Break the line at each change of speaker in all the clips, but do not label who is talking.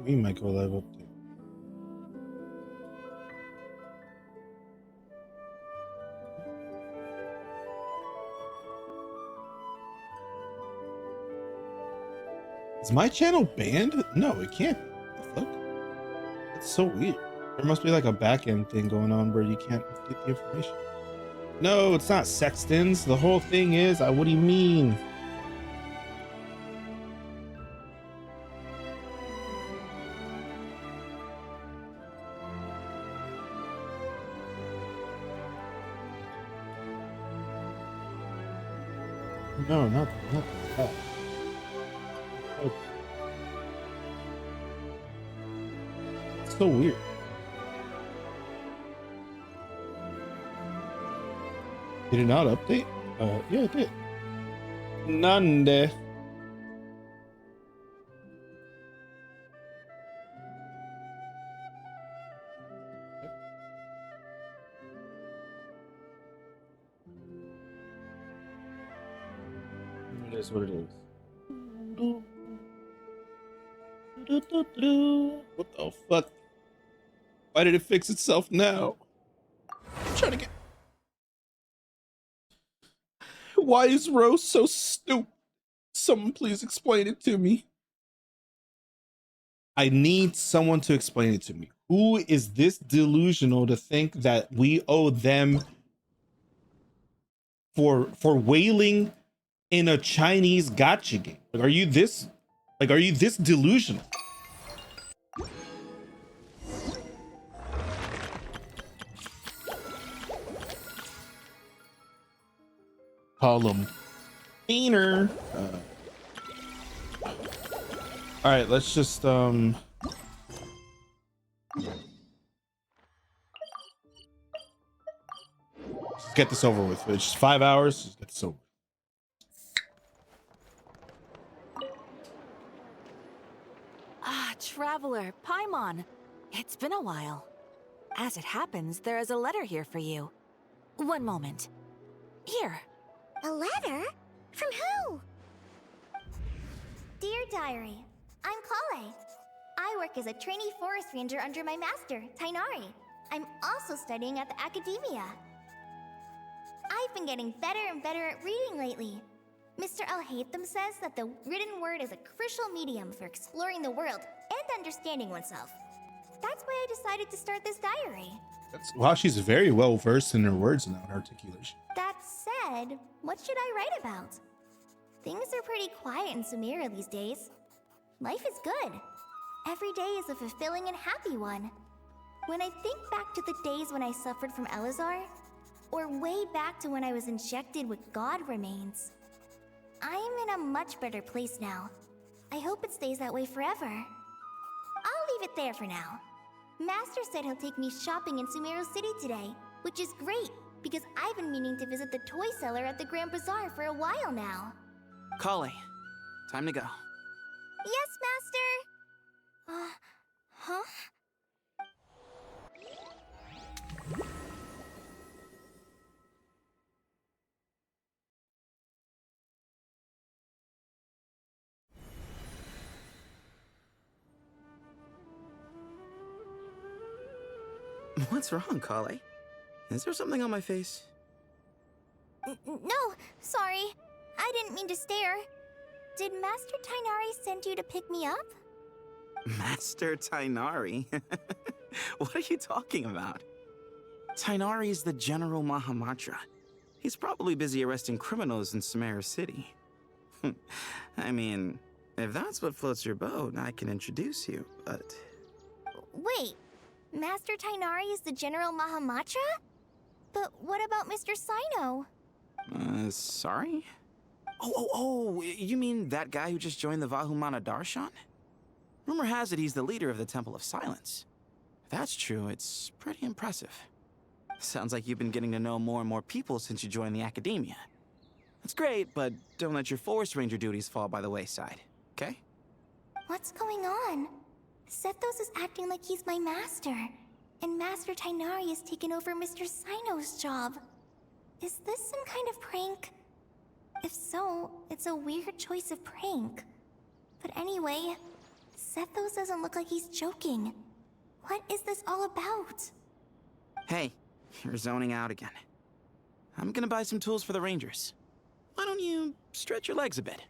We might go live update. Is my channel banned? No, it can't be. What the fuck? That's so weird. There must be like a back-end thing going on where you can't get the information. No, it's not Sextons. The whole thing is, what do you mean? No, not that. Oh. It's so weird. Did it not update? Yeah, it did. Nande. It is what it is. What the fuck? Why did it fix itself now? I'm trying to get. Why is Rose so stupid? Someone please explain it to me. I need someone to explain it to me. Who is this delusional to think that we owe them for wailing in a Chinese gacha game? Like, are you this delusional? Column Beaner. All right, let's just let's get this over with. It's just 5 hours. Just get this over.
Ah, Traveler, Paimon. It's been a while. As it happens, there is a letter here for you. One moment. Here.
A letter? From who? Dear Diary, I'm Kale. I work as a trainee forest ranger under my master, Tainari. I'm also studying at the academia. I've been getting better and better at reading lately. Mr. Al-Haytham says that the written word is a crucial medium for exploring the world and understanding oneself. That's why I decided to start this diary.
Wow, she's very well versed in her words and articulation.
That said, what should I write about? Things are pretty quiet in Sumeria these days. Life is good. Every day is a fulfilling and happy one. When I think back to the days when I suffered from Elazar, or way back to when I was injected with God remains, I am in a much better place now. I hope it stays that way forever. I'll leave it there for now. Master said he'll take me shopping in Sumeru City today, which is great, because I've been meaning to visit the toy seller at the Grand Bazaar for a while now.
Kale, time to go.
Yes, Master! Huh?
What's wrong, Kale? Is there something on my face?
No, sorry. I didn't mean to stare. Did Master Tainari send you to pick me up?
Master Tainari? What are you talking about? Tainari is the General Mahamatra. He's probably busy arresting criminals in Sumeru City. I mean, if that's what floats your boat, I can introduce you, but...
Wait, Master Tainari is the General Mahamatra? But what about Mr. Sino?
Sorry? Oh, you mean that guy who just joined the Vahumana Darshan? Rumor has it he's the leader of the Temple of Silence. If that's true, it's pretty impressive. Sounds like you've been getting to know more and more people since you joined the academia. That's great, but don't let your forest ranger duties fall by the wayside, okay?
What's going on? Sethos is acting like he's my master, and Master Tainari has taken over Mr. Sino's job. Is this some kind of prank? If so, it's a weird choice of prank. But anyway, Sethos doesn't look like he's joking. What is this all about?
Hey, you're zoning out again. I'm gonna buy some tools for the Rangers. Why don't you stretch your legs a bit?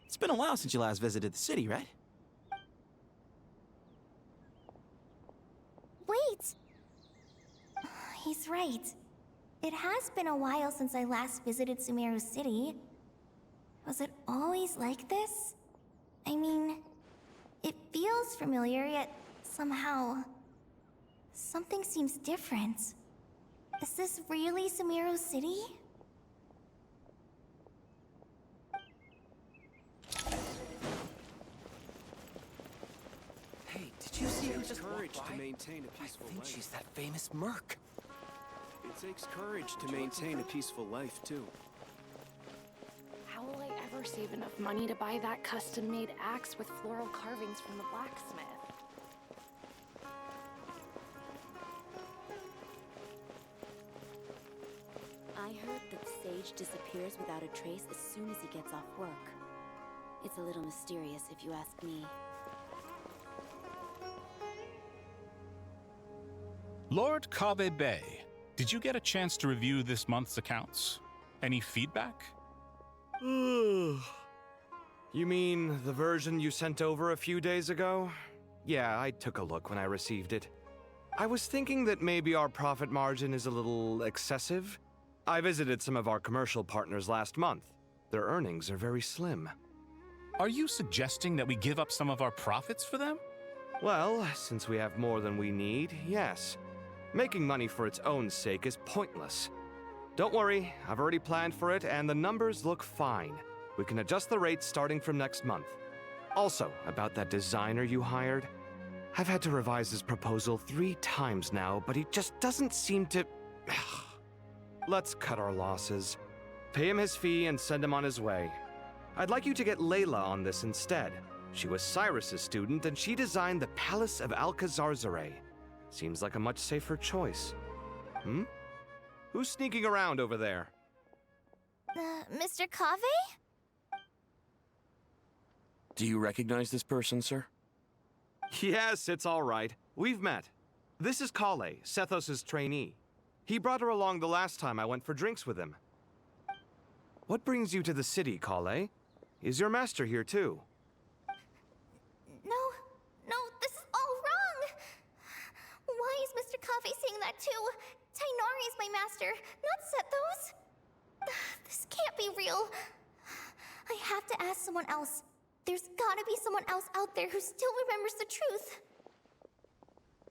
It's been a while since you last visited the city, right?
Wait! He's right. It has been a while since I last visited Sumeru City. Was it always like this? I mean, it feels familiar, yet somehow... something seems different. Is this really Sumeru City?
Hey, did you see her just courage to maintain a peaceful life? I think she's that famous merc. It takes courage to maintain a peaceful life, too.
How will I ever save enough money to buy that custom-made axe with floral carvings from the blacksmith?
I heard that Sage disappears without a trace as soon as he gets off work. It's a little mysterious if you ask me.
Lord Kave Bay, did you get a chance to review this month's accounts? Any feedback?
You mean the version you sent over a few days ago? Yeah, I took a look when I received it. I was thinking that maybe our profit margin is a little excessive. I visited some of our commercial partners last month. Their earnings are very slim.
Are you suggesting that we give up some of our profits for them?
Well, since we have more than we need, yes. Making money for its own sake is pointless. Don't worry, I've already planned for it, and the numbers look fine. We can adjust the rates starting from next month. Also, about that designer you hired, I've had to revise his proposal 3 times now, but he just doesn't seem to... Let's cut our losses. Pay him his fee and send him on his way. I'd like you to get Layla on this instead. She was Cyrus's student, and she designed the Palace of Alcazarzare. Seems like a much safer choice. Who's sneaking around over there?
Mr. Kave?
Do you recognize this person, sir?
Yes, it's all right. We've met. This is Kale, Sethos' trainee. He brought her along the last time I went for drinks with him. What brings you to the city, Kale? Is your master here too?
No, this is all wrong! Why is Mr. Kave saying that too? Tainari is my master, not Sethos. This can't be real. I have to ask someone else. There's gotta be someone else out there who still remembers the truth.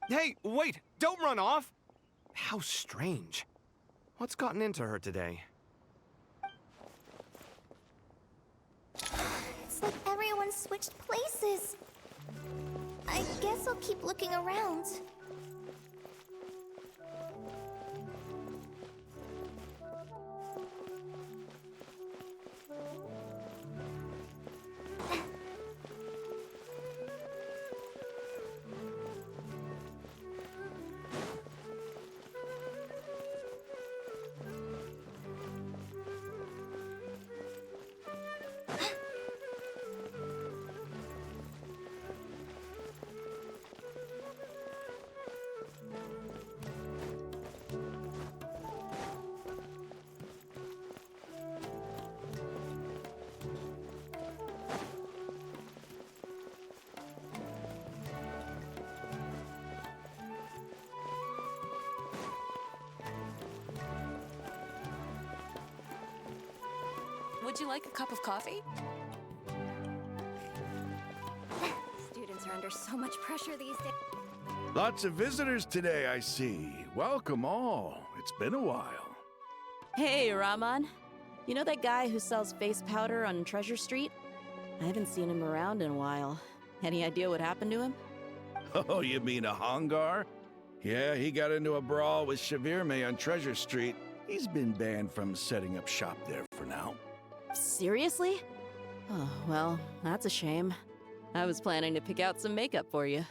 Hey, wait! Don't run off! How strange. What's gotten into her today?
It's like everyone switched places. I guess I'll keep looking around.
Would you like a cup of coffee? Students are under so much pressure these days.
Lots of visitors today, I see. Welcome all. It's been a while.
Hey, Rahman. You know that guy who sells face powder on Treasure Street? I haven't seen him around in a while. Any idea what happened to him?
Oh, you mean a Hongar? Yeah, he got into a brawl with Shavirme on Treasure Street. He's been banned from setting up shop there for now.
Seriously? Oh, well, that's a shame. I was planning to pick out some makeup for you.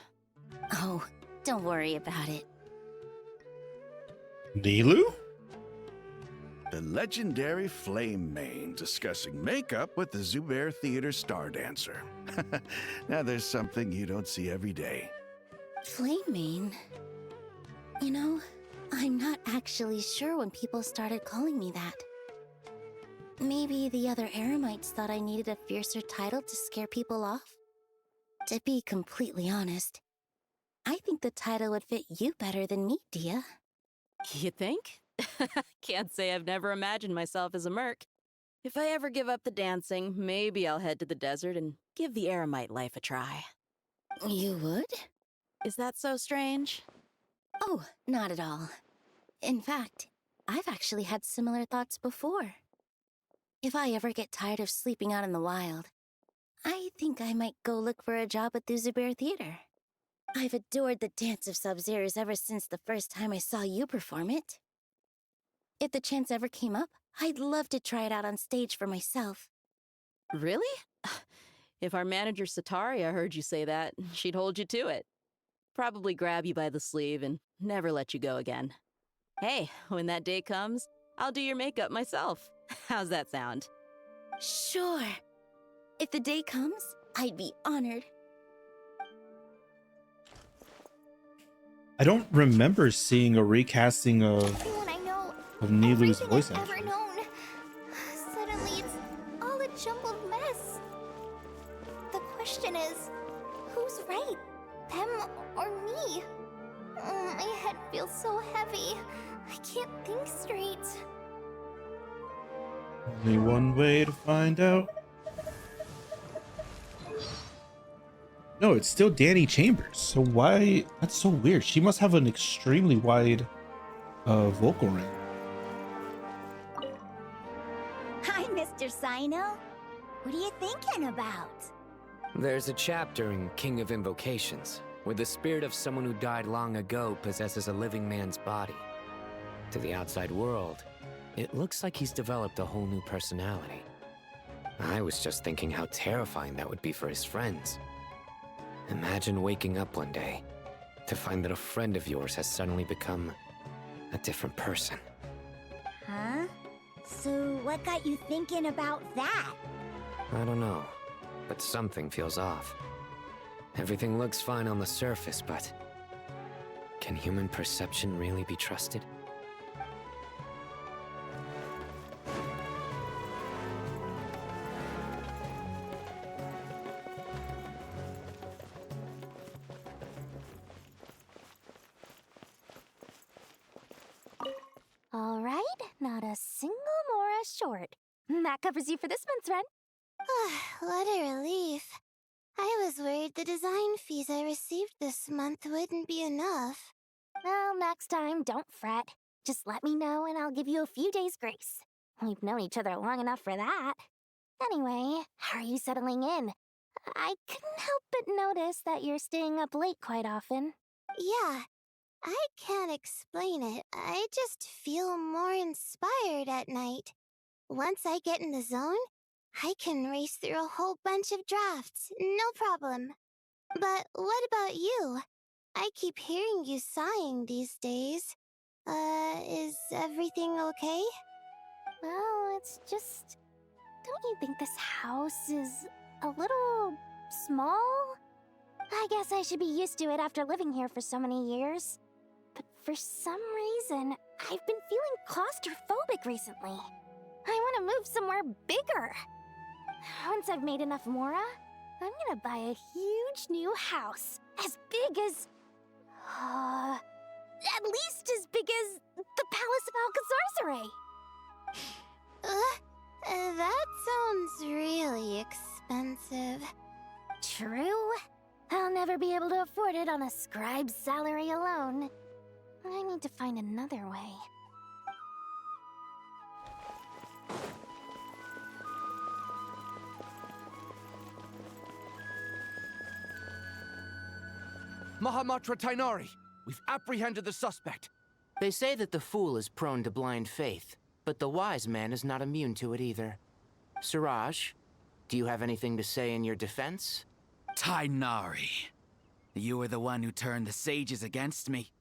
Oh, don't worry about it.
Nilu?
The legendary Flame Mane discussing makeup with the Zubair Theater star dancer. Now there's something you don't see every day.
Flame Mane? You know, I'm not actually sure when people started calling me that. Maybe the other Eremites thought I needed a fiercer title to scare people off? To be completely honest, I think the title would fit you better than me, Dia.
You think? Can't say I've never imagined myself as a merc. If I ever give up the dancing, maybe I'll head to the desert and give the Eremite life a try.
You would?
Is that so strange?
Oh, not at all. In fact, I've actually had similar thoughts before. If I ever get tired of sleeping out in the wild, I think I might go look for a job at the Zubair Theater. I've adored the dance of Sub-Zeros ever since the first time I saw you perform it. If the chance ever came up, I'd love to try it out on stage for myself.
Really? If our manager Sataria heard you say that, she'd hold you to it. Probably grab you by the sleeve and never let you go again. Hey, when that day comes, I'll do your makeup myself. How's that sound?
Sure. If the day comes, I'd be honored.
I don't remember seeing a recasting of
Everyone I know,
Nilou's
everything
voice
I've
actor.
ever known. Suddenly it's all a jumbled mess. The question is, who's right? Them or me? Oh, my head feels so heavy. I can't think straight.
Only one way to find out. No, it's still Danny Chambers. So why? That's so weird. She must have an extremely wide vocal range.
Hi, Mr. Sino. What are you thinking about?
There's a chapter in King of Invocations where the spirit of someone who died long ago possesses a living man's body. To the outside world, it looks like he's developed a whole new personality. I was just thinking how terrifying that would be for his friends. Imagine waking up one day to find that a friend of yours has suddenly become a different person.
Huh? So what got you thinking about that?
I don't know, but something feels off. Everything looks fine on the surface, but can human perception really be trusted?
All right, not a single Mora short. That covers you for this month's rent.
What a relief. I was worried the design fees I received this month wouldn't be enough.
Well, next time, don't fret. Just let me know and I'll give you a few days' grace. We've known each other long enough for that. Anyway, how are you settling in? I couldn't help but notice that you're staying up late quite often.
Yeah, I can't explain it. I just feel more inspired at night. Once I get in the zone, I can race through a whole bunch of drafts, no problem. But what about you? I keep hearing you sighing these days. Is everything okay?
Well, it's just... Don't you think this house is a little small? I guess I should be used to it after living here for so many years. But for some reason, I've been feeling claustrophobic recently. I want to move somewhere bigger. Once I've made enough Mora, I'm gonna buy a huge new house. As big as... at least as big as the Palace of Alcazarzaray.
That sounds really expensive.
True. I'll never be able to afford it on a scribe's salary alone. I need to find another way.
Mahamatra Tainari, we've apprehended the suspect.
They say that the fool is prone to blind faith, but the wise man is not immune to it either. Siraj, do you have anything to say in your defense?
Tainari, you were the one who turned the sages against me.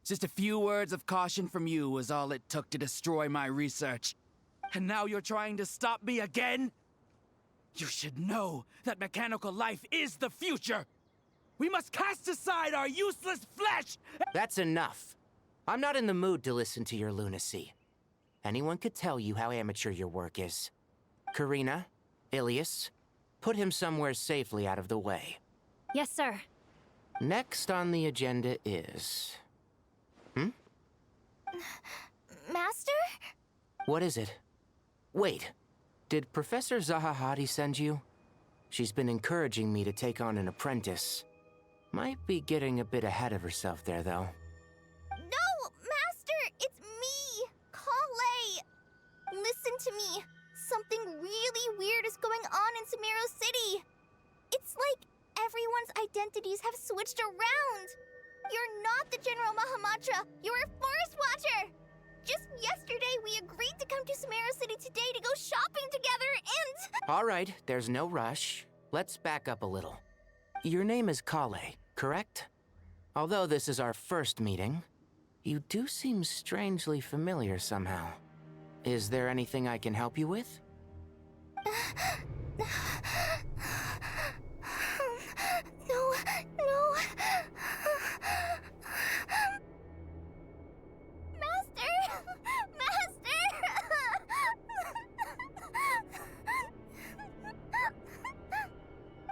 Just a few words of caution from you was all it took to destroy my research. And now you're trying to stop me again? You should know that mechanical life is the future! We must cast aside our useless flesh!
That's enough. I'm not in the mood to listen to your lunacy. Anyone could tell you how amateur your work is. Karina, Ilias, put him somewhere safely out of the way.
Yes, sir.
Next on the agenda is...
Master?
What is it? Wait, did Professor Zahahati send you? She's been encouraging me to take on an apprentice. Might be getting a bit ahead of herself there, though.
No, Master! It's me! Kale! Listen to me. Something really weird is going on in Sumeru City. It's like everyone's identities have switched around. You're not the General Mahamatra. You're a Forest Watcher. Just yesterday, we agreed to come to Sumeru City today to go shopping together and...
All right, there's no rush. Let's back up a little. Your name is Kale, correct? Although this is our first meeting, you do seem strangely familiar somehow. Is there anything I can help you with?
No.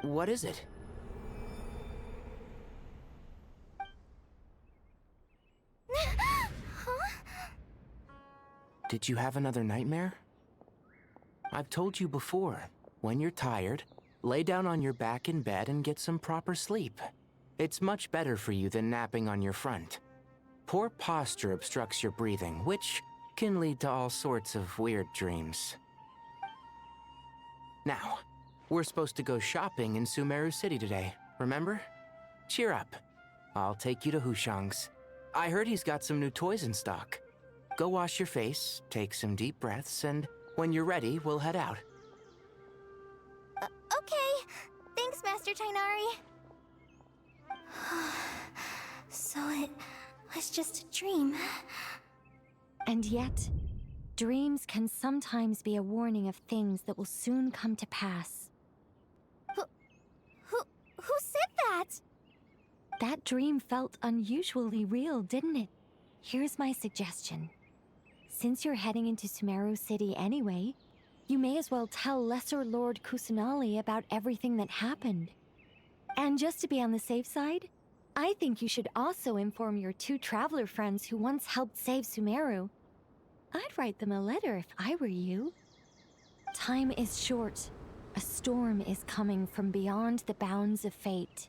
What is it? Did you have another nightmare? I've told you before, when you're tired, lay down on your back in bed and get some proper sleep. It's much better for you than napping on your front. Poor posture obstructs your breathing, which can lead to all sorts of weird dreams. Now, we're supposed to go shopping in Sumeru City today, remember? Cheer up. I'll take you to Hushang's. I heard he's got some new toys in stock. Go wash your face, take some deep breaths, and when you're ready, we'll head out.
Okay. Thanks, Master Tainari. So it was just a dream.
And yet, dreams can sometimes be a warning of things that will soon come to pass.
Who said that?
That dream felt unusually real, didn't it? Here's my suggestion. Since you're heading into Sumeru City anyway, you may as well tell Lesser Lord Kusanali about everything that happened. And just to be on the safe side, I think you should also inform your 2 traveler friends who once helped save Sumeru. I'd write them a letter if I were you. Time is short. A storm is coming from beyond the bounds of fate.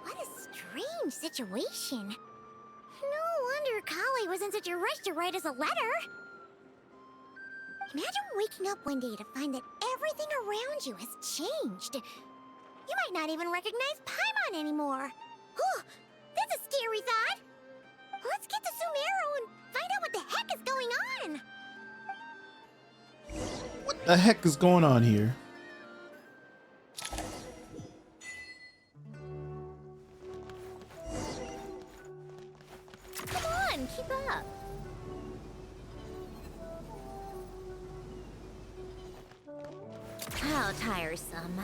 What a strange situation. No wonder Kali was in such a rush to write us a letter. Imagine waking up one day to find that everything around you has changed. You might not even recognize Paimon anymore. Oh, that's a scary thought. Let's get to Sumeru and find out what the heck is going on.
What the heck is going on here?
Come on, keep up.
How tiresome.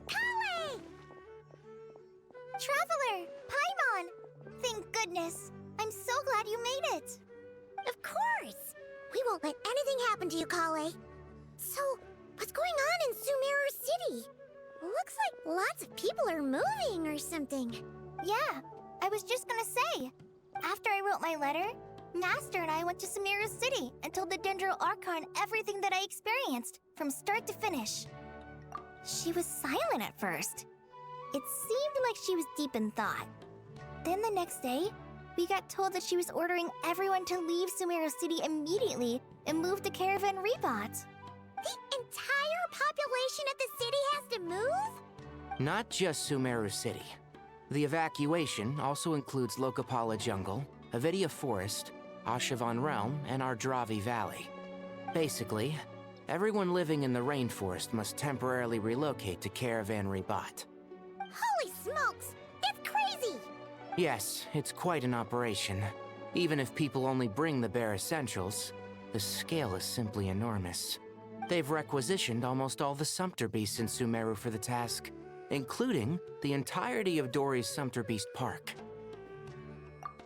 Kale! Traveler! Paimon! Thank goodness. I'm so glad you made it.
Of course. We won't let anything happen to you, Kale. So, what's going on in Sumeru City? Looks like lots of people are moving or something.
Yeah, I was just gonna say. After I wrote my letter, Master and I went to Sumeru City and told the Dendro Archon everything that I experienced, from start to finish. She was silent at first. It seemed like she was deep in thought. Then the next day, we got told that she was ordering everyone to leave Sumeru City immediately and move to Caravan Rebot.
The entire
population of the city has to move?
Not just Sumeru City. The evacuation also includes Lokapala Jungle, Avidia Forest, Ashavan Realm, and Ardravi Valley. Basically, everyone living in the rainforest must temporarily relocate to Caravan Ribat.
Holy smokes! That's crazy!
Yes, it's quite an operation. Even if people only bring the bare essentials, the scale is simply enormous. They've requisitioned almost all the Sumpter Beasts in Sumeru for the task, including the entirety of Dori's Sumpter Beast Park.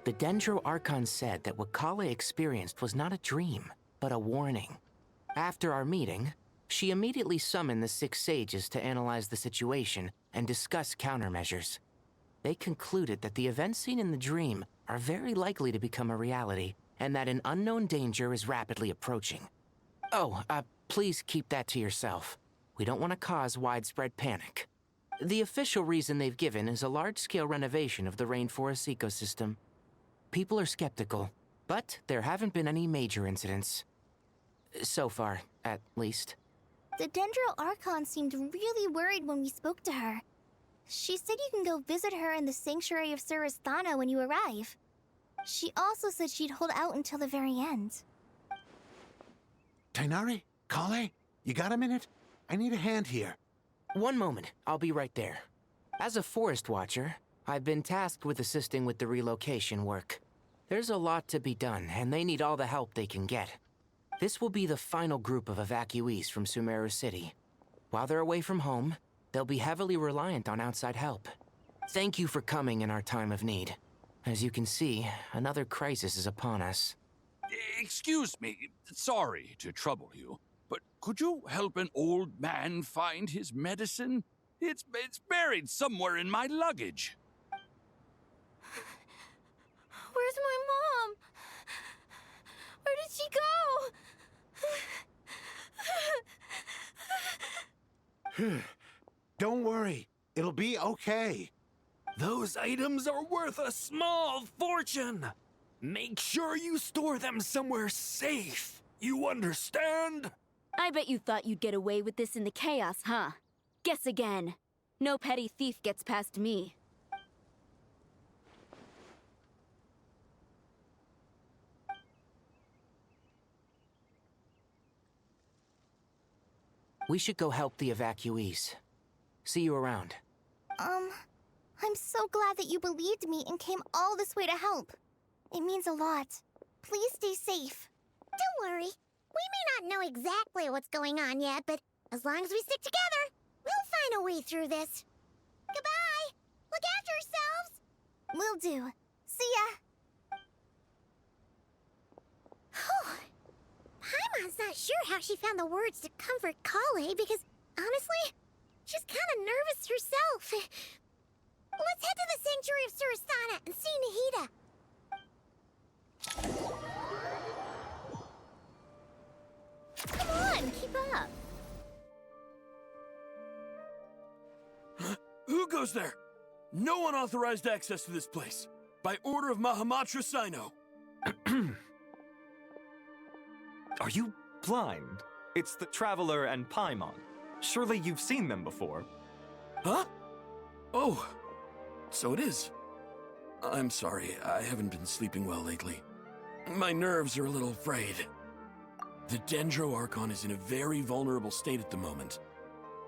The Dendro Archon said that what Kale experienced was not a dream, but a warning. After our meeting, she immediately summoned the 6 sages to analyze the situation and discuss countermeasures. They concluded that the events seen in the dream are very likely to become a reality, and that an unknown danger is rapidly approaching. Oh, please keep that to yourself. We don't want to cause widespread panic. The official reason they've given is a large-scale renovation of the rainforest ecosystem. People are skeptical, but there haven't been any major incidents. So far, at least.
The Dendro Archon seemed really worried when we spoke to her. She said you can go visit her in the Sanctuary of Surasthana when you arrive. She also said she'd hold out until the very end.
Tainari? Kale? You got a minute? I need a hand here.
One moment, I'll be right there. As a forest watcher, I've been tasked with assisting with the relocation work. There's a lot to be done, and they need all the help they can get. This will be the final group of evacuees from Sumeru City. While they're away from home, they'll be heavily reliant on outside help. Thank you for coming in our time of need. As you can see, another crisis is upon us.
Excuse me, sorry to trouble you, but could you help an old man find his medicine? It's buried somewhere in my luggage.
Where's my mom? Where did she go?
Don't worry. It'll be okay.
Those items are worth a small fortune. Make sure you store them somewhere safe. You understand?
I bet you thought you'd get away with this in the chaos, huh? Guess again. No petty thief gets past me.
We should go help the evacuees. See you around.
I'm so glad that you believed me and came all this way to help. It means a lot. Please stay safe.
Don't worry. We may not know exactly what's going on yet, but as long as we stick together, we'll find a way through this. Goodbye! Look after yourselves!
Will do. See ya!
Whew. Paimon's not sure how she found the words to comfort Kale because, honestly, she's kind of nervous herself. Let's head to the Sanctuary of Surasthana and see Nahida.
Come on, keep up.
Who goes there? No unauthorized access to this place. By order of Mahamatra Sino.
Are you blind? It's the Traveler and Paimon. Surely you've seen them before.
Huh? Oh, so it is. I'm sorry, I haven't been sleeping well lately. My nerves are a little frayed. The Dendro Archon is in a very vulnerable state at the moment.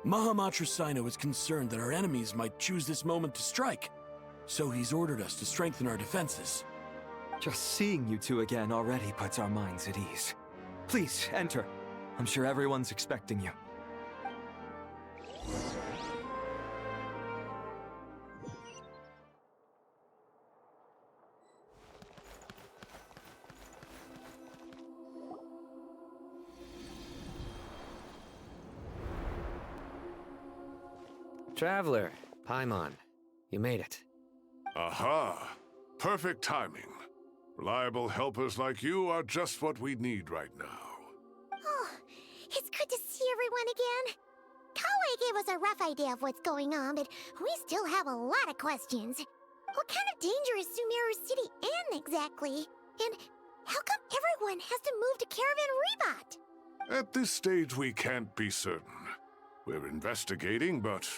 Mahamatra Sino is concerned that our enemies might choose this moment to strike, so he's ordered us to strengthen our defenses.
Just seeing you two again already puts our minds at ease. Please, enter. I'm sure everyone's expecting you.
Traveler, Paimon, you made it.
Aha! Perfect timing. Reliable helpers like you are just what we need right now.
Oh, it's good to see everyone again. Kale gave us a rough idea of what's going on, but we still have a lot of questions. What kind of danger is Sumeru City in exactly? And how come everyone has to move to Caravan Ribat?
At this stage, we can't be certain. We're investigating, but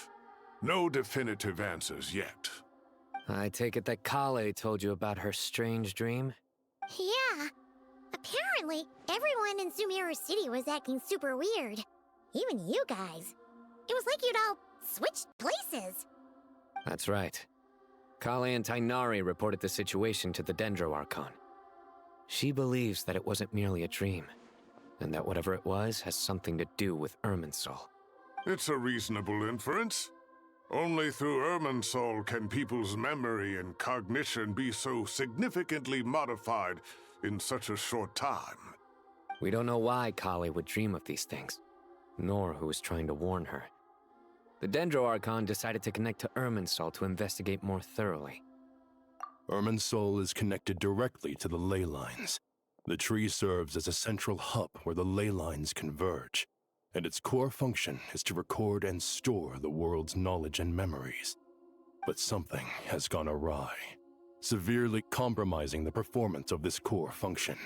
no definitive answers yet.
I take it that Kale told you about her strange dream?
Yeah. Apparently, everyone in Sumeru City was acting super weird. Even you guys. It was like you'd all switched places.
That's right. Kale and Tainari reported the situation to the Dendro Archon. She believes that it wasn't merely a dream, and that whatever it was has something to do with Irminsul.
It's a reasonable inference. Only through Irminsul can people's memory and cognition be so significantly modified in such a short time.
We don't know why Kale would dream of these things, nor who was trying to warn her. The Dendro Archon decided to connect to Irminsul to investigate more thoroughly.
Irminsul is connected directly to the ley lines. The tree serves as a central hub where the ley lines converge, and its core function is to record and store the world's knowledge and memories. But something has gone awry, severely compromising the performance of this core function.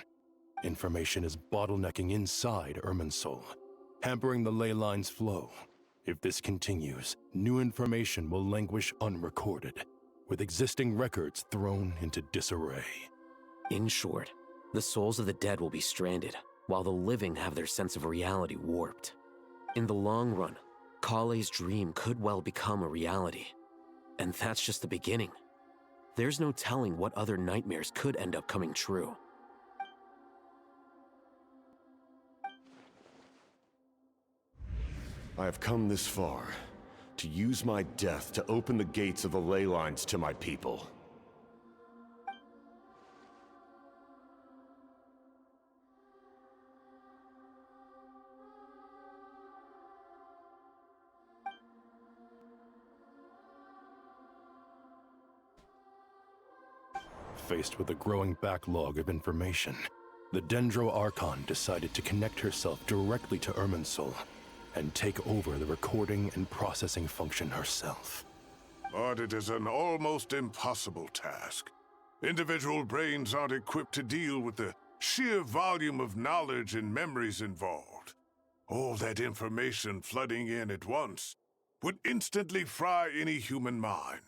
Information is bottlenecking inside Irminsul, hampering the ley lines' flow. If this continues, new information will languish unrecorded, with existing records thrown into disarray.
In short, the souls of the dead will be stranded, while the living have their sense of reality warped. In the long run, Kale's dream could well become a reality. And that's just the beginning. There's no telling what other nightmares could end up coming true.
I have come this far to use my death to open the gates of the ley lines to my people.
Faced with a growing backlog of information, the Dendro Archon decided to connect herself directly to Irminsul and take over the recording and processing function herself.
But it is an almost impossible task. Individual brains aren't equipped to deal with the sheer volume of knowledge and memories involved. All that information flooding in at once would instantly fry any human mind.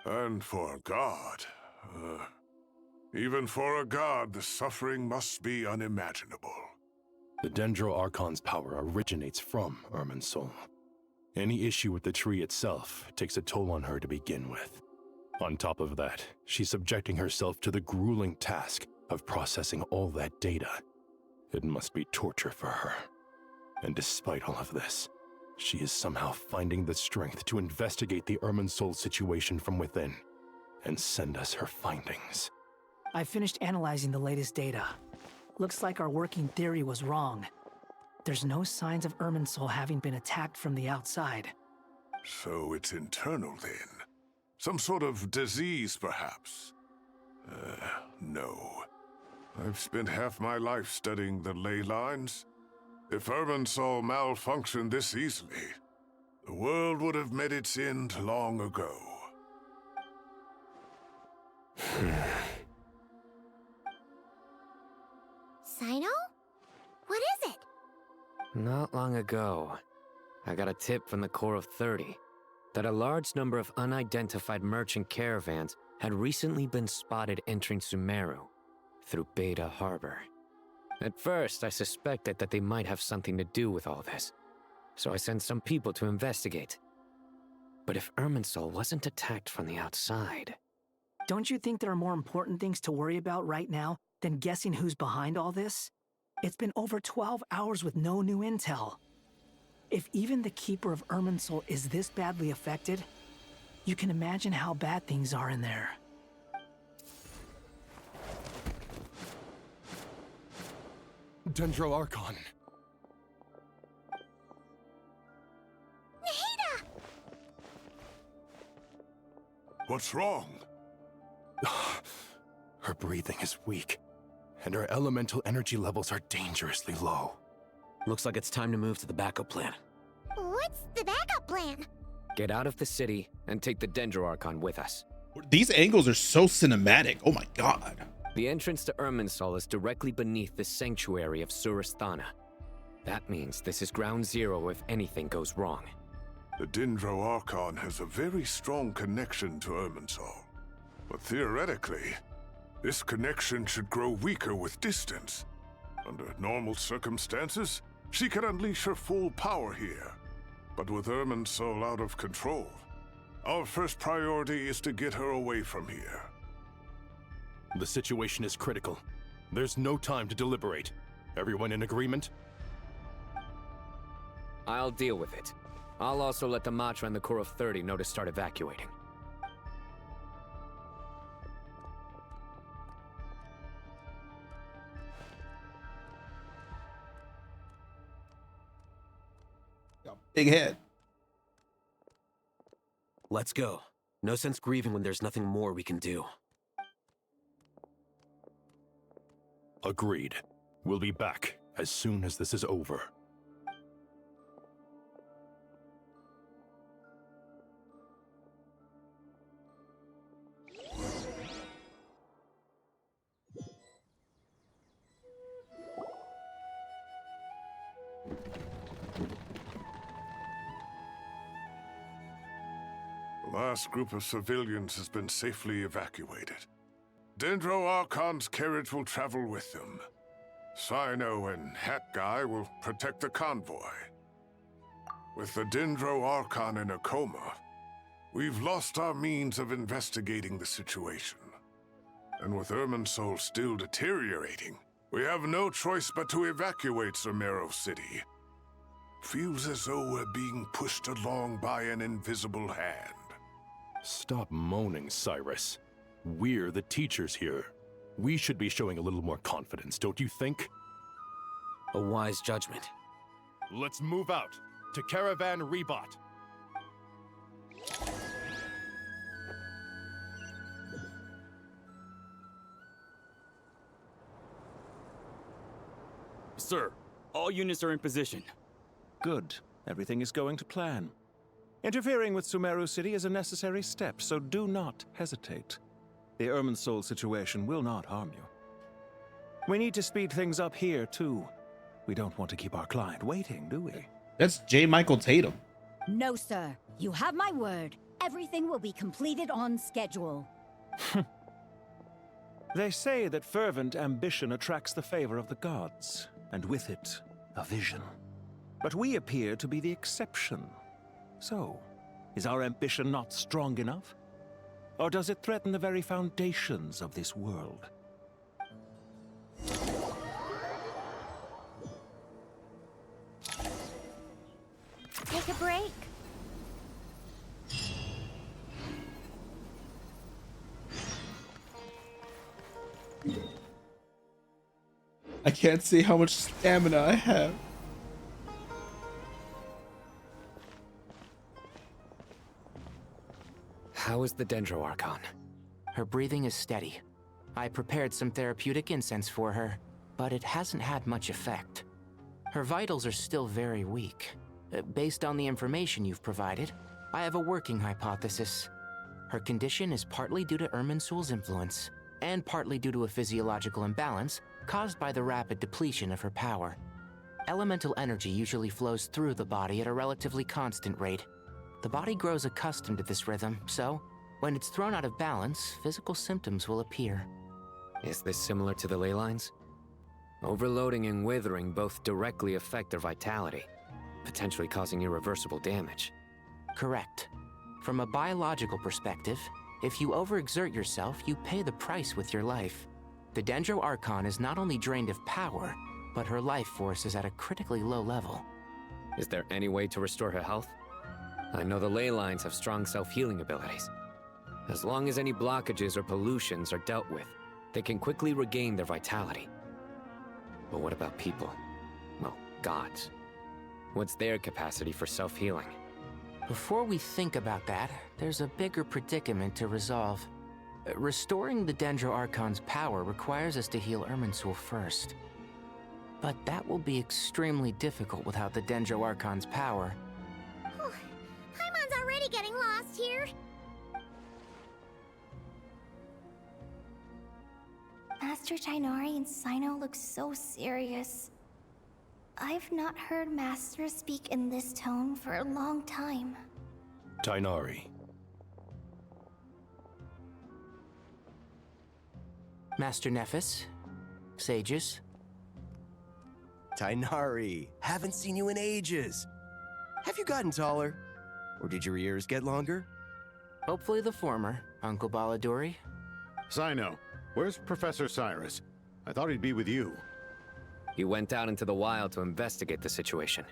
And for a god, even for a god, the suffering must be unimaginable.
The Dendro Archon's power originates from Irminsul. Any issue with the tree itself takes a toll on her to begin with. On top of that, she's subjecting herself to the grueling task of processing all that data. It must be torture for her. And despite all of this, she is somehow finding the strength to investigate the Irminsul situation from within and send us her findings.
I finished analyzing the latest data. Looks like our working theory was wrong. There's no signs of Irminsul having been attacked from the outside.
So it's internal then? Some sort of disease, perhaps? No. I've spent half my life studying the ley lines. If Irminsul malfunctioned this easily, the world would have met its end long ago.
Sino? What is it?
Not long ago, I got a tip from the Core of 30 that a large number of unidentified merchant caravans had recently been spotted entering Sumeru through Beta Harbor. At first, I suspected that they might have something to do with all this, so I sent some people to investigate. But if Irminsul wasn't attacked from the outside...
Don't you think there are more important things to worry about right now than guessing who's behind all this? It's been over 12 hours with no new intel. If even the Keeper of Irminsul is this badly affected, you can imagine how bad things are in there.
Dendro Archon.
Nahida!
What's wrong?
Her breathing is weak, and her elemental energy levels are dangerously low.
Looks like it's time to move to the backup plan.
What's the backup plan?
Get out of the city and take the Dendro Archon with us.
These angles are so cinematic. Oh my god.
The entrance to Irminsul is directly beneath the sanctuary of Surasthana. That means this is ground zero if anything goes wrong.
The Dendro Archon has a very strong connection to Irminsul. But theoretically, this connection should grow weaker with distance. Under normal circumstances, she could unleash her full power here. But with Irminsul out of control, our first priority is to get her away from here.
The situation is critical. There's no time to deliberate. Everyone in agreement?
I'll deal with it. I'll also let the Matra and the Core of 30 know to start evacuating.
Big head.
Let's go. No sense grieving when there's nothing more we can do.
Agreed. We'll be back as soon as this is over.
The last group of civilians has been safely evacuated. Dendro Archon's carriage will travel with them. Sino and Hat Guy will protect the convoy. With the Dendro Archon in a coma, we've lost our means of investigating the situation. And with Irminsul still deteriorating, we have no choice but to evacuate Sumeru City. Feels as though we're being pushed along by an invisible hand.
Stop moaning, Cyrus. We're the teachers here. We should be showing a little more confidence, don't you think?
A wise judgment.
Let's move out to Caravan Rebot.
Sir, all units are in position.
Good. Everything is going to plan. Interfering with Sumeru City is a necessary step, so do not hesitate. The Irminsul situation will not harm you. We need to speed things up here, too. We don't want to keep our client waiting, do we?
That's J. Michael Tatum.
No, sir. You have my word. Everything will be completed on schedule.
They say that fervent ambition attracts the favor of the gods, and with it, a vision. But we appear to be the exception. So, is our ambition not strong enough? Or does it threaten the very foundations of this world?
Take a break.
I can't see how much stamina I have.
How is the Dendro Archon?
Her breathing is steady. I prepared some therapeutic incense for her, but it hasn't had much effect. Her vitals are still very weak. Based on the information you've provided, I have a working hypothesis. Her condition is partly due to Irminsul's influence, and partly due to a physiological imbalance caused by the rapid depletion of her power. Elemental energy usually flows through the body at a relatively constant rate. The body grows accustomed to this rhythm, so when it's thrown out of balance, physical symptoms will appear.
Is this similar to the ley lines? Overloading and withering both directly affect their vitality, potentially causing irreversible damage.
Correct. From a biological perspective, if you overexert yourself, you pay the price with your life. The Dendro Archon is not only drained of power, but her life force is at a critically low level.
Is there any way to restore her health? I know the ley lines have strong self-healing abilities. As long as any blockages or pollutions are dealt with, they can quickly regain their vitality. But what about people? Well, gods. What's their capacity for self-healing?
Before we think about that, there's a bigger predicament to resolve. Restoring the Dendro Archon's power requires us to heal Irminsul first. But that will be extremely difficult without the Dendro Archon's power.
Paimon's already getting lost here.
Master Tighnari and Sino look so serious. I've not heard Master speak in this tone for a long time.
Tainari.
Master Nephis? Sages?
Tainari, haven't seen you in ages. Have you gotten taller? Or did your ears get longer?
Hopefully the former, Uncle Baladuri.
Sino, where's Professor Cyrus? I thought he'd be with you.
He went out into the wild to investigate the situation.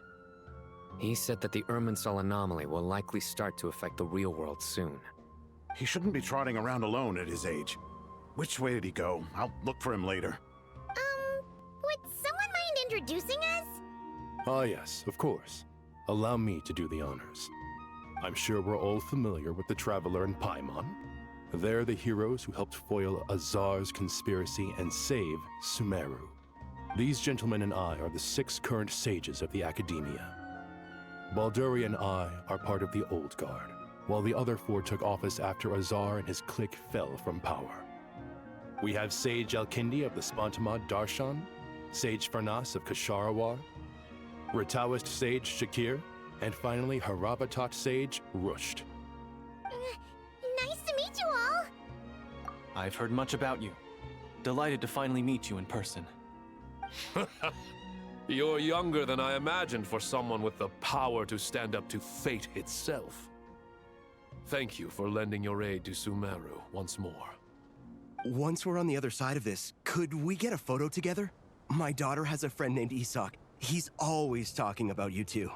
He said that the Irminsul anomaly will likely start to affect the real world soon.
He shouldn't be trotting around alone at his age. Which way did he go? I'll look for him later.
Would someone mind introducing us?
Ah, yes, of course. Allow me to do the honors. I'm sure we're all familiar with the Traveler and Paimon. They're the heroes who helped foil Azar's conspiracy and save Sumeru. These gentlemen and I are the 6 current sages of the Academia. Balduri and I are part of the Old Guard, while the other 4 took office after Azar and his clique fell from power. We have Sage Elkindi of the Spantamad Darshan, Sage Farnas of Kasharawar, Ritaoist Sage Shakir, and finally Harabatot Sage Rusht.
Nice to meet you all!
I've heard much about you. Delighted to finally meet you in person.
You're younger than I imagined for someone with the power to stand up to fate itself. Thank you for lending your aid to Sumeru once more.
Once we're on the other side of this, could we get a photo together? My daughter has a friend named Isak. He's always talking about you two.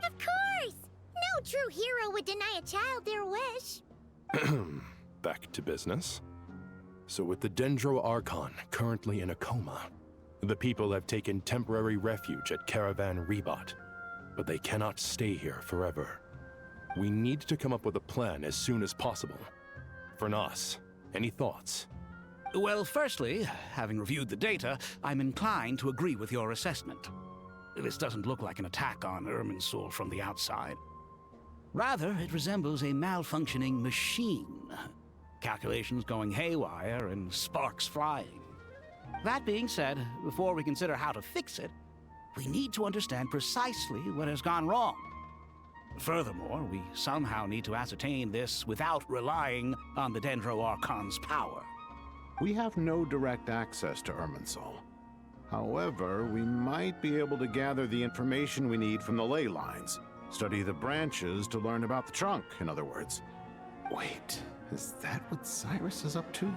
Of course! No true hero would deny a child their wish.
Back to business. So with the Dendro Archon currently in a coma, the people have taken temporary refuge at Caravan Rebot, but they cannot stay here forever. We need to come up with a plan as soon as possible. Farnas, any thoughts?
Well, firstly, having reviewed the data, I'm inclined to agree with your assessment. This doesn't look like an attack on Irminsul from the outside. Rather, it resembles a malfunctioning machine. Calculations going haywire and sparks flying. That being said, before we consider how to fix it, we need to understand precisely what has gone wrong. Furthermore, we somehow need to ascertain this without relying on the Dendro Archon's power.
We have no direct access to Irminsul. However, we might be able to gather the information we need from the ley lines. Study the branches to learn about the trunk, in other words. Wait, is that what Cyrus is up to?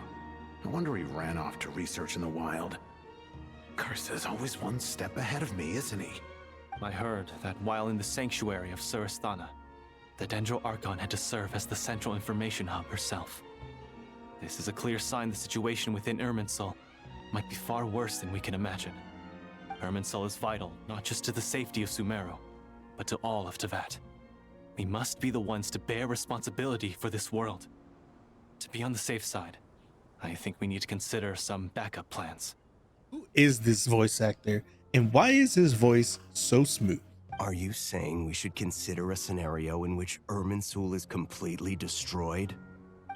No wonder he ran off to research in the wild. Curse always one step ahead of me, isn't he?
I heard that while in the sanctuary of Surasthana, the Dendro Archon had to serve as the central information hub herself. This is a clear sign the situation within Irminsul might be far worse than we can imagine. Irminsul is vital not just to the safety of Sumeru, but to all of Teyvat. We must be the ones to bear responsibility for this world. To be on the safe side, I think we need to consider some backup plans.
Who is this voice actor, and why is his voice so smooth?
Are you saying we should consider a scenario in which Irminsul is completely destroyed?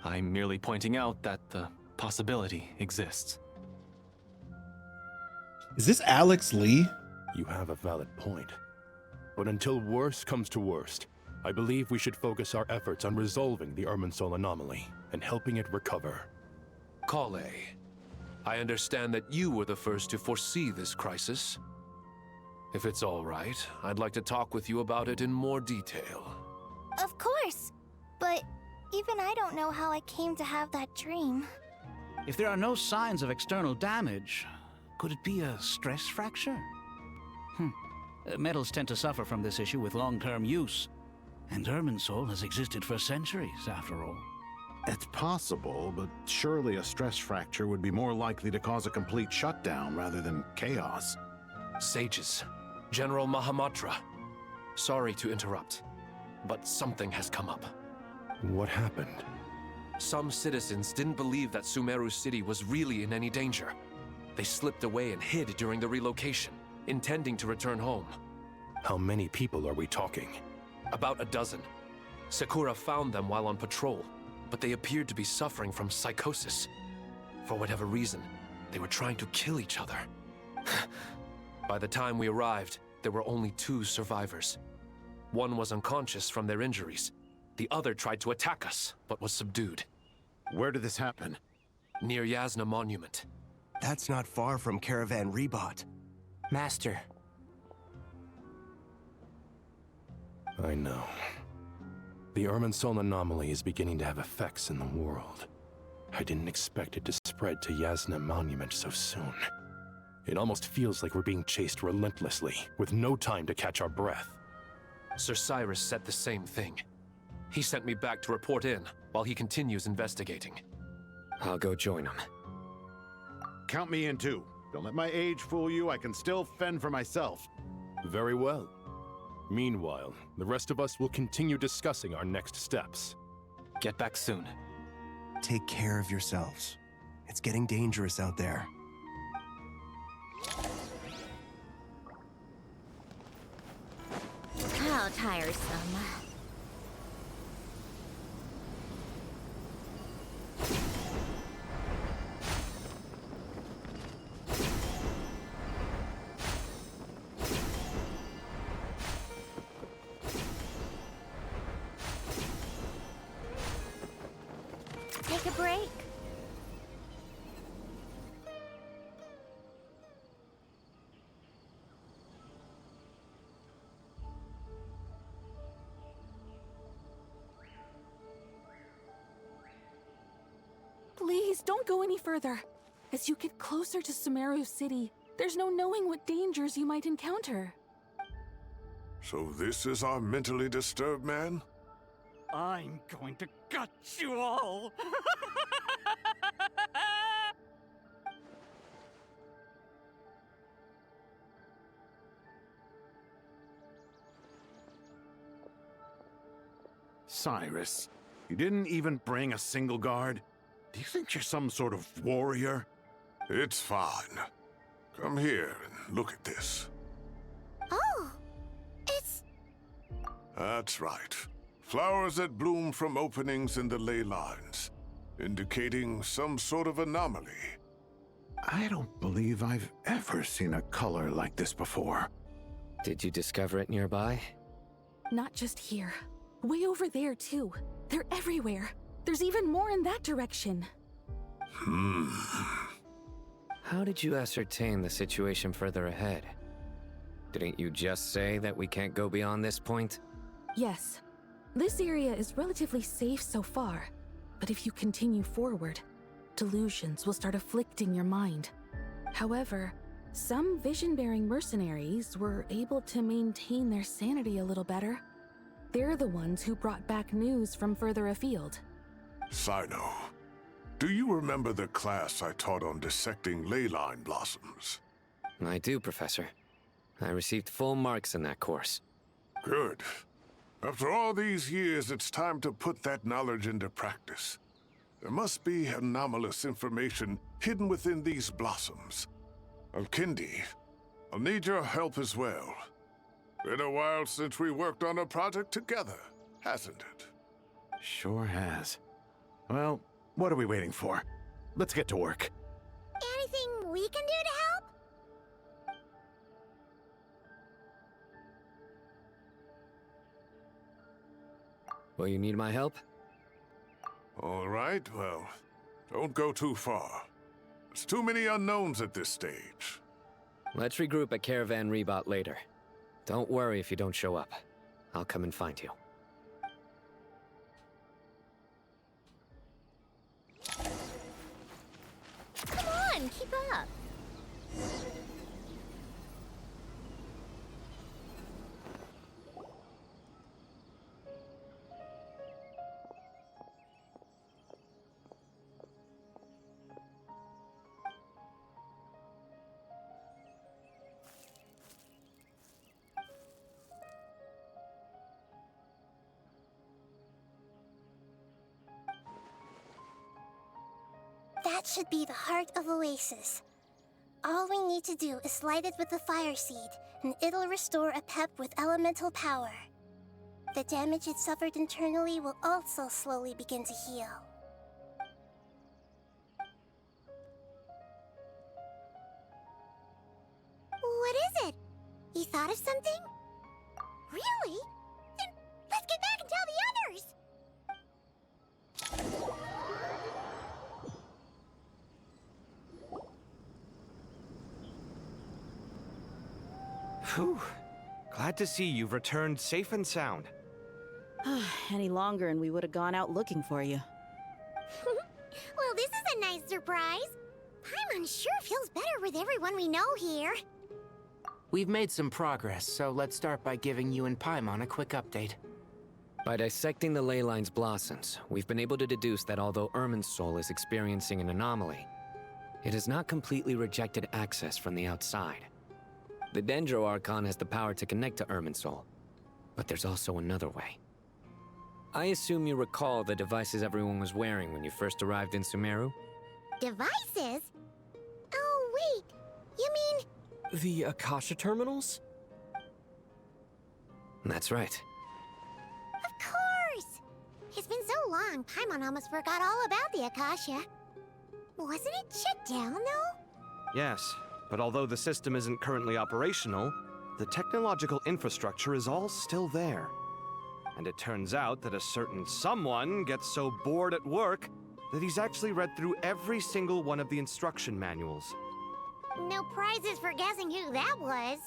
I'm merely pointing out that the possibility exists.
Is this Alex Lee?
You have a valid point. But until worst comes to worst, I believe we should focus our efforts on resolving the Irminsul anomaly and helping it recover.
Kale, I understand that you were the first to foresee this crisis. If it's all right, I'd like to talk with you about it in more detail.
Of course, but even I don't know how I came to have that dream.
If there are no signs of external damage, could it be a stress fracture? Metals tend to suffer from this issue with long-term use, and Irminsul has existed for centuries, after all.
It's possible, but surely a stress fracture would be more likely to cause a complete shutdown rather than chaos.
Sages, General Mahamatra, sorry to interrupt, but something has come up.
What happened?
Some citizens didn't believe that Sumeru City was really in any danger. They slipped away and hid during the relocation, intending to return home.
How many people are we talking?
About a dozen. Sakura found them while on patrol, but they appeared to be suffering from psychosis. For whatever reason, they were trying to kill each other. By the time we arrived, there were only 2 survivors. One was unconscious from their injuries. The other tried to attack us, but was subdued.
Where did this happen?
Near Yasna Monument.
That's not far from Caravan Rebot.
Master.
I know. The Irminsul anomaly is beginning to have effects in the world. I didn't expect it to spread to Yasna Monument so soon. It almost feels like we're being chased relentlessly, with no time to catch our breath.
Sir Cyrus said the same thing. He sent me back to report in, while he continues investigating.
I'll go join him.
Count me in too. Don't let my age fool you, I can still fend for myself.
Very well. Meanwhile, the rest of us will continue discussing our next steps.
Get back soon.
Take care of yourselves. It's getting dangerous out there.
How tiresome. Take a break.
Please, don't go any further. As you get closer to Sumeru City, there's no knowing what dangers you might encounter.
So this is our mentally disturbed man?
I'm going to gut you all!
Cyrus, you didn't even bring a single guard? Do you think you're some sort of warrior?
It's fine. Come here and look at this.
Oh, it's...
That's right. Flowers that bloom from openings in the ley lines, indicating some sort of anomaly.
I don't believe I've ever seen a color like this before.
Did you discover it nearby?
Not just here. Way over there, too. They're everywhere. There's even more in that direction.
How did you ascertain the situation further ahead? Didn't you just say that we can't go beyond this point?
Yes. This area is relatively safe so far, but if you continue forward, delusions will start afflicting your mind. However, some vision-bearing mercenaries were able to maintain their sanity a little better. They're the ones who brought back news from further afield.
Sino, do you remember the class I taught on dissecting leyline blossoms?
I do, Professor. I received full marks in that course.
Good. After all these years, it's time to put that knowledge into practice. There must be anomalous information hidden within these blossoms. Alkindi, I'll need your help as well. Been a while since we worked on a project together, hasn't it?
Sure has. Well, what are we waiting for? Let's get to work.
Anything we can do to help?
Will you need my help?
All right, well, don't go too far. There's too many unknowns at this stage.
Let's regroup at Caravan Rebot later. Don't worry if you don't show up. I'll come and find you.
Come on, keep up. That should be the heart of Oasis. All we need to do is light it with the fire seed, and it'll restore a pep with elemental power. The damage it suffered internally will also slowly begin to heal. What is it? You thought of something? Really? Then let's get back and tell the others!
Whew. Glad to see you've returned safe and sound.
Any longer and we would have gone out looking for you.
Well, this is a nice surprise. Paimon sure feels better with everyone we know here.
We've made some progress, so let's start by giving you and Paimon a quick update.
By dissecting the ley line's blossoms, we've been able to deduce that although Irminsul is experiencing an anomaly, it has not completely rejected access from the outside. The Dendro Archon has the power to connect to Irminsul, but there's also another way. I assume you recall the devices everyone was wearing when you first arrived in Sumeru?
Devices? Oh, wait. You mean...
The Akasha terminals?
That's right.
Of course! It's been so long, Paimon almost forgot all about the Akasha. Wasn't it shut down, though?
Yes, but although the system isn't currently operational, the technological infrastructure is all still there. And it turns out that a certain someone gets so bored at work that he's actually read through every single one of the instruction manuals.
No prizes for guessing who that was.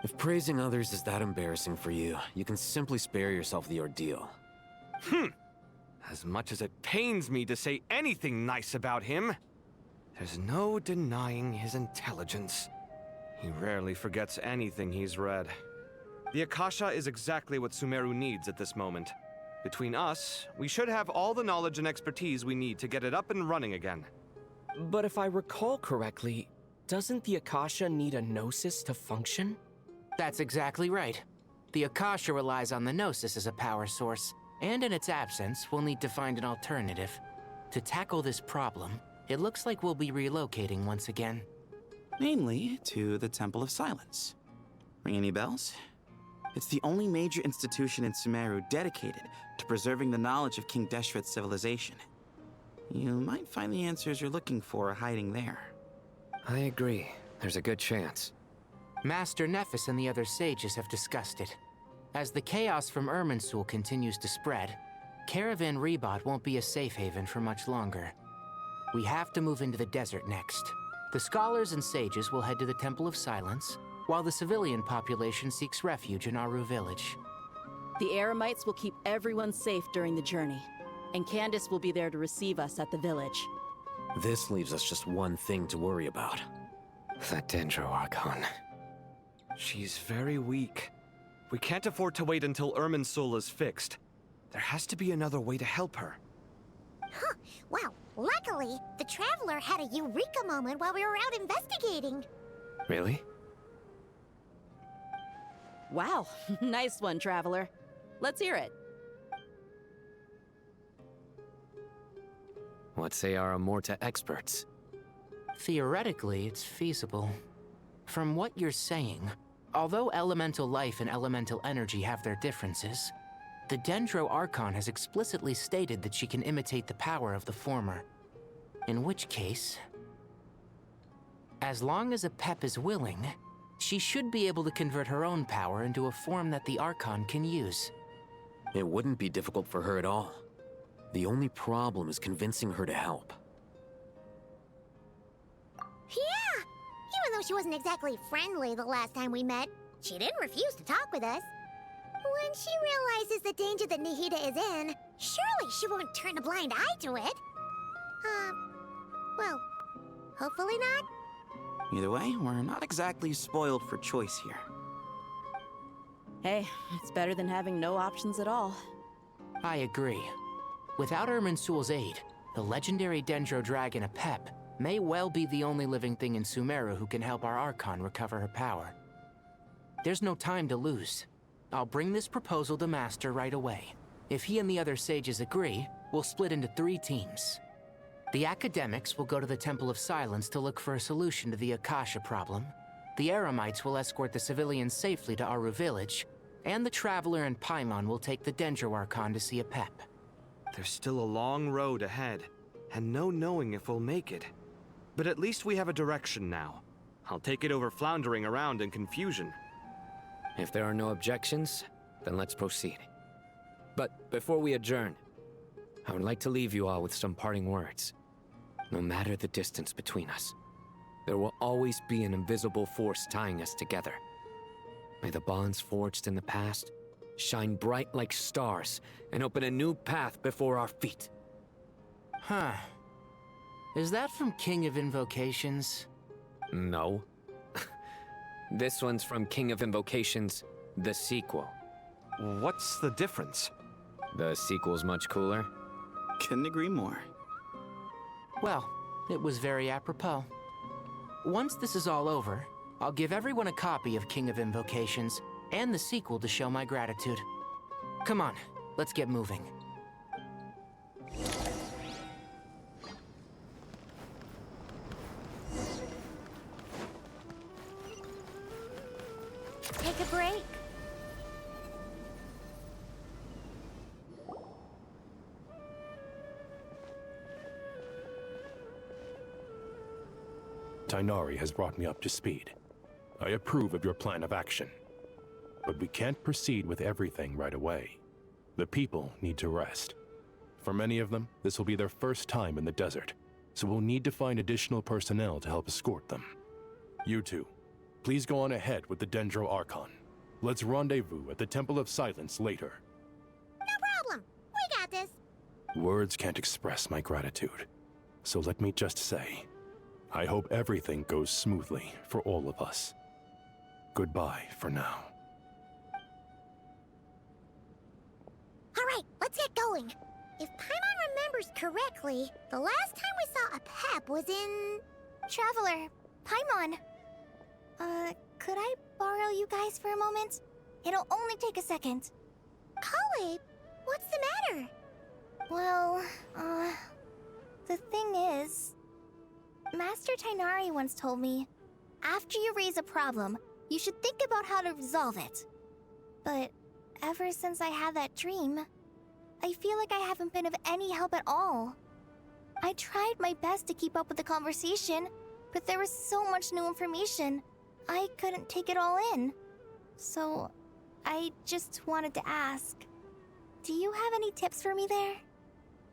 If praising others is that embarrassing for you, you can simply spare yourself the ordeal.
As much as it pains me to say anything nice about him, there's no denying his intelligence. He rarely forgets anything he's read. The Akasha is exactly what Sumeru needs at this moment. Between us, we should have all the knowledge and expertise we need to get it up and running again.
But if I recall correctly, doesn't the Akasha need a Gnosis to function?
That's exactly right. The Akasha relies on the Gnosis as a power source, and in its absence, we'll need to find an alternative. To tackle this problem, it looks like we'll be relocating once again.
Namely, to the Temple of Silence. Ring any bells? It's the only major institution in Sumeru dedicated to preserving the knowledge of King Deshret's civilization. You might find the answers you're looking for hiding there.
I agree. There's a good chance.
Master Nephis and the other sages have discussed it. As the chaos from Irminsul continues to spread, Caravan Rebot won't be a safe haven for much longer. We have to move into the desert next. The scholars and sages will head to the Temple of Silence, while the civilian population seeks refuge in Aru village.
The Eremites will keep everyone safe during the journey, and Candace will be there to receive us at the village.
This leaves us just one thing to worry about. That Dendro Archon.
She's very weak. We can't afford to wait until Irminsul is fixed. There has to be another way to help her.
Huh. Wow. Luckily, the Traveler had a eureka moment while we were out investigating.
Really?
Wow. Nice one, Traveler. Let's hear it.
What say our Amorta experts?
Theoretically, it's feasible. From what you're saying, although elemental life and elemental energy have their differences, the Dendro Archon has explicitly stated that she can imitate the power of the former. In which case, as long as Apep is willing, she should be able to convert her own power into a form that the Archon can use.
It wouldn't be difficult for her at all. The only problem is convincing her to help.
Yeah! Even though she wasn't exactly friendly the last time we met, she didn't refuse to talk with us. When she realizes the danger that Nahida is in, surely she won't turn a blind eye to it. Well, hopefully not.
Either way, we're not exactly spoiled for choice here.
Hey, it's better than having no options at all.
I agree. Without Irminsul's aid, the legendary Dendro Dragon Apep may well be the only living thing in Sumeru who can help our Archon recover her power. There's no time to lose. I'll bring this proposal to Master right away. If he and the other sages agree, we'll split into 3 teams. The academics will go to the Temple of Silence to look for a solution to the Akasha problem. The Eremites will escort the civilians safely to Aru village, and the Traveler and Paimon will take the Dendro Archon to see Apep.
There's still a long road ahead, and no knowing if we'll make it. But at least we have a direction now. I'll take it over floundering around in confusion.
If there are no objections, then let's proceed. But before we adjourn, I would like to leave you all with some parting words. No matter the distance between us, there will always be an invisible force tying us together. May the bonds forged in the past shine bright like stars and open a new path before our feet.
Huh. Is that from King of Invocations?
No. This one's from King of Invocations, the sequel.
What's the difference?
The sequel's much cooler.
Couldn't agree more.
Well, it was very apropos. Once this is all over, I'll give everyone a copy of King of Invocations and the sequel to show my gratitude. Come on, let's get moving.
Take a break.
Tighnari has brought me up to speed. I approve of your plan of action. But we can't proceed with everything right away. The people need to rest. For many of them, this will be their first time in the desert, so we'll need to find additional personnel to help escort them. You two, please go on ahead with the Dendro Archon. Let's rendezvous at the Temple of Silence later.
No problem. We got this.
Words can't express my gratitude, so let me just say, I hope everything goes smoothly for all of us. Goodbye for now.
All right, let's get going. If Paimon remembers correctly, the last time we saw a Pep was in...
Traveler, Paimon. Could I borrow you guys for a moment? It'll only take a second.
Kale, what's the matter?
Well, the thing is... Master Tighnari once told me, after you raise a problem, you should think about how to resolve it. But ever since I had that dream, I feel like I haven't been of any help at all. I tried my best to keep up with the conversation, but there was so much new information, I couldn't take it all in. So, I just wanted to ask, do you have any tips for me there?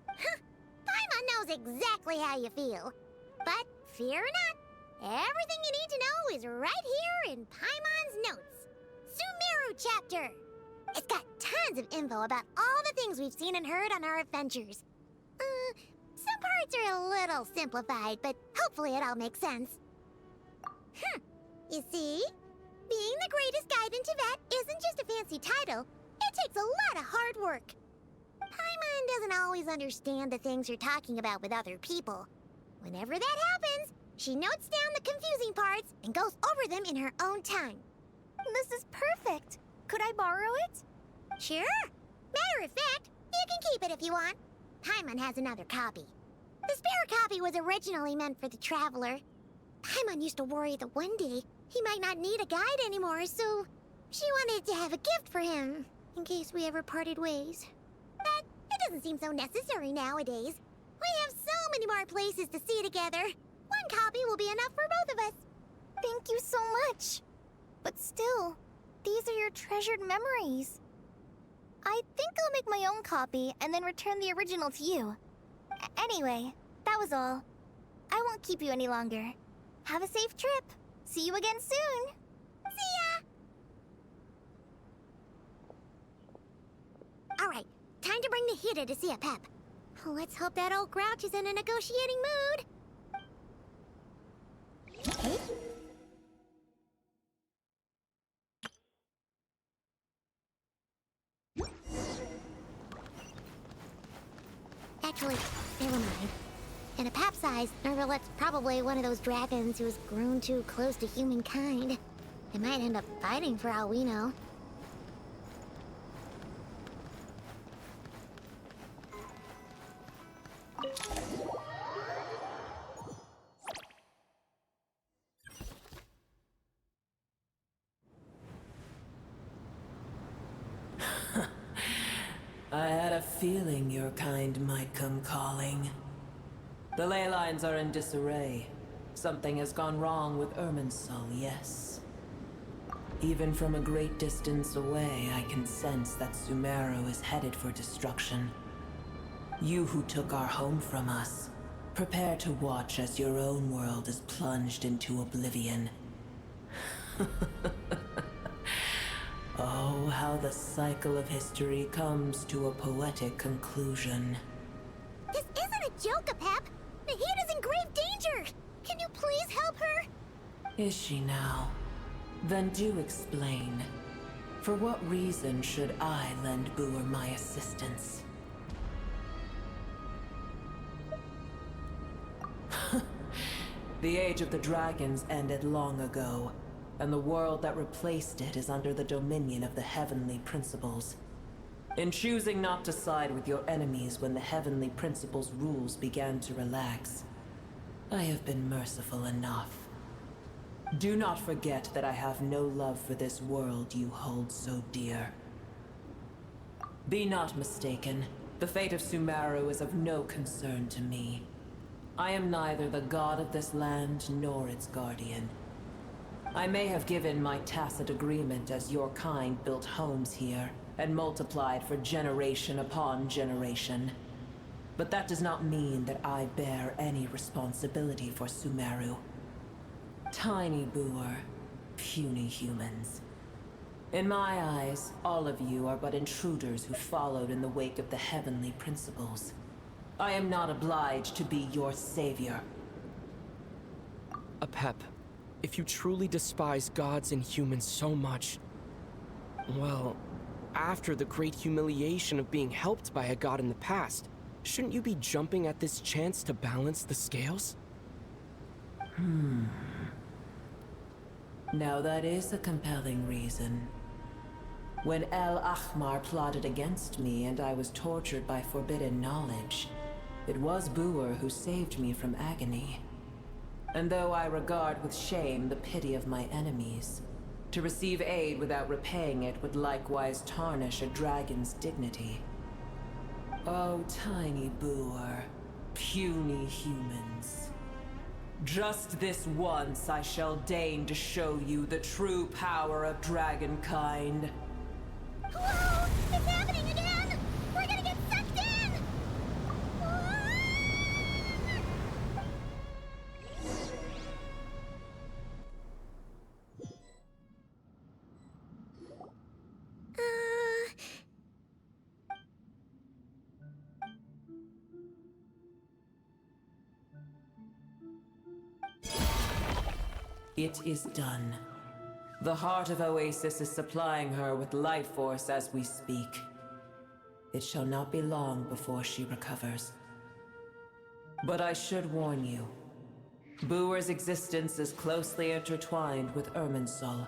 Paimon knows exactly how you feel. But fear not, everything you need to know is right here in Paimon's notes. Sumeru chapter. It's got tons of info about all the things we've seen and heard on our adventures. Some parts are a little simplified, but hopefully it all makes sense. You see? Being the greatest guide in Tibet isn't just a fancy title. It takes a lot of hard work. Paimon doesn't always understand the things you're talking about with other people. Whenever that happens, she notes down the confusing parts and goes over them in her own time.
This is perfect. Could I borrow it?
Sure. Matter of fact, you can keep it if you want. Paimon has another copy. The spare copy was originally meant for the Traveler. Paimon used to worry that one day he might not need a guide anymore, so she wanted to have a gift for him, in case we ever parted ways. But it doesn't seem so necessary nowadays. We have so many more places to see together. One copy will be enough for both of us.
Thank you so much. But still, these are your treasured memories. I think I'll make my own copy and then return the original to you. Anyway, that was all. I won't keep you any longer. Have a safe trip. See you again soon.
See ya! Alright, time to bring the Hida to see a Pep. Let's hope that old grouch is in a negotiating mood. Actually, never mind. In a Pep size, Nervalet's probably one of those dragons who's grown too close to humankind. They might end up fighting for all we know.
I had a feeling your kind might come calling. The ley lines are in disarray, Something has gone wrong with Irminsul, yes. Even from a great distance away, I can sense that Sumeru is headed for destruction. You who took our home from us, prepare to watch as your own world is plunged into oblivion. Oh, how the cycle of history comes to a poetic conclusion.
This isn't a joke, Apep! Nahida's in grave danger! Can you please help her?
Is she now? Then do explain. For what reason should I lend Boer my assistance? The Age of the Dragons ended long ago, and the world that replaced it is under the dominion of the Heavenly Principles. In choosing not to side with your enemies when the Heavenly Principles' rules began to relax, I have been merciful enough. Do not forget that I have no love for this world you hold so dear. Be not mistaken, the fate of Sumeru is of no concern to me. I am neither the god of this land nor its guardian. I may have given my tacit agreement as your kind built homes here and multiplied for generation upon generation. But that does not mean that I bear any responsibility for Sumeru. Tiny Boer, puny humans. In my eyes, all of you are but intruders who followed in the wake of the Heavenly Principles. I am not obliged to be your savior.
Apep, if you truly despise gods and humans so much, well, after the great humiliation of being helped by a god in the past, shouldn't you be jumping at this chance to balance the scales?
Now that is a compelling reason. When El Ahmar plotted against me and I was tortured by forbidden knowledge, it was Boer who saved me from agony. And though I regard with shame the pity of my enemies, to receive aid without repaying it would likewise tarnish a dragon's dignity. Oh, tiny Boer, puny humans. Just this once I shall deign to show you the true power of dragonkind.
Whoa! It's happening again! We're gonna get sucked in!
It is done. The heart of Oasis is supplying her with life force as we speak. It shall not be long before she recovers. But I should warn you. Boer's existence is closely intertwined with Irminsul.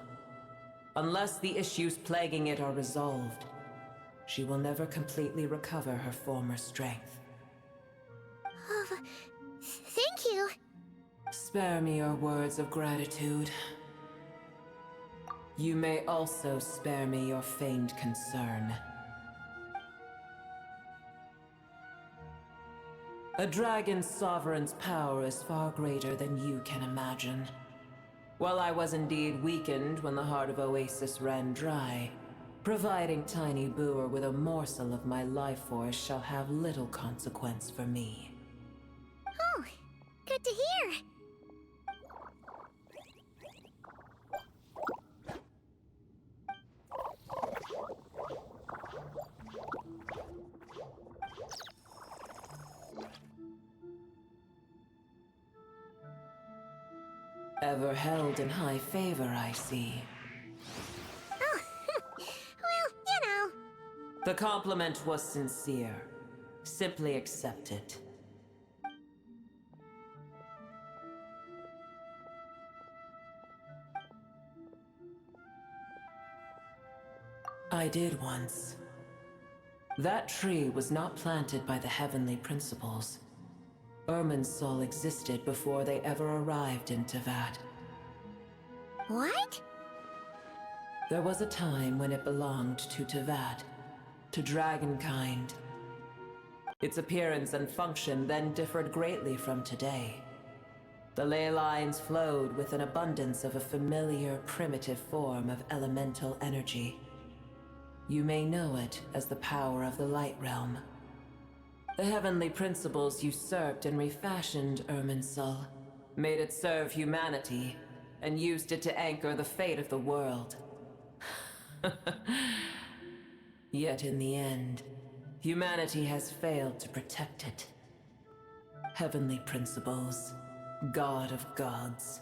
Unless the issues plaguing it are resolved, she will never completely recover her former strength.
Oh, thank you.
Spare me your words of gratitude. You may also spare me your feigned concern. A dragon's sovereign's power is far greater than you can imagine. While I was indeed weakened when the heart of Oasis ran dry, providing Tiny Boer with a morsel of my life force shall have little consequence for me.
Oh, good to hear.
Ever held in high favor, I see.
Oh, well, you know.
The compliment was sincere. Simply accept it. I did once. That tree was not planted by the Heavenly Principles. Irminsul existed before they ever arrived in Tevat.
What?
There was a time when it belonged to Tevat, to dragonkind. Its appearance and function then differed greatly from today. The ley lines flowed with an abundance of a familiar, primitive form of elemental energy. You may know it as the power of the Light Realm. The heavenly principles usurped and refashioned Irminsul, made it serve humanity, and used it to anchor the fate of the world. Yet in the end, humanity has failed to protect it. Heavenly principles, God of gods.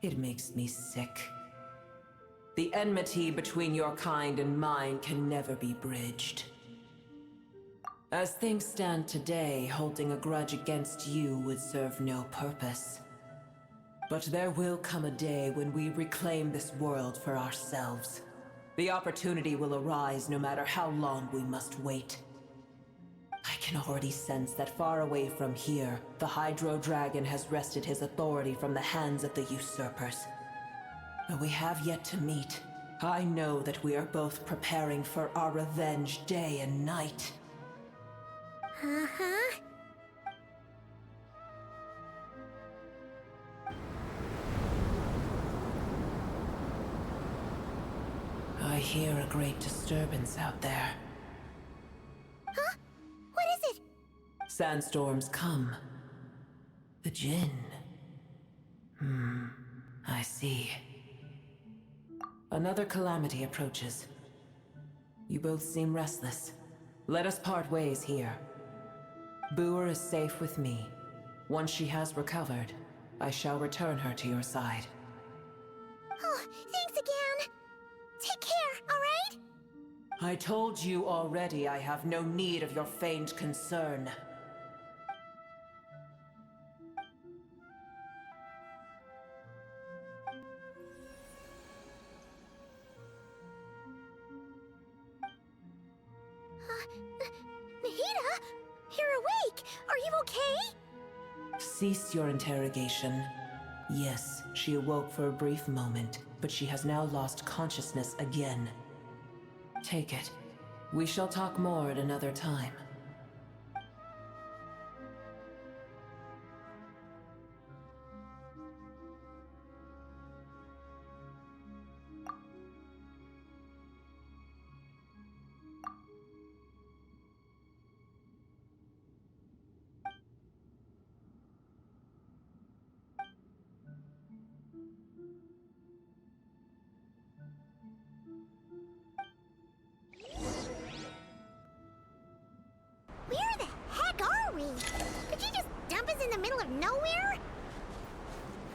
It makes me sick. The enmity between your kind and mine can never be bridged. As things stand today, holding a grudge against you would serve no purpose. But there will come a day when we reclaim this world for ourselves. The opportunity will arise no matter how long we must wait. I can already sense that far away from here, the Hydro Dragon has wrested his authority from the hands of the usurpers. Though we have yet to meet, I know that we are both preparing for our revenge day and night.
Uh-huh.
I hear a great disturbance out there.
Huh? What is it?
Sandstorms come. The Jinn. I see. Another calamity approaches. You both seem restless. Let us part ways here. Boer is safe with me. Once she has recovered, I shall return her to your side.
Oh, thanks again. Take care, alright?
I told you already I have no need of your feigned concern.
Nahida? You're awake! Are you okay?
Cease your interrogation. Yes, she awoke for a brief moment, but she has now lost consciousness again. Take it. We shall talk more at another time.
Where the heck are we? Did you just dump us in the middle of nowhere?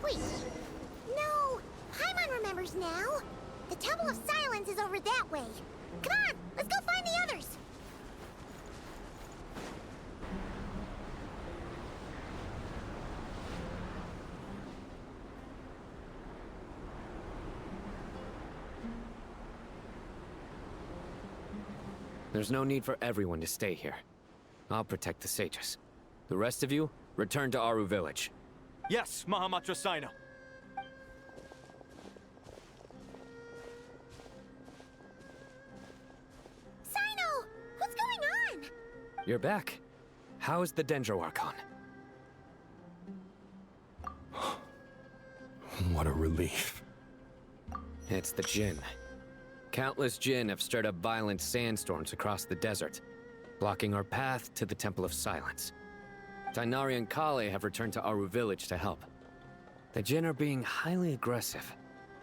Wait. No. Paimon remembers now. The Temple of Silence is over that way. Come on, let's go find the others.
There's no need for everyone to stay here. I'll protect the sages. The rest of you, return to Aru village.
Yes, Mahamatra Sino.
Sino! What's going on?
You're back. How is the Dendro Archon?
What a relief.
It's the Jinn. Countless Jinn have stirred up violent sandstorms across the desert, blocking our path to the Temple of Silence. Tainari and Kale have returned to Aru village to help. The Jinn are being highly aggressive,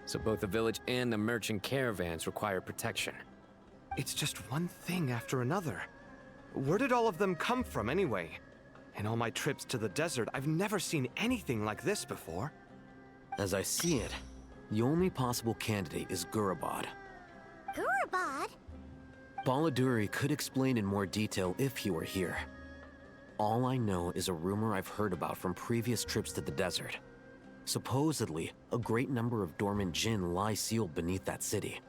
so both the village and the merchant caravans require protection.
It's just one thing after another. Where did all of them come from anyway? In all my trips to the desert, I've never seen anything like this before.
As I see it, the only possible candidate is Gurabad.
Gurabad?
Baladuri could explain in more detail if he were here. All I know is a rumor I've heard about from previous trips to the desert. Supposedly, a great number of dormant Jinn lie sealed beneath that city.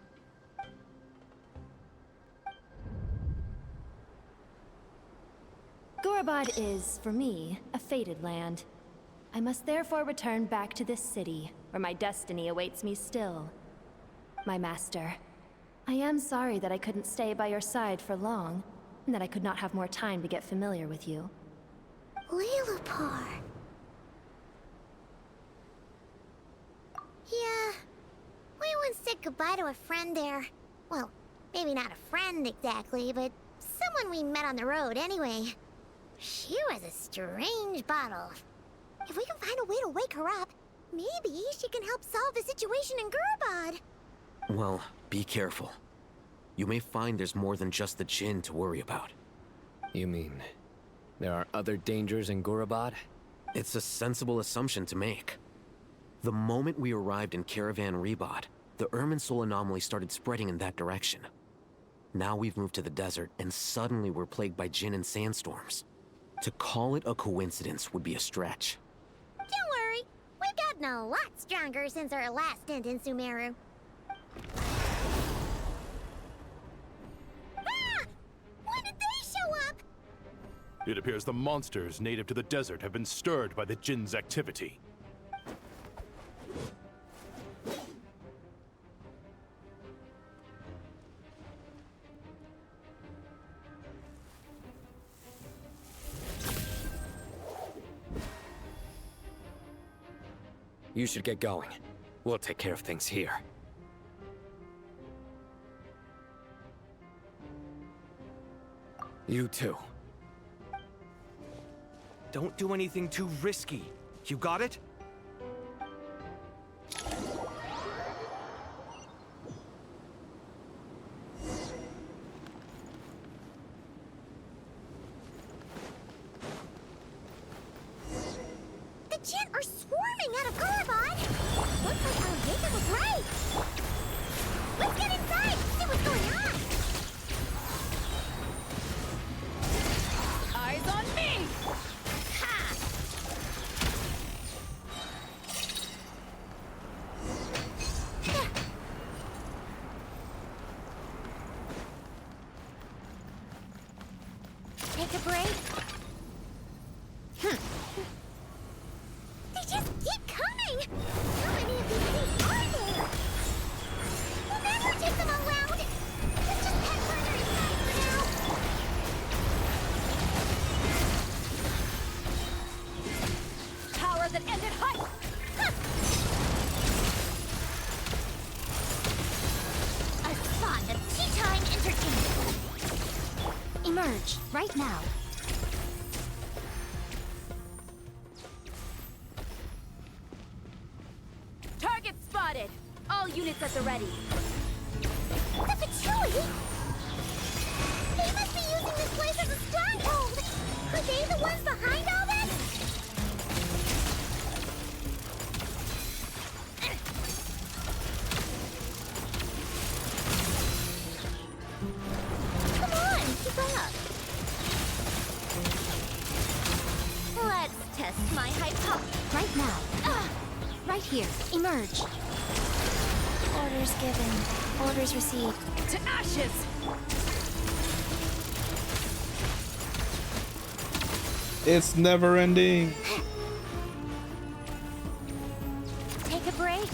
Gurabad is, for me, a fated land. I must therefore return back to this city, where my destiny awaits me still. My master, I am sorry that I couldn't stay by your side for long, and that I could not have more time to get familiar with you.
Lilipar. goodbye to a friend there. Well, maybe not a friend exactly, but someone we met on the road anyway. She was a strange bottle. If we can find a way to wake her up, maybe she can help solve the situation in Gurbad.
Well, be careful. You may find there's more than just the Jinn to worry about.
You mean, there are other dangers in Gurabad?
It's a sensible assumption to make. The moment we arrived in Caravan Rebad, the Irminsul anomaly started spreading in that direction. Now we've moved to the desert, and suddenly we're plagued by Jinn and sandstorms. To call it a coincidence would be a stretch.
Don't worry, we've gotten a lot stronger since our last stint in Sumeru. Ah! When did they show up?
It appears the monsters native to the desert have been stirred by the Jinn's activity.
You should get going. We'll take care of things here. You too.
Don't do anything too risky. You got it?
The Jinn are swarming out of Gurbad! Looks like our vision was right! Let's get inside and see what's going on!
Eyes on me!
Ha! Take a break. They just keep coming! How many of these things are there? We'll never take them all out! Let's just head further inside for now!
Power that ended height!
A spot of tea-time entertainment. Emerge, right now.
Target spotted! All units at the ready.
The Patchouli? They must be using this place as a stronghold! Are they the ones behind all this? Come on, keep up!
Let's test my hypothesis. Right now. Right here. Emerge. Orders given. Orders received.
To ashes!
It's never ending.
Take a break.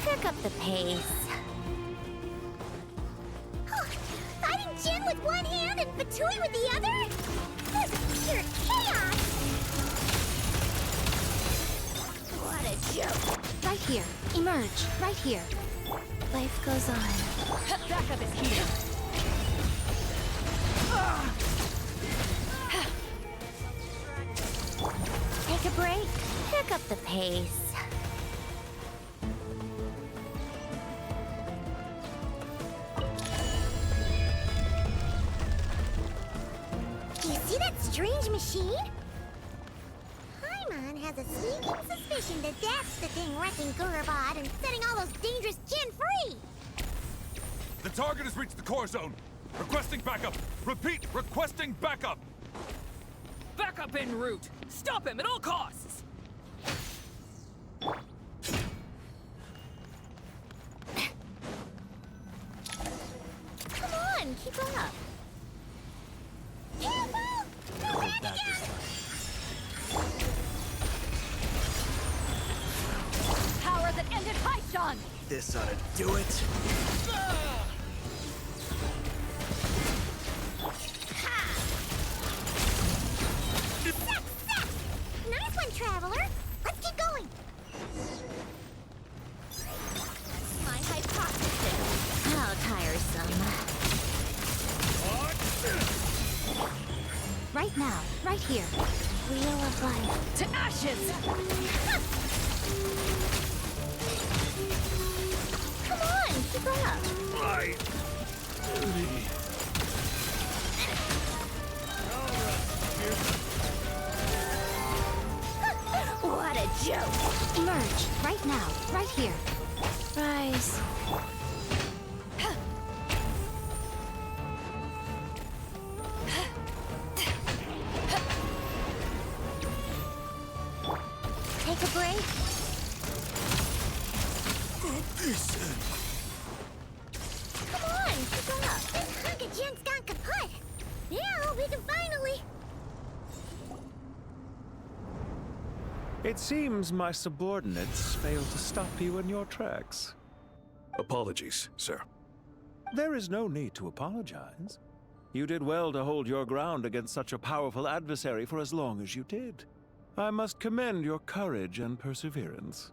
Pick up the pace.
Fighting Jin with one hand and Fatui with the other? This is pure chaos! What a joke!
Right here. Emerge. Right here. Life goes on.
Backup is here.
Take a break. Pick up the pace.
Do you see that strange machine? Paimon has a sneaking suspicion that that's the thing wrecking Gurabad and setting all those dangerous Jinn free!
The target has reached the core zone. Requesting backup. Repeat, requesting backup.
Backup en route! Stop him at all costs!
Come on, keep up! Careful! No handicap!
Power that ended Haishan!
This ought to do it.
Nice one, Traveler! Let's keep going! My hypothesis. How tiresome.
Right now, right here. Wheel of life.
To ashes!
Come on, keep up.
My duty.
What a joke! Merge, right now, right here. Rise. Take a break.
Come on, keep up. This hunk of junk's gone kaput. Now we can finally...
It seems my subordinates failed to stop you in your tracks.
Apologies, sir.
There is no need to apologize. You did well to hold your ground against such a powerful adversary for as long as you did. I must commend your courage and perseverance.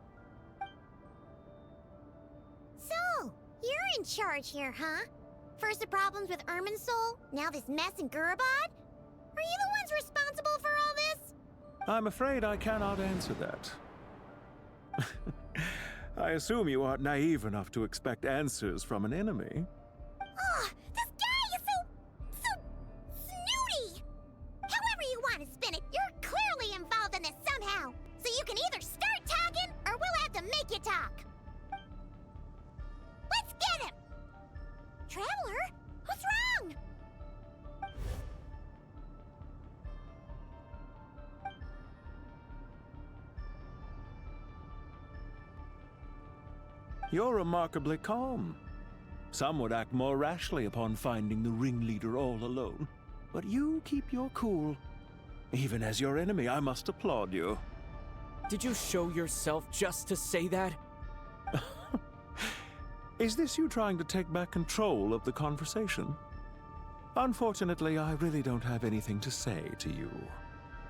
So, you're in charge here, huh? First the problems with Irminsul, now this mess in Gurabad? Are you the ones responsible for all this?
I'm afraid I cannot answer that. I assume you aren't naive enough to expect answers from an enemy.
Ugh, this guy is so snooty! However you want to spin it, you're clearly involved in this somehow. So you can either start talking, or we'll have to make you talk. Let's get him! Traveler? What's wrong?
You're remarkably calm. Some would act more rashly upon finding the ringleader all alone. But you keep your cool. Even as your enemy, I must applaud you.
Did you show yourself just to say that?
Is this you trying to take back control of the conversation? Unfortunately, I really don't have anything to say to you.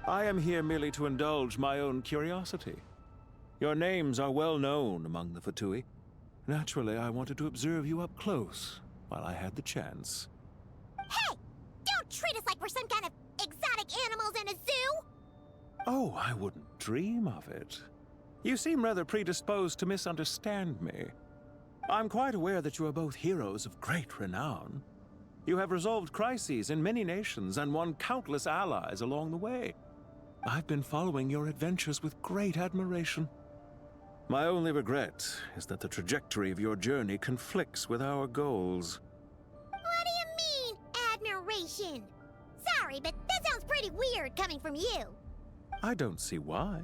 I am here merely to indulge my own curiosity. Your names are well known among the Fatui. Naturally, I wanted to observe you up close while I had the chance.
Hey! Don't treat us like we're some kind of exotic animals in a zoo!
Oh, I wouldn't dream of it. You seem rather predisposed to misunderstand me. I'm quite aware that you are both heroes of great renown. You have resolved crises in many nations and won countless allies along the way. I've been following your adventures with great admiration. My only regret is that the trajectory of your journey conflicts with our goals.
What do you mean, admiration? Sorry, but that sounds pretty weird coming from you.
I don't see why.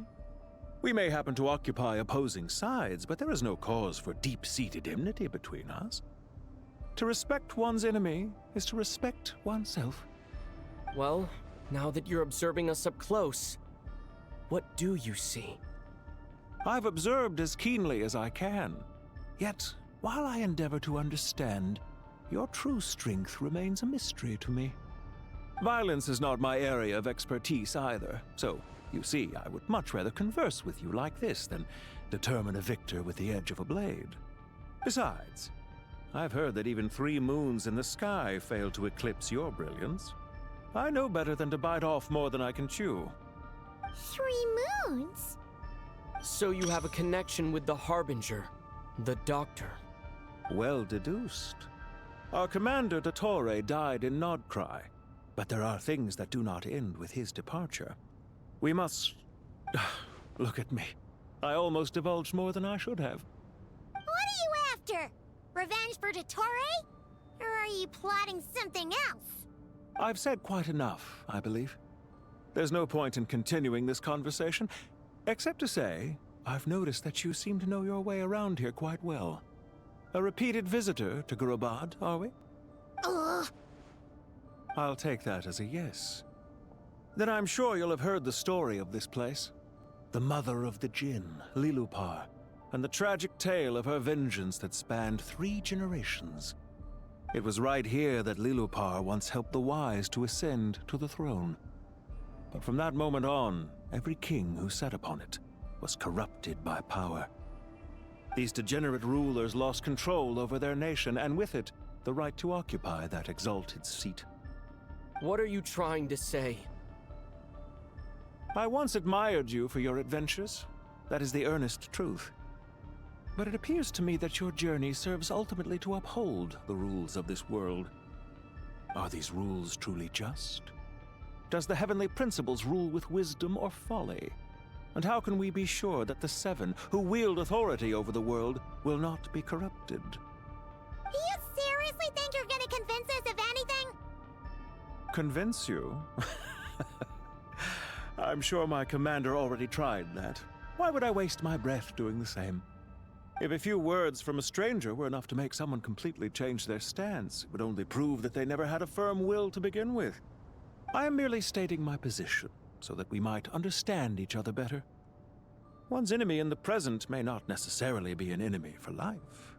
We may happen to occupy opposing sides, but there is no cause for deep-seated enmity between us. To respect one's enemy is to respect oneself.
Well, now that you're observing us up close, what do you see?
I've observed as keenly as I can. Yet, while I endeavor to understand, your true strength remains a mystery to me. Violence is not my area of expertise either, so, you see, I would much rather converse with you like this than determine a victor with the edge of a blade. Besides, I've heard that even 3 moons in the sky fail to eclipse your brilliance. I know better than to bite off more than I can chew.
3 moons?
So you have a connection with the Harbinger, the Doctor.
Well deduced. Our commander, Dottore, died in Nodcry, but there are things that do not end with his departure. We must... Look at me. I almost divulged more than I should have.
What are you after? Revenge for Dottore? Or are you plotting something else?
I've said quite enough, I believe. There's no point in continuing this conversation, except to say, I've noticed that you seem to know your way around here quite well. A repeated visitor to Gurabad, are we?
Ugh.
I'll take that as a yes. Then I'm sure you'll have heard the story of this place. The mother of the Jinn, Lilupar, and the tragic tale of her vengeance that spanned 3 generations. It was right here that Lilupar once helped the wise to ascend to the throne. But from that moment on, every king who sat upon it was corrupted by power. These degenerate rulers lost control over their nation, and with it, the right to occupy that exalted seat.
What are you trying to say?
I once admired you for your adventures. That is the earnest truth. But it appears to me that your journey serves ultimately to uphold the rules of this world. Are these rules truly just? Does the heavenly principles rule with wisdom or folly? And how can we be sure that the Seven, who wield authority over the world, will not be corrupted?
Do you seriously think you're gonna convince us of anything?
Convince you? I'm sure my commander already tried that. Why would I waste my breath doing the same? If a few words from a stranger were enough to make someone completely change their stance, it would only prove that they never had a firm will to begin with. I am merely stating my position, so that we might understand each other better. One's enemy in the present may not necessarily be an enemy for life.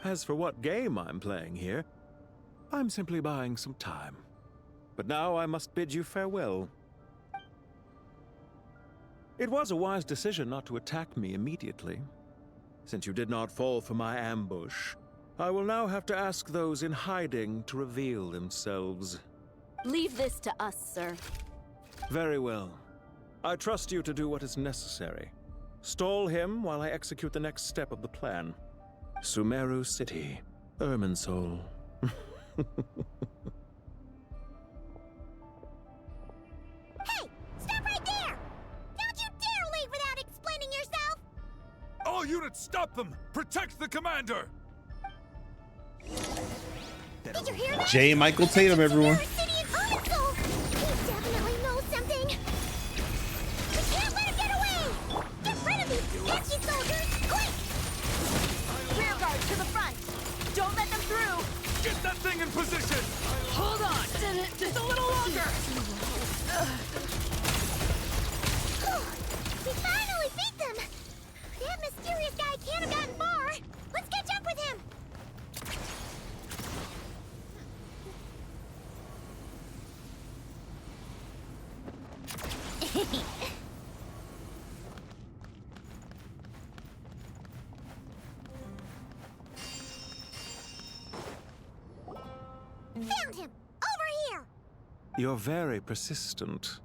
As for what game I'm playing here, I'm simply buying some time. But now I must bid you farewell. It was a wise decision not to attack me immediately. Since you did not fall for my ambush, I will now have to ask those in hiding to reveal themselves.
Leave this to us, sir.
Very well. I trust you to do what is necessary. Stall him while I execute the next step of the plan. Sumeru City, Irminsul.
Hey! Stop right there! Don't you dare leave without explaining yourself!
All units, stop them! Protect the commander!
Did you hear that?
J. Michael Tatum, everyone.
City in Irminsul! He definitely knows something! We can't let him get away! Get rid of these pesky soldiers, quick!
Rear guard to the front. Don't let them through.
Get that thing in position!
Hold on. Just a little longer.
We finally beat them! That mysterious guy can't have gotten far! Let's catch up with him! Found him! Over here!
You're very persistent.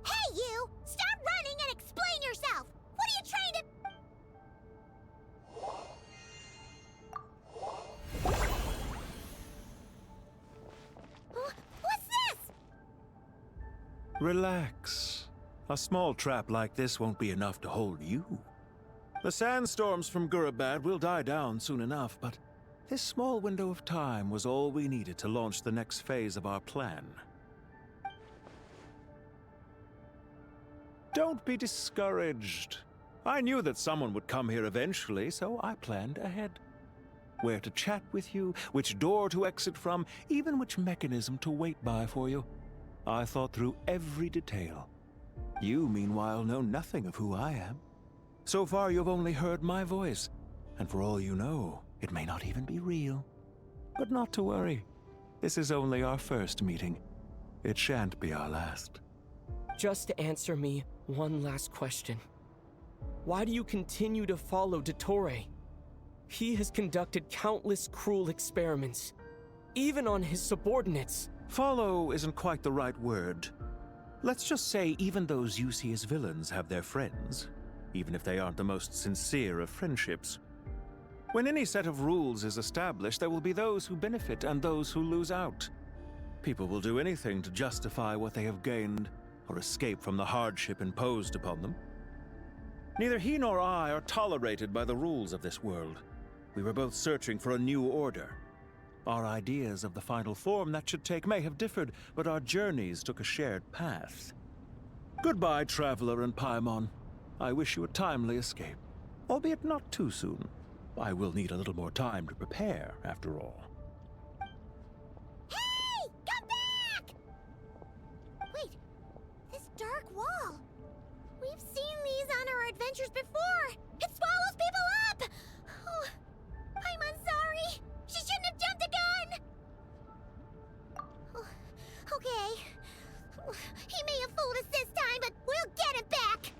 Hey, you! Stop running and explain yourself! What are you trying to... What's this?
Relax. A small trap like this won't be enough to hold you. The sandstorms from Gurabad will die down soon enough, but this small window of time was all we needed to launch the next phase of our plan. Don't be discouraged. I knew that someone would come here eventually, so I planned ahead. Where to chat with you, which door to exit from, even which mechanism to wait by for you. I thought through every detail. You, meanwhile, know nothing of who I am. So far, you've only heard my voice, and for all you know, it may not even be real. But not to worry. This is only our first meeting. It shan't be our last.
Just answer me one last question. Why do you continue to follow Dottore? He has conducted countless cruel experiments, even on his subordinates.
Follow isn't quite the right word. Let's just say even those you see as villains have their friends, even if they aren't the most sincere of friendships. When any set of rules is established, there will be those who benefit and those who lose out. People will do anything to justify what they have gained or escape from the hardship imposed upon them. Neither he nor I are tolerated by the rules of this world. We were both searching for a new order. Our ideas of the final form that should take may have differed, but our journeys took a shared path. Goodbye, Traveler and Paimon. I wish you a timely escape, albeit not too soon. I will need a little more time to prepare, after all.
Hey! Come back! Wait, this dark wall. We've seen these on our adventures before. It swallows people up! Oh, I'm sorry. She shouldn't have jumped the gun! Oh, okay. He may have fooled us this time, but we'll get him back!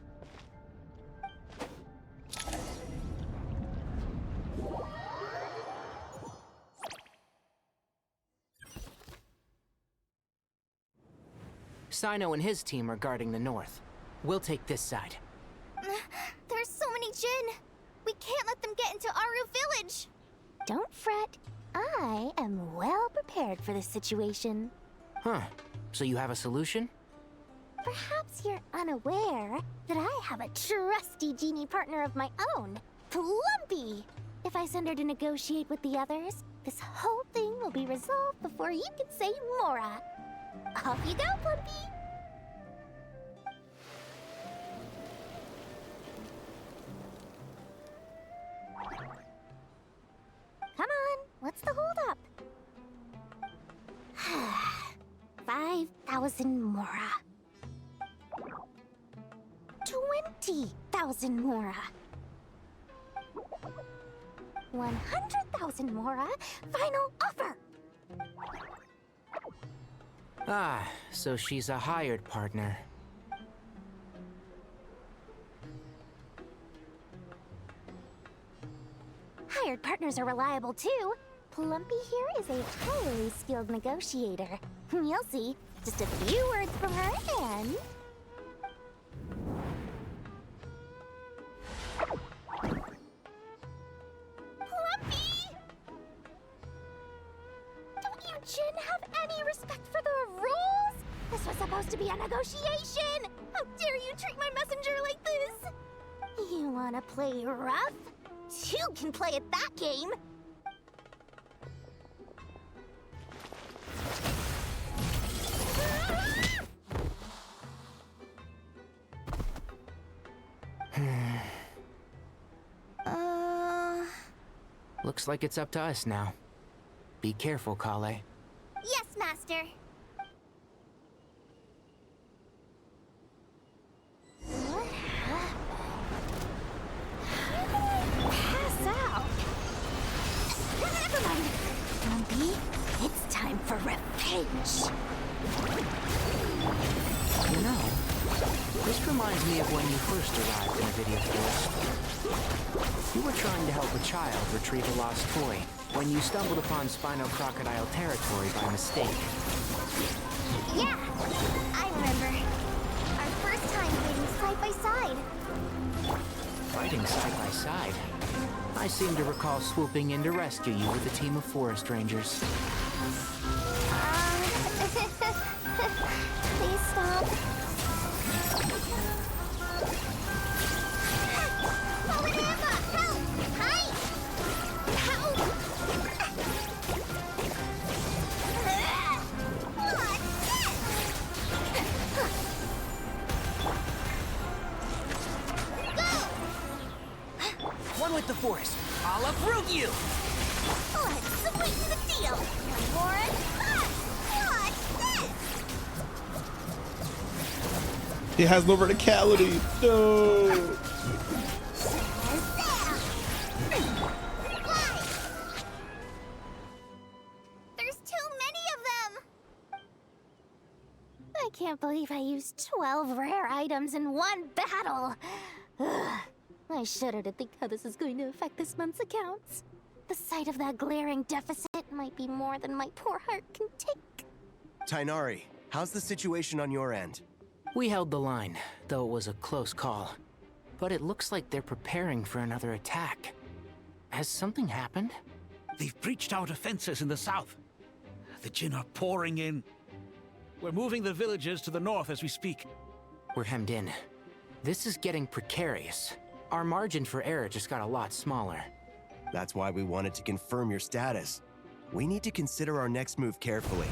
Sino and his team are guarding the north. We'll take this side.
There's so many Jin. We can't let them get into Aru Village. Don't fret. I am well prepared for this situation.
Huh. So you have a solution?
Perhaps you're unaware that I have a trusty genie partner of my own, Plumpy. If I send her to negotiate with the others, this whole thing will be resolved before you can say Mora. Off you go, Plumpy. Come on, what's the holdup? 5,000 Mora. 20,000 Mora. 100,000 Mora. Final offer.
Ah, so she's a hired partner.
Hired partners are reliable too. Plumpy here is a highly skilled negotiator. You'll see. Just a few words from her and... Plumpy! Don't you Jin have any respect for the rules? This was supposed to be a negotiation! How dare you treat my messenger like this? You wanna play rough? Two can play at that game!
Looks like it's up to us now. Be careful, Kale.
Yes, Master. What happened? How did I pass out? Never mind. Plumpy, it's time for revenge.
You know, this reminds me of when you first arrived in the video forest. You were trying to help a child retrieve a lost toy when you stumbled upon Spino Crocodile territory by mistake.
Yeah, I remember. Our first time fighting side by side.
Fighting side by side? I seem to recall swooping in to rescue you with a team of forest rangers.
Please stop.
One with the forest. I'll uproot you!
Let's sweeten the deal. More Watch this!
He has no verticality. No.
There's too many of them! I can't believe I used 12 rare items in one battle. Ugh. I shudder to think how this is going to affect this month's accounts. The sight of that glaring deficit might be more than my poor heart can take.
Tainari, how's the situation on your end?
We held the line, though it was a close call. But it looks like they're preparing for another attack. Has something happened?
They've breached our defenses in the south. The Jin are pouring in. We're moving the villages to the north as we speak.
We're hemmed in. This is getting precarious. Our margin for error just got a lot smaller.
That's why we wanted to confirm your status. We need to consider our next move carefully.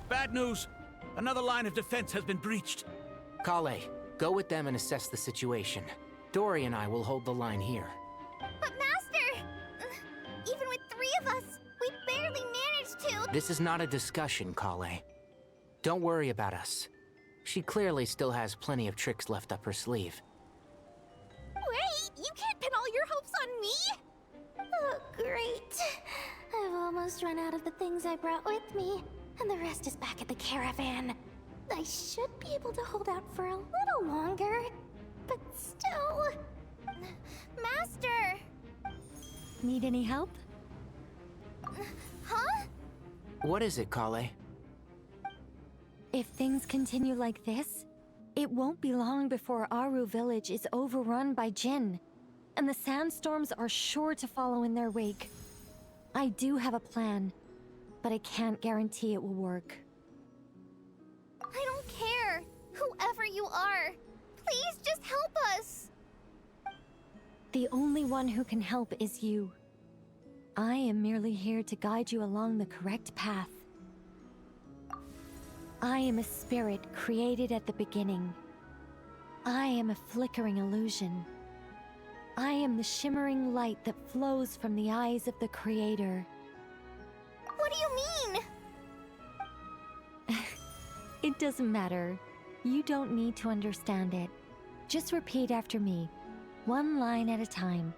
Bad news! Another line of defense has been breached.
Kale, go with them and assess the situation. Dory and I will hold the line here.
But Master! Even with 3 of us, we barely managed to...
This is not a discussion, Kale. Don't worry about us. She clearly still has plenty of tricks left up her sleeve.
Wait! You can't pin all your hopes on me? Oh, great. I've almost run out of the things I brought with me, and the rest is back at the caravan. I should be able to hold out for a little longer, but still... Master!
Need any help?
Huh?
What is it, Kale?
If things continue like this, it won't be long before Aru village is overrun by Jinn, and the sandstorms are sure to follow in their wake. I do have a plan, but I can't guarantee it will work.
I don't care. Whoever you are, please just help us.
The only one who can help is you. I am merely here to guide you along the correct path. I am a spirit created at the beginning. I am a flickering illusion. I am the shimmering light that flows from the eyes of the Creator.
What do you mean?
It doesn't matter. You don't need to understand it. Just repeat after me, one line at a time.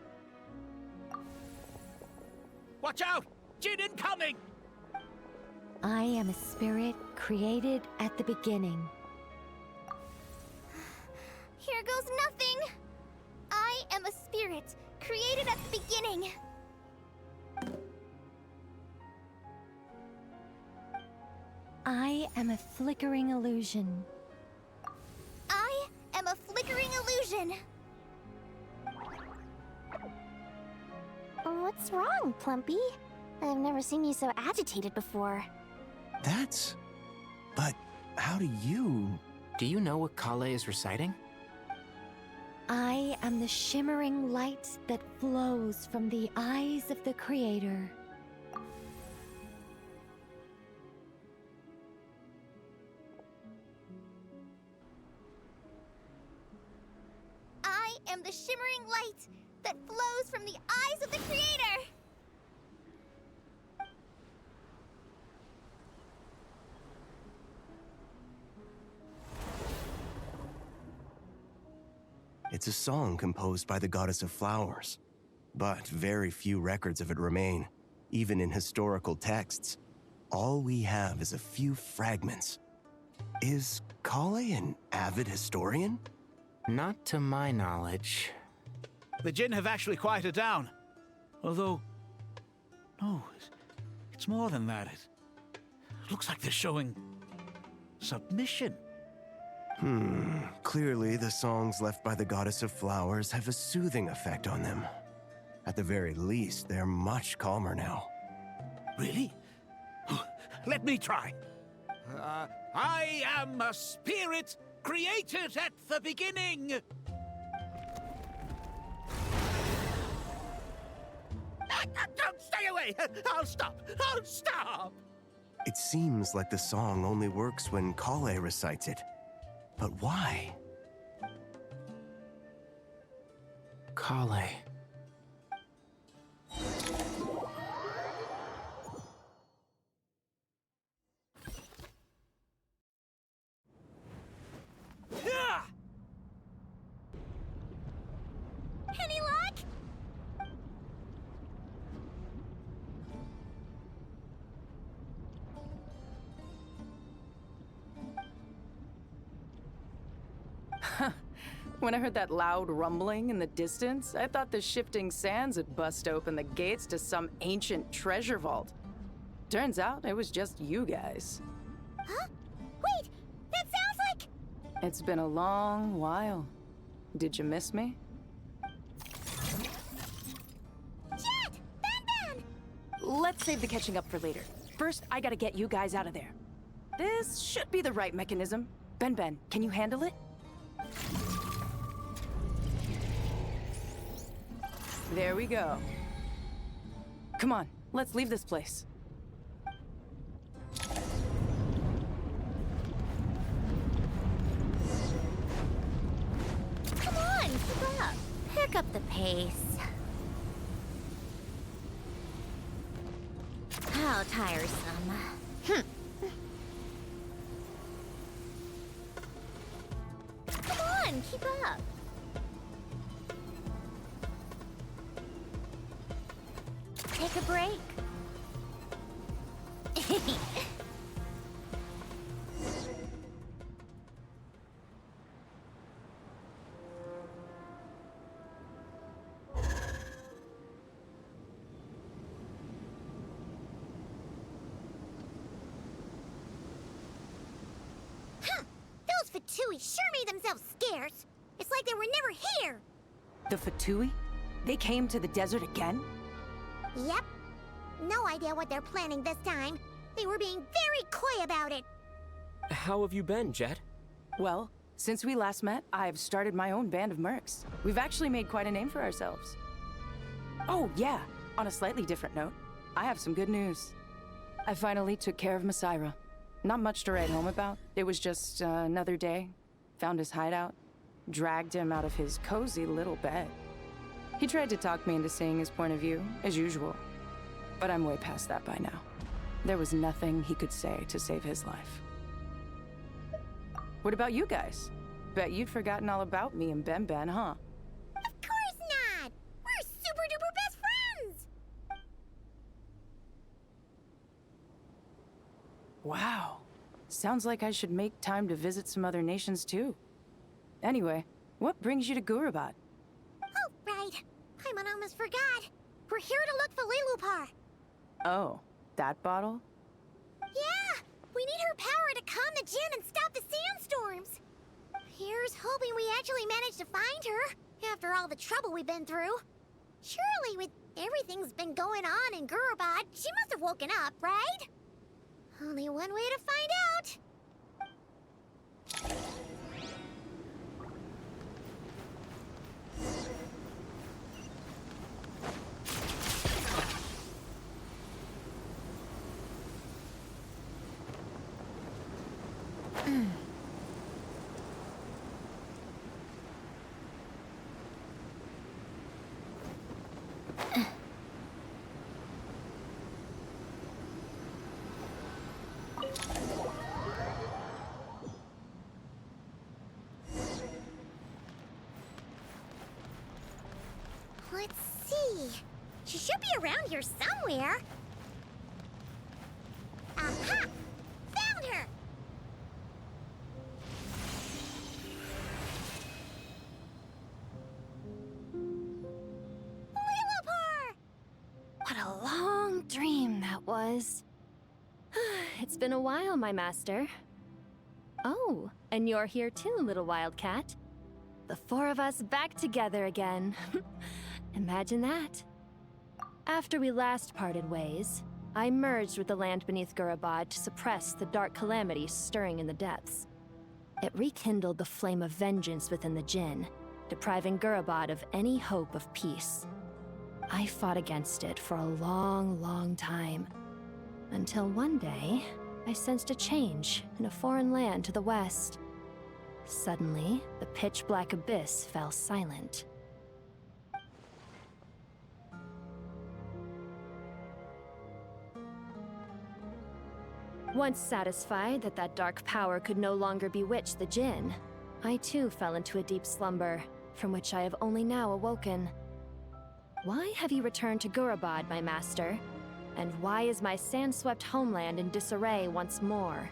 Watch out! Jinn incoming!
I am a spirit created at the beginning.
Here goes nothing. I am a spirit created at the beginning.
I am a flickering illusion.
I am a flickering illusion. What's wrong, Plumpy? I've never seen you so agitated before.
But how do you...
Do you know what Kale is reciting?
I am the shimmering light that flows from the eyes of the Creator.
I am the shimmering light that flows from the eyes of the Creator.
It's a song composed by the goddess of flowers, but very few records of it remain, even in historical texts. All we have is a few fragments. Is Kale an avid historian?
Not to my knowledge.
The Jinn have actually quieted down. Although... no, it's more than that. It looks like they're showing... submission.
Clearly the songs left by the goddess of flowers have a soothing effect on them. At the very least, they're much calmer now.
Really? Let me try. I am a spirit created at the beginning. Don't stay away! I'll stop! I'll stop!
It seems like the song only works when Kale recites it. But why?
Kale.
Any luck?
When I heard that loud rumbling in the distance, I thought the shifting sands had bust open the gates to some ancient treasure vault. Turns out it was just you guys.
Huh? Wait! That sounds like...
It's been a long while. Did you miss me?
Jet! Ben!
Let's save the catching up for later. First, I gotta get you guys out of there. This should be the right mechanism. Ben, can you handle it? There we go. Come on, let's leave this place.
Come on, keep up.
Pick up the pace. How tiresome.
Come on, keep up.
Take a break. Fatui sure made themselves scarce. It's like they were never here.
The Fatui? They came to the desert again?
Yep. No idea what they're planning this time. They were being very coy about it.
How have you been, Jet?
Well, since we last met, I've started my own band of mercs. We've actually made quite a name for ourselves. Oh, yeah. On a slightly different note, I have some good news. I finally took care of Masaira. Not much to write home about. It was just another day. Found his hideout. Dragged him out of his cozy little bed. He tried to talk me into seeing his point of view, as usual. But I'm way past that by now. There was nothing he could say to save his life. What about you guys? Bet you'd forgotten all about me and Ben, huh?
Of course not! We're super duper best friends!
Wow. Sounds like I should make time to visit some other nations too. Anyway, what brings you to Gurabad?
Oh, right. Paimon almost forgot. We're here to look for Lilupar.
Oh, that bottle?
Yeah! We need her power to calm the Jinn and stop the sandstorms. Here's hoping we actually manage to find her, after all the trouble we've been through. Surely, with everything's been going on in Gurabad, she must have woken up, right? Only one way to find out. Let's see. She should be around here somewhere. Aha! Found her! Lilupar!
What a long dream that was. It's been a while, my master. Oh, and you're here too, little wildcat. The four of us back together again. Imagine that. After we last parted ways, I merged with the land beneath Gurabad to suppress the dark calamity stirring in the depths. It rekindled the flame of vengeance within the Jinn, depriving Gurabad of any hope of peace. I fought against it for a long, long time, until one day, I sensed a change in a foreign land to the west. Suddenly, the pitch-black abyss fell silent. Once satisfied that that dark power could no longer bewitch the Jinn, I too fell into a deep slumber, from which I have only now awoken. Why have you returned to Gurabad, my master? And why is my sand-swept homeland in disarray once more?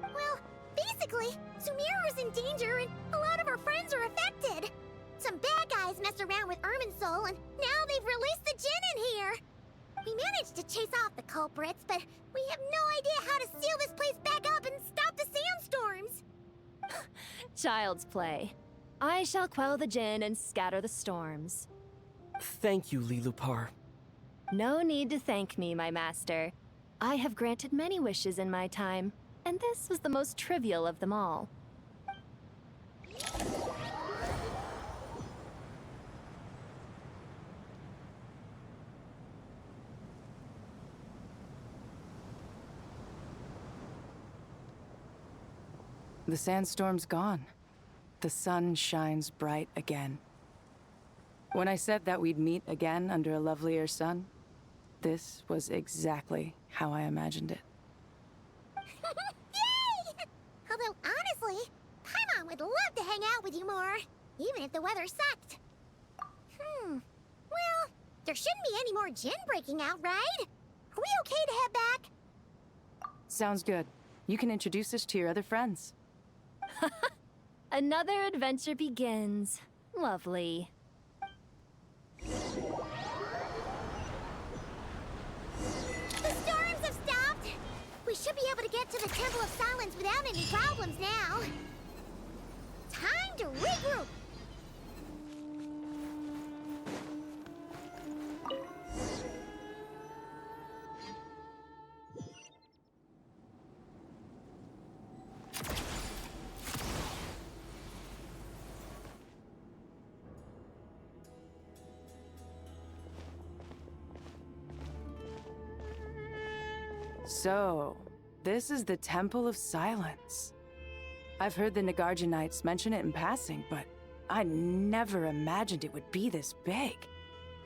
Well, basically, Sumeru's in danger and a lot of our friends are affected. Some bad guys messed around with Irminsul and now they've released the Jinn in here. We managed to chase off the culprits, but we have no idea how to seal this place back up and stop the sandstorms.
Child's play. I shall quell the Jinn and scatter the storms.
Thank you, Lilupar.
No need to thank me, my master. I have granted many wishes in my time, and this was the most trivial of them all.
The sandstorm's gone. The sun shines bright again. When I said that we'd meet again under a lovelier sun, this was exactly how I imagined it.
Yay! Although, honestly, Paimon would love to hang out with you more, even if the weather sucked. Well, there shouldn't be any more Jinn breaking out, right? Are we okay to head back?
Sounds good. You can introduce us to your other friends.
Another adventure begins. Lovely.
The storms have stopped! We should be able to get to the Temple of Silence without any problems now. Time to regroup!
So, this is the Temple of Silence. I've heard the Nagarjanites mention it in passing, but I never imagined it would be this big.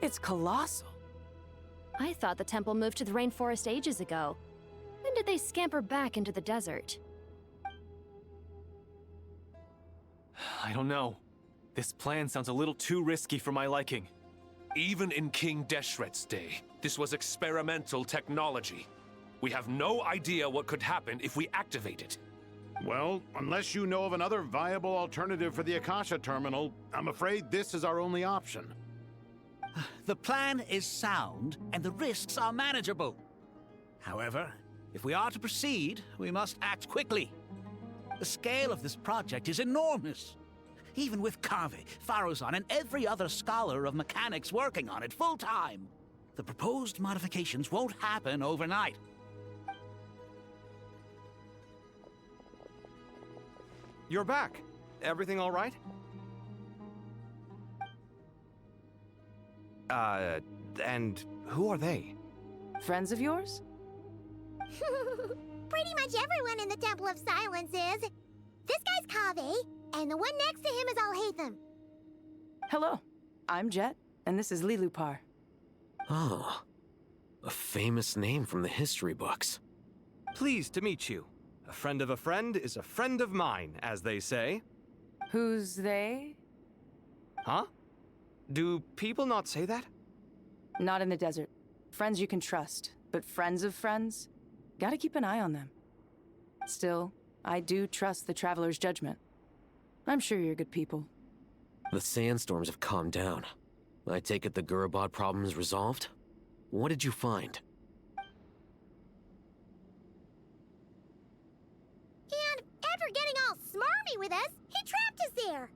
It's colossal.
I thought the temple moved to the rainforest ages ago. When did they scamper back into the desert?
I don't know. This plan sounds a little too risky for my liking.
Even in King Deshret's day, this was experimental technology. We have no idea what could happen if we activate it.
Well, unless you know of another viable alternative for the Akasha terminal, I'm afraid this is our only option.
The plan is sound, and the risks are manageable. However, if we are to proceed, we must act quickly. The scale of this project is enormous. Even with Kave, Faruzan, and every other scholar of mechanics working on it full-time, the proposed modifications won't happen overnight.
You're back. Everything all right? And who are they?
Friends of yours?
Pretty much everyone in the Temple of Silence is. This guy's Kave, and the one next to him is Alhaitham.
Hello, I'm Jet, and this is Lilupar.
Oh, a famous name from the history books.
Pleased to meet you. A friend of a friend is a friend of mine, as they say.
Who's they?
Huh? Do people not say that?
Not in the desert. Friends you can trust, but friends of friends? Gotta keep an eye on them. Still, I do trust the Traveler's judgment. I'm sure you're good people.
The sandstorms have calmed down. I take it the Gurabad problem is resolved? What did you find?
And after getting all smarmy with us, he trapped us there.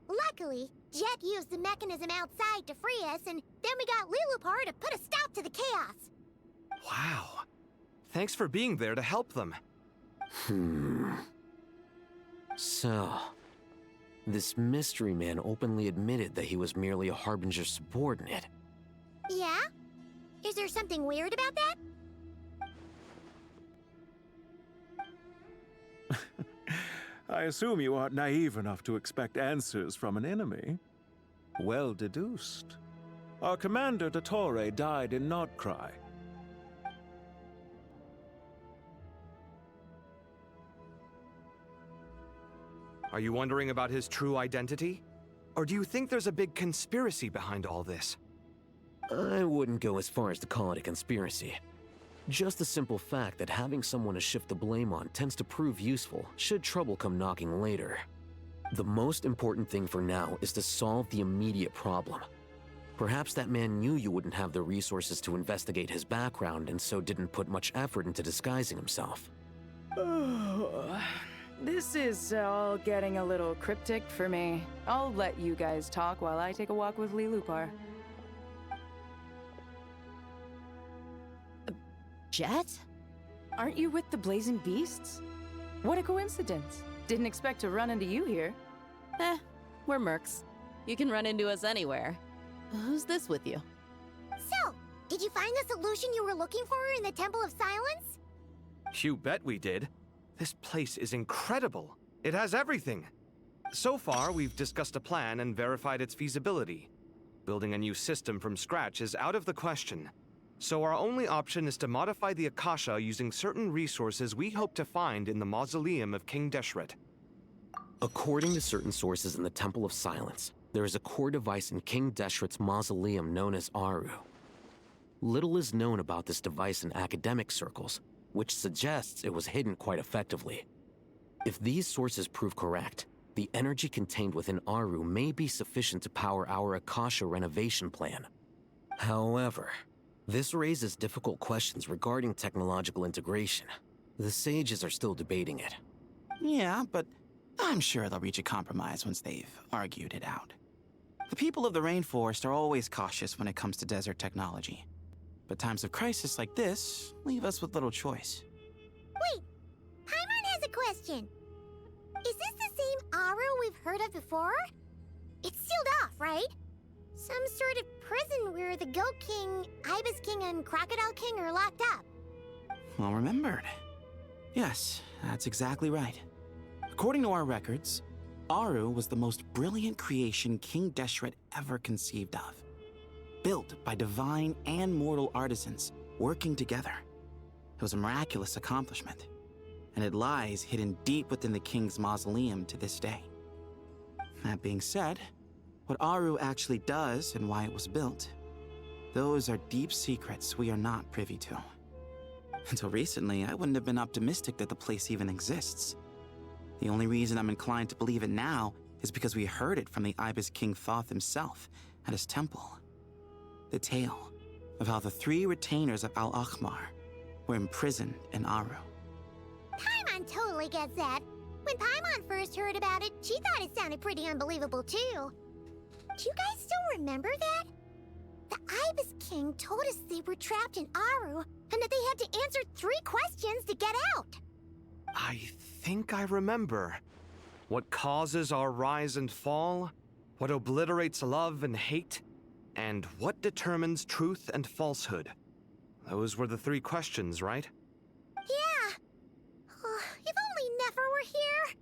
Luckily, Jet used the mechanism outside to free us, and then we got Lilupar to put a stop to the chaos.
Wow. Thanks for being there to help them.
So, this mystery man openly admitted that he was merely a Harbinger subordinate.
Yeah? Is there something weird about that?
I assume you aren't naive enough to expect answers from an enemy. Well deduced. Our commander, Dottore, died in Nordcry.
Are you wondering about his true identity? Or do you think there's a big conspiracy behind all this?
I wouldn't go as far as to call it a conspiracy. Just the simple fact that having someone to shift the blame on tends to prove useful should trouble come knocking later. The most important thing for now is to solve the immediate problem. Perhaps that man knew you wouldn't have the resources to investigate his background and so didn't put much effort into disguising himself.
This is all getting a little cryptic for me. I'll let you guys talk while I take a walk with Lilupar.
Jet?
Aren't you with the Blazing Beasts? What a coincidence. Didn't expect to run into you here.
We're mercs. You can run into us anywhere. Who's this with you?
So, did you find the solution you were looking for in the Temple of Silence?
You bet we did. This place is incredible. It has everything. So far, we've discussed a plan and verified its feasibility. Building a new system from scratch is out of the question. So our only option is to modify the Akasha using certain resources we hope to find in the mausoleum of King Deshret.
According to certain sources in the Temple of Silence, there is a core device in King Deshret's mausoleum known as Aru. Little is known about this device in academic circles, which suggests it was hidden quite effectively. If these sources prove correct, the energy contained within Aru may be sufficient to power our Akasha renovation plan. However, this raises difficult questions regarding technological integration. The sages are still debating it.
Yeah, but I'm sure they'll reach a compromise once they've argued it out. The people of the rainforest are always cautious when it comes to desert technology. But times of crisis like this leave us with little choice.
Wait, Paimon has a question. Is this the same Aru we've heard of before? It's sealed off, right? Some sort of prison where the Goat King, Ibis King, and Crocodile King are locked up.
Well remembered. Yes, that's exactly right. According to our records, Aru was the most brilliant creation King Deshret ever conceived of. Built by divine and mortal artisans working together. It was a miraculous accomplishment, and it lies hidden deep within the king's mausoleum to this day. That being said, what Aru actually does and why it was built, those are deep secrets we are not privy to. Until recently, I wouldn't have been optimistic that the place even exists. The only reason I'm inclined to believe it now is because we heard it from the Ibis King Thoth himself at his temple. The tale of how the 3 retainers of Al-Akhmar were imprisoned in Aru.
Paimon totally gets that. When Paimon first heard about it, she thought it sounded pretty unbelievable too. Do you guys still remember that? The Ibis King told us they were trapped in Aru and that they had to answer 3 questions to get out.
I think I remember. What causes our rise and fall? What obliterates love and hate? And what determines truth and falsehood? Those were the 3 questions, right?
Yeah. Oh, if only Nefer were here.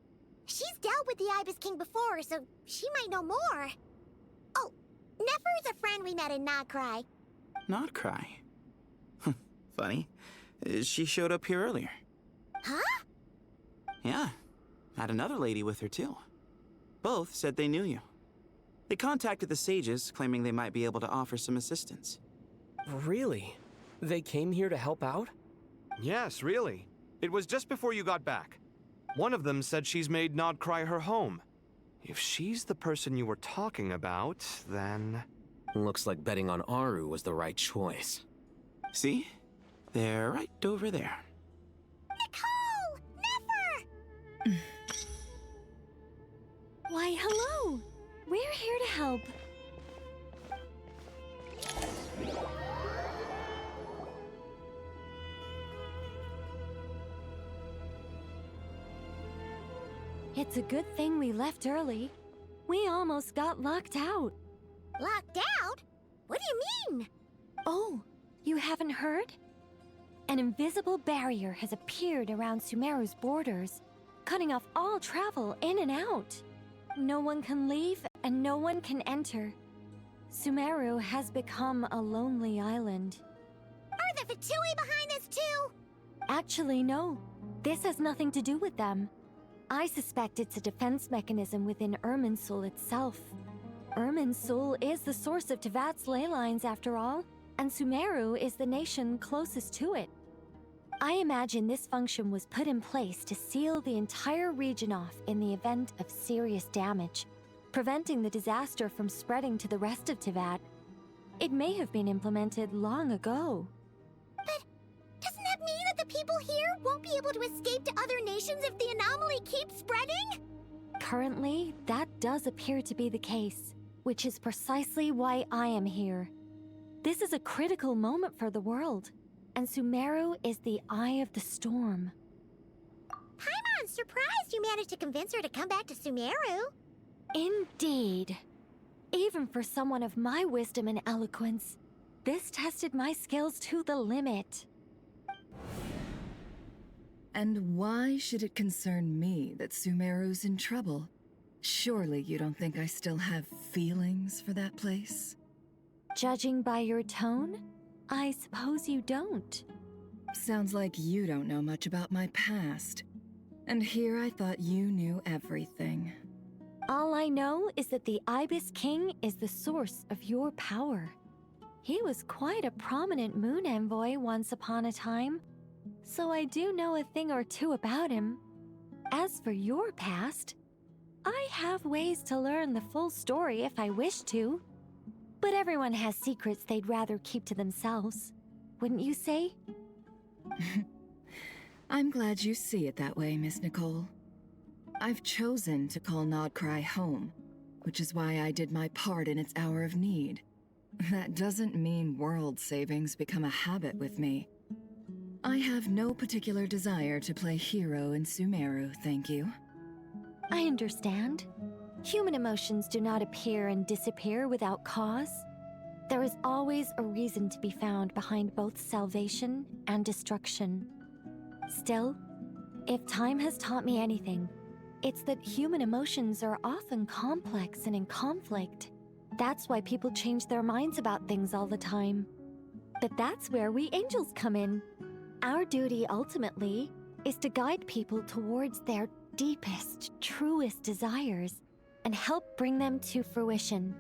She's dealt with the Ibis King before, so she might know more. Oh, Nefer is a friend we met in Notcry.
Notcry? Funny. She showed up here earlier.
Huh?
Yeah. Had another lady with her too. Both said they knew you. They contacted the sages, claiming they might be able to offer some assistance.
Really? They came here to help out?
Yes, really. It was just before you got back. One of them said she's made Nodcry her home. If she's the person you were talking about, then...
Looks like betting on Aru was the right choice.
See? They're right over there.
Nicole! Nefer!
Why, hello! We're here to help. It's a good thing we left early. We almost got locked out.
Locked out? What do you mean?
Oh, you haven't heard? An invisible barrier has appeared around Sumeru's borders, cutting off all travel in and out. No one can leave and no one can enter. Sumeru has become a lonely island.
Are the Fatui behind this too?
Actually, no. This has nothing to do with them. I suspect it's a defense mechanism within Irminsul itself. Irminsul is the source of Tevat's ley lines after all, and Sumeru is the nation closest to it. I imagine this function was put in place to seal the entire region off in the event of serious damage, preventing the disaster from spreading to the rest of Tevat. It may have been implemented long ago.
But doesn't that mean that the people here won't be able to escape to other nations if the anomaly keeps spreading?
Currently, that does appear to be the case, which is precisely why I am here. This is a critical moment for the world, and Sumeru is the eye of the storm.
Paimon's surprised you managed to convince her to come back to Sumeru.
Indeed. Even for someone of my wisdom and eloquence, this tested my skills to the limit.
And why should it concern me that Sumeru's in trouble? Surely you don't think I still have feelings for that place?
Judging by your tone, I suppose you don't.
Sounds like you don't know much about my past. And here I thought you knew everything.
All I know is that the Ibis King is the source of your power. He was quite a prominent moon envoy once upon a time, so I do know a thing or two about him. As for your past, I have ways to learn the full story if I wish to. But everyone has secrets they'd rather keep to themselves, wouldn't you say?
I'm glad you see it that way, Miss Nicole. I've chosen to call Nodcry home, which is why I did my part in its hour of need. That doesn't mean world savings become a habit with me. I have no particular desire to play hero in Sumeru, thank you.
I understand. Human emotions do not appear and disappear without cause. There is always a reason to be found behind both salvation and destruction. Still, if time has taught me anything, it's that human emotions are often complex and in conflict. That's why people change their minds about things all the time. But that's where we angels come in. Our duty, ultimately, is to guide people towards their deepest, truest desires and help bring them to fruition.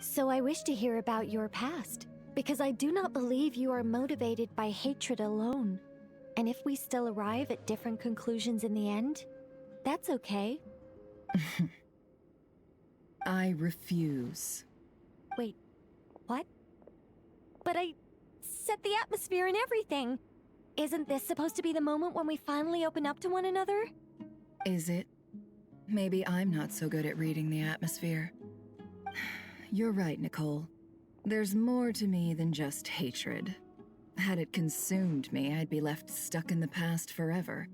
So I wish to hear about your past, because I do not believe you are motivated by hatred alone. And if we still arrive at different conclusions in the end, that's okay.
I refuse.
Wait, what? But I set the atmosphere and everything. Isn't this supposed to be the moment when we finally open up to one another?
Is it? Maybe I'm not so good at reading the atmosphere. You're right, Nicole. There's more to me than just hatred. Had it consumed me, I'd be left stuck in the past forever,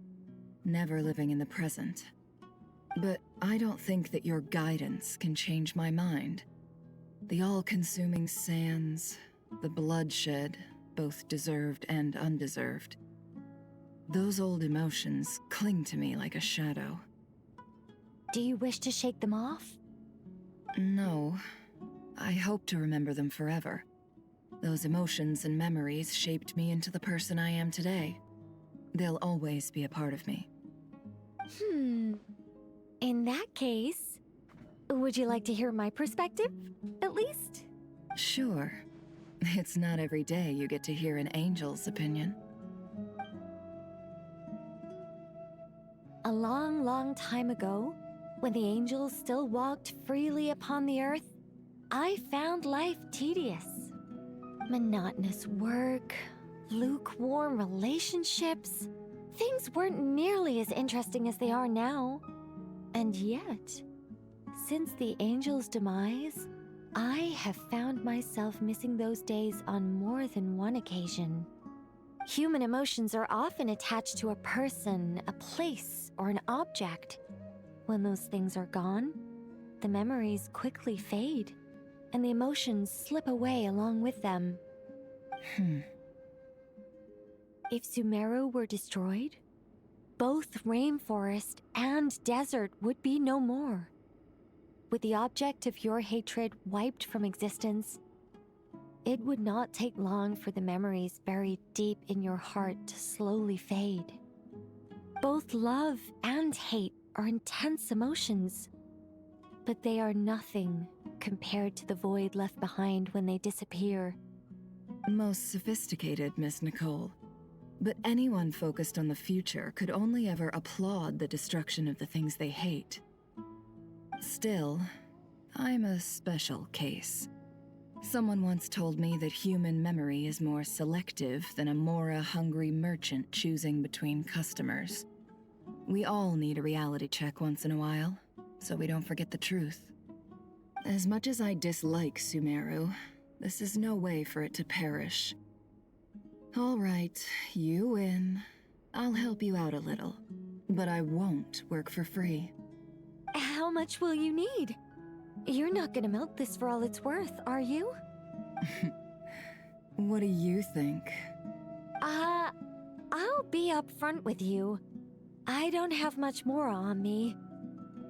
never living in the present. But I don't think that your guidance can change my mind. The all-consuming sands, the bloodshed, both deserved and undeserved. Those old emotions cling to me like a shadow.
Do you wish to shake them off?
No. I hope to remember them forever. Those emotions and memories shaped me into the person I am today. They'll always be a part of me.
In that case, would you like to hear my perspective, at least?
Sure. It's not every day you get to hear an angel's opinion.
A long, long time ago, when the angels still walked freely upon the earth, I found life tedious. Monotonous work, lukewarm relationships. Things weren't nearly as interesting as they are now. And yet, since the angels' demise, I have found myself missing those days on more than one occasion. Human emotions are often attached to a person, a place, or an object. When those things are gone, the memories quickly fade, and the emotions slip away along with them. If Sumeru were destroyed, both rainforest and desert would be no more. With the object of your hatred wiped from existence, it would not take long for the memories buried deep in your heart to slowly fade. Both love and hate are intense emotions, but they are nothing compared to the void left behind when they disappear.
Most sophisticated, Miss Nicole. But anyone focused on the future could only ever applaud the destruction of the things they hate. Still, I'm a special case. Someone once told me that human memory is more selective than a Mora-hungry merchant choosing between customers. We all need a reality check once in a while, so we don't forget the truth. As much as I dislike Sumeru, this is no way for it to perish. All right, you win. I'll help you out a little, but I won't work for free.
How much will you need? You're not gonna milk this for all it's worth, are you?
What do you think?
I'll be upfront with you. I don't have much more on me.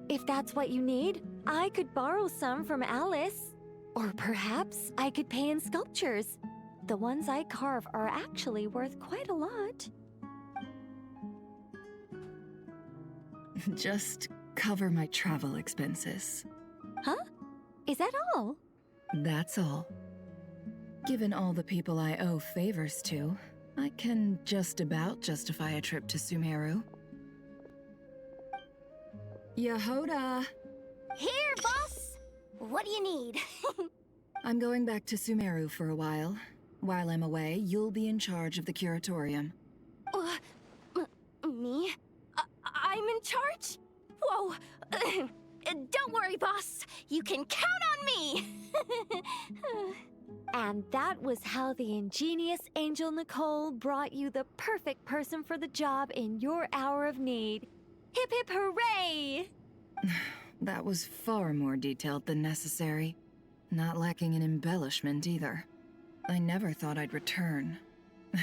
If that's what you need, I could borrow some from Alice. Or perhaps I could pay in sculptures. The ones I carve are actually worth quite a lot.
Just cover my travel expenses.
Huh? Is that all?
That's all. Given all the people I owe favors to, I can just about justify a trip to Sumeru. Yehoda!
Here, boss! What do you need?
I'm going back to Sumeru for a while. While I'm away, you'll be in charge of the curatorium.
Me? I'm in charge? Whoa! Don't worry, boss. You can count on me! And that was how the ingenious Angel Nicole brought you the perfect person for the job in your hour of need. Hip hip hooray!
That was far more detailed than necessary. Not lacking in embellishment either. I never thought I'd return.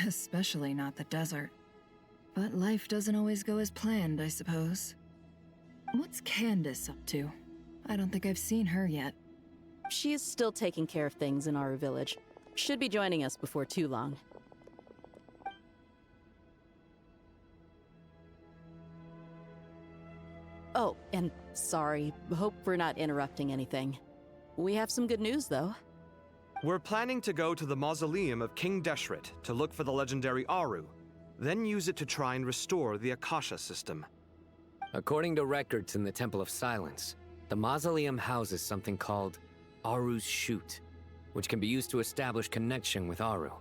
Especially not the desert. But life doesn't always go as planned, I suppose. What's Candace up to? I don't think I've seen her yet.
She is still taking care of things in our village. Should be joining us before too long. Oh, and sorry. Hope we're not interrupting anything. We have some good news, though.
We're planning to go to the mausoleum of King Deshret to look for the legendary Aru, then use it to try and restore the Akasha system.
According to records in the Temple of Silence, the mausoleum houses something called Aru's Chute, which can be used to establish connection with Aru.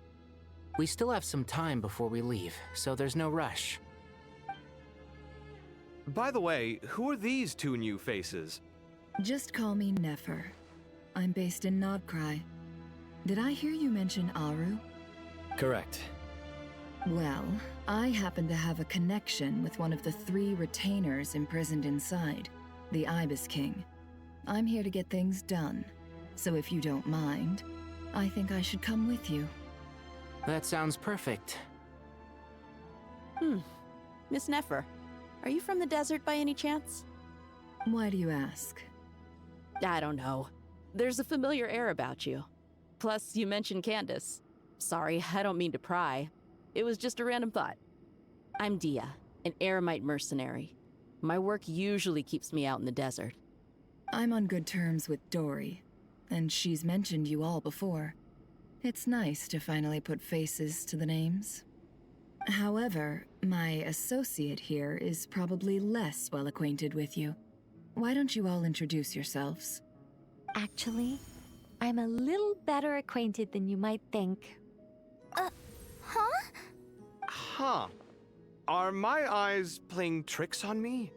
We still have some time before we leave, so there's no rush.
By the way, who are these two new faces?
Just call me Nefer. I'm based in Nodcry. Did I hear you mention Aru?
Correct.
Well, I happen to have a connection with one of the 3 retainers imprisoned inside, the Ibis King. I'm here to get things done, so if you don't mind, I think I should come with you.
That sounds perfect.
Miss Nefer, are you from the desert by any chance?
Why do you ask?
I don't know. There's a familiar air about you. Plus, you mentioned Candace. Sorry, I don't mean to pry. It was just a random thought. I'm Dia, an Eremite mercenary. My work usually keeps me out in the desert.
I'm on good terms with Dory, and she's mentioned you all before. It's nice to finally put faces to the names. However, my associate here is probably less well acquainted with you. Why don't you all introduce yourselves?
Actually, I'm a little better acquainted than you might think.
Huh. Are my eyes playing tricks on me?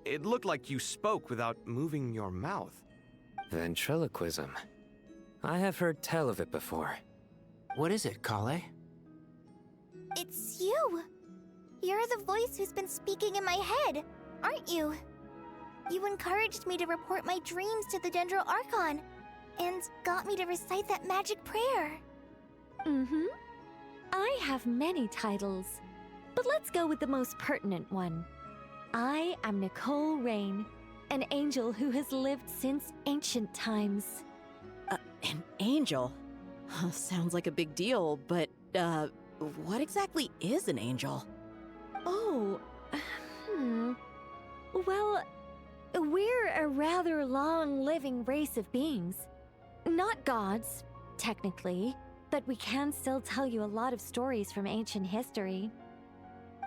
It looked like you spoke without moving your mouth.
Ventriloquism. I have heard tell of it before.
What is it, Kale?
It's you! You're the voice who's been speaking in my head, aren't you? You encouraged me to report my dreams to the Dendro Archon, and got me to recite that magic prayer.
I have many titles, but let's go with the most pertinent one. I am Nicole Rain, an angel who has lived since ancient times.
An angel? Sounds like a big deal, but, what exactly is an angel?
Oh, Well, we're a rather long-living race of beings. Not gods, technically, but we can still tell you a lot of stories from ancient history.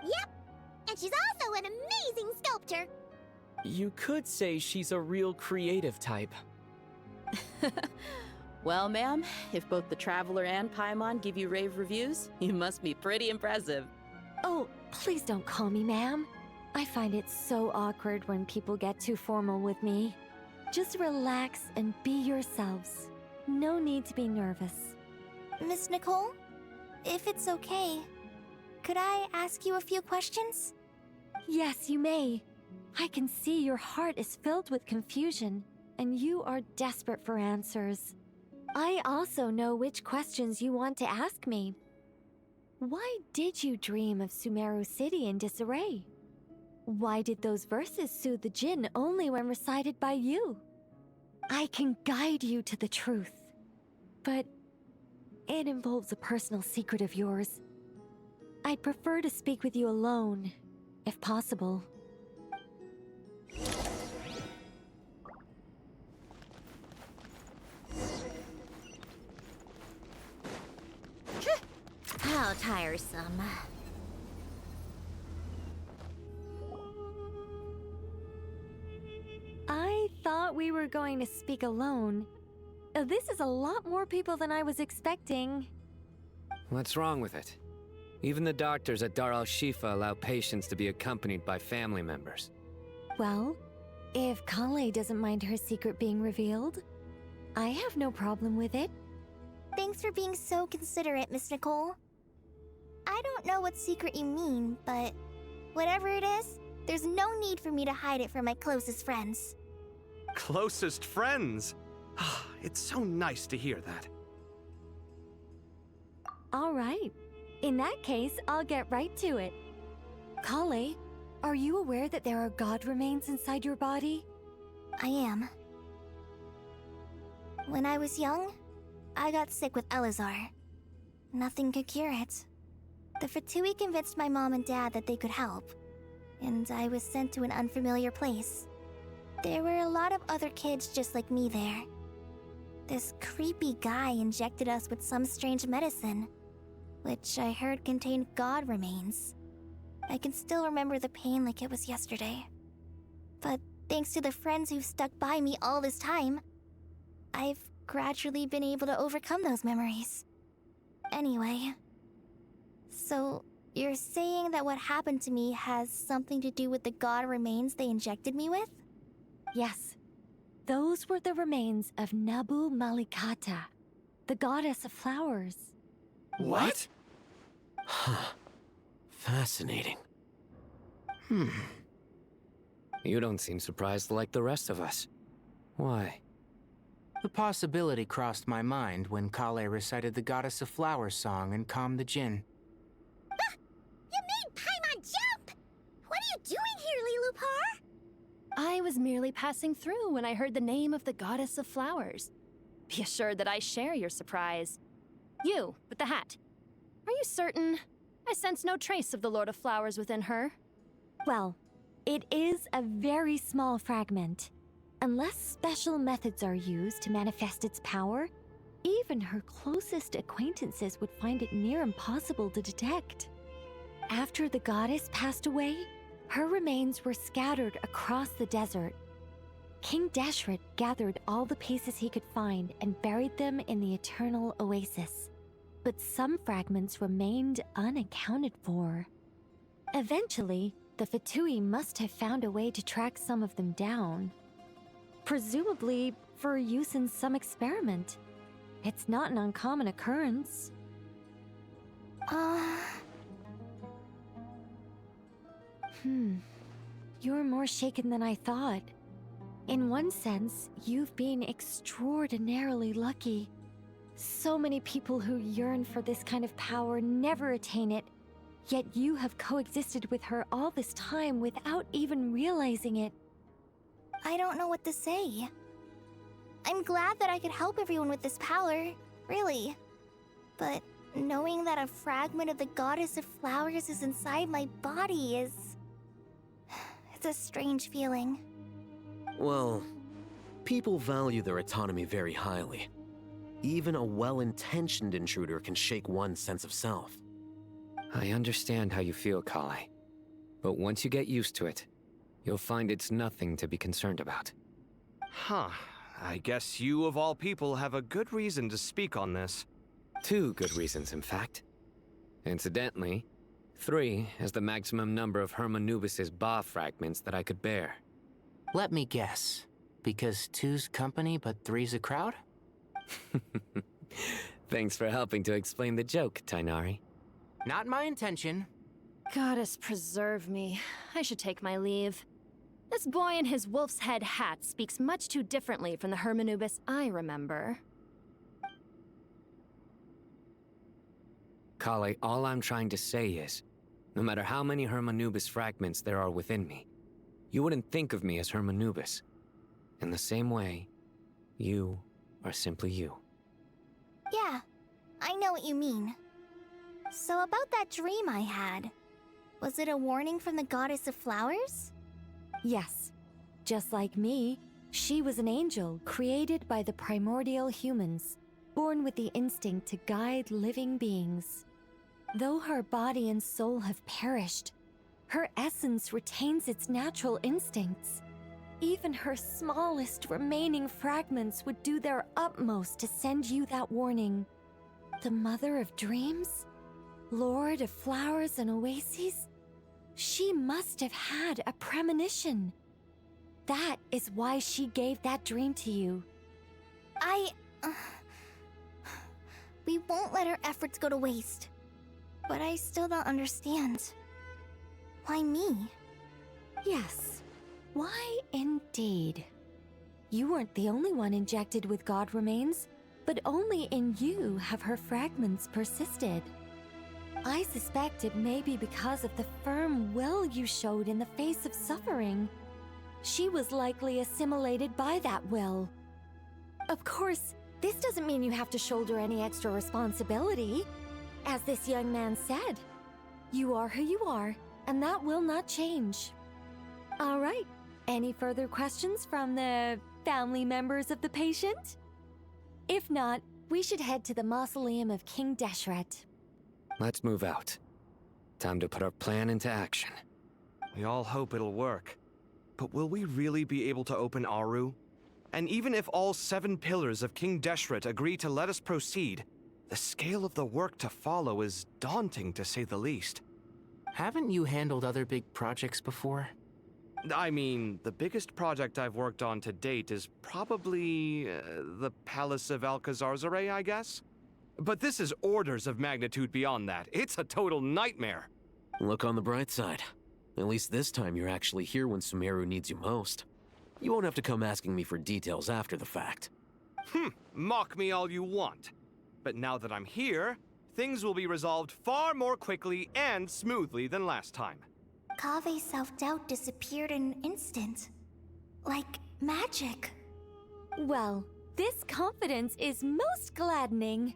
Yep, and she's also an amazing sculptor.
You could say she's a real creative type.
Well, ma'am, if both the Traveler and Paimon give you rave reviews, you must be pretty impressive.
Oh, please don't call me ma'am. I find it so awkward when people get too formal with me. Just relax and be yourselves. No need to be nervous.
Miss Nicole, if it's okay, could I ask you a few questions?
Yes, you may. I can see your heart is filled with confusion, and you are desperate for answers. I also know which questions you want to ask me. Why did you dream of Sumeru City in disarray? Why did those verses soothe the djinn only when recited by you? I can guide you to the truth, but it involves a personal secret of yours. I'd prefer to speak with you alone, if possible.
How tiresome.
I thought we were going to speak alone. This is a lot more people than I was expecting.
What's wrong with it? Even the doctors at Dar al-Shifa allow patients to be accompanied by family members.
Well, If Kale doesn't mind her secret being revealed, I have no problem with it.
Thanks for being so considerate, Miss Nicole. I don't know what secret you mean, but whatever it is, there's no need for me to hide it from my closest friends.
Closest friends? It's so nice to hear that.
All right. In that case, I'll get right to it. Kale, are you aware that there are god remains inside your body?
I am. When I was young, I got sick with Elazar. Nothing could cure it. The Fatui convinced my mom and dad that they could help, and I was sent to an unfamiliar place. There were a lot of other kids just like me there. This creepy guy injected us with some strange medicine, which I heard contained god remains. I can still remember the pain like it was yesterday. But thanks to the friends who've stuck by me all this time, I've gradually been able to overcome those memories. Anyway, so you're saying that what happened to me has something to do with the god remains they injected me with?
Yes. Those were the remains of Nabu Malikata, the goddess of flowers.
What? Huh. Fascinating.
You don't seem surprised like the rest of us. Why?
The possibility crossed my mind when Kale recited the Goddess of Flowers song and calmed the Jinn.
You made Paimon jump! What are you doing here, Lilupar?
I was merely passing through when I heard the name of the Goddess of Flowers. Be assured that I share your surprise. You, with the hat. Are you certain? I sense no trace of the Lord of Flowers within her.
Well, it is a very small fragment. Unless special methods are used to manifest its power, even her closest acquaintances would find it near impossible to detect. After the goddess passed away, her remains were scattered across the desert. King Deshret gathered all the pieces he could find and buried them in the Eternal Oasis. But some fragments remained unaccounted for. Eventually, the Fatui must have found a way to track some of them down. Presumably for use in some experiment. It's not an uncommon occurrence. You're more shaken than I thought. In one sense, you've been extraordinarily lucky. So many people who yearn for this kind of power never attain it, yet you have coexisted with her all this time without even realizing it.
I don't know what to say. I'm glad that I could help everyone with this power, really. But knowing that a fragment of the Goddess of Flowers is inside my body is... it's a strange feeling.
Well, people value their autonomy very highly. Even a well-intentioned intruder can shake one's sense of self.
I understand how you feel, Kale. But once you get used to it, you'll find it's nothing to be concerned about.
Huh. I guess you, of all people, have a good reason to speak on this.
2 good reasons, in fact. Incidentally, 3 is the maximum number of Hermanubis' Ba fragments that I could bear.
Let me guess. Because 2's company, but 3's a crowd?
Thanks for helping to explain the joke, Tainari.
Not my intention.
Goddess preserve me. I should take my leave. This boy in his wolf's head hat speaks much too differently from the Hermanubis I remember.
Kale, all I'm trying to say is, no matter how many Hermanubis fragments there are within me, you wouldn't think of me as Hermanubis. In the same way, you are simply you.
Yeah, I know what you mean. So about that dream I had, was it a warning from the Goddess of Flowers?
Yes. Just like me, she was an angel created by the primordial humans, born with the instinct to guide living beings. Though her body and soul have perished, her essence retains its natural instincts. Even her smallest remaining fragments would do their utmost to send you that warning. The Mother of Dreams? Lord of Flowers and Oases? She must have had a premonition. that is why she gave that dream to you.
We won't let our efforts go to waste. But I still don't understand. Why me?
Yes. Why indeed? You weren't the only one injected with God remains, but only in you have her fragments persisted. I suspect it may be because of the firm will you showed in the face of suffering. She was likely assimilated by that will. Of course, this doesn't mean you have to shoulder any extra responsibility. As this young man said, you are who you are, and that will not change. All right, any further questions from the family members of the patient? If not, we should head to the mausoleum of King Deshret.
Let's move out. Time to put our plan into action.
We all hope it'll work. But will we really be able to open Aru? And even if all 7 pillars of King Deshret agree to let us proceed, the scale of the work to follow is daunting, to say the least.
Haven't you handled other big projects before?
I mean, the biggest project I've worked on to date is probably the Palace of Alcazarzaray, I guess? But this is orders of magnitude beyond that. It's a total nightmare.
Look on the bright side. At least this time you're actually here when Sumeru needs you most. You won't have to come asking me for details after the fact.
Mock me all you want. But now that I'm here, things will be resolved far more quickly and smoothly than last time.
Kave's self-doubt disappeared in an instant. Like magic.
Well, this confidence is most gladdening.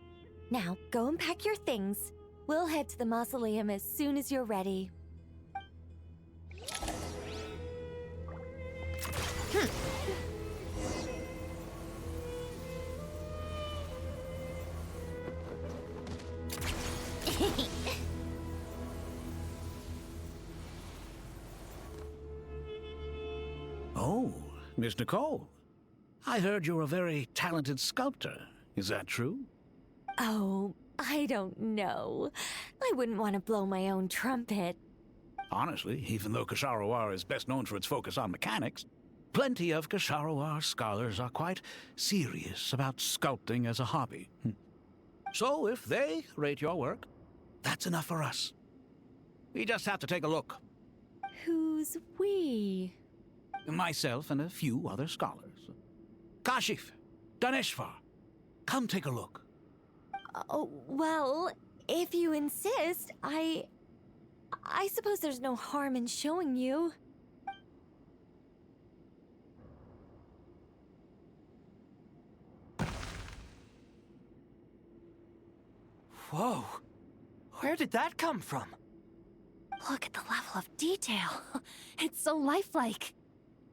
Now, go and pack your things. We'll head to the mausoleum as soon as you're ready.
Oh, Miss Nicole. I heard you're a very talented sculptor. Is that true?
Oh, I don't know. I wouldn't want to blow my own trumpet.
Honestly, even though Kasharawar is best known for its focus on mechanics, plenty of Kasharawar scholars are quite serious about sculpting as a hobby. So if they rate your work, that's enough for us. We just have to take a look.
Who's we?
Myself and a few other scholars. Kashif, Daneshvar, come take a look.
Oh, well, if you insist, I suppose there's no harm in showing you.
Whoa! Where did that come from?
Look at the level of detail. It's so lifelike.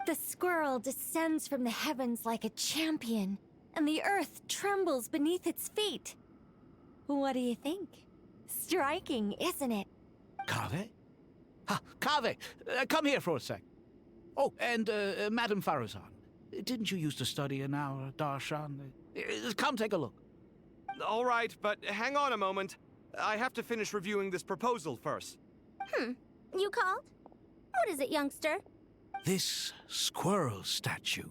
The squirrel descends from the heavens like a champion, and the earth trembles beneath its feet. What do you think? Striking, isn't it?
Kave? Kave, come here for a sec. Oh, and Madame Faruzan, didn't you used to study in our darshan? Come take a look.
All right, but hang on a moment. I have to finish reviewing this proposal first.
You called? What is it, youngster?
This squirrel statue.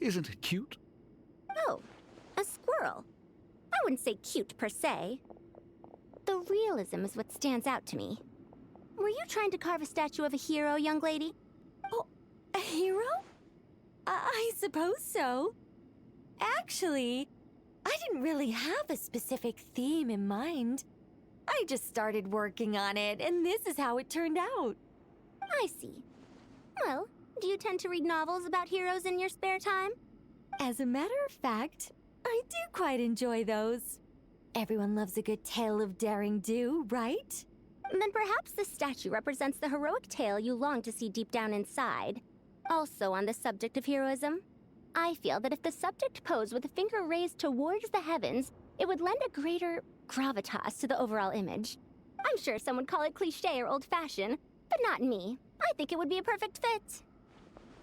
Isn't it cute?
Oh, a squirrel. I wouldn't say cute per se. The realism is what stands out to me. Were you trying to carve a statue of a hero, young lady?
Oh, a hero? I suppose so. Actually, I didn't really have a specific theme in mind. I just started working on it, and this is how it turned out.
I see. Well, do you tend to read novels about heroes in your spare time?
As a matter of fact, I do quite enjoy those. Everyone loves a good tale of daring do, right?
Then perhaps this statue represents the heroic tale you long to see deep down inside. Also on the subject of heroism, I feel that if the subject posed with a finger raised towards the heavens, it would lend a greater gravitas to the overall image. I'm sure some would call it cliché or old-fashioned, but not me. I think it would be a perfect fit.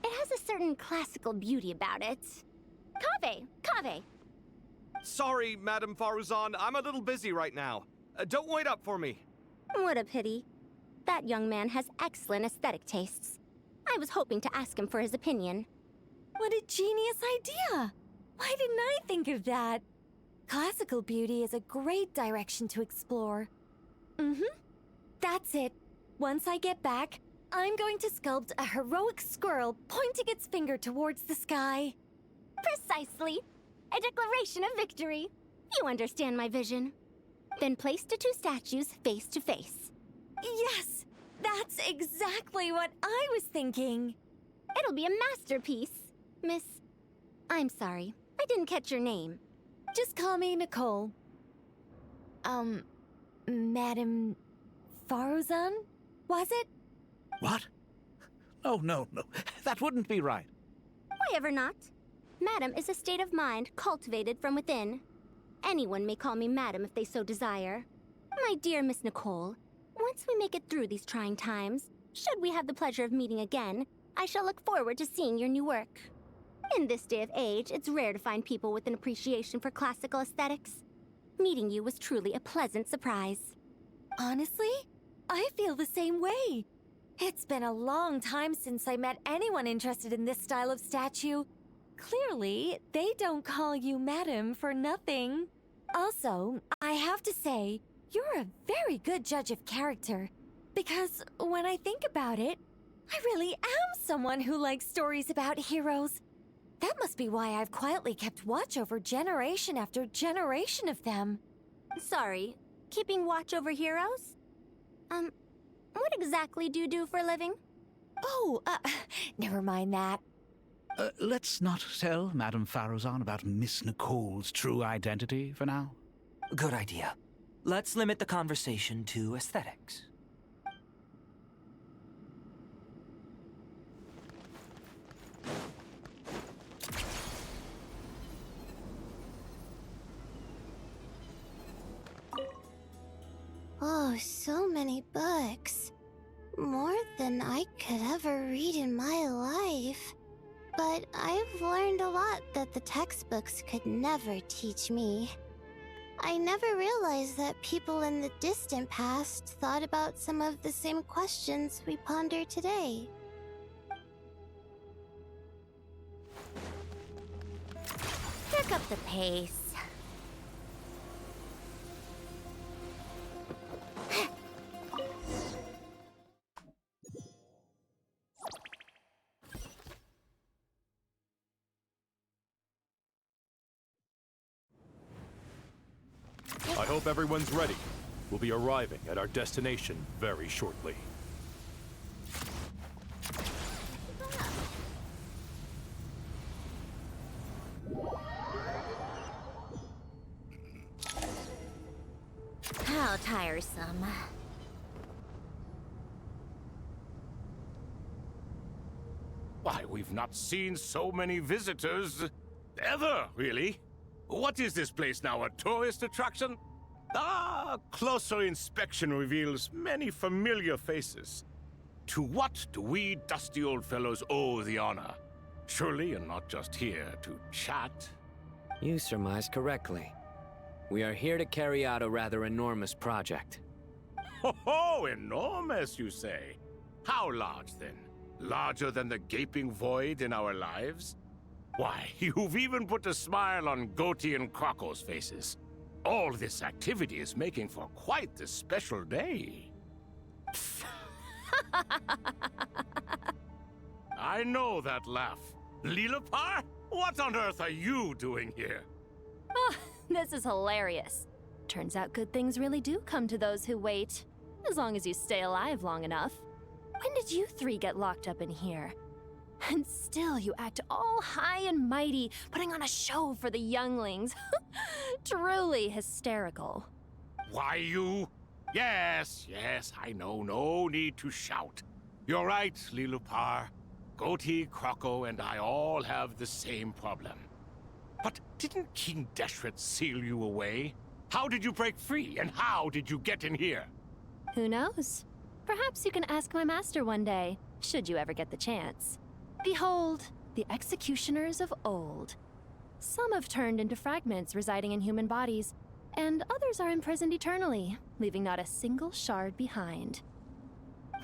It has a certain classical beauty about it. Kave!
Sorry, Madame Faruzan, I'm a little busy right now. Don't wait up for me.
What a pity. That young man has excellent aesthetic tastes. I was hoping to ask him for his opinion.
What a genius idea! Why didn't I think of that? Classical beauty is a great direction to explore. That's it. Once I get back, I'm going to sculpt a heroic squirrel pointing its finger towards the sky.
Precisely. A declaration of victory. You understand my vision. Then place the two statues face to face.
Yes! That's exactly what I was thinking.
It'll be a masterpiece. Miss... I'm sorry. I didn't catch your name.
Just call me Nicole. Madam Faruzan? Was it?
What? Oh, no. That wouldn't be right.
Why ever not? Madam is a state of mind cultivated from within. Anyone may call me Madam if they so desire. My dear Miss Nicole, once we make it through these trying times, should we have the pleasure of meeting again, I shall look forward to seeing your new work. In this day of age, it's rare to find people with an appreciation for classical aesthetics. Meeting you was truly a pleasant surprise.
Honestly, I feel the same way. It's been a long time since I met anyone interested in this style of statue. Clearly, they don't call you Madam for nothing. Also, I have to say, you're a very good judge of character. Because when I think about it, I really am someone who likes stories about heroes. That must be why I've quietly kept watch over generation after generation of them.
Sorry, keeping watch over heroes? What exactly do you do for a living?
Oh, never mind that.
Let's not tell Madame Faruzan about Miss Nicole's true identity for now.
Good idea. Let's limit the conversation to aesthetics.
Oh, so many books. More than I could ever read in my life. But I've learned a lot that the textbooks could never teach me. I never realized that people in the distant past thought about some of the same questions we ponder today. Pick up the pace.
I hope everyone's ready. We'll be arriving at our destination very shortly.
How tiresome.
Why, we've not seen so many visitors ever, really. What is this place now, a tourist attraction? Ah, closer inspection reveals many familiar faces. To what do we dusty old fellows owe the honor? Surely you're not just here to chat.
You surmise correctly. We are here to carry out a rather enormous project.
Ho, enormous, you say? How large, then? Larger than the gaping void in our lives? Why, you've even put a smile on Goatee and Crocco's faces. All this activity is making for quite the special day. I know that laugh. Lilipar? What on earth are you doing here?
Oh, this is hilarious. Turns out good things really do come to those who wait. As long as you stay alive long enough. When did you three get locked up in here? And still you act all high and mighty, putting on a show for the younglings. Truly hysterical.
Why, you? Yes, I know. No need to shout. You're right, Lilipar. Goatee, Crocco, and I all have the same problem. But didn't King Deshret seal you away? How did you break free, and how did you get in here?
Who knows? Perhaps you can ask my master one day, should you ever get the chance. Behold, the executioners of old. Some have turned into fragments residing in human bodies, and others are imprisoned eternally, leaving not a single shard behind.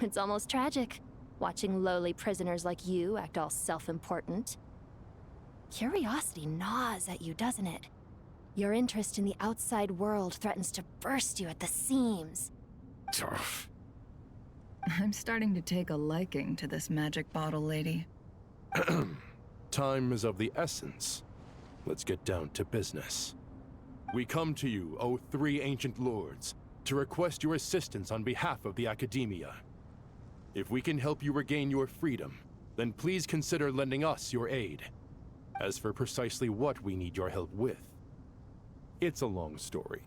It's almost tragic. watching lowly prisoners like you act all self-important. Curiosity gnaws at you, doesn't it? Your interest in the outside world threatens to burst you at the seams.
I'm starting to take a liking to this magic bottle lady.
Time is of the essence. Let's get down to business. We come to you, O three ancient lords, to request your assistance on behalf of the Academia. If we can help you regain your freedom, then please consider lending us your aid. As for precisely what we need your help with, it's a long story.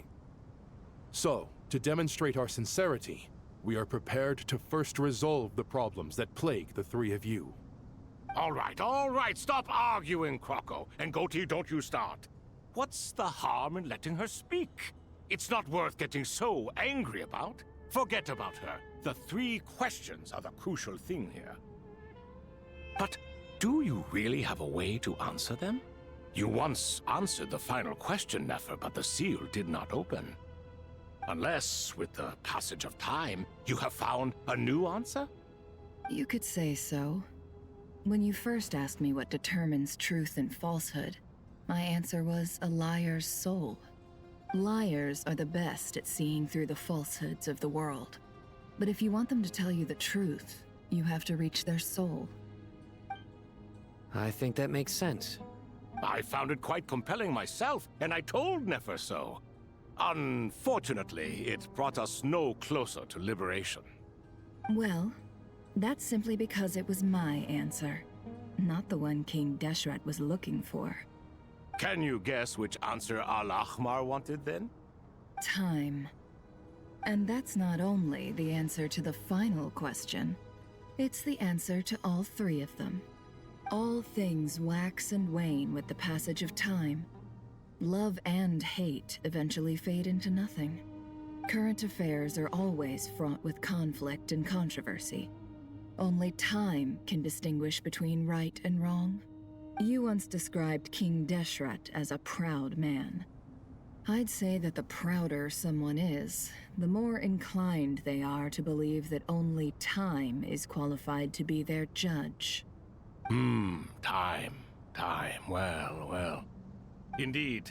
So, to demonstrate our sincerity, we are prepared to first resolve the problems that plague the three of you.
All right, stop arguing, Croco. And Goatee, don't you start. What's the harm in letting her speak? It's not worth getting so angry about. Forget about her. The three questions are the crucial thing here. But do you really have a way to answer them? You once answered the final question, Nefer, but the seal did not open. Unless, with the passage of time, you have found a new answer?
You could say so. When you first asked me what determines truth and falsehood, my answer was a liar's soul. Liars are the best at seeing through the falsehoods of the world. But if you want them to tell you the truth, you have to reach their soul.
I think that makes sense.
I found it quite compelling myself, and I told Nefer so. Unfortunately, it brought us no closer to liberation.
Well, that's simply because it was my answer, not the one King Deshret was looking for.
Can you guess which answer Al-Ahmar wanted then?
Time. And that's not only the answer to the final question, it's the answer to all three of them. All things wax and wane with the passage of time. Love and hate eventually fade into nothing. Current affairs are always fraught with conflict and controversy. Only time can distinguish between right and wrong. You once described King Deshret as a proud man. I'd say that the prouder someone is, the more inclined they are to believe that only time is qualified to be their judge.
Time. Well. Indeed.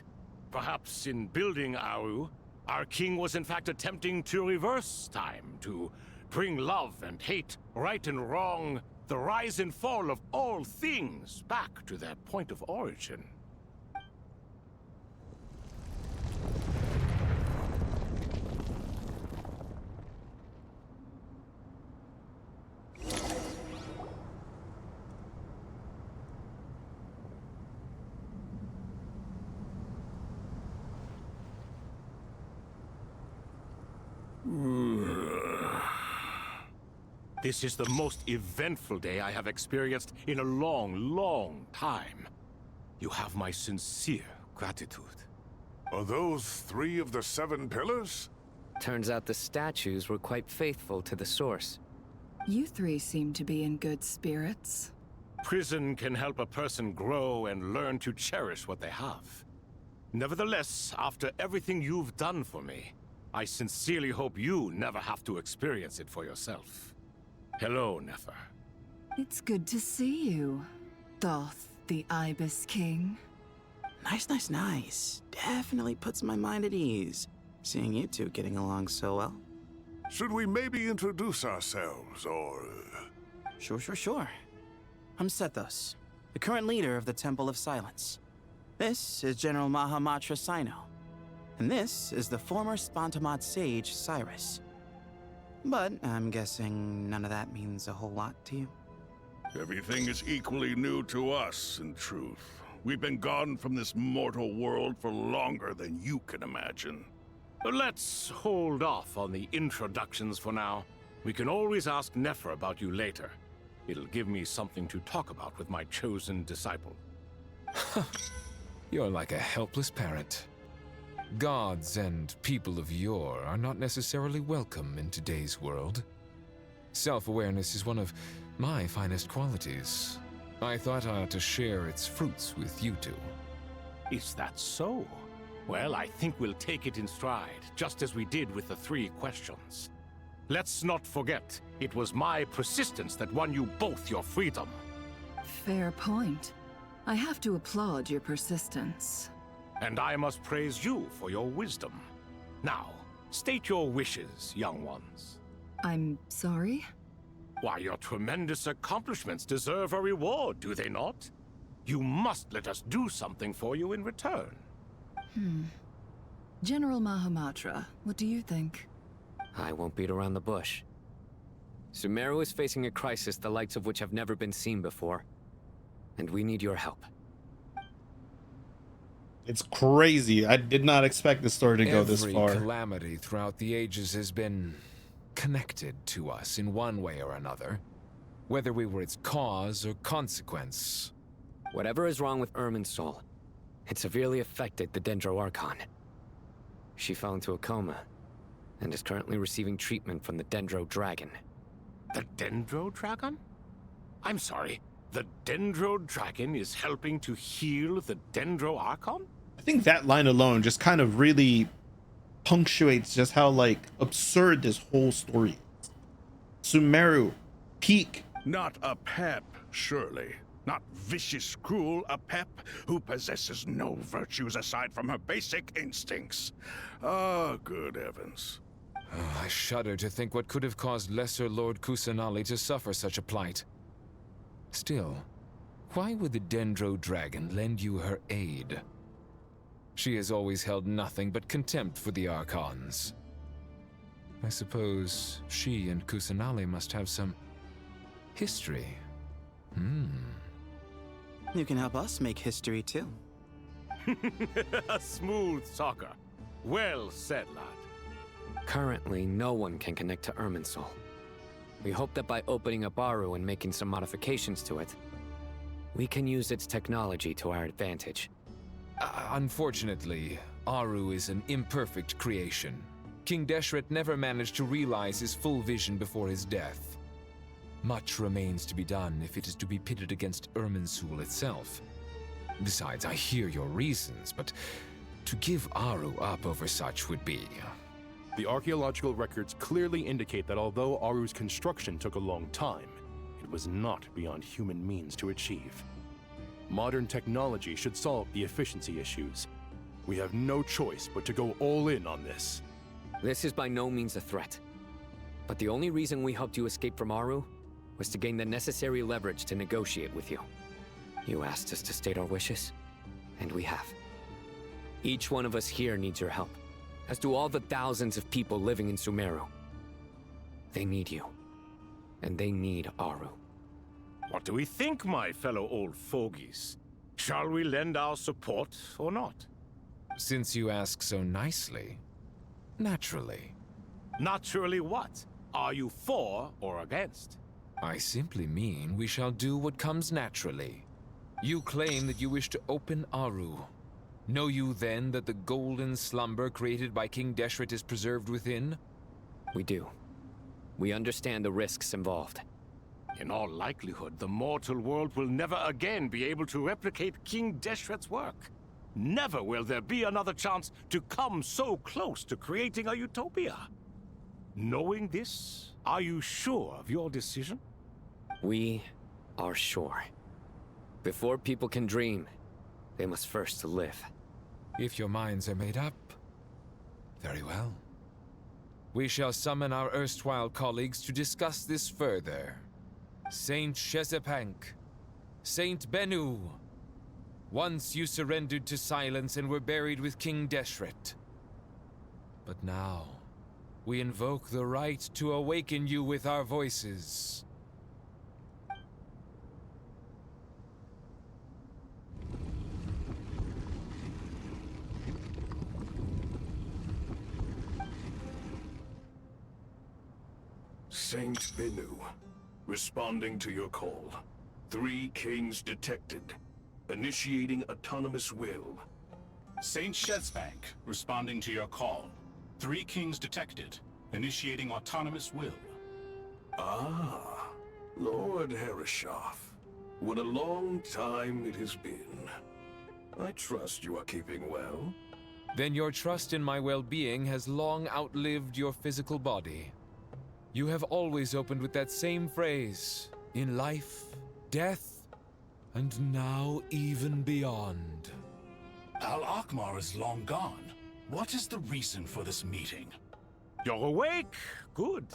Perhaps in building Aru, our king was in fact attempting to reverse time, to bring love and hate, right and wrong, the rise and fall of all things back to their point of origin. This is the most eventful day I have experienced in a long time. You have my sincere gratitude.
Are those 3 of the 7 pillars?
Turns out the statues were quite faithful to the source.
You three seem to be in good spirits.
Prison can help a person grow and learn to cherish what they have. Nevertheless, after everything you've done for me, I sincerely hope you never have to experience it for yourself. Hello, Nefer.
It's good to see you, Thoth, the Ibis King.
Nice. Definitely puts my mind at ease, seeing you two getting along so well.
Should we maybe introduce ourselves, or...
Sure. I'm Sethos, the current leader of the Temple of Silence. This is General Mahamatra Sino, and this is the former Spantamad sage, Cyrus. But I'm guessing none of that means a whole lot to you.
Everything is equally new to us, in truth. We've been gone from this mortal world for longer than you can imagine.
Let's hold off on the introductions for now. We can always ask Nefer about you later. It'll give me something to talk about with my chosen disciple.
You're like a helpless parent. Gods and people of yore are not necessarily welcome in today's world. Self-awareness is one of my finest qualities. I thought I ought to share its fruits with you two.
Is that so? Well, I think we'll take it in stride, just as we did with the 3 questions. Let's not forget, it was my persistence that won you both your freedom.
Fair point. I have to applaud your persistence.
And I must praise you for your wisdom. Now, state your wishes, young ones.
I'm sorry?
Why, your tremendous accomplishments deserve a reward, do they not? You must let us do something for you in return.
General Mahamatra, what do you think?
I won't beat around the bush. Sumeru is facing a crisis the likes of which have never been seen before. And we need your help.
It's crazy. I did not expect the story to go this far.
Every calamity throughout the ages has been connected to us in one way or another, whether we were its cause or consequence.
Whatever is wrong with Irminsul, it severely affected the Dendro Archon. She fell into a coma and is currently receiving treatment from the Dendro Dragon.
The Dendro Dragon? I'm sorry, the Dendro Dragon is helping to heal the Dendro Archon?
I think that line alone just kind of really punctuates just how, like, absurd this whole story is. Sumeru, peak.
Not a pep, surely. Not vicious, cruel, a pep who possesses no virtues aside from her basic instincts. Ah, good heavens.
Oh, I shudder to think what could have caused Lesser Lord Kusanali to suffer such a plight. Still, why would the Dendro Dragon lend you her aid? She has always held nothing but contempt for the Archons. I suppose she and Kusanali must have some history.
You can help us make history too.
A smooth talker. Well said, lad.
Currently, no one can connect to Irminsul. We hope that by opening up Aru and making some modifications to it, we can use its technology to our advantage.
Unfortunately, Aru is an imperfect creation. King Deshret never managed to realize his full vision before his death. Much remains to be done if it is to be pitted against Irminsul itself. Besides, I hear your reasons, but to give Aru up over such would be...
The archaeological records clearly indicate that although Aru's construction took a long time, it was not beyond human means to achieve. Modern technology should solve the efficiency issues. We have no choice but to go all in on this.
This is by no means a threat. But the only reason we helped you escape from Aru was to gain the necessary leverage to negotiate with you. You asked us to state our wishes, and we have. Each one of us here needs your help, as do all the thousands of people living in Sumeru. They need you, and they need Aru.
What do we think, my fellow old fogies? Shall we lend our support or not?
Since you ask so nicely, naturally.
Naturally what? Are you for or against?
I simply mean we shall do what comes naturally. You claim that you wish to open Aru. Know you then that the golden slumber created by King Deshret is preserved within?
We do. We understand the risks involved.
In all likelihood, the mortal world will never again be able to replicate King Deshret's work. Never will there be another chance to come so close to creating a utopia. Knowing this, are you sure of your decision?
We are sure. Before people can dream, they must first live.
If your minds are made up, very well. We shall summon our erstwhile colleagues to discuss this further. Saint Shezepank, Saint Bennu, once you surrendered to silence and were buried with King Deshret. But now, we invoke the right to awaken you with our voices.
Saint Bennu, responding to your call. 3 kings detected. Initiating autonomous will.
Saint Shezbank, responding to your call. 3 kings detected. Initiating autonomous will.
Ah, Lord Herreshoff. What a long time it has been. I trust you are keeping well.
Then your trust in my well-being has long outlived your physical body. You have always opened with that same phrase, in life, death, and now even beyond.
Al-Akmar is long gone. What is the reason for this meeting?
You're awake? Good.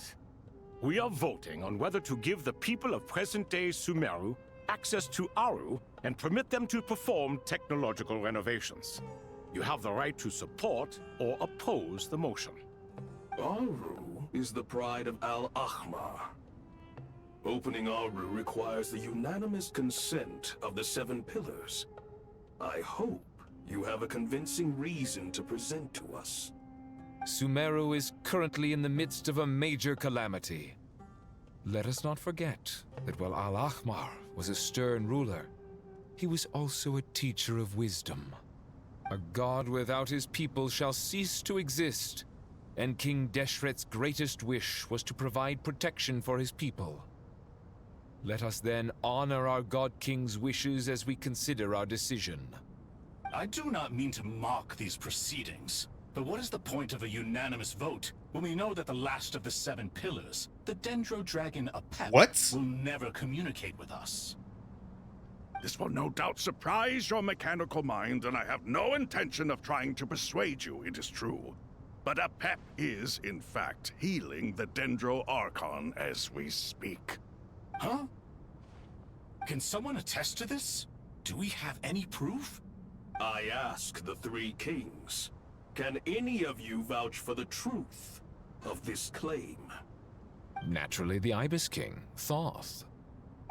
We are voting on whether to give the people of present-day Sumeru access to Aru and permit them to perform technological renovations. You have the right to support or oppose the motion.
Aru is the pride of Al-Ahmar. Opening Aru requires the unanimous consent of the 7 pillars. I hope you have a convincing reason to present to us.
Sumeru is currently in the midst of a major calamity. Let us not forget that while Al-Ahmar was a stern ruler, he was also a teacher of wisdom. A god without his people shall cease to exist, and King Deshret's greatest wish was to provide protection for his people. Let us then honor our God King's wishes as we consider our decision.
I do not mean to mock these proceedings, but what is the point of a unanimous vote when we know that the last of the 7 pillars, the Dendro Dragon Apep, will never communicate with us?
This will no doubt surprise your mechanical mind, and I have no intention of trying to persuade you it is true. But Apep is, in fact, healing the Dendro Archon as we speak.
Huh? Can someone attest to this? Do we have any proof?
I ask the 3 kings. Can any of you vouch for the truth of this claim?
Naturally, the Ibis King, Thoth.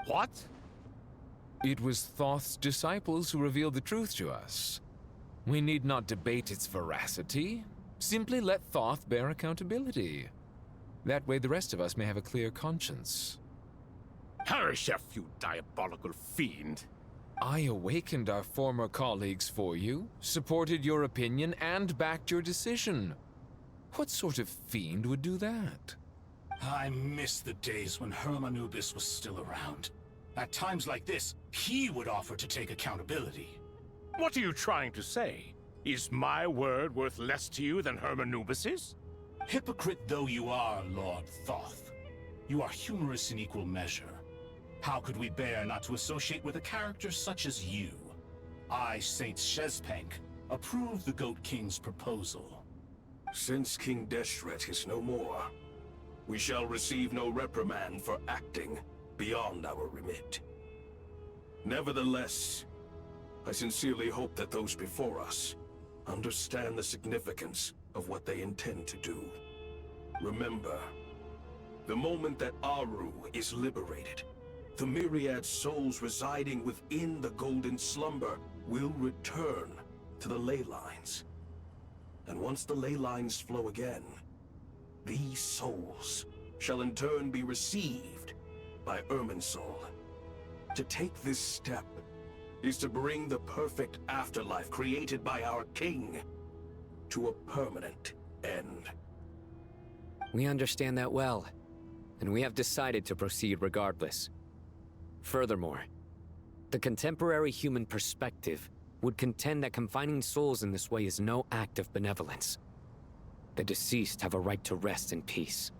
What?
It was Thoth's disciples who revealed the truth to us. We need not debate its veracity. Simply let Thoth bear accountability. That way the rest of us may have a clear conscience.
Harishef, you diabolical fiend!
I awakened our former colleagues for you, supported your opinion, and backed your decision. What sort of fiend would do that?
I miss the days when Hermanubis was still around. At times like this, he would offer to take accountability.
What are you trying to say? Is my word worth less to you than Hermanubis's?
Hypocrite though you are, Lord Thoth, you are humorous in equal measure. How could we bear not to associate with a character such as you? I, Saint Shezpank, approve the Goat King's proposal.
Since King Deshret is no more, we shall receive no reprimand for acting beyond our remit. Nevertheless, I sincerely hope that those before us understand the significance of what they intend to do. Remember, the moment that Aru is liberated, the myriad souls residing within the Golden Slumber will return to the ley lines. And once the ley lines flow again, these souls shall in turn be received by Irminsul. To take this step is to bring the perfect afterlife created by our king to a permanent end.
We understand that well, and we have decided to proceed regardless. Furthermore, the contemporary human perspective would contend that confining souls in this way is no act of benevolence. The deceased have a right to rest in peace.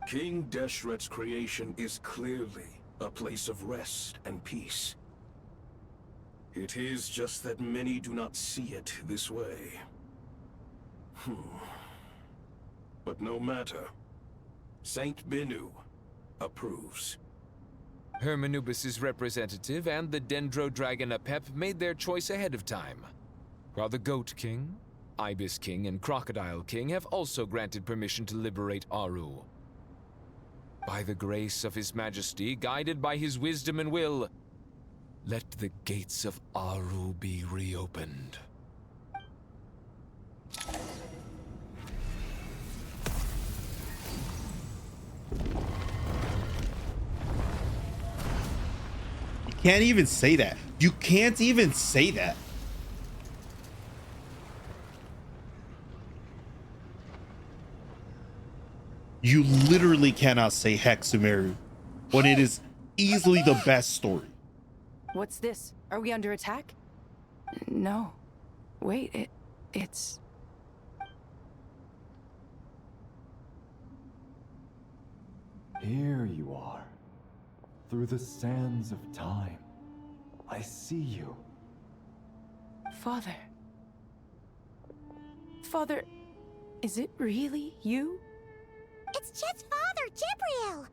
King Deshret's creation is clearly a place of rest and peace. It is just that many do not see it this way. But no matter. Saint Binu approves.
Hermanubis' representative and the Dendro Dragon Apep made their choice ahead of time, while the Goat King, Ibis King, and Crocodile King have also granted permission to liberate Aru. By the grace of His Majesty, guided by his wisdom and will, let the gates of Aru be reopened.
You can't even say that. You can't even say that. You literally cannot say Hexumeru when it is easily the best story.
What's this? Are we under attack? No. Wait, it's...
Here you are. Through the sands of time. I see you.
Father. Father, is it really you?
It's Jed's father, Jibriel!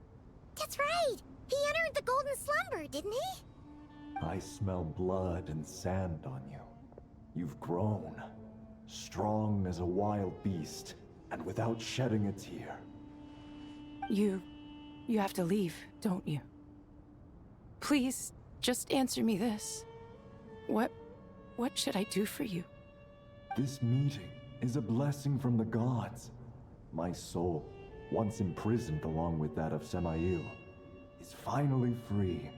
That's right! He entered the Golden Slumber, didn't he?
I smell blood and sand on you. You've grown. Strong as a wild beast, and without shedding a tear.
You have to leave, don't you? Please, just answer me this. What should I do for you?
This meeting is a blessing from the gods. My soul, once imprisoned along with that of Samael, is finally free.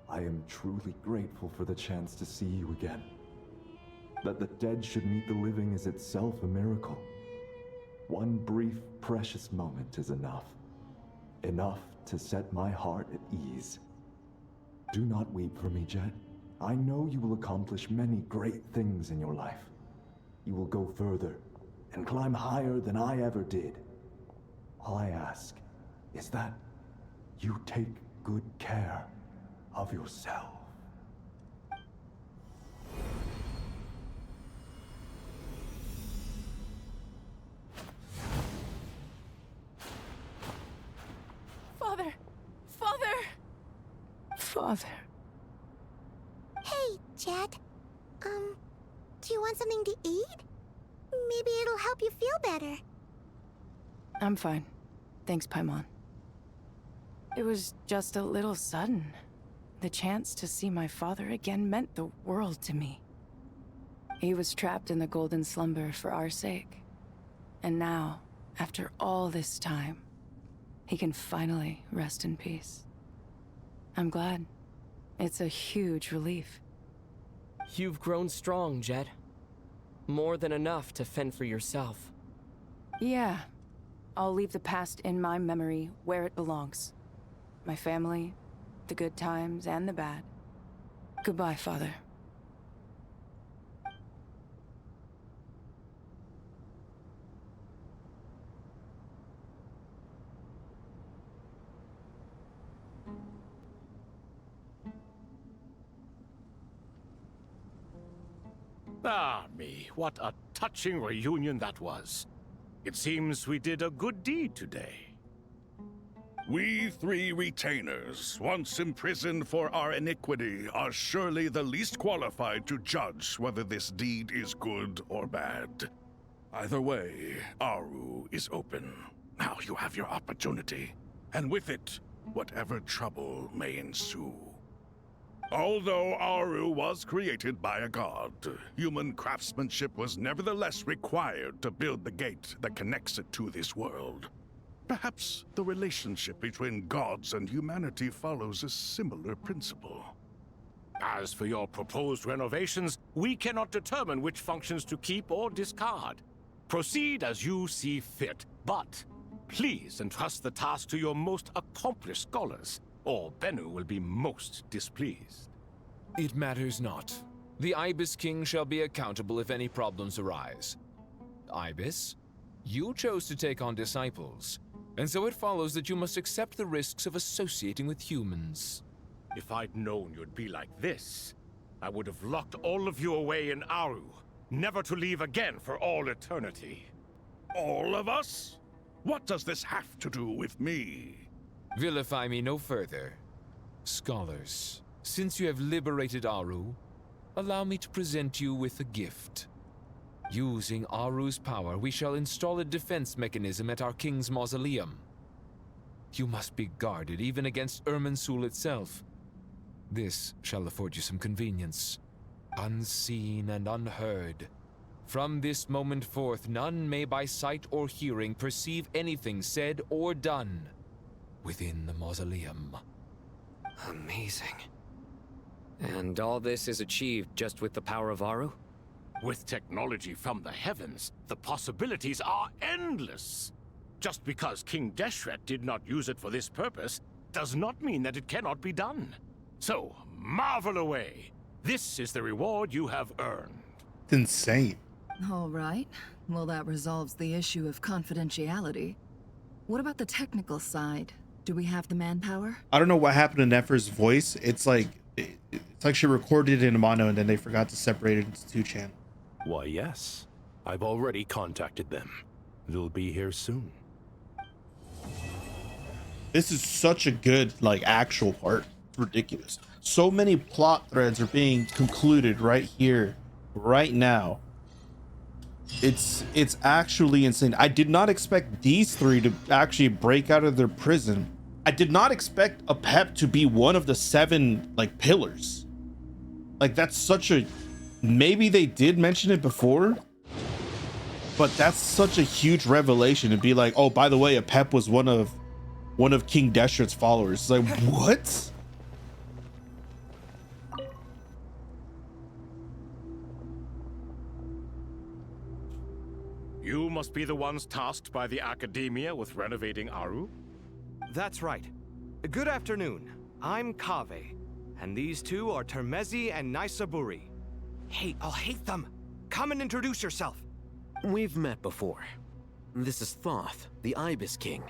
I am truly grateful for the chance to see you again. That the dead should meet the living is itself a miracle. One brief, precious moment is enough. Enough to set my heart at ease. Do not weep for me, Jed. I know you will accomplish many great things in your life. You will go further and climb higher than I ever did. All I ask is that you take good care of yourself.
Father! Father! Father.
Hey, Jed. Do you want something to eat? Maybe it'll help you feel better.
I'm fine. Thanks, Paimon. It was just a little sudden. The chance to see my father again meant the world to me. He was trapped in the Golden Slumber for our sake. And now, after all this time, he can finally rest in peace. I'm glad. It's a huge relief.
You've grown strong, Jed. More than enough to fend for yourself.
Yeah. I'll leave the past in my memory where it belongs. My family, the good times and the bad. Goodbye, Father.
Ah, me, what a touching reunion that was. It seems we did a good deed today.
We three retainers, once imprisoned for our iniquity, are surely the least qualified to judge whether this deed is good or bad. Either way, Aru is open. Now you have your opportunity, and with it, whatever trouble may ensue. Although Aru was created by a god, human craftsmanship was nevertheless required to build the gate that connects it to this world. Perhaps the relationship between gods and humanity follows a similar principle.
As for your proposed renovations, we cannot determine which functions to keep or discard. Proceed as you see fit, but please entrust the task to your most accomplished scholars, or Bennu will be most displeased.
It matters not. The Ibis King shall be accountable if any problems arise. Ibis, you chose to take on disciples, and so it follows that you must accept the risks of associating with humans.
If I'd known you'd be like this, I would have locked all of you away in Aru, never to leave again for all eternity.
All of us? What does this have to do with me?
Vilify me no further. Scholars, since you have liberated Aru, allow me to present you with a gift. Using Aru's power, we shall install a defense mechanism at our king's mausoleum. You must be guarded even against Irminsul itself. This shall afford you some convenience. Unseen and unheard. From this moment forth, none may by sight or hearing perceive anything said or done within the mausoleum.
Amazing. And all this is achieved just with the power of Aru?
With technology from the heavens, the possibilities are endless. Just because King Deshret did not use it for this purpose does not mean that it cannot be done. So, marvel away. This is the reward you have earned.
It's insane.
All right. Well, that resolves the issue of confidentiality. What about the technical side? Do we have the manpower?
I don't know what happened to Nefer's voice. It's like she recorded it in mono and then they forgot to separate it into 2 channels.
Why, yes. I've already contacted them. They'll be here soon.
This is such a good, like, actual part. It's ridiculous. So many plot threads are being concluded right here, right now. It's actually insane. I did not expect these 3 to actually break out of their prison. I did not expect Apep to be one of the 7, like, pillars. Like, that's such a... Maybe they did mention it before, but that's such a huge revelation to be like, oh, by the way, Apep was one of King Deshret's followers. It's like, what?
You must be the ones tasked by the Academia with renovating Aru?
That's right. Good afternoon. I'm Kaveh, and these 2 are Termezi and Naisaburi. Hey, I'll hate them. Come and introduce yourself.
We've met before. This is Thoth, the Ibis King,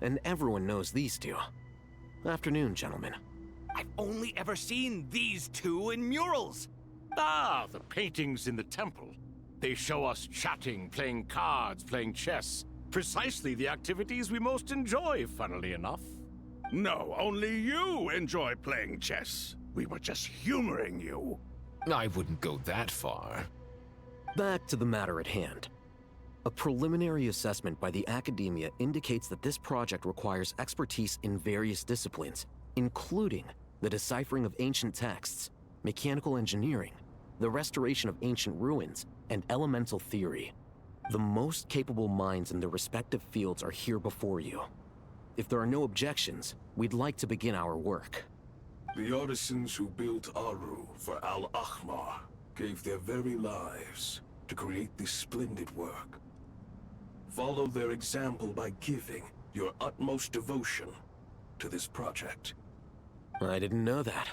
and everyone knows these 2. Afternoon, gentlemen.
I've only ever seen these 2 in murals.
Ah, the paintings in the temple. They show us chatting, playing cards, playing chess. Precisely the activities we most enjoy, funnily enough.
No, only you enjoy playing chess. We were just humoring you.
I wouldn't go that far.
Back to the matter at hand. A preliminary assessment by the Academia indicates that this project requires expertise in various disciplines, including the deciphering of ancient texts, mechanical engineering, the restoration of ancient ruins, and elemental theory. The most capable minds in their respective fields are here before you. If there are no objections, we'd like to begin our work.
The artisans who built Aru for Al-Ahmar gave their very lives to create this splendid work. Follow their example by giving your utmost devotion to this project.
I didn't know that.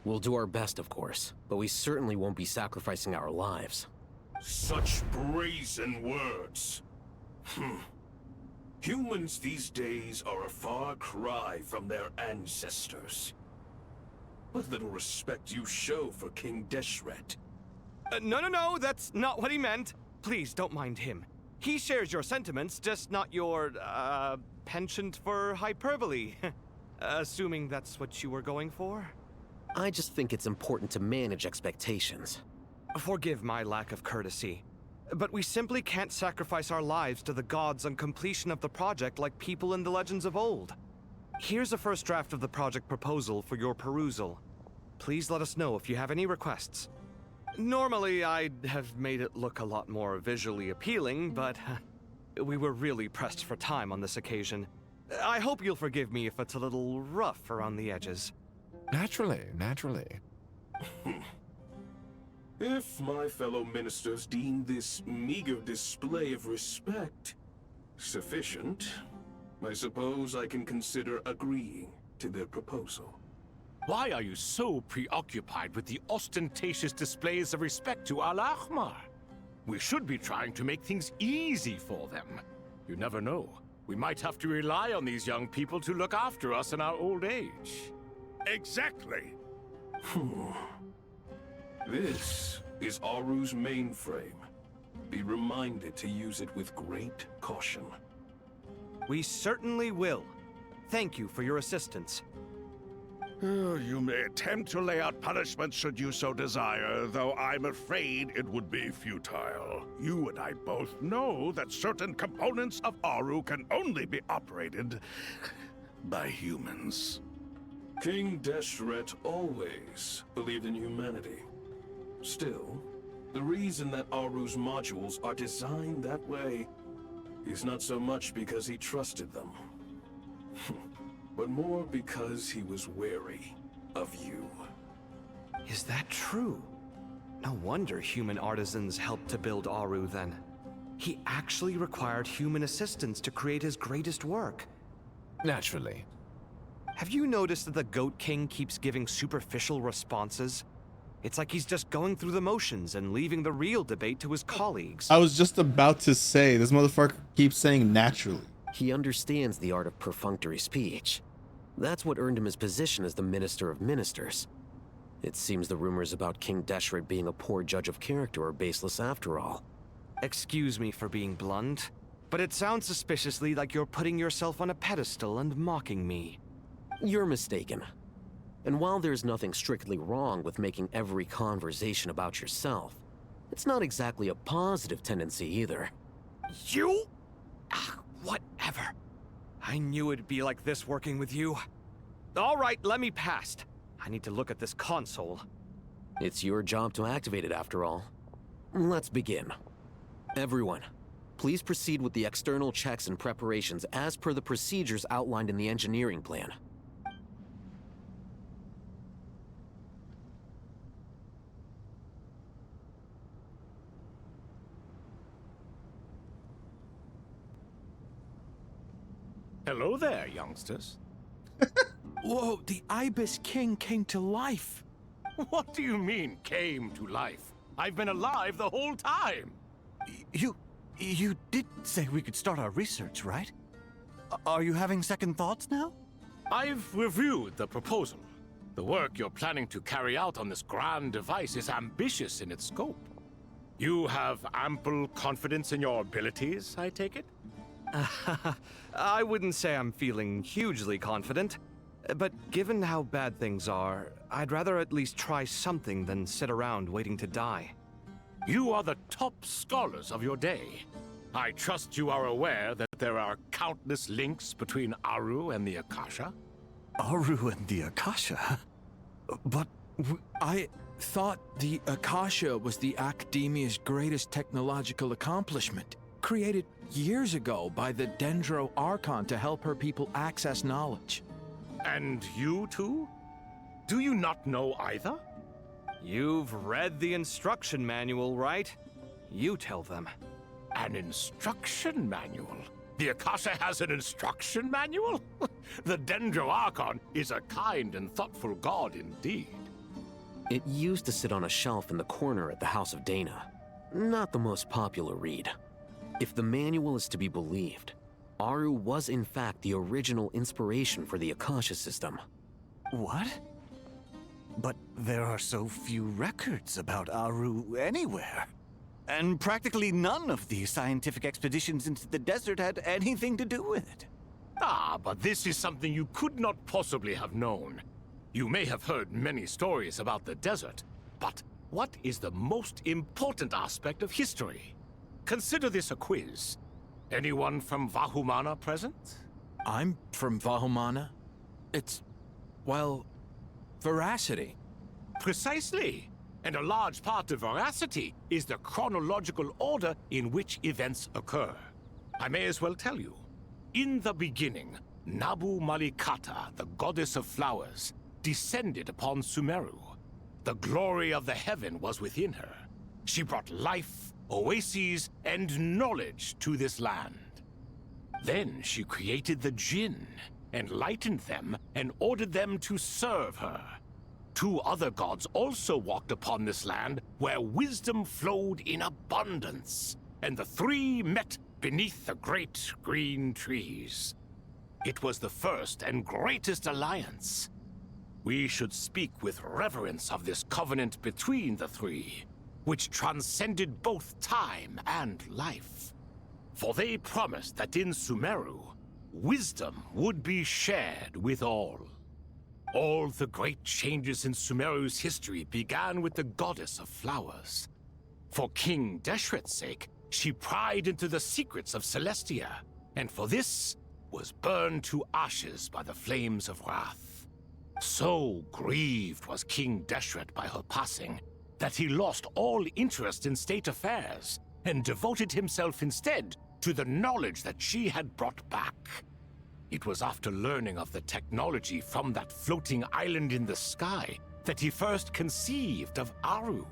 We'll do our best, of course, but we certainly won't be sacrificing our lives.
Such brazen words. Humans these days are a far cry from their ancestors. What little respect you show for King Deshret.
No, that's not what he meant. Please don't mind him. He shares your sentiments, just not your, penchant for hyperbole. Assuming that's what you were going for?
I just think it's important to manage expectations.
Forgive my lack of courtesy, but we simply can't sacrifice our lives to the gods on completion of the project like people in the legends of old. Here's a first draft of the project proposal for your perusal. Please let us know if you have any requests. Normally, I'd have made it look a lot more visually appealing, but we were really pressed for time on this occasion. I hope you'll forgive me if it's a little rough around the edges.
Naturally.
If my fellow ministers deem this meager display of respect sufficient, I suppose I can consider agreeing to their proposal.
Why are you so preoccupied with the ostentatious displays of respect to Al-Ahmar? We should be trying to make things easy for them. You never know. We might have to rely on these young people to look after us in our old age.
Exactly.
This is Aru's mainframe. Be reminded to use it with great caution.
We certainly will. Thank you for your assistance.
You may attempt to lay out punishment should you so desire, though I'm afraid it would be futile. You and I both know that certain components of Aru can only be operated by humans.
King Deshret always believed in humanity. Still, the reason that Aru's modules are designed that way is not so much because he trusted them, but more because he was wary of you.
Is that true? No wonder human artisans helped to build Aru then. He actually required human assistance to create his greatest work.
Naturally.
Have you noticed that the Goat King keeps giving superficial responses? It's like he's just going through the motions and leaving the real debate to his colleagues.
I was just about to say, this motherfucker keeps saying naturally.
He understands the art of perfunctory speech. That's what earned him his position as the Minister of Ministers. It seems the rumors about King Deshret being a poor judge of character are baseless after all.
Excuse me for being blunt, but it sounds suspiciously like you're putting yourself on a pedestal and mocking me.
You're mistaken. And while there's nothing strictly wrong with making every conversation about yourself, it's not exactly a positive tendency either.
You? Whatever. I knew it'd be like this working with you. All right, let me past. I need to look at this console.
It's your job to activate it after all. Let's begin. Everyone, please proceed with the external checks and preparations as per the procedures outlined in the engineering plan.
Hello there, youngsters.
Whoa, the Ibis King came to life.
What do you mean, came to life? I've been alive the whole time.
You did say we could start our research, right? Are you having second thoughts now?
I've reviewed the proposal. The work you're planning to carry out on this grand device is ambitious in its scope. You have ample confidence in your abilities, I take it?
I wouldn't say I'm feeling hugely confident, but given how bad things are, I'd rather at least try something than sit around waiting to die.
You are the top scholars of your day. I trust you are aware that there are countless links between Aru and the Akasha?
Aru and the Akasha? But I thought the Akasha was the Academia's greatest technological accomplishment, created years ago by the Dendro Archon to help her people access knowledge.
And you too? Do you not know either?
You've read the instruction manual, right? You tell them.
An instruction manual? The Akasha has an instruction manual? The Dendro Archon is a kind and thoughtful god indeed.
It used to sit on a shelf in the corner at the House of Dana. Not the most popular read. If the manual is to be believed, Aru was in fact the original inspiration for the Akasha system.
What? But there are so few records about Aru anywhere. And practically none of the scientific expeditions into the desert had anything to do with it.
Ah, but this is something you could not possibly have known. You may have heard many stories about the desert, but what is the most important aspect of history? Consider this a quiz. Anyone from Vahumana present?
I'm from Vahumana. It's, well, veracity.
Precisely. And a large part of veracity is the chronological order in which events occur. I may as well tell you. In the beginning, Nabu Malikata, the goddess of flowers, descended upon Sumeru. The glory of the heaven was within her. She brought life, oases, and knowledge to this land. Then she created the Jinn, enlightened them, and ordered them to serve her. Two other gods also walked upon this land where wisdom flowed in abundance, and the three met beneath the great green trees. It was the first and greatest alliance. We should speak with reverence of this covenant between the three, which transcended both time and life. For they promised that in Sumeru, wisdom would be shared with all. All the great changes in Sumeru's history began with the goddess of flowers. For King Deshret's sake, she pried into the secrets of Celestia, and for this was burned to ashes by the flames of wrath. So grieved was King Deshret by her passing that he lost all interest in state affairs and devoted himself instead to the knowledge that she had brought back. It was after learning of the technology from that floating island in the sky that he first conceived of Aru.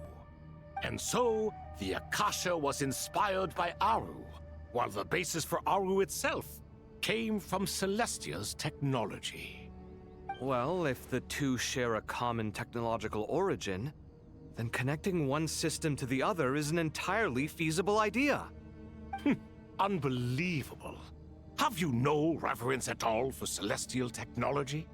And so, the Akasha was inspired by Aru, while the basis for Aru itself came from Celestia's technology.
Well, if the two share a common technological origin, then connecting one system to the other is an entirely feasible idea.
Unbelievable. Have you no reverence at all for celestial technology?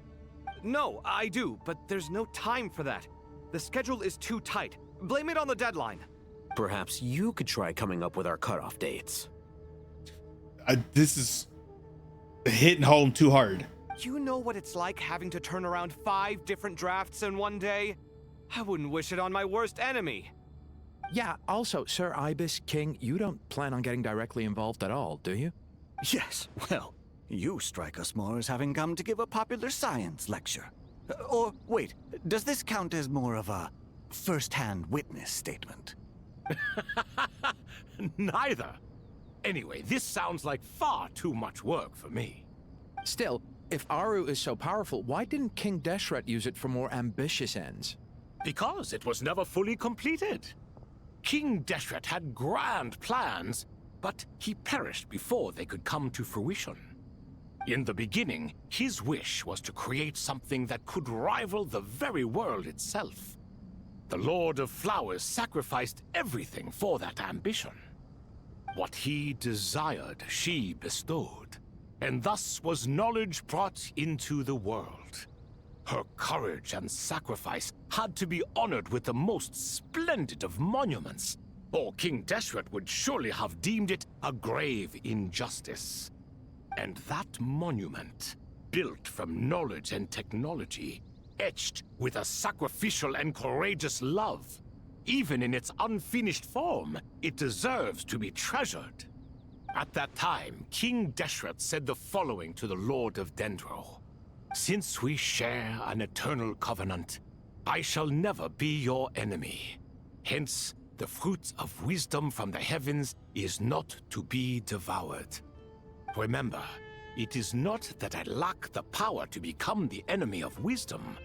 No, I do, but there's no time for that. The schedule is too tight. Blame it on the deadline.
Perhaps you could try coming up with our cutoff dates.
This is hitting home too hard.
You know what it's like having to turn around 5 different drafts in one day? I wouldn't wish it on my worst enemy.
Yeah, also, Sir Ibis, King, you don't plan on getting directly involved at all, do you?
Yes, well, you strike us more as having come to give a popular science lecture. Or, wait, does this count as more of a first-hand witness statement?
Neither. Anyway, this sounds like far too much work for me.
Still, if Aru is so powerful, why didn't King Deshret use it for more ambitious ends?
Because it was never fully completed. King Deshret had grand plans, but he perished before they could come to fruition. In the beginning, his wish was to create something that could rival the very world itself. The Lord of Flowers sacrificed everything for that ambition. What he desired, she bestowed, and thus was knowledge brought into the world. Her courage and sacrifice had to be honored with the most splendid of monuments, or King Deshret would surely have deemed it a grave injustice. And that monument, built from knowledge and technology, etched with a sacrificial and courageous love, even in its unfinished form, it deserves to be treasured. At that time, King Deshret said the following to the Lord of Dendro. Since we share an eternal covenant, I shall never be your enemy. Hence, the fruit of wisdom from the heavens is not to be devoured. Remember, it is not that I lack the power to become the enemy of wisdom.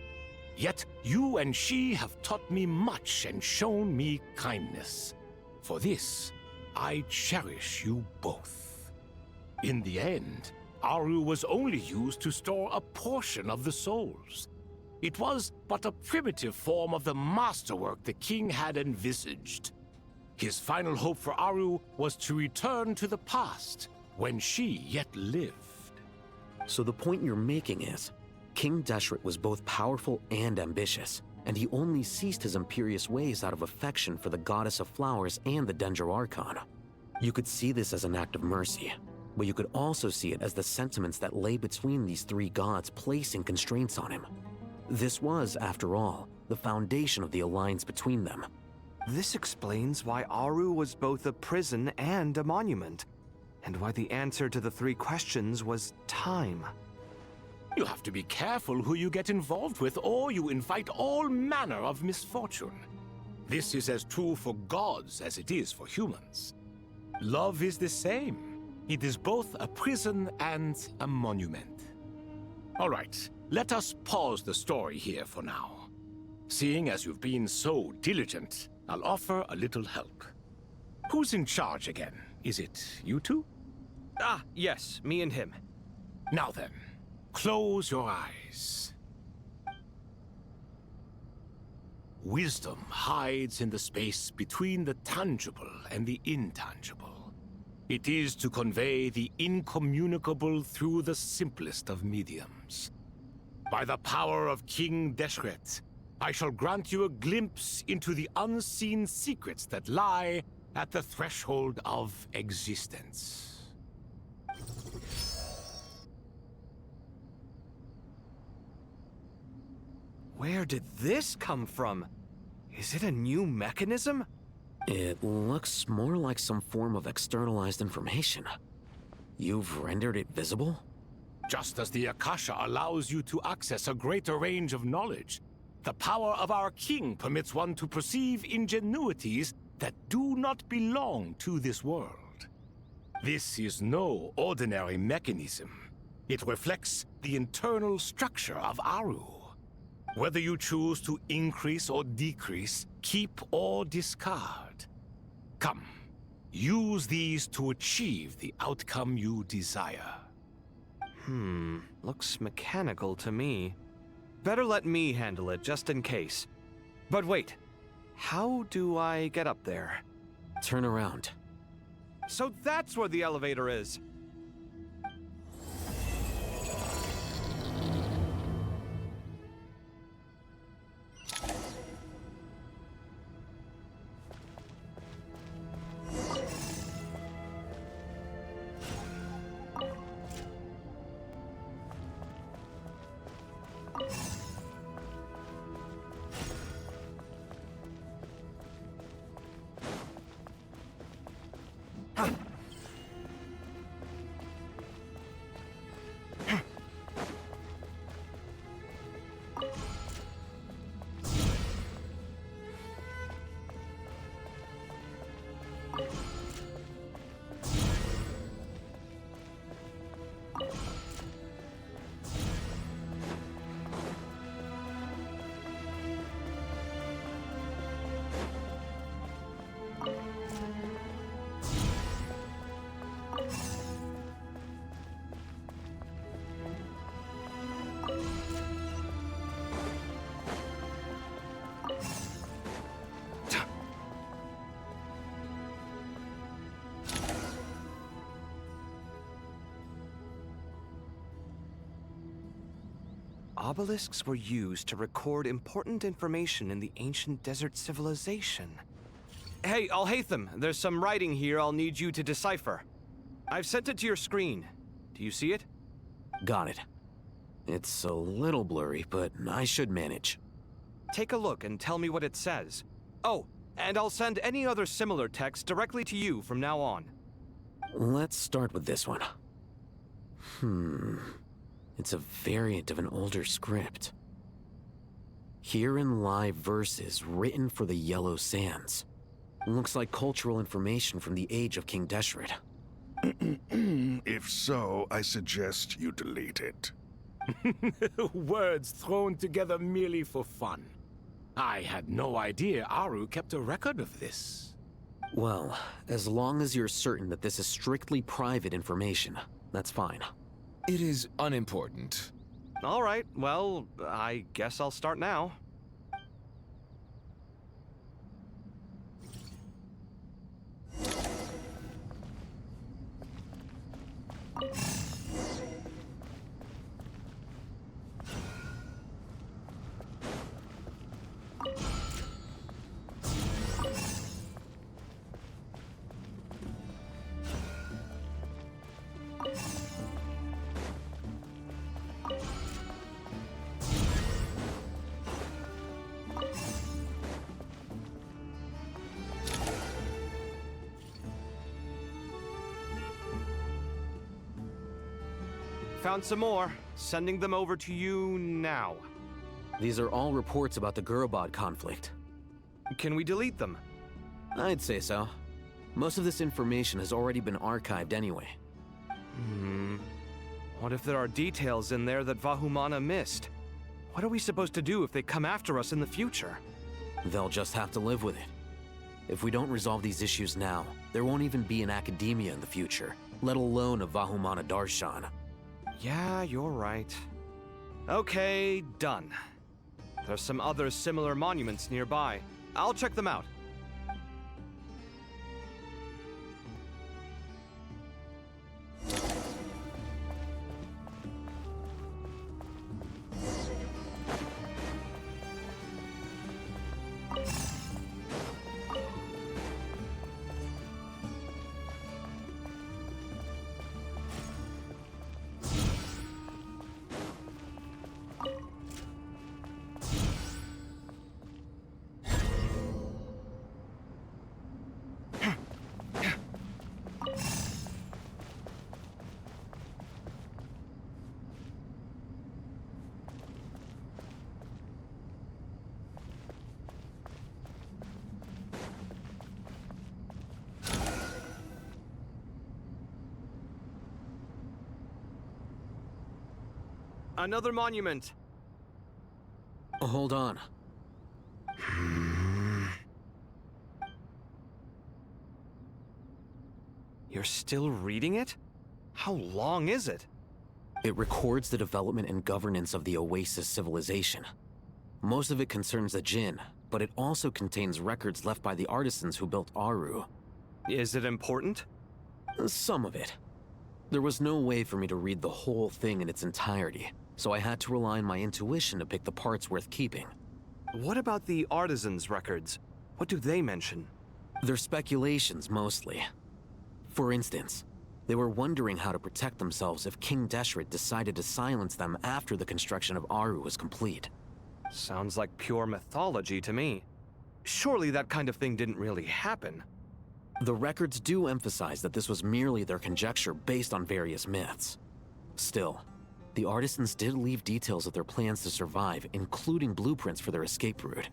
Yet you and she have taught me much and shown me kindness. For this, I cherish you both. In the end, Aru was only used to store a portion of the souls. It was but a primitive form of the masterwork the king had envisaged. His final hope for Aru was to return to the past, when she yet lived.
So the point you're making is, King Deshret was both powerful and ambitious, and he only ceased his imperious ways out of affection for the Goddess of Flowers and the Dendro Archon. You could see this as an act of mercy, but you could also see it as the sentiments that lay between these 3 gods placing constraints on him. This was, after all, the foundation of the alliance between them.
This explains why Aru was both a prison and a monument, and why the answer to the 3 questions was time.
You have to be careful who you get involved with, or you invite all manner of misfortune. This is as true for gods as it is for humans. Love is the same. It is both a prison and a monument. All right, let us pause the story here for now. Seeing as you've been so diligent, I'll offer a little help. Who's in charge again? Is it you two?
Ah, yes, me and him.
Now then, close your eyes. Wisdom hides in the space between the tangible and the intangible. It is to convey the incommunicable through the simplest of mediums. By the power of King Deshret, I shall grant you a glimpse into the unseen secrets that lie at the threshold of existence.
Where did this come from? Is it a new mechanism?
It looks more like some form of externalized information. You've rendered it visible?
Just as the Akasha allows you to access a greater range of knowledge, the power of our king permits one to perceive ingenuities that do not belong to this world. This is no ordinary mechanism. It reflects the internal structure of Aru. Whether you choose to increase or decrease, keep or discard. Come, use these to achieve the outcome you desire.
Looks mechanical to me. Better let me handle it, just in case. But wait, how do I get up there?
Turn around.
So that's where the elevator is. Obelisks were used to record important information in the ancient desert civilization. Hey, Alhaitham, there's some writing here I'll need you to decipher. I've sent it to your screen. Do you see it?
Got it. It's a little blurry, but I should manage.
Take a look and tell me what it says. Oh, and I'll send any other similar text directly to you from now on.
Let's start with this one. It's a variant of an older script. Herein lie verses written for the Yellow Sands. Looks like cultural information from the age of King Deshret.
If so, I suggest you delete it.
Words thrown together merely for fun. I had no idea Aru kept a record of this.
Well, as long as you're certain that this is strictly private information, that's fine.
It is unimportant.
All right, well, I guess I'll start now. Found some more. Sending them over to you now.
These are all reports about the Gurubad conflict.
Can we delete them?
I'd say so. Most of this information has already been archived anyway.
What if there are details in there that Vahumana missed? What are we supposed to do if they come after us in the future?
They'll just have to live with it. If we don't resolve these issues now, there won't even be an academia in the future, let alone a Vahumana Darshan.
Yeah, you're right. Okay, done. There's some other similar monuments nearby. I'll check them out. Another monument.
Hold on.
You're still reading it? How long is it?
It records the development and governance of the Oasis civilization. Most of it concerns the Jinn, but it also contains records left by the artisans who built Aru.
Is it important?
Some of it. There was no way for me to read the whole thing in its entirety, so I had to rely on my intuition to pick the parts worth keeping.
What about the artisans' records? What do they mention?
They're speculations, mostly. For instance, they were wondering how to protect themselves if King Deshret decided to silence them after the construction of Aru was complete.
Sounds like pure mythology to me. Surely that kind of thing didn't really happen.
The records do emphasize that this was merely their conjecture based on various myths. Still, the artisans did leave details of their plans to survive, including blueprints for their escape route.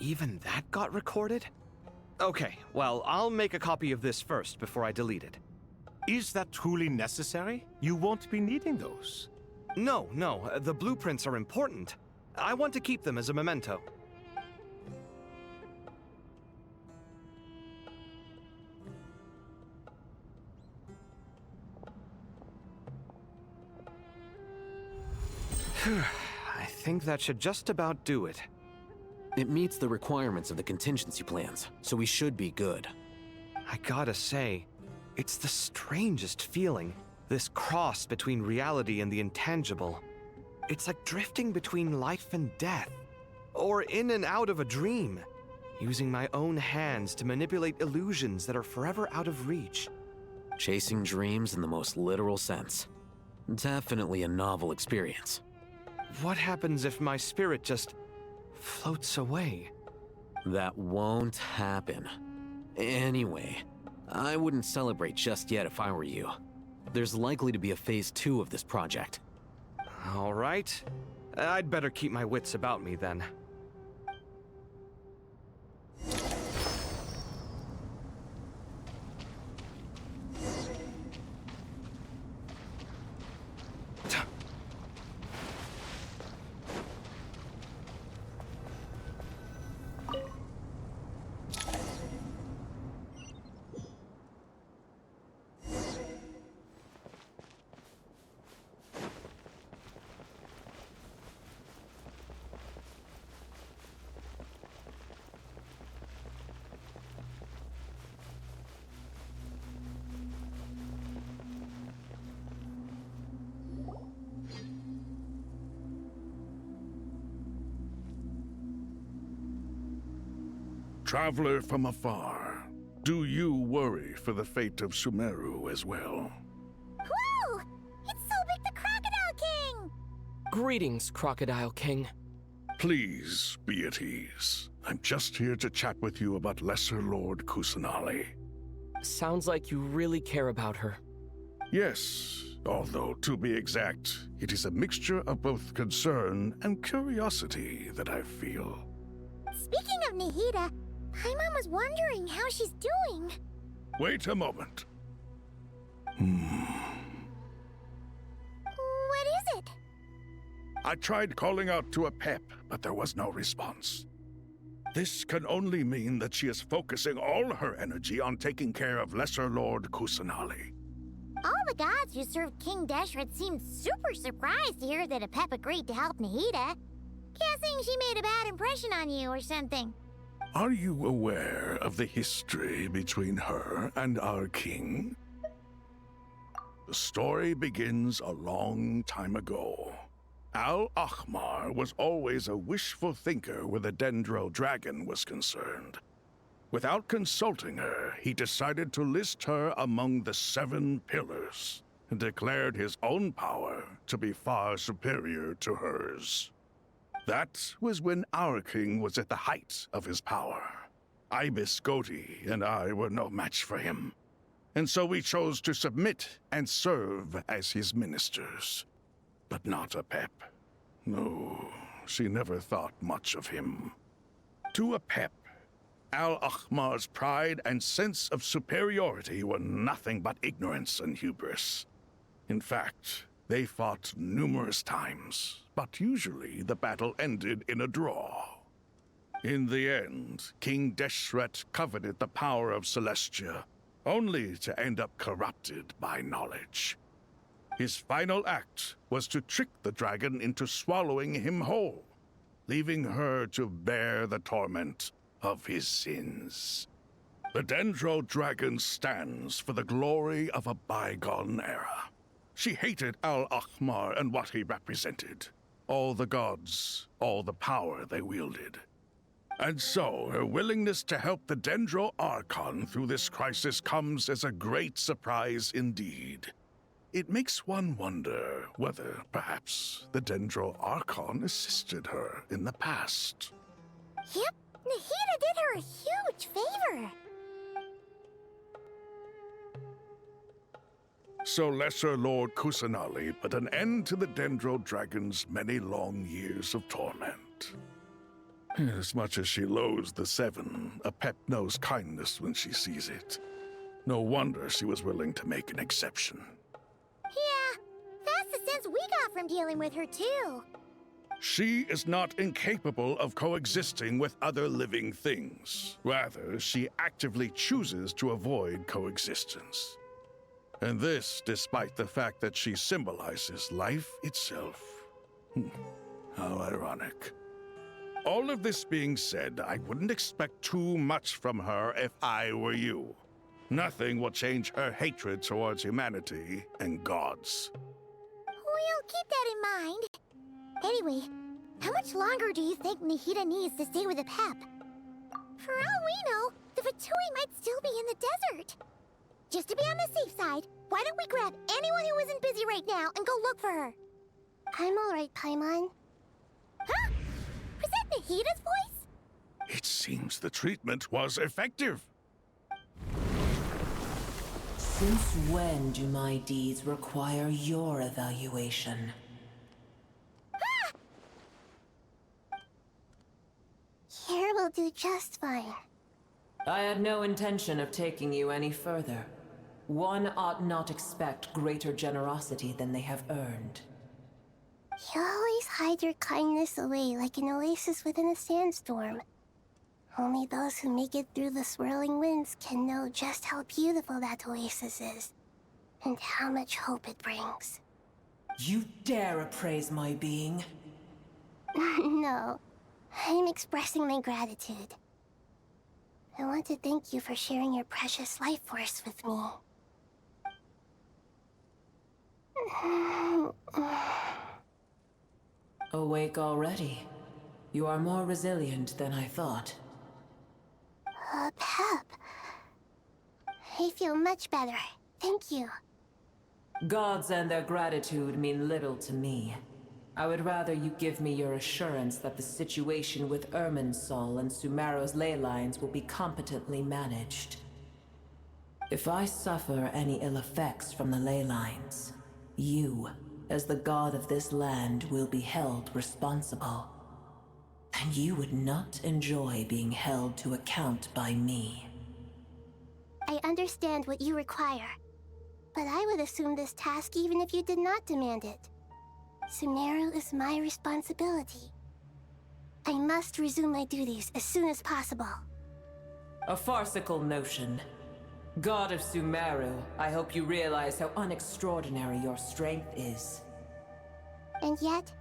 Even that got recorded? Okay, well, I'll make a copy of this first before I delete it.
Is that truly necessary? You won't be needing those.
No, the blueprints are important. I want to keep them as a memento. I think that should just about do it.
It meets the requirements of the contingency plans, so we should be good.
I gotta say, it's the strangest feeling, this cross between reality and the intangible. It's like drifting between life and death, or in and out of a dream, using my own hands to manipulate illusions that are forever out of reach.
Chasing dreams in the most literal sense. Definitely a novel experience.
What happens if my spirit just floats away?
That won't happen. Anyway, I wouldn't celebrate just yet if I were you. There's likely to be a phase 2 of this project.
All right. I'd better keep my wits about me then.
Traveler from afar, do you worry for the fate of Sumeru as well?
Whoa! It's Sobek the Crocodile King!
Greetings, Crocodile King.
Please be at ease. I'm just here to chat with you about Lesser Lord Kusanali.
Sounds like you really care about her.
Yes, although to be exact, it is a mixture of both concern and curiosity that I feel.
Speaking of Nahida, Paimon was wondering how she's doing.
Wait a moment.
What is it?
I tried calling out to Apep, but there was no response. This can only mean that she is focusing all her energy on taking care of Lesser Lord Kusanali.
All the gods who served King Deshret seemed super surprised to hear that Apep agreed to help Nahida. Guessing she made a bad impression on you or something.
Are you aware of the history between her and our king? The story begins a long time ago. Al-Ahmar was always a wishful thinker where the Dendro dragon was concerned. Without consulting her, he decided to list her among the 7 pillars and declared his own power to be far superior to hers. That was when our king was at the height of his power. Ibis Goti and I were no match for him, and so we chose to submit and serve as his ministers. But not Apep. No, she never thought much of him. To Apep, Al-Ahmar's pride and sense of superiority were nothing but ignorance and hubris. In fact, they fought numerous times, but usually the battle ended in a draw. In the end, King Deshret coveted the power of Celestia, only to end up corrupted by knowledge. His final act was to trick the dragon into swallowing him whole, leaving her to bear the torment of his sins. The Dendro dragon stands for the glory of a bygone era. She hated Al-Ahmar and what he represented. All the gods, all the power they wielded. And so, her willingness to help the Dendro Archon through this crisis comes as a great surprise indeed. It makes one wonder whether, perhaps, the Dendro Archon assisted her in the past.
Yep, Nahida did her a huge favor.
So Lesser Lord Kusanali put an end to the Dendro Dragon's many long years of torment. As much as she loathes the 7, Apep knows kindness when she sees it. No wonder she was willing to make an exception.
Yeah, that's the sense we got from dealing with her too.
She is not incapable of coexisting with other living things. Rather, she actively chooses to avoid coexistence. And this despite the fact that she symbolizes life itself. How ironic. All of this being said, I wouldn't expect too much from her if I were you. Nothing will change her hatred towards humanity and gods.
We'll keep that in mind. Anyway, how much longer do you think Nahida needs to stay with the Pep? For all we know, the Fatui might still be in the desert. Just to be on the safe side, why don't we grab anyone who isn't busy right now and go look for her? I'm alright, Paimon. Huh? Was that Nahida's voice?
It seems the treatment was effective.
Since when do my deeds require your evaluation?
Here will do just fine.
I had no intention of taking you any further. One ought not expect greater generosity than they have earned.
You always hide your kindness away like an oasis within a sandstorm. Only those who make it through the swirling winds can know just how beautiful that oasis is, and how much hope it brings.
You dare appraise my being?
No, I'm expressing my gratitude. I want to thank you for sharing your precious life force with me.
Awake already. You are more resilient than I thought.
Pep. I feel much better. Thank you.
Gods and their gratitude mean little to me. I would rather you give me your assurance that the situation with Irminsul and Sumeru's ley lines will be competently managed. If I suffer any ill effects from the ley lines, you, as the god of this land, will be held responsible. And you would not enjoy being held to account by me.
I understand what you require, but I would assume this task even if you did not demand it. Sumeru is my responsibility. I must resume my duties as soon as possible.
A farcical notion. God of Sumeru, I hope you realize how unextraordinary your strength is.
And yet,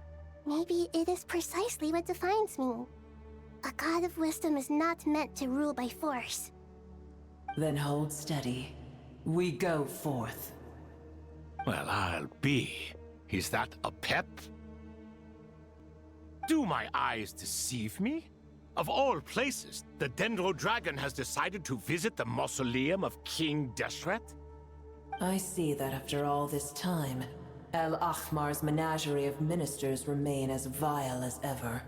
maybe it is precisely what defines me. A god of wisdom is not meant to rule by force.
Then hold steady. We go forth.
Well, I'll be. Is that a pep? Do my eyes deceive me? Of all places, the Dendro Dragon has decided to visit the mausoleum of King Deshret?
I see that after all this time, El Ahmar's menagerie of ministers remain as vile as ever.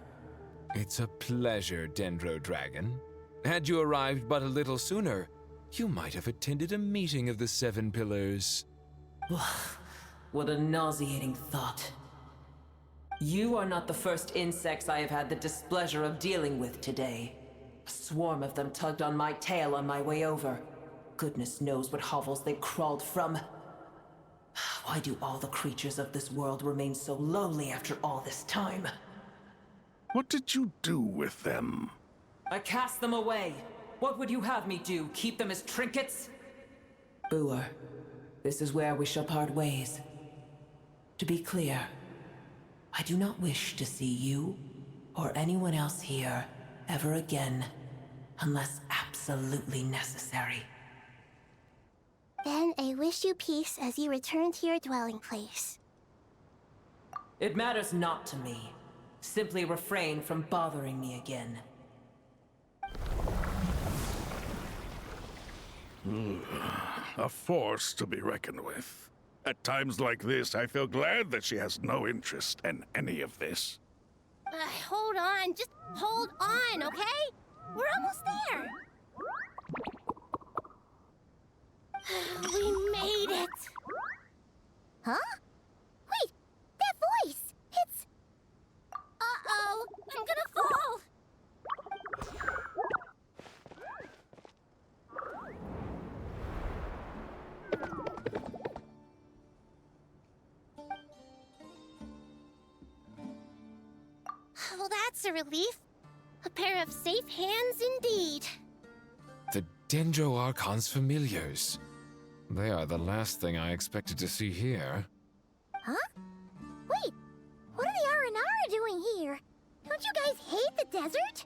It's a pleasure, Dendro Dragon. Had you arrived but a little sooner, you might have attended a meeting of the Seven Pillars.
What a nauseating thought. You are not the first insects I have had the displeasure of dealing with today. A swarm of them tugged on my tail on my way over. Goodness knows what hovels they crawled from. Why do all the creatures of this world remain so lowly after all this time?
What did you do with them?
I cast them away. What would you have me do? Keep them as trinkets? Boer, this is where we shall part ways. To be clear, I do not wish to see you or anyone else here ever again, unless absolutely necessary.
Then I wish you peace as you return to your dwelling place.
It matters not to me. Simply refrain from bothering me again.
A force to be reckoned with. At times like this, I feel glad that she has no interest in any of this.
Hold on, just hold on, okay? We're almost there. We made it! Huh? Wait, that voice! It's... Uh-oh, I'm gonna fall! Well, that's a relief. A pair of safe hands indeed.
The Dendro Archon's familiars. They are the last thing I expected to see here.
Huh? Wait, what are the Aranara doing here? Don't you guys hate the desert?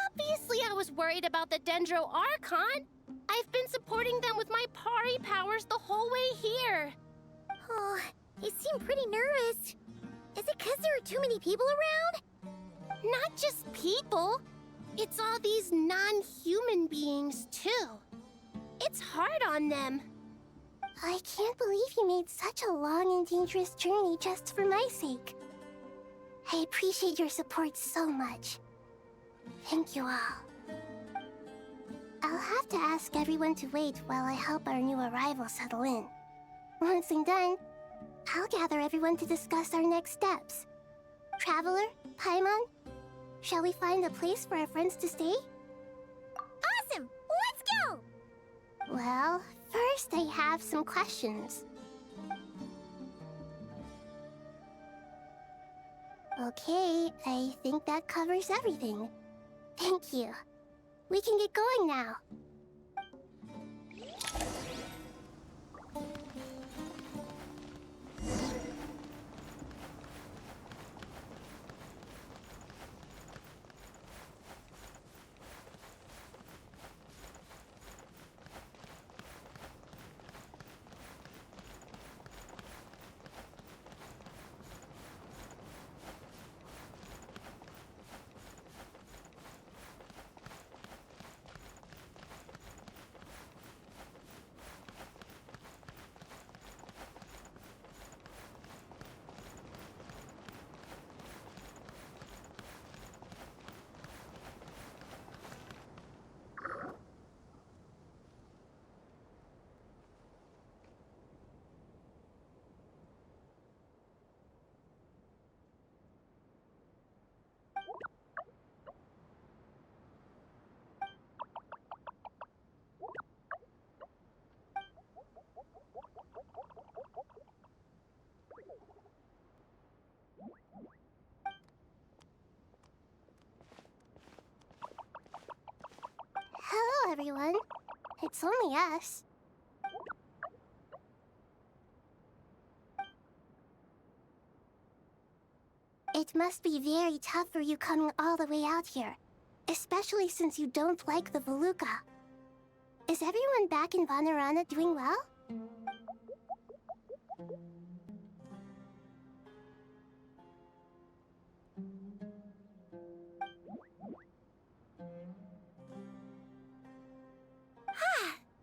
Obviously I was worried about the Dendro Archon. I've been supporting them with my Pari powers the whole way here. Oh, you seem pretty nervous. Is it because there are too many people around? Not just people. It's all these non-human beings, too. It's hard on them. I can't believe you made such a long and dangerous journey just for my sake. I appreciate your support so much. Thank you all. I'll have to ask everyone to wait while I help our new arrival settle in. Once I'm done, I'll gather everyone to discuss our next steps. Traveler, Paimon, shall we find a place for our friends to stay? Awesome! Let's go! Well, first I have some questions. Okay, I think that covers everything. Thank you. We can get going now. Hello, everyone. It's only us. It must be very tough for you coming all the way out here, especially since you don't like the Veluca. Is everyone back in Vanarana doing well?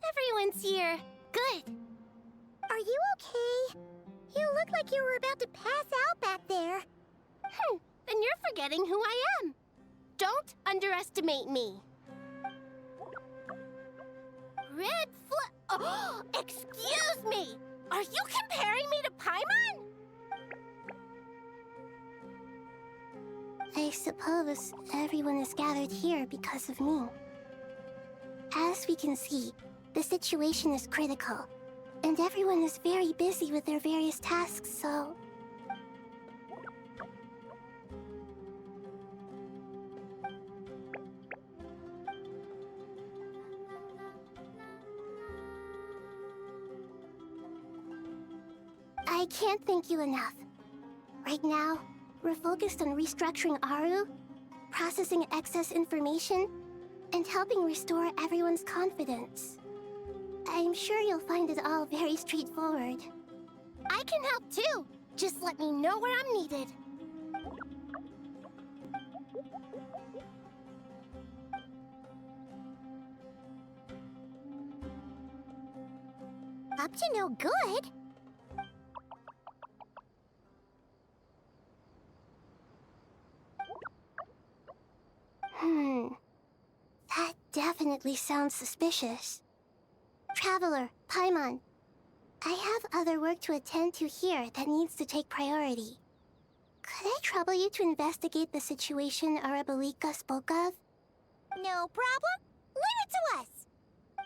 Everyone's here. Good. Are you okay? You look like you were about to pass out back there. Then you're forgetting who I am. Don't underestimate me. Red Oh, excuse me! Are you comparing me to Paimon? I suppose everyone is gathered here because of me. As we can see, the situation is critical, and everyone is very busy with their various tasks, so... I can't thank you enough. Right now, we're focused on restructuring Aru, processing excess information, and helping restore everyone's confidence. I'm sure you'll find it all very straightforward. I can help too. Just let me know where I'm needed. Up to no good? That definitely sounds suspicious. Traveler, Paimon, I have other work to attend to here that needs to take priority. Could I trouble you to investigate the situation Arabalika spoke of? No problem. Leave it to us.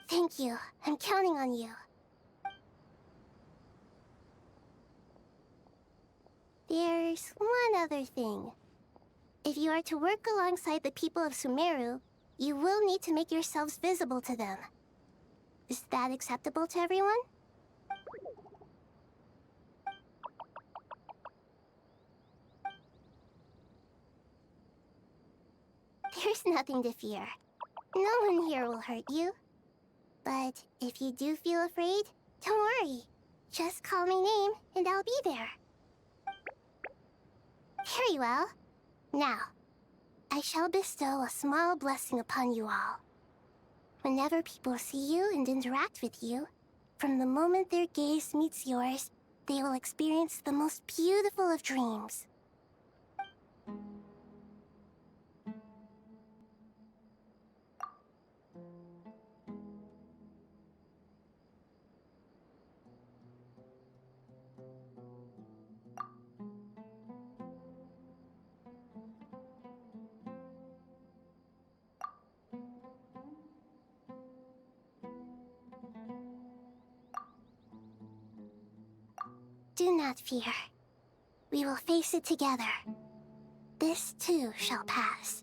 Thank you. I'm counting on you. There's one other thing. If you are to work alongside the people of Sumeru, you will need to make yourselves visible to them. Is that acceptable to everyone? There's nothing to fear. No one here will hurt you. But if you do feel afraid, don't worry. Just call my name and I'll be there. Very well. Now, I shall bestow a small blessing upon you all. Whenever people see you and interact with you, from the moment their gaze meets yours, they will experience the most beautiful of dreams. Do not fear. We will face it together. This too shall pass.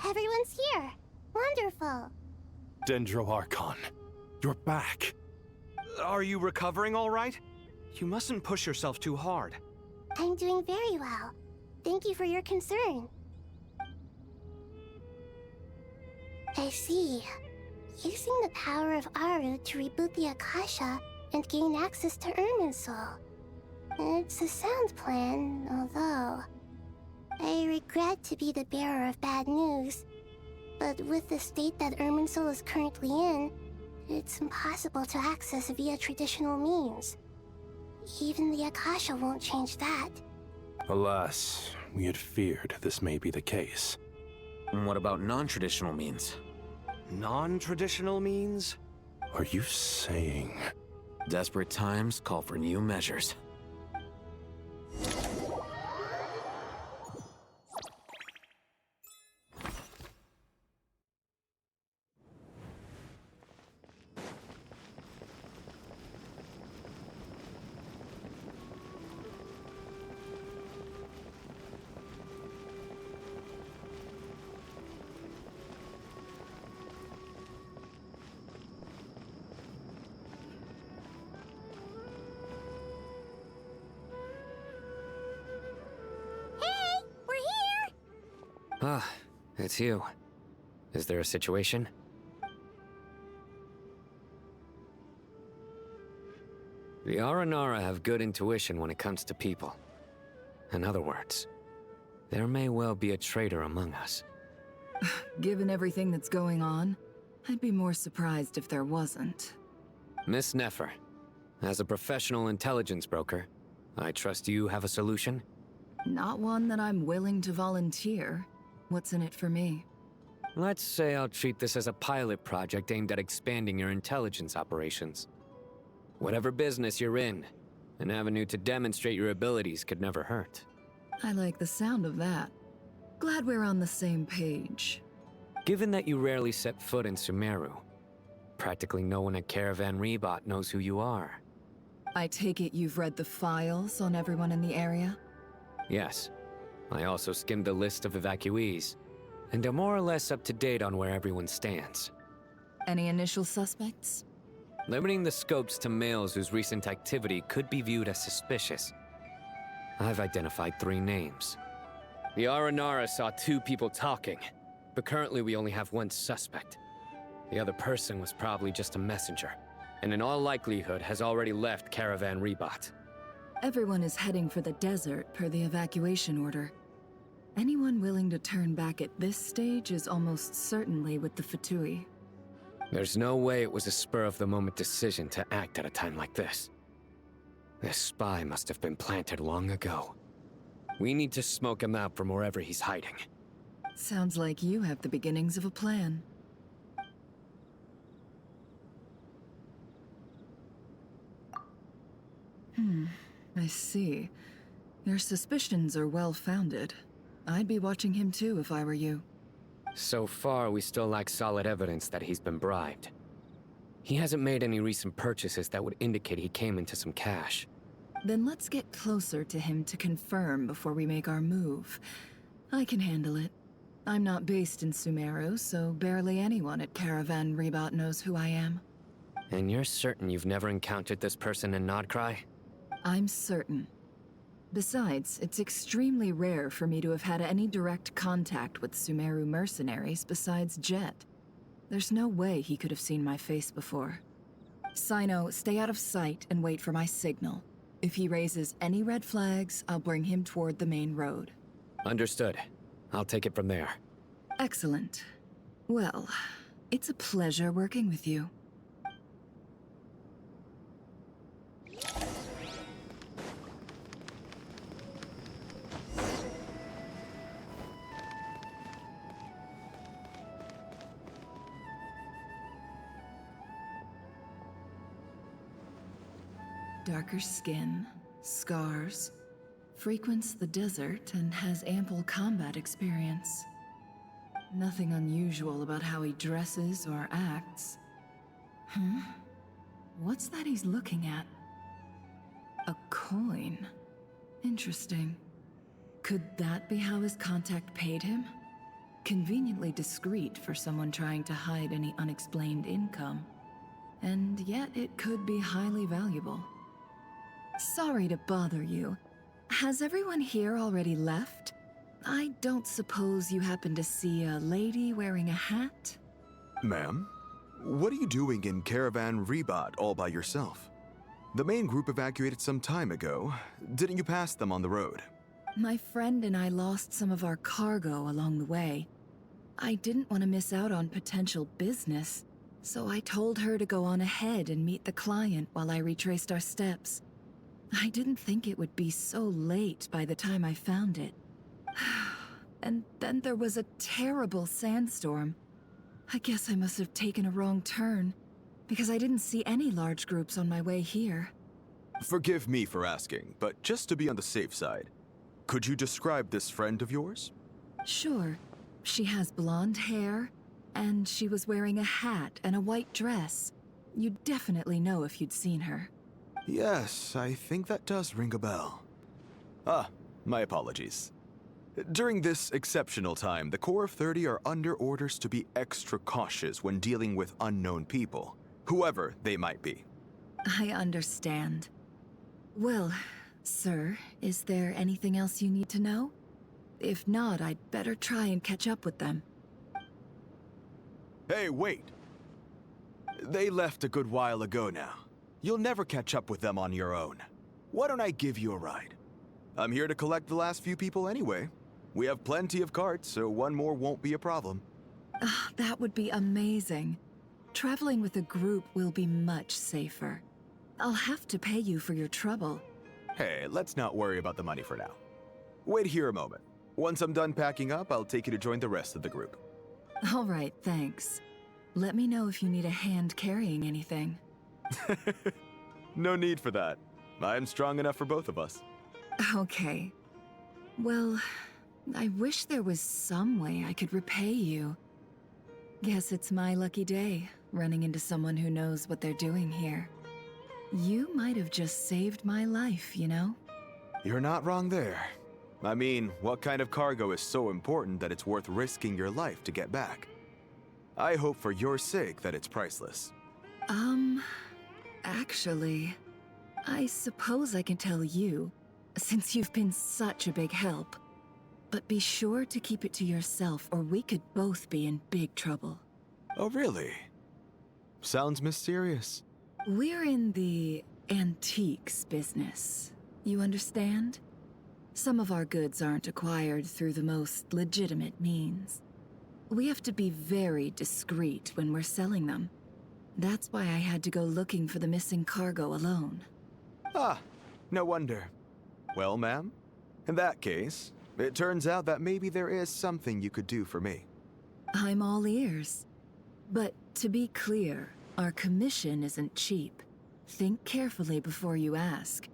Everyone's here. Wonderful.
Dendro Archon, you're back.
Are you recovering all right? You mustn't push yourself too hard.
I'm doing very well. Thank you for your concern. I see. Using the power of Aru to reboot the Akasha and gain access to Irminsul. It's a sound plan, although I regret to be the bearer of bad news, but with the state that Irminsul is currently in, it's impossible to access via traditional means. Even the Akasha won't change that.
Alas, we had feared this may be the case.
What about non-traditional means?
Non-traditional means?
Are you saying...
Desperate times call for new measures. Ah, it's you. Is there a situation? The Aranara have good intuition when it comes to people. In other words, there may well be a traitor among us.
Given everything that's going on, I'd be more surprised if there wasn't.
Miss Nefer, as a professional intelligence broker, I trust you have a solution?
Not one that I'm willing to volunteer. What's in it for me?
Let's say I'll treat this as a pilot project aimed at expanding your intelligence operations. Whatever business you're in, an avenue to demonstrate your abilities could never hurt.
I like the sound of that. Glad we're on the same page.
Given that you rarely set foot in Sumeru, practically no one at Caravan Rebot knows who you are.
I take it you've read the files on everyone in the area?
Yes. I also skimmed the list of evacuees, and am more or less up to date on where everyone stands.
Any initial suspects?
Limiting the scopes to males whose recent activity could be viewed as suspicious. I've identified 3 names. The Aranara saw 2 people talking, but currently we only have 1 suspect. The other person was probably just a messenger, and in all likelihood has already left Caravan Rebot.
Everyone is heading for the desert per the evacuation order. Anyone willing to turn back at this stage is almost certainly with the Fatui.
There's no way it was a spur-of-the-moment decision to act at a time like this. This spy must have been planted long ago. We need to smoke him out from wherever he's hiding.
Sounds like you have the beginnings of a plan. I see. Your suspicions are well-founded. I'd be watching him too if I were you.
So far, we still lack solid evidence that he's been bribed. He hasn't made any recent purchases that would indicate he came into some cash.
Then let's get closer to him to confirm before we make our move. I can handle it. I'm not based in Sumeru, so barely anyone at Caravan Rebot knows who I am.
And you're certain you've never encountered this person in Nodcry?
I'm certain. Besides, it's extremely rare for me to have had any direct contact with Sumeru mercenaries besides Jet. There's no way he could have seen my face before. Sino, stay out of sight and wait for my signal. If he raises any red flags, I'll bring him toward the main road.
Understood. I'll take it from there.
Excellent. Well, it's a pleasure working with you. Darker skin, scars, frequents the desert and has ample combat experience. Nothing unusual about how he dresses or acts. Huh? What's that he's looking at? A coin. Interesting. Could that be how his contact paid him? Conveniently discreet for someone trying to hide any unexplained income. And yet it could be highly valuable. Sorry to bother you. Has everyone here already left? I don't suppose you happen to see a lady wearing a hat?
Ma'am, what are you doing in Caravan Rebot all by yourself? The main group evacuated some time ago. Didn't you pass them on the road?
My friend and I lost some of our cargo along the way. I didn't want to miss out on potential business, so I told her to go on ahead and meet the client while I retraced our steps. I didn't think it would be so late by the time I found it. And then there was a terrible sandstorm. I guess I must have taken a wrong turn, because I didn't see any large groups on my way here.
Forgive me for asking, but just to be on the safe side, could you describe this friend of yours?
Sure. She has blonde hair, and she was wearing a hat and a white dress. You'd definitely know if you'd seen her.
Yes, I think that does ring a bell. Ah, my apologies. During this exceptional time, the Corps of 30 are under orders to be extra cautious when dealing with unknown people, whoever they might be.
I understand. Well, sir, is there anything else you need to know? If not, I'd better try and catch up with them.
Hey, wait! They left a good while ago now. You'll never catch up with them on your own. Why don't I give you a ride? I'm here to collect the last few people anyway. We have plenty of carts, so one more won't be a problem.
That would be amazing. Traveling with a group will be much safer. I'll have to pay you for your trouble.
Hey, let's not worry about the money for now. Wait here a moment. Once I'm done packing up, I'll take you to join the rest of the group.
All right, thanks. Let me know if you need a hand carrying anything.
No need for that. I'm strong enough for both of us.
Okay. Well, I wish there was some way I could repay you. Guess it's my lucky day, running into someone who knows what they're doing here. You might have just saved my life, you know?
You're not wrong there. I mean, what kind of cargo is so important that it's worth risking your life to get back? I hope for your sake that it's priceless.
Actually, I suppose I can tell you, since you've been such a big help. But be sure to keep it to yourself, or we could both be in big trouble.
Oh, really? Sounds mysterious.
We're in the antiques business. You understand? Some of our goods aren't acquired through the most legitimate means. We have to be very discreet when we're selling them. That's why I had to go looking for the missing cargo alone.
Ah, no wonder. Well, ma'am, in that case, it turns out that maybe there is something you could do for me.
I'm all ears. But to be clear, our commission isn't cheap. Think carefully before you ask.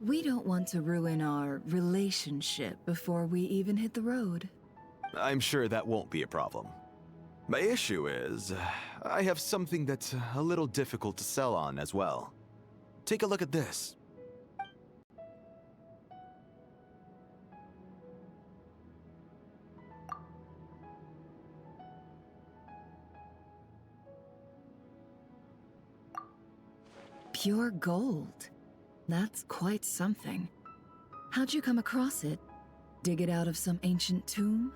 We don't want to ruin our relationship before we even hit the road.
I'm sure that won't be a problem. My issue is, I have something that's a little difficult to sell on as well. Take a look at this.
Pure gold. That's quite something. How'd you come across it? Dig it out of some ancient tomb?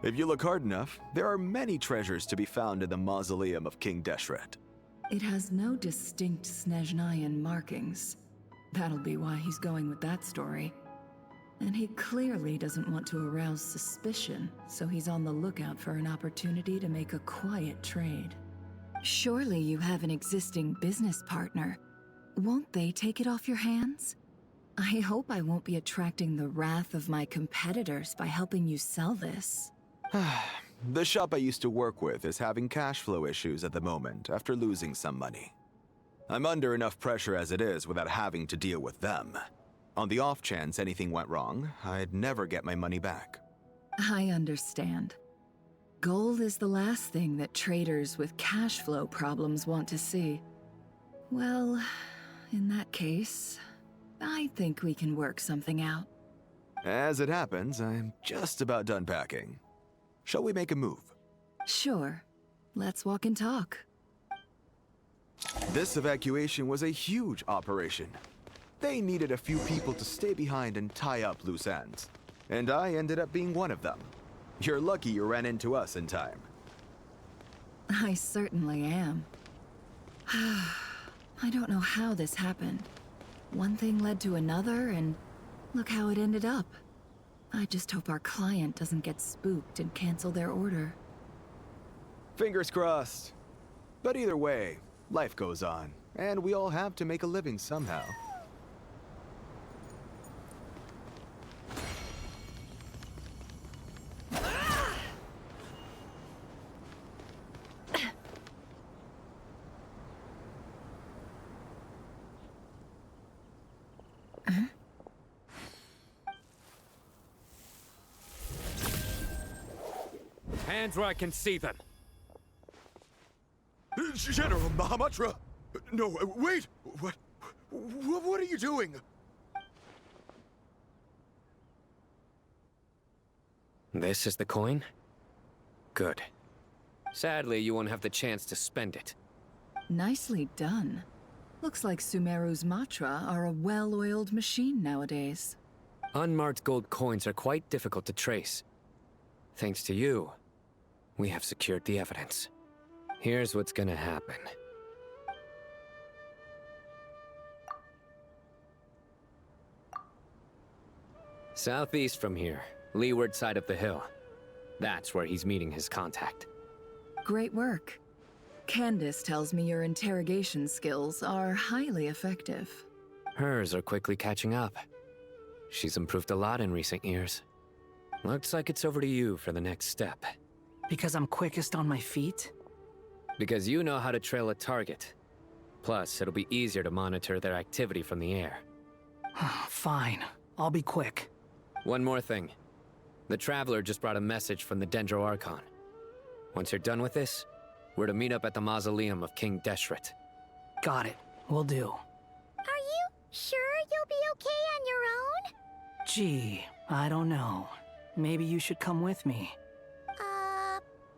If you look hard enough, there are many treasures to be found in the mausoleum of King Deshret.
It has no distinct Snezhnayan markings. That'll be why he's going with that story. And he clearly doesn't want to arouse suspicion, so he's on the lookout for an opportunity to make a quiet trade. Surely you have an existing business partner. Won't they take it off your hands? I hope I won't be attracting the wrath of my competitors by helping you sell this.
The shop I used to work with is having cash flow issues at the moment after losing some money. I'm under enough pressure as it is without having to deal with them. On the off chance anything went wrong, I'd never get my money back.
I understand. Gold is the last thing that traders with cash flow problems want to see. Well, in that case, I think we can work something out.
As it happens, I'm just about done packing. Shall we make a move?
Sure. Let's walk and talk.
This evacuation was a huge operation. They needed a few people to stay behind and tie up loose ends. And I ended up being one of them. You're lucky you ran into us in time.
I certainly am. I don't know how this happened. One thing led to another, and look how it ended up. I just hope our client doesn't get spooked and cancel their order.
Fingers crossed. But either way, life goes on, and we all have to make a living somehow.
Hands where I can see them.
General Mahamatra! No, wait! What are you doing?
This is the coin? Good. Sadly, you won't have the chance to spend it.
Nicely done. Looks like Sumeru's Matra are a well-oiled machine nowadays.
Unmarked gold coins are quite difficult to trace. Thanks to you, we have secured the evidence. Here's what's gonna happen. Southeast from here, leeward side of the hill. That's where he's meeting his contact.
Great work. Candace tells me your interrogation skills are highly effective.
Hers are quickly catching up. She's improved a lot in recent years. Looks like it's over to you for the next step.
Because I'm quickest on my feet?
Because you know how to trail a target. Plus, it'll be easier to monitor their activity from the air.
Fine. I'll be quick.
One more thing. The Traveler just brought a message from the Dendro Archon. Once you're done with this, we're to meet up at the mausoleum of King Deshret.
Got it. Will do.
Are you sure you'll be okay on your own?
Gee, I don't know. Maybe you should come with me.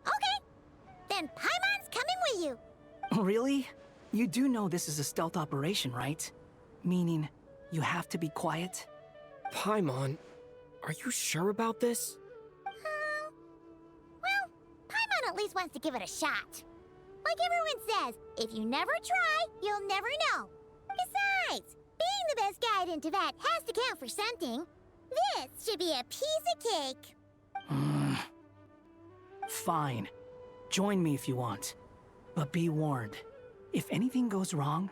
Okay. Then Paimon's coming with you.
Really? You do know this is a stealth operation, right? Meaning, you have to be quiet?
Paimon, are you sure about this?
Well, Paimon at least wants to give it a shot. Like everyone says, if you never try, you'll never know. Besides, being the best guide in Teyvat has to count for something. This should be a piece of cake.
Fine. Join me if you want. But be warned. If anything goes wrong,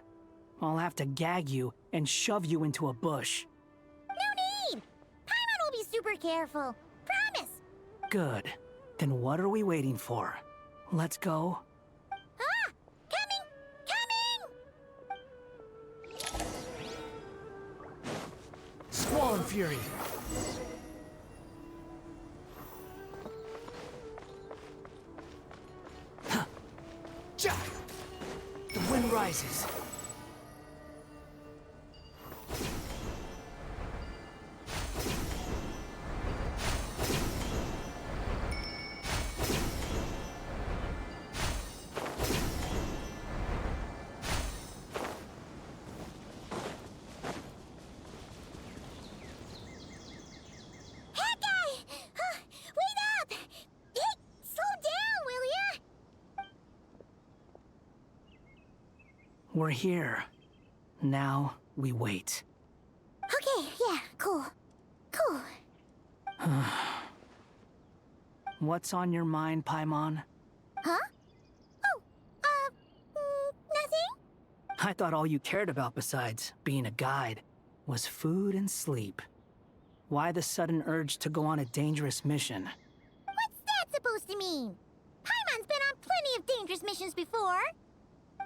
I'll have to gag you and shove you into a bush.
No need! Paimon will be super careful. Promise!
Good. Then what are we waiting for? Let's go.
Ah! Coming!
Squall Fury! The wind rises.
We're here. Now we wait.
Okay, yeah, cool. Cool.
What's on your mind, Paimon?
Huh? Nothing?
I thought all you cared about besides being a guide was food and sleep. Why the sudden urge to go on a dangerous mission?
What's that supposed to mean? Paimon's been on plenty of dangerous missions before.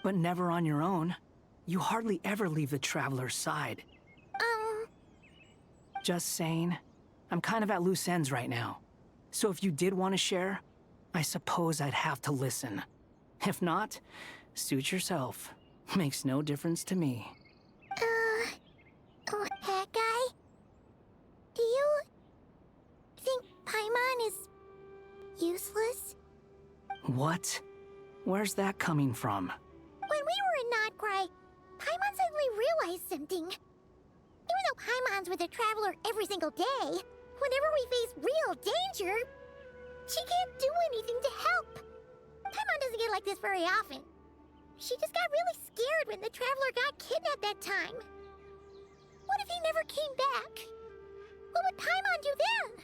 But never on your own. You hardly ever leave the Traveler's side. Just saying. I'm kind of at loose ends right now. So if you did want to share, I suppose I'd have to listen. If not, suit yourself. Makes no difference to me.
Hat guy? Do you think Paimon is useless?
What? Where's that coming from?
When we were in Notcry, Paimon suddenly realized something. Even though Paimon's with a Traveler every single day, whenever we face real danger, she can't do anything to help. Paimon doesn't get like this very often. She just got really scared when the Traveler got kidnapped that time. What if he never came back? What would Paimon do then?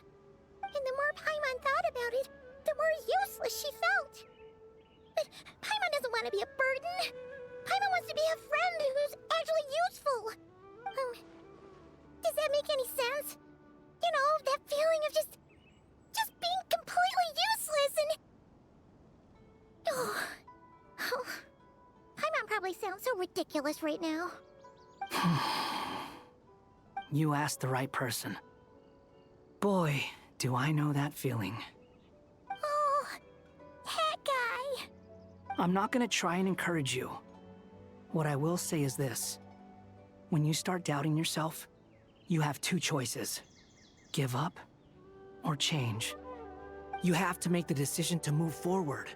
And the more Paimon thought about it, the more useless she felt. But Paimon doesn't want to be a burden. Paimon wants to be a friend who's actually useful. Does that make any sense? You know, that feeling of just being completely useless and... Oh. Paimon probably sounds so ridiculous right now.
You asked the right person. Boy, do I know that feeling.
Oh, hat guy.
I'm not gonna try and encourage you. What I will say is this. When you start doubting yourself, you have two choices. Give up or change. You have to make the decision to move forward.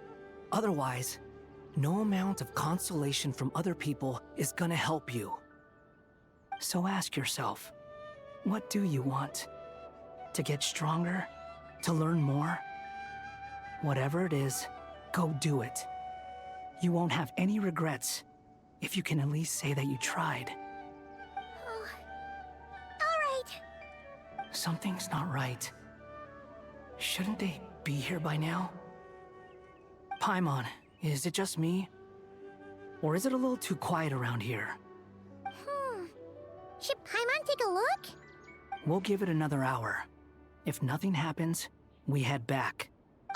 Otherwise, no amount of consolation from other people is gonna help you. So ask yourself, what do you want? To get stronger? To learn more? Whatever it is, go do it. You won't have any regrets if you can at least say that you tried. Something's not right. Shouldn't they be here by now? Paimon, is it just me? Or is it a little too quiet around here?
Should Paimon take a look?
We'll give it another hour. If nothing happens, we head back.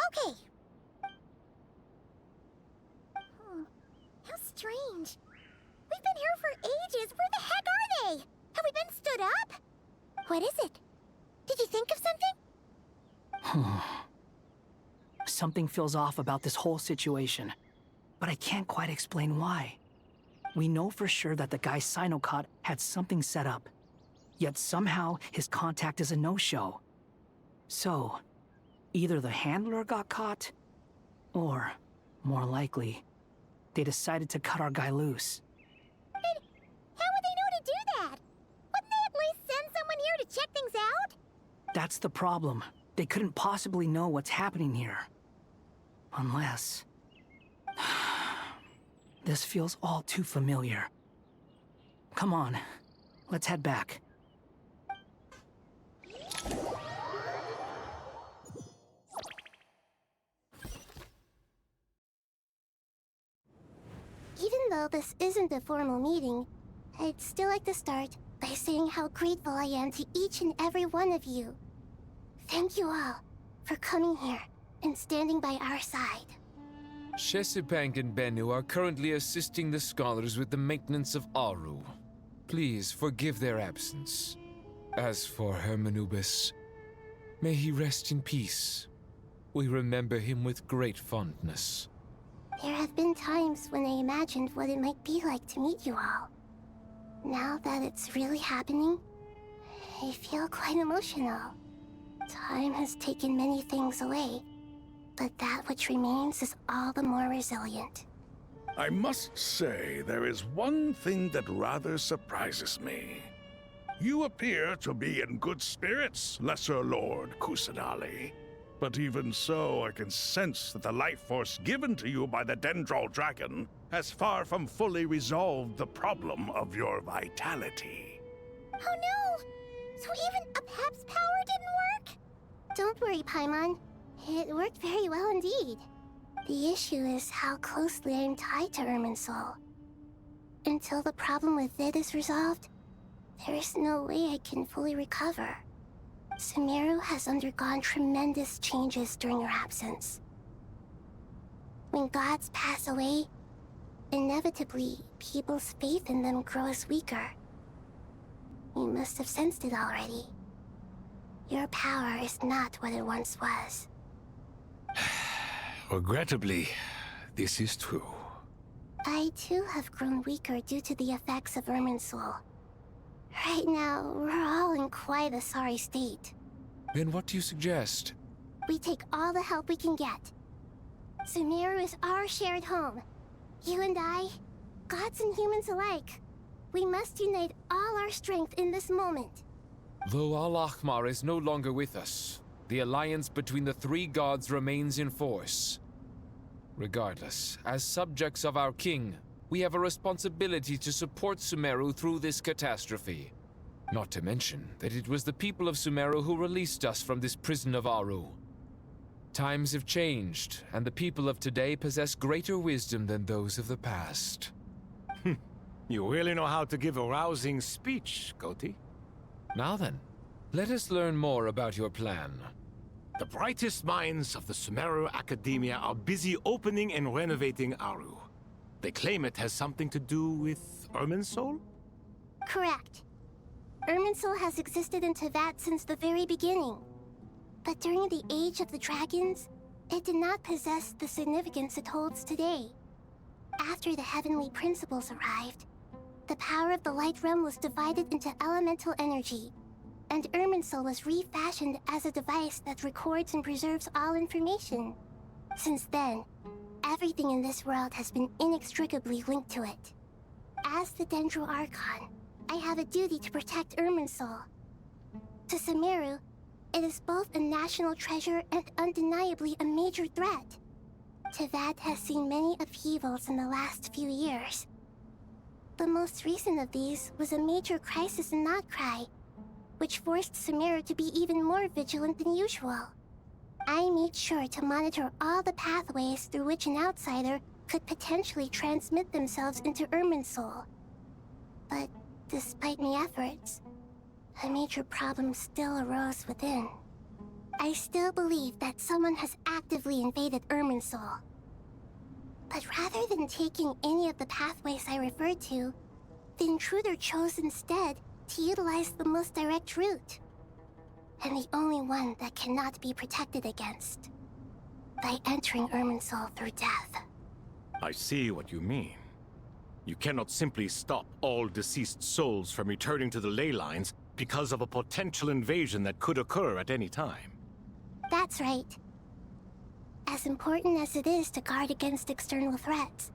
Okay. How strange. We've been here for ages. Where the heck are they? Have we been stood up? What is it? Did you think of something?
Something feels off about this whole situation, but I can't quite explain why. We know for sure that the guy Sinocot had something set up, yet somehow his contact is a no-show. So, either the handler got caught, or, more likely, they decided to cut our guy loose.
But how would they know to do that? Wouldn't they at least send someone here to check things out?
That's the problem. They couldn't possibly know what's happening here. Unless... This feels all too familiar. Come on, let's head back.
Even though this isn't a formal meeting, I'd still like to start by saying how grateful I am to each and every one of you. Thank you all for coming here and standing by our side.
Shesipank and Bennu are currently assisting the scholars with the maintenance of Aru. Please forgive their absence. As for Hermanubis, may he rest in peace. We remember him with great fondness.
There have been times when I imagined what it might be like to meet you all. Now that it's really happening, I feel quite emotional. Time has taken many things away, but that which remains is all the more resilient.
I must say, there is one thing that rather surprises me. You appear to be in good spirits, Lesser Lord Kusanali. But even so, I can sense that the life force given to you by the Dendral Dragon has far from fully resolved the problem of your vitality.
Oh no! So even Apep's power didn't work? Don't worry, Paimon. It worked very well indeed. The issue is how closely I am tied to Irminsul. Until the problem with it is resolved, there is no way I can fully recover. Sumeru has undergone tremendous changes during your absence. When gods pass away, inevitably, people's faith in them grows weaker. You must have sensed it already. Your power is not what it once was.
Regrettably, this is true.
I too have grown weaker due to the effects of Irminsul. Right now, we're all in quite a sorry state.
Then what do you suggest?
We take all the help we can get. Sumeru is our shared home. You and I, gods and humans alike. We must unite all our strength in this moment.
Though Al-Ahmar is no longer with us, the alliance between the three gods remains in force. Regardless, as subjects of our king, we have a responsibility to support Sumeru through this catastrophe. Not to mention that it was the people of Sumeru who released us from this prison of Aru. Times have changed, and the people of today possess greater wisdom than those of the past.
You really know how to give a rousing speech, Koti.
Now then, let us learn more about your plan.
The brightest minds of the Sumeru Academia are busy opening and renovating Aru. They claim it has something to do with Irminsul?
Correct. Irminsul has existed in Teyvat since the very beginning. But during the Age of the Dragons, it did not possess the significance it holds today. After the heavenly principles arrived, the power of the Light Realm was divided into elemental energy, and Irminsul was refashioned as a device that records and preserves all information. Since then, everything in this world has been inextricably linked to it. As the Dendro Archon, I have a duty to protect Irminsul. To Sumeru, it is both a national treasure and undeniably a major threat. Teyvat has seen many upheavals in the last few years. The most recent of these was a major crisis in Notcry, which forced Sumeru to be even more vigilant than usual. I made sure to monitor all the pathways through which an outsider could potentially transmit themselves into Irminsul. But despite my efforts, a major problem still arose within. I still believe that someone has actively invaded Irminsul. But rather than taking any of the pathways I referred to, the intruder chose instead to utilize the most direct route. And the only one that cannot be protected against. By entering Irminsul through death.
I see what you mean. You cannot simply stop all deceased souls from returning to the ley lines because of a potential invasion that could occur at any time.
That's right. As important as it is to guard against external threats,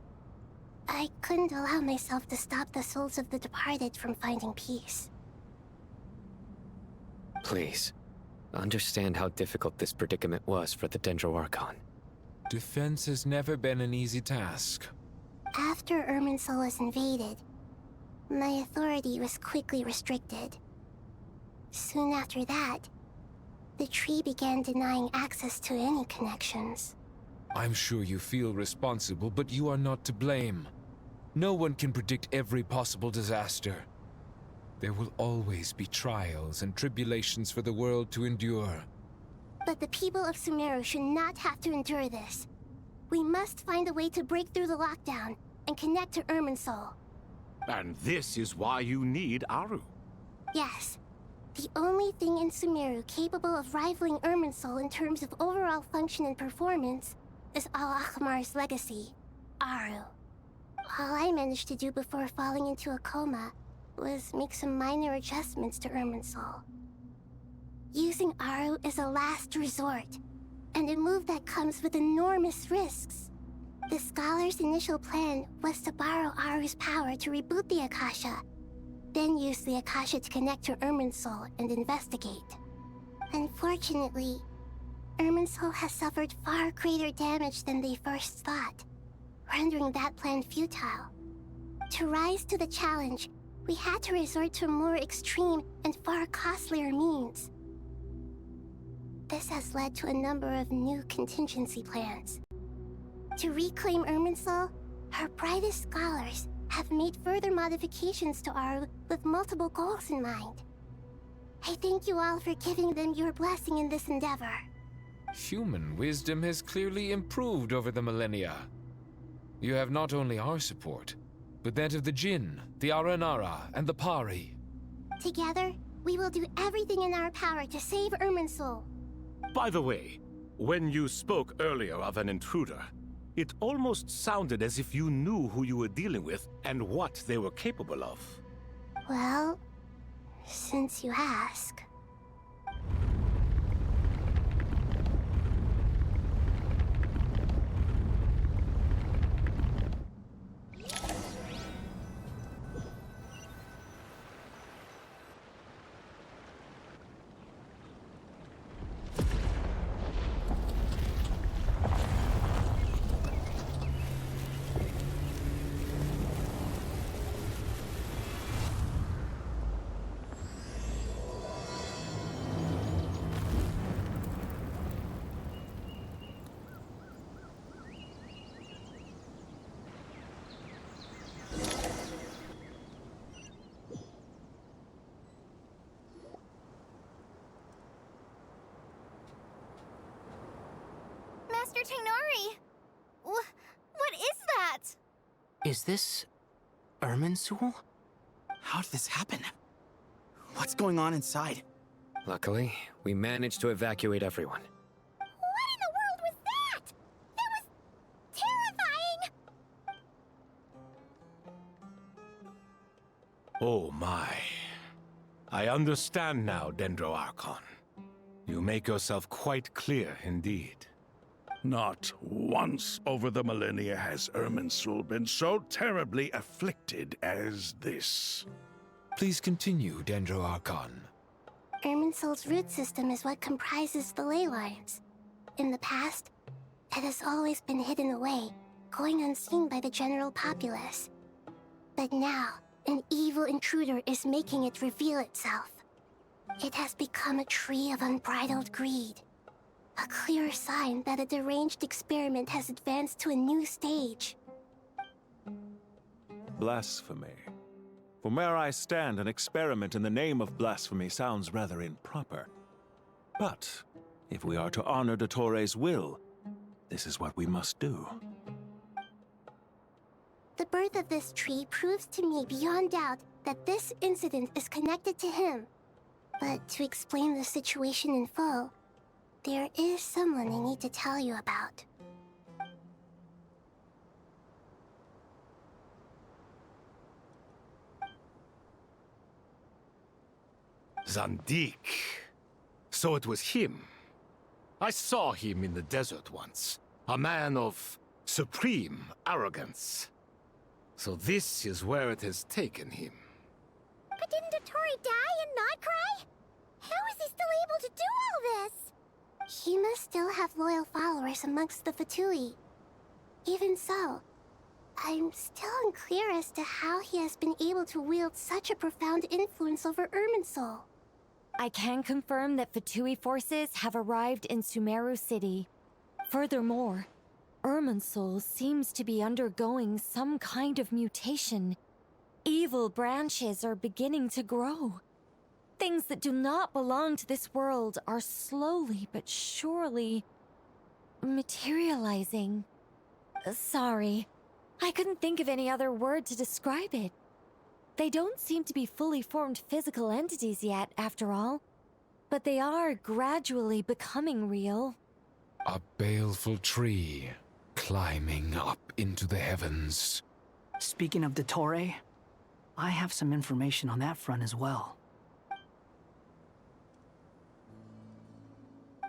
I couldn't allow myself to stop the souls of the departed from finding peace.
Please, understand how difficult this predicament was for the Dendro Archon.
Defense has never been an easy task.
After Irminsul was invaded, my authority was quickly restricted. Soon after that, the tree began denying access to any connections.
I'm sure you feel responsible, but you are not to blame. No one can predict every possible disaster. There will always be trials and tribulations for the world to endure.
But the people of Sumeru should not have to endure this. We must find a way to break through the lockdown and connect to Irminsul.
And this is why you need Aru.
Yes. The only thing in Sumeru capable of rivaling Irminsul in terms of overall function and performance is Al-Ahmar's legacy, Aru. All I managed to do before falling into a coma was make some minor adjustments to Irminsul. Using Aru is a last resort, and a move that comes with enormous risks. The Scholar's initial plan was to borrow Aru's power to reboot the Akasha, then use the Akasha to connect to Irminsul and investigate. Unfortunately, Irminsul has suffered far greater damage than they first thought, rendering that plan futile. To rise to the challenge, we had to resort to more extreme and far costlier means. This has led to a number of new contingency plans. To reclaim Irminsul, our brightest scholars have made further modifications to Aru with multiple goals in mind. I thank you all for giving them your blessing in this endeavor.
Human wisdom has clearly improved over the millennia. You have not only our support, but that of the Jinn, the Aranara, and the Pari.
Together, we will do everything in our power to save Irminsul.
By the way, when you spoke earlier of an intruder, it almost sounded as if you knew who you were dealing with and what they were capable of.
Well, since you ask. Master Tainari! What is that?
Is this Irminsul? How did this happen? What's going on inside?
Luckily, we managed to evacuate everyone.
What in the world was that? That was terrifying!
Oh my. I understand now, Dendro Archon. You make yourself quite clear indeed.
Not once over the millennia has Irminsul been so terribly afflicted as this.
Please continue, Dendro Archon.
Irminsul's root system is what comprises the ley lines. In the past, it has always been hidden away, going unseen by the general populace. But now, an evil intruder is making it reveal itself. It has become a tree of unbridled greed. A clear sign that a deranged experiment has advanced to a new stage.
Blasphemy. From where I stand, an experiment in the name of blasphemy sounds rather improper. But, if we are to honor Dottores' will, this is what we must do.
The birth of this tree proves to me beyond doubt that this incident is connected to him. But to explain the situation in full, there is someone I need to tell you about.
Zandik. So it was him. I saw him in the desert once. A man of supreme arrogance. So this is where it has taken him.
But didn't Dottore die and not cry? How is he still able to do all this? He must still have loyal followers amongst the Fatui. Even so, I'm still unclear as to how he has been able to wield such a profound influence over Irminsul.
I can confirm that Fatui forces have arrived in Sumeru City. Furthermore, Irminsul seems to be undergoing some kind of mutation. Evil branches are beginning to grow. Things that do not belong to this world are slowly but surely materializing. Sorry, I couldn't think of any other word to describe it. They don't seem to be fully formed physical entities yet, after all, but they are gradually becoming real.
A baleful tree climbing up into the heavens.
Speaking of Dottore, I have some information on that front as well.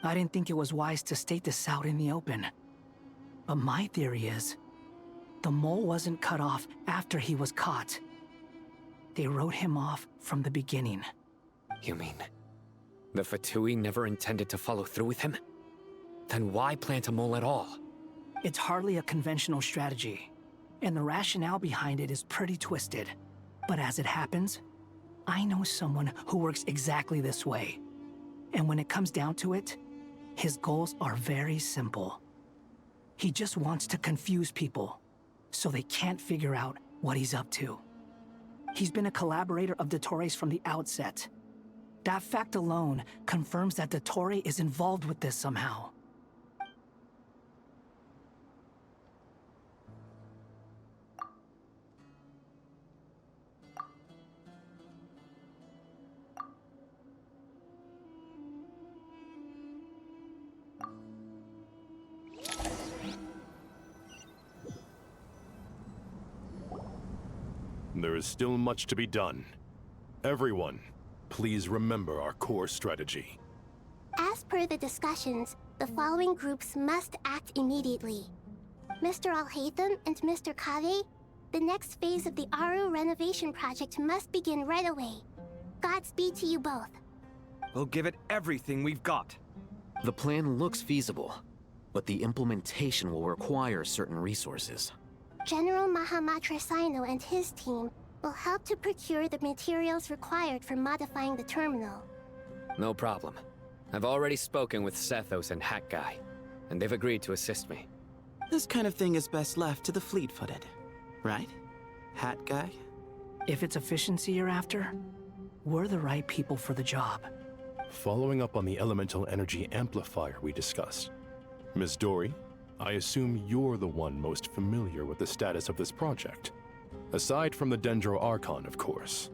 I didn't think it was wise to state this out in the open. But my theory is, the mole wasn't cut off after he was caught. They wrote him off from the beginning.
You mean, the Fatui never intended to follow through with him? Then why plant a mole at all?
It's hardly a conventional strategy, and the rationale behind it is pretty twisted. But as it happens, I know someone who works exactly this way. And when it comes down to it, his goals are very simple. He just wants to confuse people, so they can't figure out what he's up to. He's been a collaborator of Dottores from the outset. That fact alone confirms that Dottore is involved with this somehow.
There is still much to be done. Everyone, please remember our core strategy.
As per the discussions, the following groups must act immediately. Mr. Al-Haytham and Mr. Kave, the next phase of the Aru renovation project must begin right away. Godspeed to you both.
We'll give it everything we've got.
The plan looks feasible, but the implementation will require certain resources.
General Mahamatra Sino and his team will help to procure the materials required for modifying the terminal.
No problem. I've already spoken with Sethos and Hat Guy, and they've agreed to assist me.
This kind of thing is best left to the fleet-footed, right? Hat Guy?
If it's efficiency you're after, we're the right people for the job.
Following up on the elemental energy amplifier we discussed, Ms. Dory, I assume you're the one most familiar with the status of this project. Aside from the Dendro Archon, of course.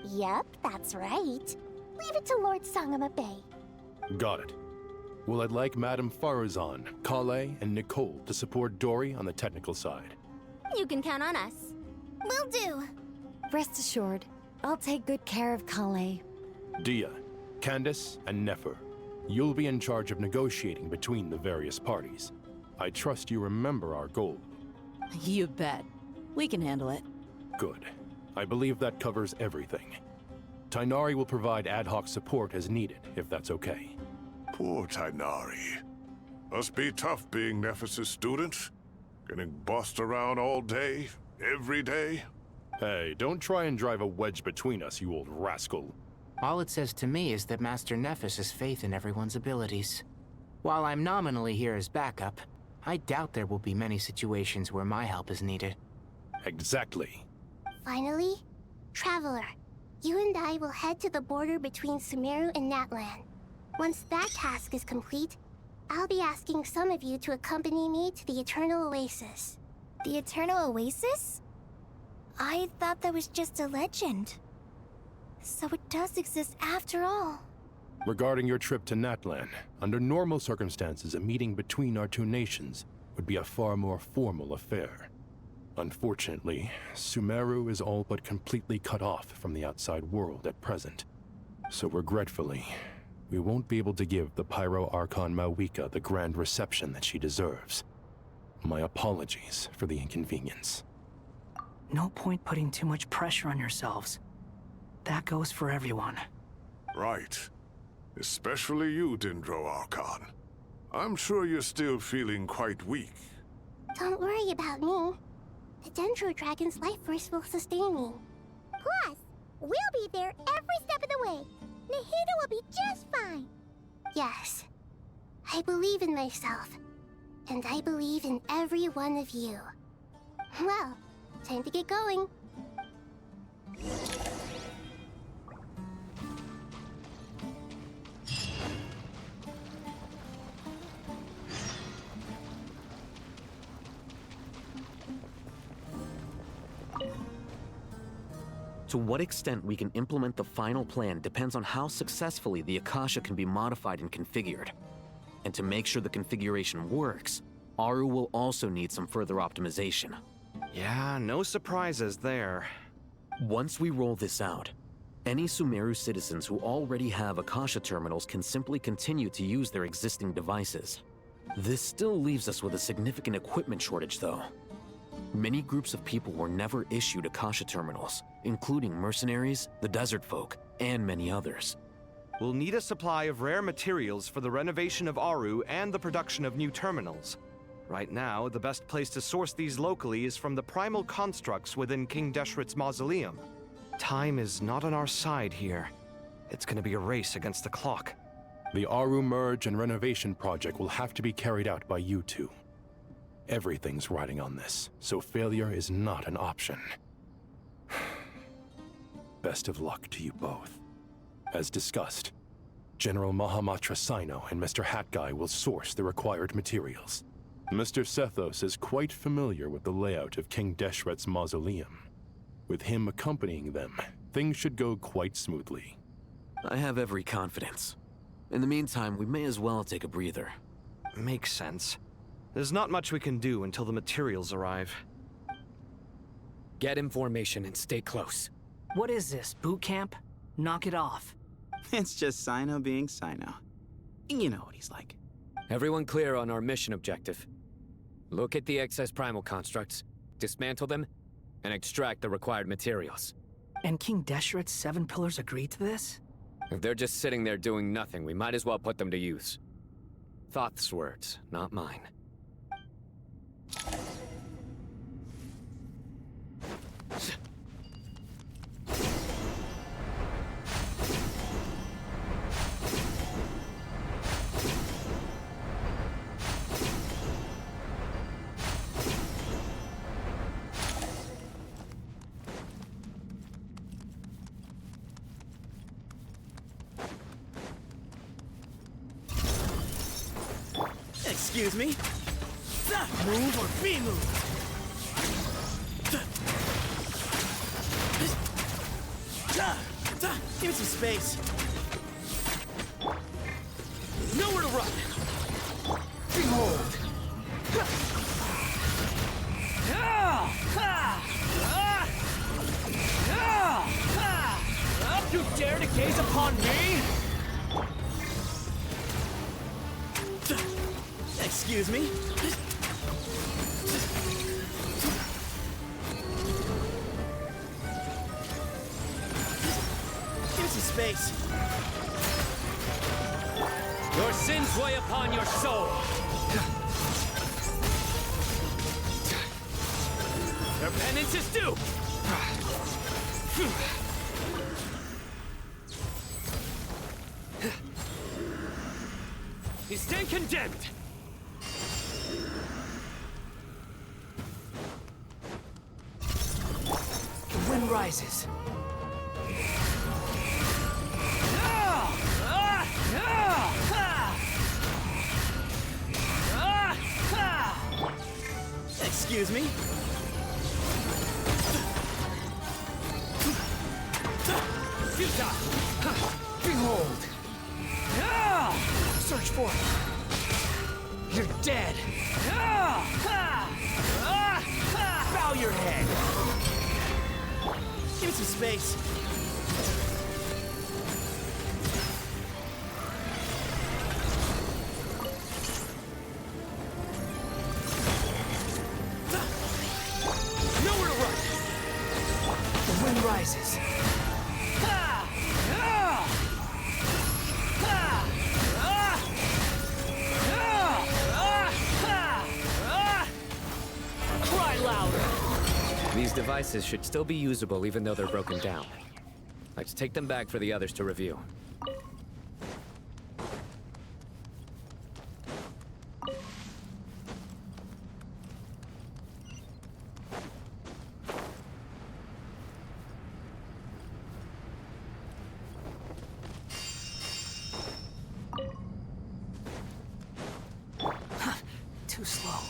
Yep, that's right. Leave it to Lord Sangama Bay.
Got it. Well, I'd like Madame Farazan, Kale, and Nicole to support Dory on the technical side.
You can count on us. Will do.
Rest assured, I'll take good care of Kale.
Dia, Candace, and Nefer, you'll be in charge of negotiating between the various parties. I trust you remember our goal.
You bet. We can handle it.
Good. I believe that covers everything. Tainari will provide ad hoc support as needed, if that's okay.
Poor Tainari. Must be tough being Nephis' student. Getting bossed around all day, every day.
Hey, don't try and drive a wedge between us, you old rascal.
All it says to me is that Master Nephis has faith in everyone's abilities. While I'm nominally here as backup, I doubt there will be many situations where my help is needed.
Exactly.
Finally, Traveler, you and I will head to the border between Sumeru and Natlan. Once that task is complete, I'll be asking some of you to accompany me to the Eternal Oasis.
The Eternal Oasis? I thought that was just a legend. So it does exist after all.
Regarding your trip to Natlan, under normal circumstances, a meeting between our two nations would be a far more formal affair. Unfortunately, Sumeru is all but completely cut off from the outside world at present. So regretfully, we won't be able to give the Pyro Archon Mawika the grand reception that she deserves. My apologies for the inconvenience.
No point putting too much pressure on yourselves. That goes for everyone.
Right. Especially you, Dendro Archon. I'm sure you're still feeling quite weak.
Don't worry about me. The Dendro Dragon's life force will sustain me. Plus, we'll be there every step of the way. Nahida will be just fine. Yes, I believe in myself. And I believe in every one of you. Well, time to get going.
To what extent we can implement the final plan depends on how successfully the Akasha can be modified and configured. And to make sure the configuration works, Aru will also need some further optimization.
Yeah, no surprises there.
Once we roll this out, any Sumeru citizens who already have Akasha terminals can simply continue to use their existing devices. This still leaves us with a significant equipment shortage, though. Many groups of people were never issued Akasha terminals, including mercenaries, the desert folk, and many others.
we'll need a supply of rare materials for the renovation of Aru and the production of new terminals. Right now, the best place to source these locally is from the primal constructs within King Deshret's mausoleum. Time is not on our side here. It's gonna be a race against the clock.
The Aru merge and renovation project will have to be carried out by you two. Everything's riding on this, so failure is not an option. Best of luck to you both. As discussed, General Mahamatra Sino and Mr. Hat Guy will source the required materials. Mr. Sethos is quite familiar with the layout of King Deshret's mausoleum. With him accompanying them, things should go quite smoothly.
I have every confidence. In the meantime, we may as well take a breather.
Makes sense. There's not much we can do until the materials arrive.
Get in formation and stay close.
What is this, boot camp? Knock it off.
It's just Sino being Sino. You know what he's like.
Everyone clear on our mission objective. Look at the excess primal constructs, dismantle them, and extract the required materials.
And King Deshret's 7 pillars agreed to this?
If they're just sitting there doing nothing, we might as well put them to use. Thoth's words, not mine.
Excuse me? Move or be moved! Give me some space. Nowhere to run! Behold!
You dare to gaze upon me?
Excuse me? Give me some space.
Your sins weigh upon your soul. Your penance is due. You stand condemned.
The wind rises.
Excuse me?
Futile! Behold! Search for it! You're dead! Bow your head!
Give me some space.
Nowhere to run!
The wind rises.
Cry louder!
These devices should still be usable even though they're broken down. Let's take them back for the others to review.
Too slow.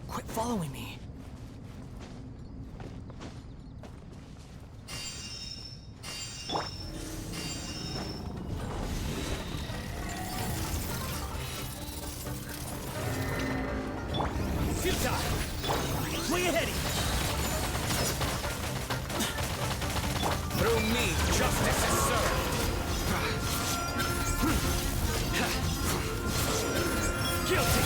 Quit following me.
Futile! Way ahead! Through me, justice is served! Guilty!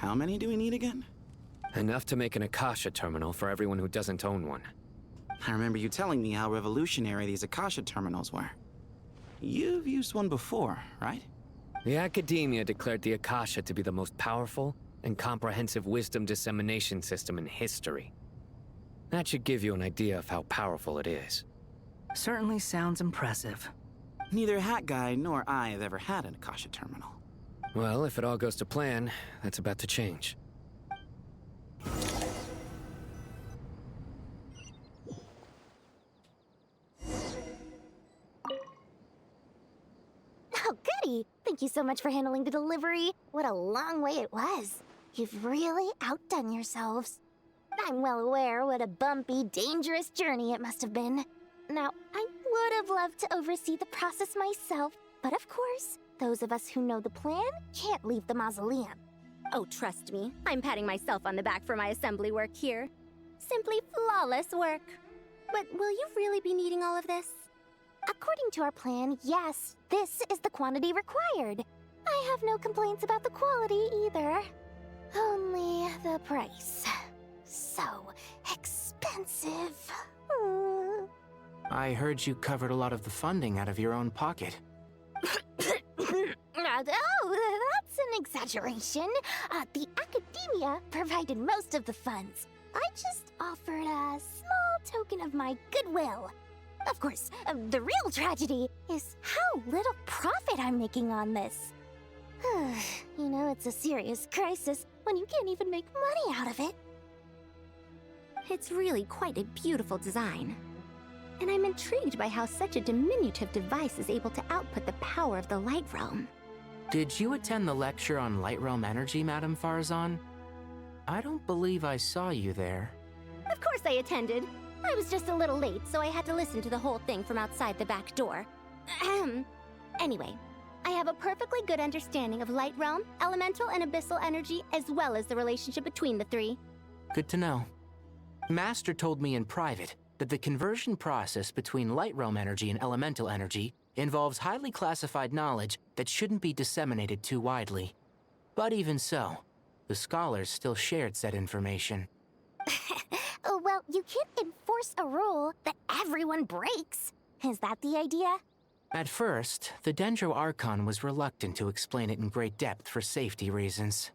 How many do we need again?
Enough to make an Akasha terminal for everyone who doesn't own one.
I remember you telling me how revolutionary these Akasha terminals were. You've used one before, right?
The Academia declared the Akasha to be the most powerful and comprehensive wisdom dissemination system in history. That should give you an idea of how powerful it is.
Certainly sounds impressive.
Neither Hat Guy nor I have ever had an Akasha terminal.
Well, if it all goes to plan, that's about to change.
Oh, goody! Thank you so much for handling the delivery. What a long way it was. You've really outdone yourselves. I'm well aware what a bumpy, dangerous journey it must have been. Now, I would have loved to oversee the process myself, but of course, those of us who know the plan can't leave the mausoleum.
Oh, trust me, I'm patting myself on the back for my assembly work here. Simply flawless work.
But will you really be needing all of this? According to our plan, yes, this is the quantity required. I have no complaints about the quality either. Only the price. So expensive.
I heard you covered a lot of the funding out of your own pocket.
Oh, that's an exaggeration. The Academia provided most of the funds. I just offered a small token of my goodwill. Of course, the real tragedy is how little profit I'm making on this. You know, it's a serious crisis when you can't even make money out of it.
It's really quite a beautiful design. And I'm intrigued by how such a diminutive device is able to output the power of the Light Realm.
Did you attend the lecture on Light Realm energy, Madame Farazan? I don't believe I saw you there.
Of course I attended. I was just a little late, so I had to listen to the whole thing from outside the back door. Anyway, I have a perfectly good understanding of Light Realm, elemental and abyssal energy, as well as the relationship between the three.
Good to know. Master told me in private that the conversion process between Light Realm energy and elemental energy involves highly classified knowledge that shouldn't be disseminated too widely. But even so, the scholars still shared said information.
Well, you can't enforce a rule that everyone breaks. Is that the idea?
At first, the Dendro Archon was reluctant to explain it in great depth for safety reasons.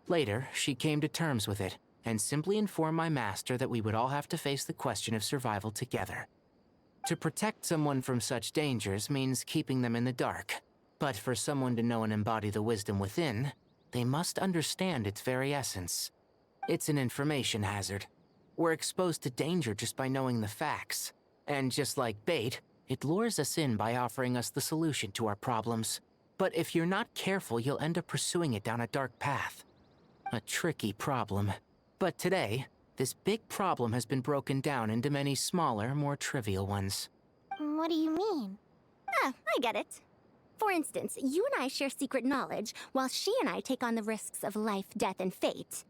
Later, she came to terms with it and simply informed my master that we would all have to face the question of survival together. To protect someone from such dangers means keeping them in the dark. But for someone to know and embody the wisdom within, they must understand its very essence. It's an information hazard. We're exposed to danger just by knowing the facts. And just like bait, it lures us in by offering us the solution to our problems. But if you're not careful, you'll end up pursuing it down a dark path. A tricky problem. But today, this big problem has been broken down into many smaller, more trivial ones.
What do you mean?
I get it. For instance, you and I share secret knowledge, while she and I take on the risks of life, death, and fate.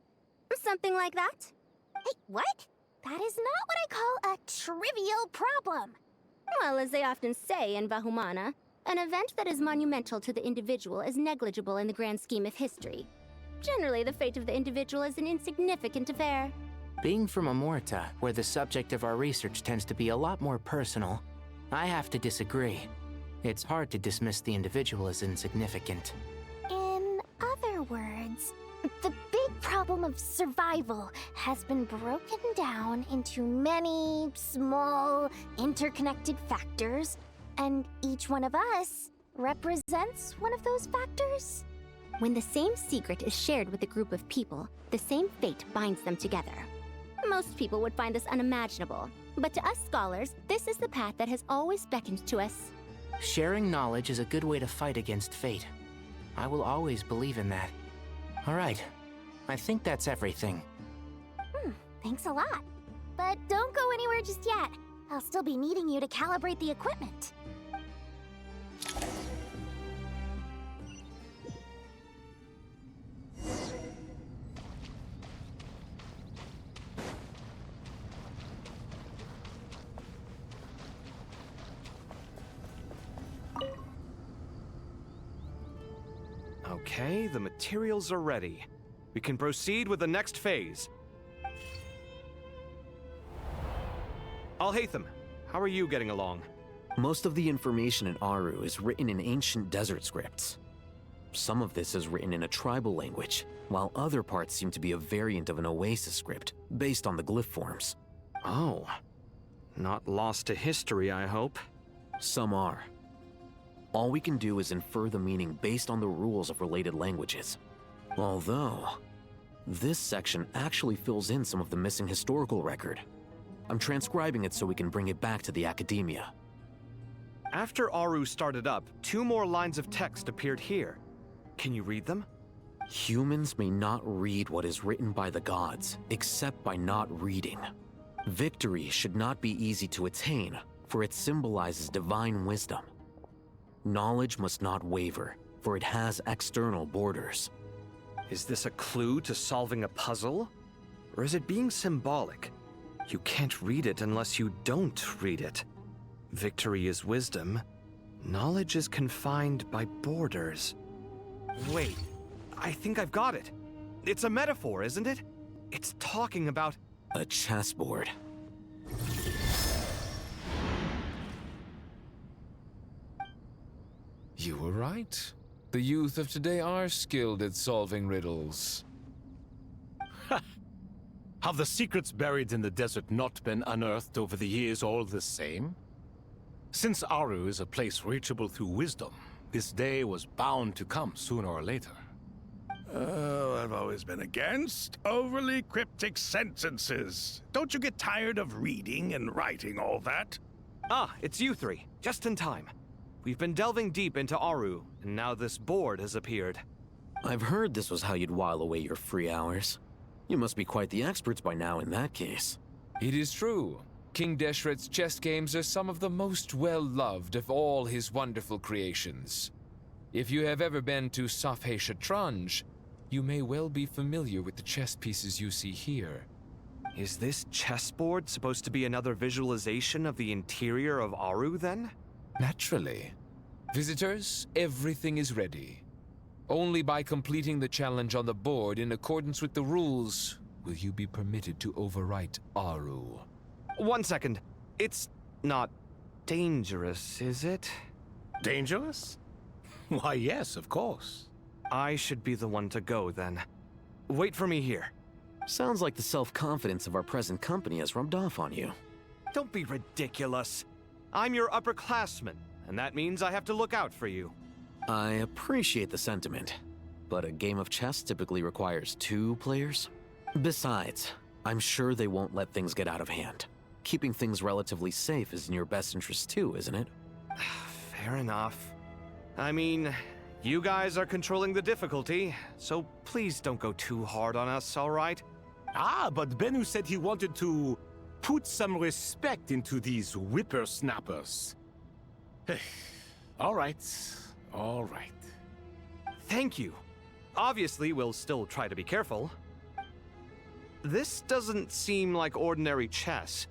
Something like that?
Hey, what? That is not what I call a trivial problem.
Well, as they often say in Vahumana, an event that is monumental to the individual is negligible in the grand scheme of history. Generally, the fate of the individual is an insignificant affair.
Being from Amorta, where the subject of our research tends to be a lot more personal, I have to disagree. It's hard to dismiss the individual as insignificant.
In other words, the big problem of survival has been broken down into many small, interconnected factors, and each one of us represents one of those factors.
When the same secret is shared with a group of people, the same fate binds them together. Most people would find this unimaginable, but to us scholars, this is the path that has always beckoned to us.
Sharing knowledge is a good way to fight against fate. I will always believe in that. All right, I think that's everything.
Thanks a lot. But don't go anywhere just yet. I'll still be needing you to calibrate the equipment.
Okay, the materials are ready. We can proceed with the next phase. Alhaitham, how are you getting along?
Most of the information in Aru is written in ancient desert scripts. Some of this is written in a tribal language, while other parts seem to be a variant of an Oasis script, based on the glyph forms.
Oh. Not lost to history, I hope.
Some are. All we can do is infer the meaning based on the rules of related languages. Although, this section actually fills in some of the missing historical record. I'm transcribing it so we can bring it back to the academia.
After Aru started up, 2 more lines of text appeared here. Can you read them?
Humans may not read what is written by the gods, except by not reading. Victory should not be easy to attain, for it symbolizes divine wisdom. Knowledge must not waver, for it has external borders.
Is this a clue to solving a puzzle? Or is it being symbolic? You can't read it unless you don't read it. Victory is wisdom. Knowledge is confined by borders. Wait, I think I've got it. It's a metaphor, isn't it? It's talking about
a chessboard.
You were right. The youth of today are skilled at solving riddles.
Have the secrets buried in the desert not been unearthed over the years all the same? Since Aru is a place reachable through wisdom, this day was bound to come sooner or later.
Oh, I've always been against overly cryptic sentences. Don't you get tired of reading and writing all that?
Ah, it's you 3. Just in time. We've been delving deep into Aru, and now this board has appeared.
I've heard this was how you'd while away your free hours. You must be quite the experts by now in that case.
It is true. King Deshret's chess games are some of the most well-loved of all his wonderful creations. If you have ever been to Safhe Shatranj, you may well be familiar with the chess pieces you see here.
Is this chessboard supposed to be another visualization of the interior of Aru, then?
Naturally. Visitors, everything is ready. Only by completing the challenge on the board in accordance with the rules will you be permitted to overwrite Aru.
1 second. It's not dangerous, is it?
Dangerous? Why, yes, of course.
I should be the one to go, then. Wait for me here.
Sounds like the self-confidence of our present company has rubbed off on you.
Don't be ridiculous. I'm your upperclassman, and that means I have to look out for you.
I appreciate the sentiment, but a game of chess typically requires 2 players. Besides, I'm sure they won't let things get out of hand. Keeping things relatively safe is in your best interest too, isn't it?
Fair enough. I mean, you guys are controlling the difficulty, so please don't go too hard on us, all right?
Ah, but Bennu said he wanted to put some respect into these whippersnappers. All right. All right.
Thank you. Obviously, we'll still try to be careful. This doesn't seem like ordinary chess.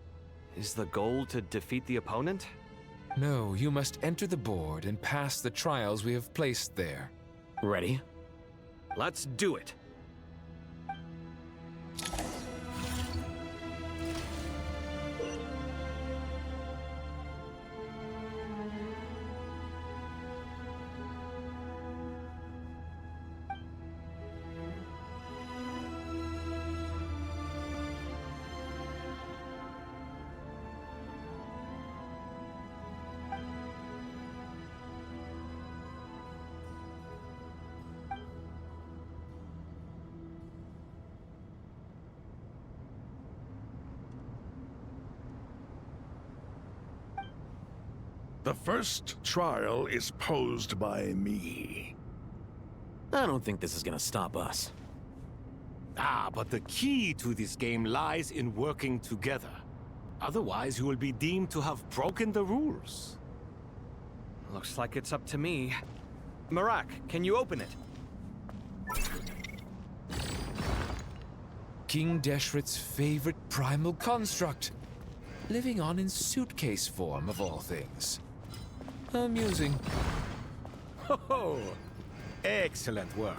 Is the goal to defeat the opponent?
No, you must enter the board and pass the trials we have placed there.
Ready?
Let's do it.
The first trial is posed by me.
I don't think this is gonna stop us.
Ah, but the key to this game lies in working together. Otherwise, you will be deemed to have broken the rules.
Looks like it's up to me. Marak, can you open it?
King Deshret's favorite primal construct. Living on in suitcase form, of all things. Amusing.
Ho ho! Excellent work.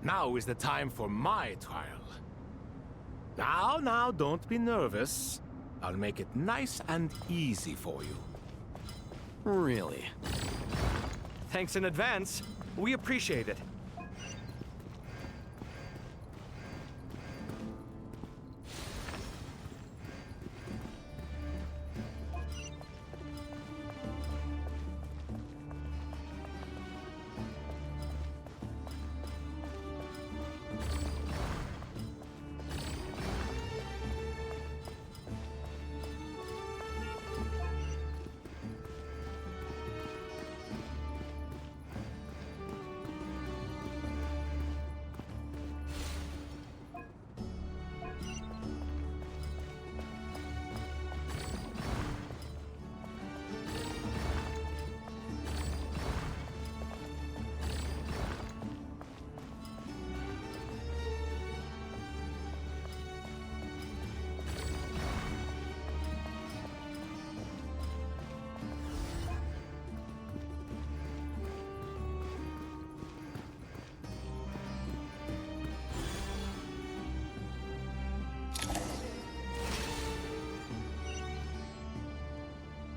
Now is the time for my trial. Now, don't be nervous. I'll make it nice and easy for you.
Really?
Thanks in advance. We appreciate it.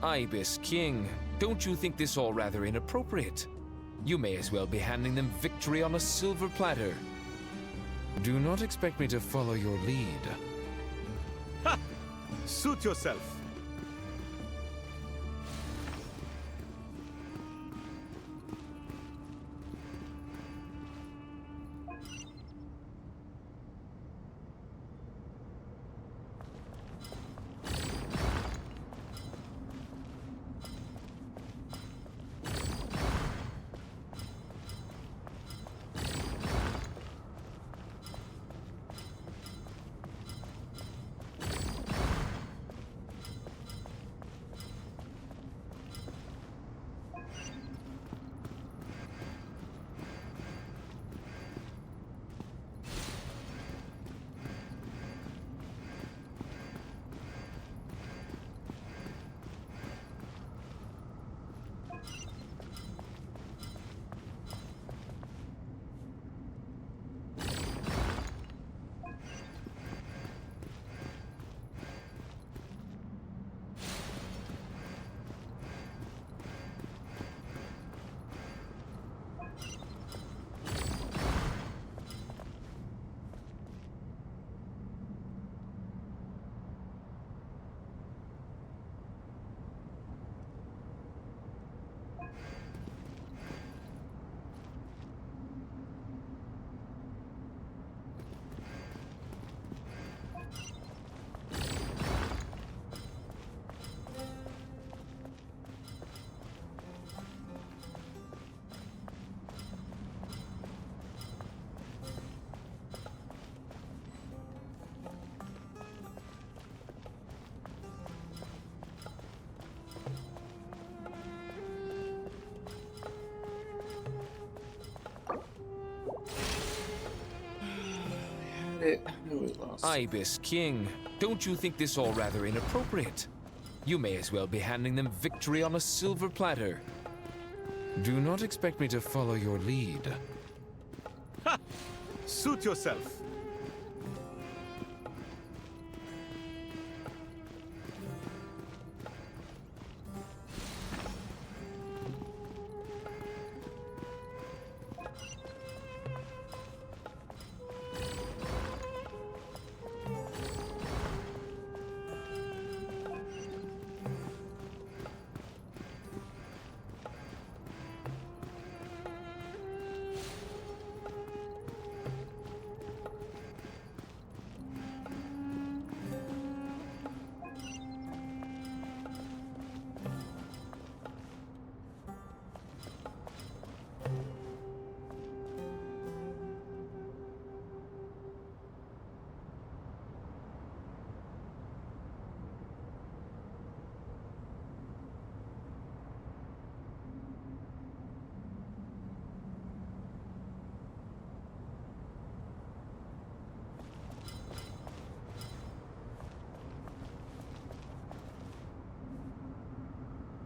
Ibis King, don't you think this all rather inappropriate? You may as well be handing them victory on a silver platter. Do not expect me to follow your lead.
Ha! Suit yourself.
Ibis King, don't you think this all rather inappropriate? You may as well be handing them victory on a silver platter. Do not expect me to follow your lead.
Ha! Suit yourself.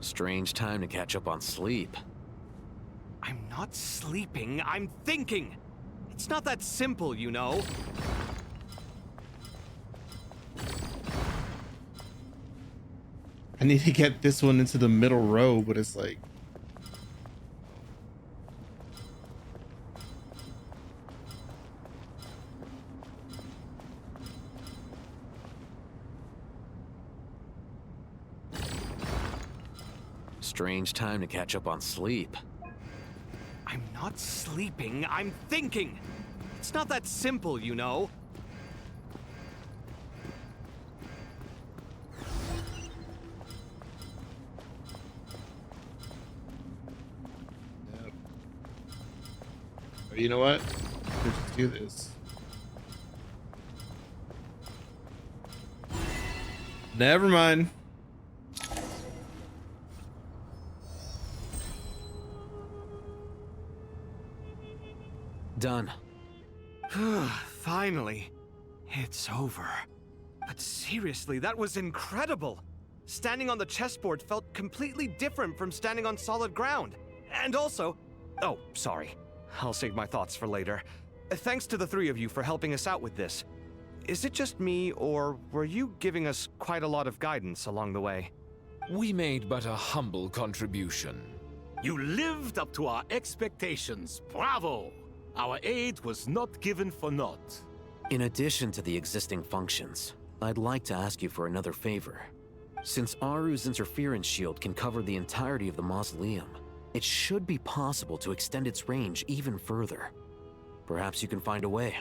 Strange time to catch up on sleep.
I'm not sleeping, I'm thinking. It's not that simple, you know.
I need to get this one into the middle row, but it's like...
Strange time to catch up on sleep.
I'm not sleeping, I'm thinking. It's not that simple, you know.
You know what? Let's just do this. Never mind.
Done.
Finally. It's over. But seriously, that was incredible. Standing on the chessboard felt completely different from standing on solid ground. And also... Oh, sorry. I'll save my thoughts for later. Thanks to the three of you for helping us out with this. Is it just me, or were you giving us quite a lot of guidance along the way?
We made but a humble contribution.
You lived up to our expectations. Bravo! Our aid was not given for naught.
In addition to the existing functions, I'd like to ask you for another favor. Since Aru's interference shield can cover the entirety of the mausoleum, it should be possible to extend its range even further. Perhaps you can find a way.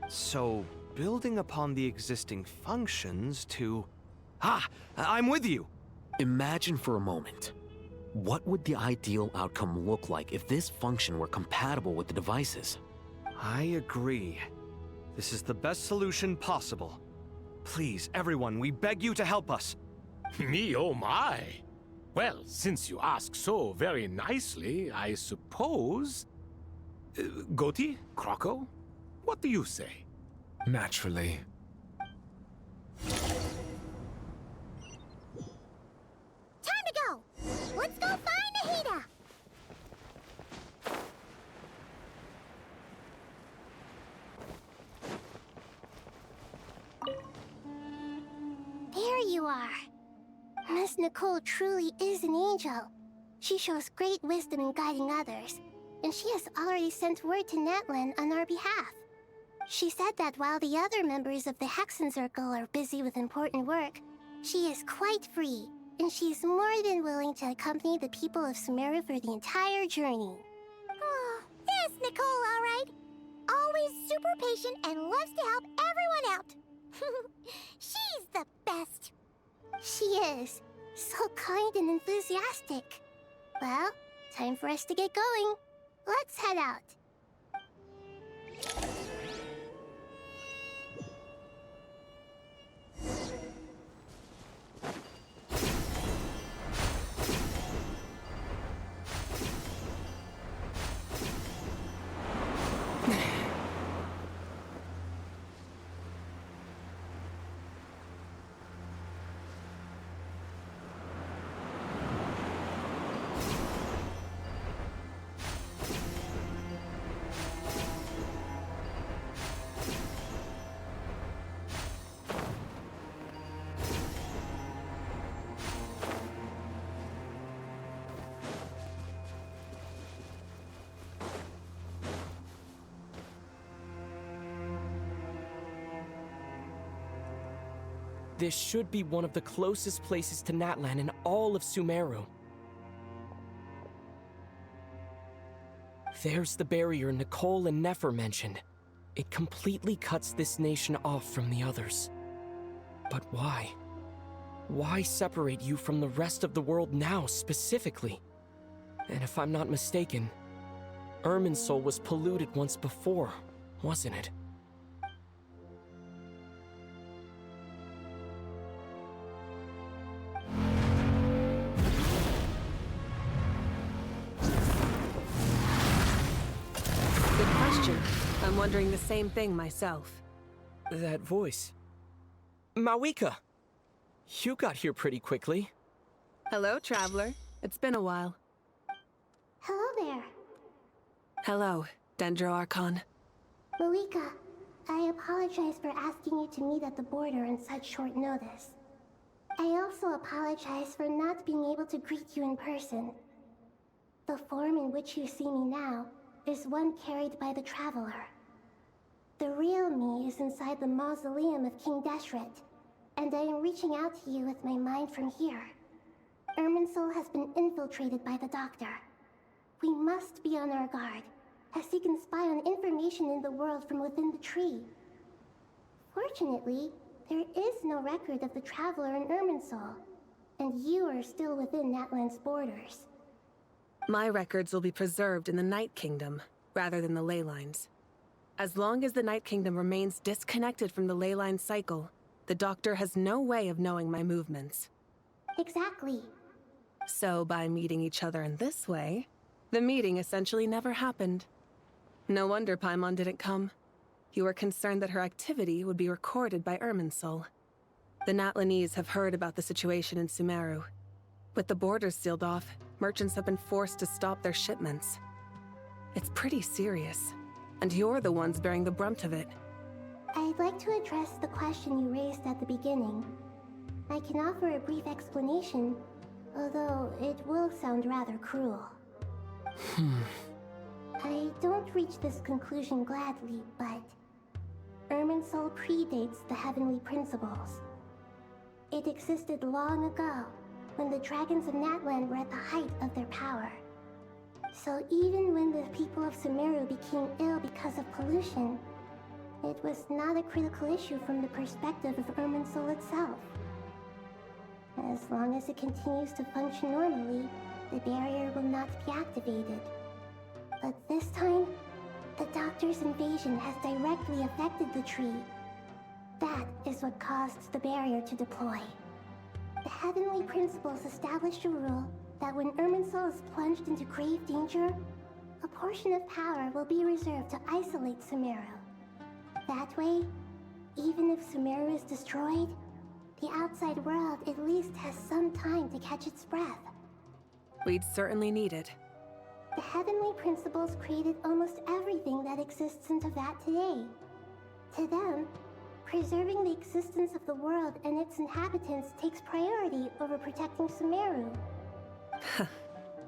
So, building upon the existing functions to... Ah! I'm with you!
Imagine for a moment. What would the ideal outcome look like if this function were compatible with the devices?
I agree. This is the best solution possible. Please, everyone, we beg you to help us.
Me, oh my! Well, since you ask so very nicely, I suppose... Goti? Kroko? What do you say?
Naturally.
Time to go! Let's go find Nahida! There you are. Miss Nicole truly is an angel. She shows great wisdom in guiding others, and she has already sent word to Natlan on our behalf. She said that while the other members of the Hexen Circle are busy with important work, she is quite free, and she is more than willing to accompany the people of Sumeru for the entire journey. Oh, there's Nicole, all right. Always super patient and loves to help everyone out. She's the best. She is. So kind and enthusiastic. Well, time for us to get going. Let's head out.
This should be one of the closest places to Natlan in all of Sumeru. There's the barrier Nicole and Nefer mentioned. It completely cuts this nation off from the others. But why? Why separate you from the rest of the world now, specifically? And if I'm not mistaken, Irminsul was polluted once before, wasn't it?
Good question. I'm wondering the same thing myself.
That voice. Mawika! You got here pretty quickly.
Hello, traveler. It's been a while.
Hello there.
Hello, Dendro Archon.
Malika, I apologize for asking you to meet at the border on such short notice. I also apologize for not being able to greet you in person. The form in which you see me now is one carried by the Traveler. The real me is inside the mausoleum of King Deshret, and I am reaching out to you with my mind from here. Irminsul has been infiltrated by the Doctor. We must be on our guard, as he can spy on information in the world from within the tree. Fortunately, there is no record of the Traveler in Irminsul, and you are still within Natlan's borders.
My records will be preserved in the Night Kingdom, rather than the ley lines. As long as the Night Kingdom remains disconnected from the ley line cycle, the Doctor has no way of knowing my movements.
Exactly.
So by meeting each other in this way, the meeting essentially never happened. No wonder Paimon didn't come. You were concerned that her activity would be recorded by Irminsul. The Natlanese have heard about the situation in Sumeru. With the borders sealed off, merchants have been forced to stop their shipments. It's pretty serious, and you're the ones bearing the brunt of it.
I'd like to address the question you raised at the beginning. I can offer a brief explanation, although it will sound rather cruel. I don't reach this conclusion gladly, but Irminsul predates the Heavenly Principles. It existed long ago, when the dragons of Natlan were at the height of their power. So even when the people of Sumeru became ill because of pollution, it was not a critical issue from the perspective of Irminsul itself. As long as it continues to function normally, the barrier will not be activated. But this time, the Doctor's invasion has directly affected the tree. That is what caused the barrier to deploy. The Heavenly Principles established a rule that when Irminsul is plunged into grave danger, a portion of power will be reserved to isolate Sumeru. That way, even if Sumeru is destroyed, the outside world at least has some time to catch its breath.
We'd certainly need it.
The Heavenly Principles created almost everything that exists in Teyvat today. To them, preserving the existence of the world and its inhabitants takes priority over protecting Sumeru.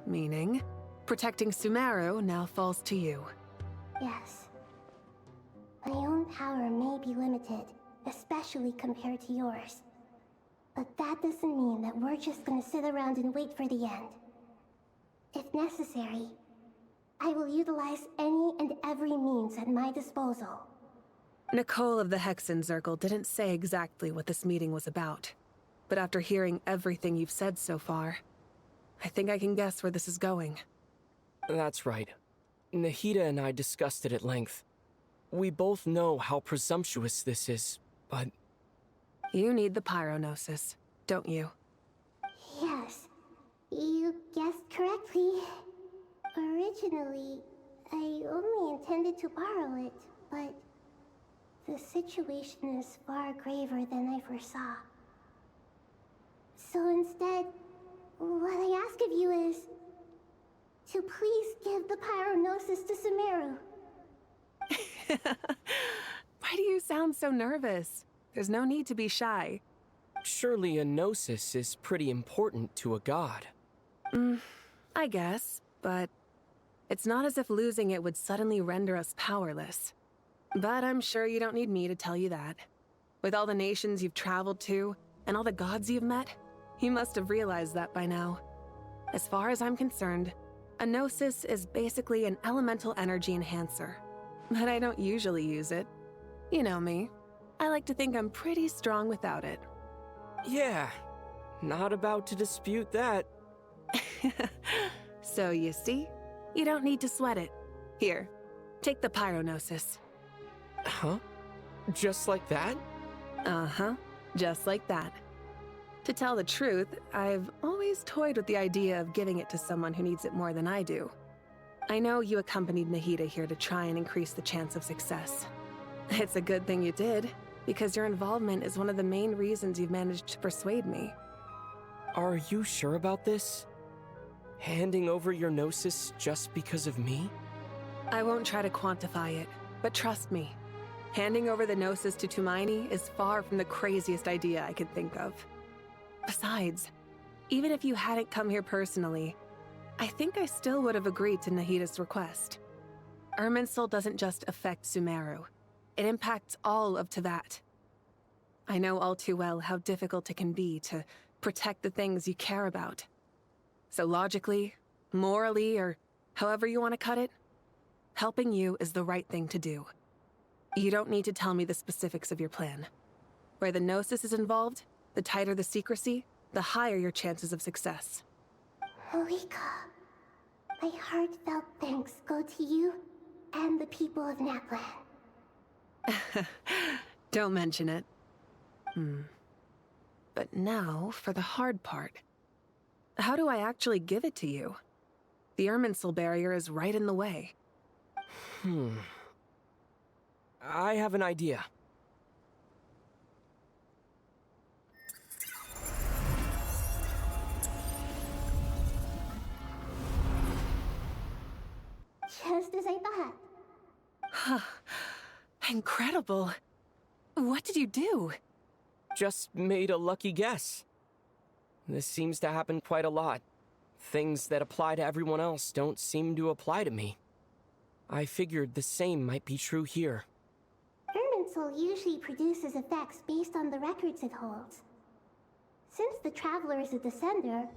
Meaning, protecting Sumeru now falls to you.
Yes. My own power may be limited, especially compared to yours. But that doesn't mean that we're just gonna sit around and wait for the end. If necessary, I will utilize any and every means at my disposal.
Nicole of the Hexen Circle didn't say exactly what this meeting was about. But after hearing everything you've said so far, I think I can guess where this is going.
That's right. Nahida and I discussed it at length. We both know how presumptuous this is, but...
You need the Pyronosis, don't you?
Yes, you guessed correctly. Originally, I only intended to borrow it, but the situation is far graver than I foresaw. So instead, what I ask of you is to please give the Pyronosis to Sumeru.
Why do you sound so nervous? There's no need to be shy.
Surely a gnosis is pretty important to a god.
I guess, but it's not as if losing it would suddenly render us powerless. But I'm sure you don't need me to tell you that. With all the nations you've traveled to, and all the gods you've met, you must have realized that by now. As far as I'm concerned, a gnosis is basically an elemental energy enhancer. But I don't usually use it. You know me. I like to think I'm pretty strong without it.
Yeah, not about to dispute that.
So you see, you don't need to sweat it. Here, take the Pyronosis.
Huh? Just like that?
Uh-huh, just like that. To tell the truth, I've always toyed with the idea of giving it to someone who needs it more than I do. I know you accompanied Nahida here to try and increase the chance of success. It's a good thing you did, because your involvement is one of the main reasons you've managed to persuade me.
Are you sure about this? Handing over your gnosis just because of me?
I won't try to quantify it, But trust me, handing over the Gnosis to Tumaini is far from the craziest idea I could think of. Besides, even if you hadn't come here personally, I think I still would have agreed to Nahida's request. Irminsul doesn't just affect Sumeru. It impacts all of Teyvat. I know all too well how difficult it can be to protect the things you care about. So logically, morally, or however you want to cut it, helping you is the right thing to do. You don't need to tell me the specifics of your plan. Where the Gnosis is involved, the tighter the secrecy, the higher your chances of success.
Marika, my heartfelt thanks go to you and the people of Natlan.
Don't mention it. But now for the hard part. How do I actually give it to you? The Irminsul barrier is right in the way.
I have an idea.
Just as I thought.
Incredible. What did you do?
Just made a lucky guess. This seems to happen quite a lot. Things that apply to everyone else don't seem to apply to me. I figured the same might be true here.
Irminsul usually produces effects based on the records it holds. Since the Traveler is a Descender,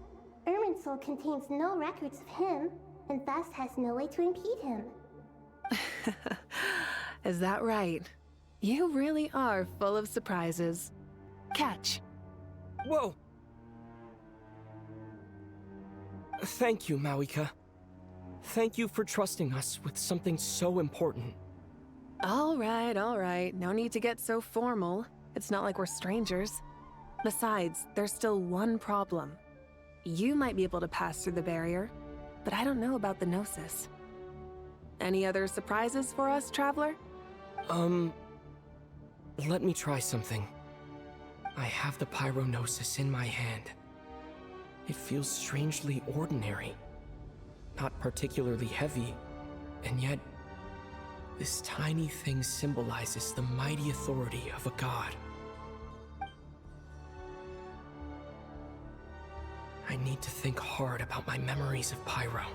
Irminsul contains no records of him, and thus has no way to impede him.
Is that right? You really are full of surprises. Catch.
Whoa! Thank you, Mawika. Thank you for trusting us with something so important.
All right. No need to get so formal. It's not like we're strangers. Besides, there's still one problem. You might be able to pass through the barrier, but I don't know about the Gnosis. Any other surprises for us, Traveler?
Let me try something. I have the Pyrognosis in my hand. It feels strangely ordinary. Not particularly heavy, and yet this tiny thing symbolizes the mighty authority of a god. I need to think hard about my memories of Pyro.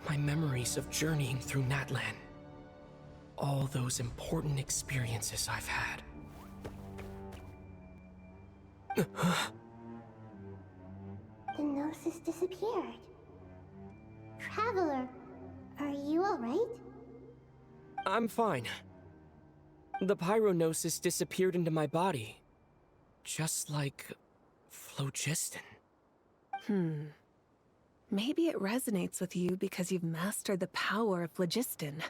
My memories of journeying through Natlan. All those important experiences I've had.
The Gnosis disappeared. Traveler, are you alright?
I'm fine. The Pyrognosis disappeared into my body. Just like phlogiston.
Maybe it resonates with you because you've mastered the power of phlogiston.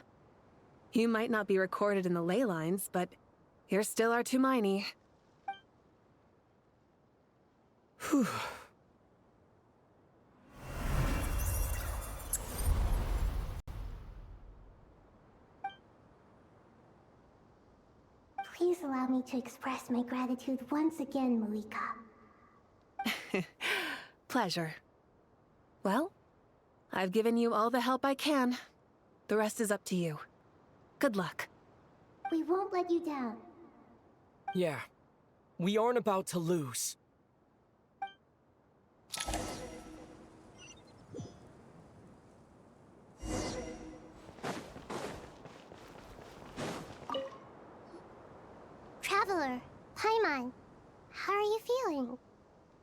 You might not be recorded in the ley lines, but you're still our Tumaini.
Whew.
Please allow me to express my gratitude once again, Marika.
Pleasure. Well, I've given you all the help I can. The rest is up to you. Good luck.
We won't let you down.
Yeah, we aren't about to lose.
Traveler, Paimon, how are you feeling?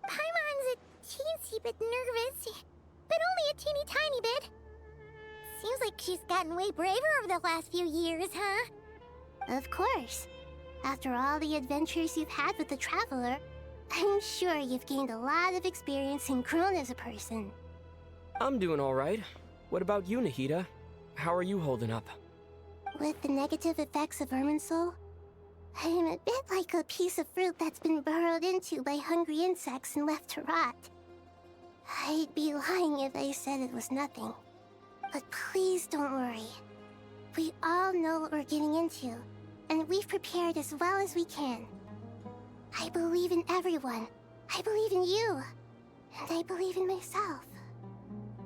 Paimon's a teensy bit nervous, but only a teeny tiny bit. Seems like she's gotten way braver over the last few years, huh? Of course. After all the adventures you've had with the Traveler, I'm sure you've gained a lot of experience and grown as a person.
I'm doing all right. What about you, Nahida? How are you holding up?
With the negative effects of Irminsul, I'm a bit like a piece of fruit that's been burrowed into by hungry insects and left to rot. I'd be lying if I said it was nothing. But please don't worry. We all know what we're getting into, and we've prepared as well as we can. I believe in everyone. I believe in you. And I believe in myself.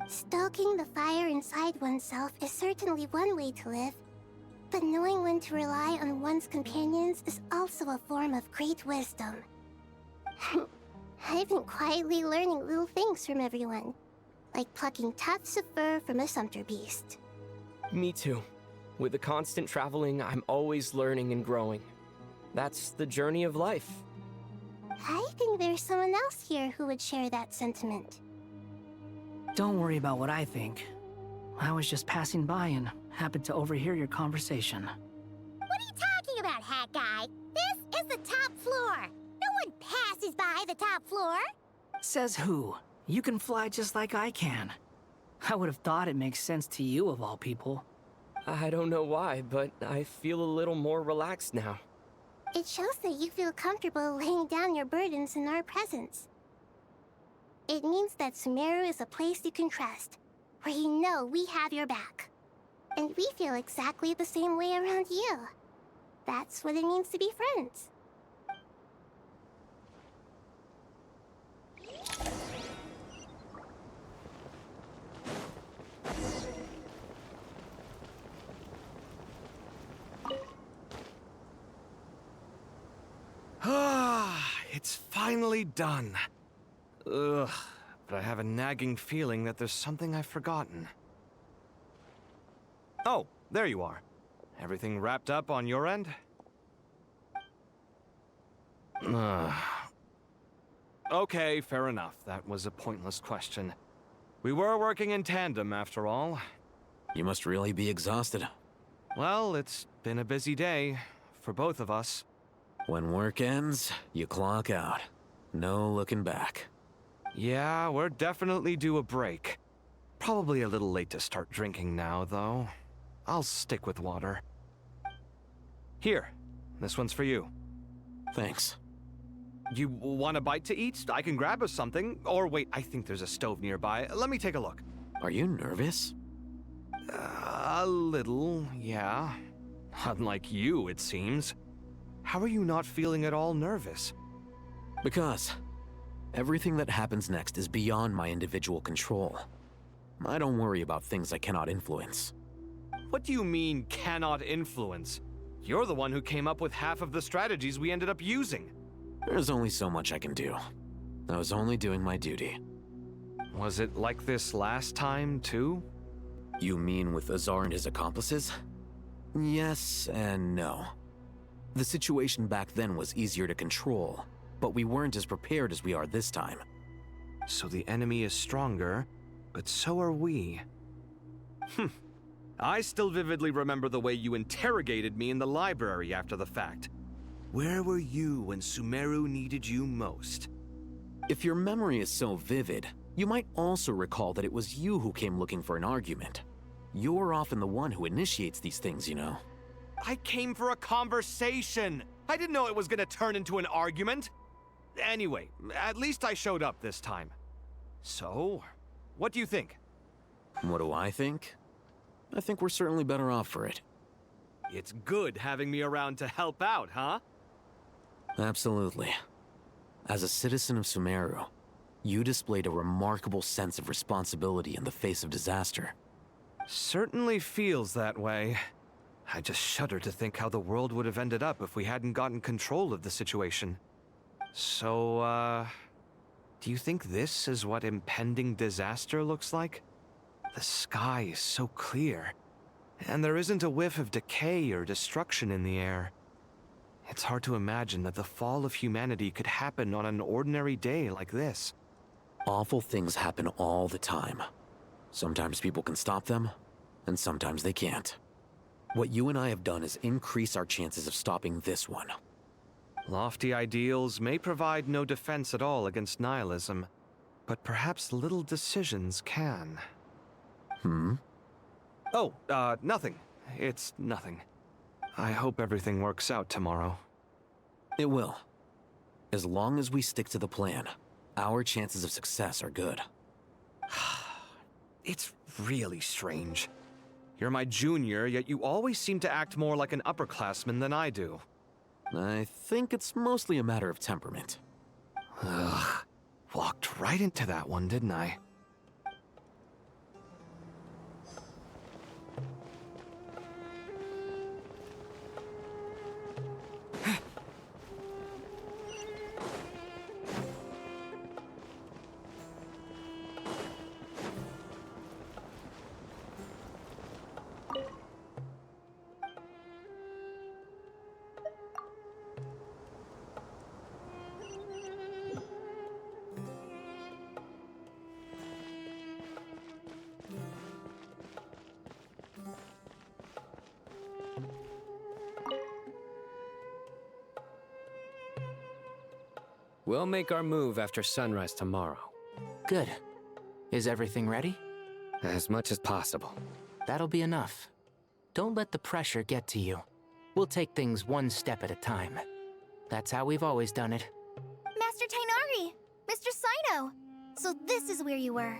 Stoking the fire inside oneself is certainly one way to live. But knowing when to rely on one's companions is also a form of great wisdom. I've been quietly learning little things from everyone, like plucking tufts of fur from a sumpter beast.
Me too. With the constant traveling, I'm always learning and growing. That's the journey of life.
I think there's someone else here who would share that sentiment.
Don't worry about what I think. I was just passing by and happened to overhear your conversation.
What are you talking about, Hat Guy? This is the top floor. No one passes by the top floor.
Says who? You can fly just like I can. I would have thought it makes sense to you of all people.
I don't know why, but I feel a little more relaxed now.
It shows that you feel comfortable laying down your burdens in our presence. It means that Sumeru is a place you can trust, where you know we have your back. And we feel exactly the same way around you. That's what it means to be friends.
Ah, it's finally done. Ugh, but I have a nagging feeling that there's something I've forgotten. Oh, there you are. Everything wrapped up on your end? Okay, fair enough. That was a pointless question. We were working in tandem, after all.
You must really be exhausted.
Well, it's been a busy day for both of us.
When work ends, you clock out. No looking back.
Yeah, we're definitely due a break. Probably a little late to start drinking now, though. I'll stick with water. Here, this one's for you.
Thanks.
You want a bite to eat? I can grab us something. Or wait, I think there's a stove nearby. Let me take a look.
Are you nervous?
A little, yeah. Unlike you, it seems. How are you not feeling at all nervous?
Because everything that happens next is beyond my individual control. I don't worry about things I cannot influence.
What do you mean, cannot influence? You're the one who came up with half of the strategies we ended up using.
There's only so much I can do. I was only doing my duty.
Was it like this last time, too?
You mean with Azar and his accomplices? Yes and no. The situation back then was easier to control, but we weren't as prepared as we are this time.
So the enemy is stronger, but so are we. I still vividly remember the way you interrogated me in the library after the fact. Where were you when Sumeru needed you most?
If your memory is so vivid, you might also recall that it was you who came looking for an argument. You're often the one who initiates these things, you know.
I came for a conversation! I didn't know it was gonna turn into an argument! Anyway, at least I showed up this time. So, what do you think?
What do I think? I think we're certainly better off for it.
It's good having me around to help out, huh?
Absolutely. As a citizen of Sumeru, you displayed a remarkable sense of responsibility in the face of disaster.
Certainly feels that way. I just shudder to think how the world would have ended up if we hadn't gotten control of the situation. So, do you think this is what impending disaster looks like? The sky is so clear, and there isn't a whiff of decay or destruction in the air. It's hard to imagine that the fall of humanity could happen on an ordinary day like this.
Awful things happen all the time. Sometimes people can stop them, and sometimes they can't. What you and I have done is increase our chances of stopping this one.
Lofty ideals may provide no defense at all against nihilism, but perhaps little decisions can. Oh, nothing. It's nothing. I hope everything works out tomorrow.
It will. As long as we stick to the plan, our chances of success are good.
It's really strange. You're my junior, yet you always seem to act more like an upperclassman than I do.
I think it's mostly a matter of temperament.
Ugh. Walked right into that one, didn't I?
We'll make our move after sunrise tomorrow.
Good. Is everything ready?
As much as possible.
That'll be enough. Don't let the pressure get to you. We'll take things one step at a time. That's how we've always done it.
Master Tainari! Mr. Sino! So this is where you were.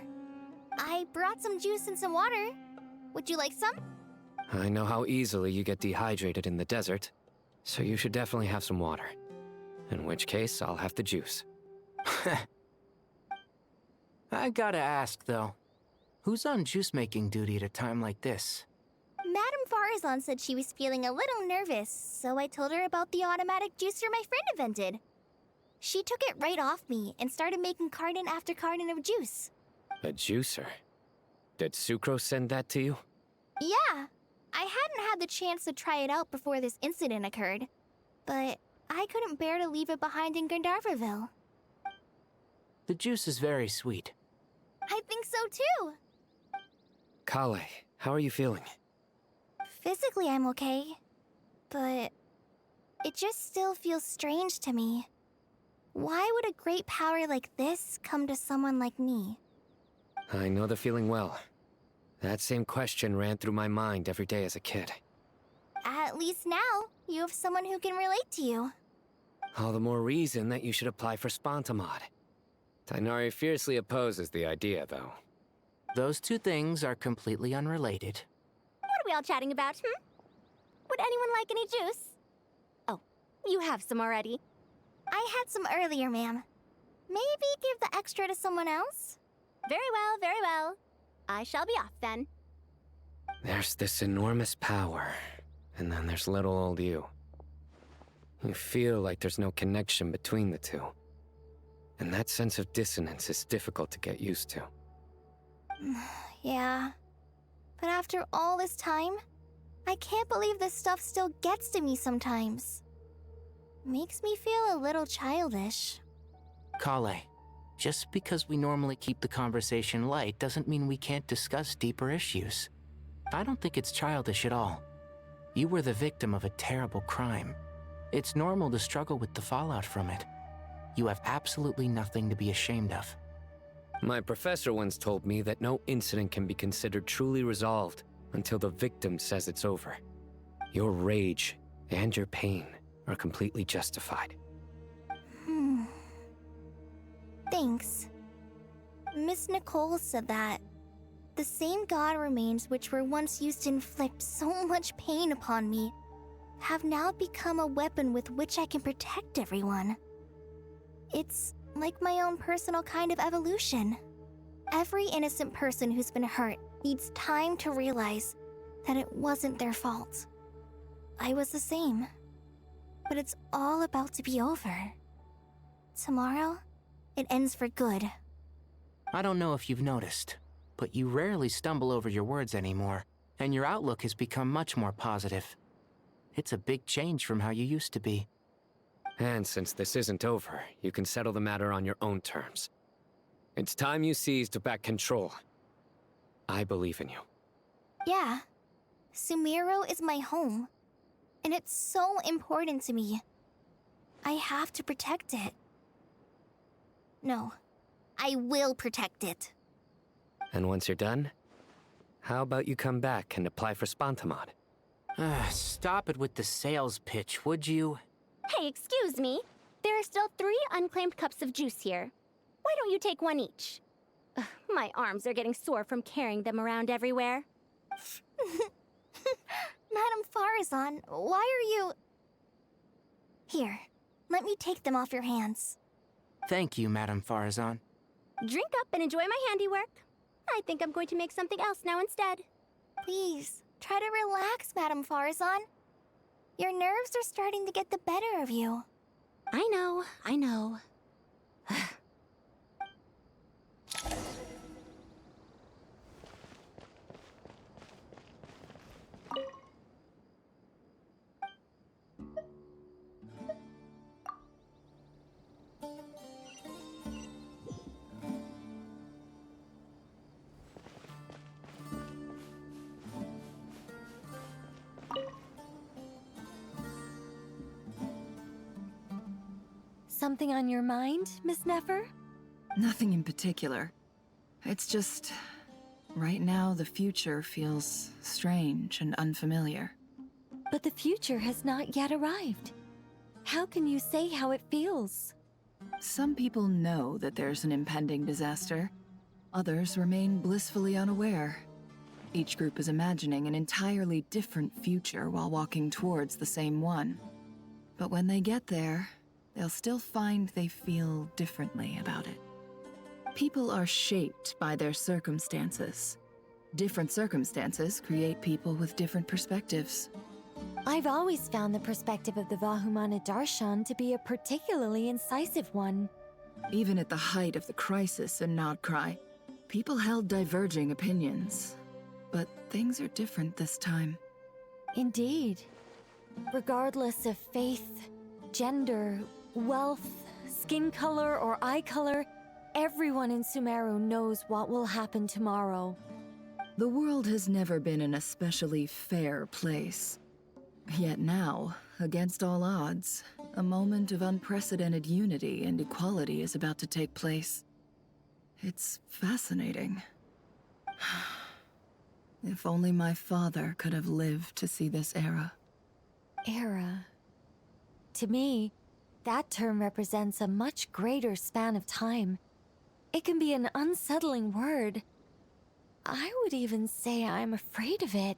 I brought some juice and some water. Would you like some?
I know how easily you get dehydrated in the desert, so you should definitely have some water. In which case, I'll have the juice.
I gotta ask, though. Who's on juice-making duty at a time like this?
Madame Farazan said she was feeling a little nervous, so I told her about the automatic juicer my friend invented. She took it right off me and started making carton after carton of juice.
A juicer? Did Sucrose send that to you?
Yeah, I hadn't had the chance to try it out before this incident occurred, but I couldn't bear to leave it behind in Gandharvaville.
The juice is very sweet.
I think so too.
Kale, how are you feeling?
Physically, I'm okay, but it just still feels strange to me. Why would a great power like this come to someone like me?
I know the feeling well. That same question ran through my mind every day as a kid.
At least now, you have someone who can relate to you.
All the more reason that you should apply for Spontamod. Tainari fiercely opposes the idea, though.
Those two things are completely unrelated.
What are we all chatting about, Would anyone like any juice? Oh, you have some already.
I had some earlier, ma'am. Maybe give the extra to someone else?
Very well, very well. I shall be off then.
There's this enormous power, and then there's little old you. You feel like there's no connection between the two. And that sense of dissonance is difficult to get used to.
Yeah. But after all this time, I can't believe this stuff still gets to me sometimes. Makes me feel a little childish.
Kale, just because we normally keep the conversation light doesn't mean we can't discuss deeper issues. I don't think it's childish at all. You were the victim of a terrible crime. It's normal to struggle with the fallout from it. You have absolutely nothing to be ashamed of.
My professor once told me that no incident can be considered truly resolved until the victim says it's over. Your rage and your pain are completely justified.
Thanks. Miss Nicole said that. The same god remains which were once used to inflict so much pain upon me have now become a weapon with which I can protect everyone. It's like my own personal kind of evolution. Every innocent person who's been hurt needs time to realize that it wasn't their fault. I was the same. But it's all about to be over. Tomorrow, it ends for good.
I don't know if you've noticed, but you rarely stumble over your words anymore, and your outlook has become much more positive. It's a big change from how you used to be.
And since this isn't over, you can settle the matter on your own terms. It's time you seized back control. I believe in you.
Yeah. Sumero is my home. And it's so important to me. I have to protect it. No. I will protect it.
And once you're done, how about you come back and apply for Spontamod?
Stop it with the sales pitch, would you?
Hey, excuse me. There are still 3 unclaimed cups of juice here. Why don't you take one each? Ugh, my arms are getting sore from carrying them around everywhere.
Madame Farazan, why are you... Here, let me take them off your hands.
Thank you, Madame Farazan.
Drink up and enjoy my handiwork. I think I'm going to make something else now instead.
Please, try to relax, Madame Farazan. Your nerves are starting to get the better of you.
I know, I know.
Something on your mind, Miss Nefer?
Nothing in particular. It's just... right now, the future feels strange and unfamiliar.
But the future has not yet arrived. How can you say how it feels?
Some people know that there's an impending disaster. Others remain blissfully unaware. Each group is imagining an entirely different future while walking towards the same one. But when they get there, they'll still find they feel differently about it. People are shaped by their circumstances. Different circumstances create people with different perspectives.
I've always found the perspective of the Vahumana Darshan to be a particularly incisive one.
Even at the height of the crisis in Nodcry, people held diverging opinions. But things are different this time.
Indeed. Regardless of faith, gender, wealth, skin color, or eye color, everyone in Sumeru knows what will happen tomorrow.
The world has never been an especially fair place. Yet now, against all odds, a moment of unprecedented unity and equality is about to take place. It's fascinating. If only my father could have lived to see this era.
Era. To me, that term represents a much greater span of time. It can be an unsettling word. I would even say I'm afraid of it.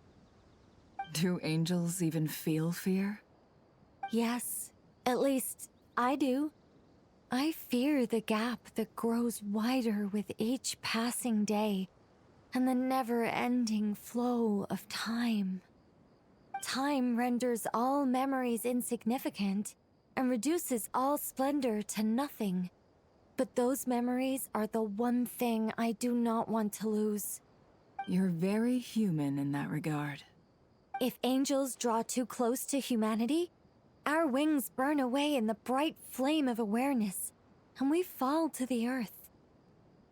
Do angels even feel fear?
Yes, at least I do. I fear the gap that grows wider with each passing day, and the never-ending flow of time. Time renders all memories insignificant, and reduces all splendor to nothing. But those memories are the one thing I do not want to lose.
You're very human in that regard.
If angels draw too close to humanity, our wings burn away in the bright flame of awareness, and we fall to the earth.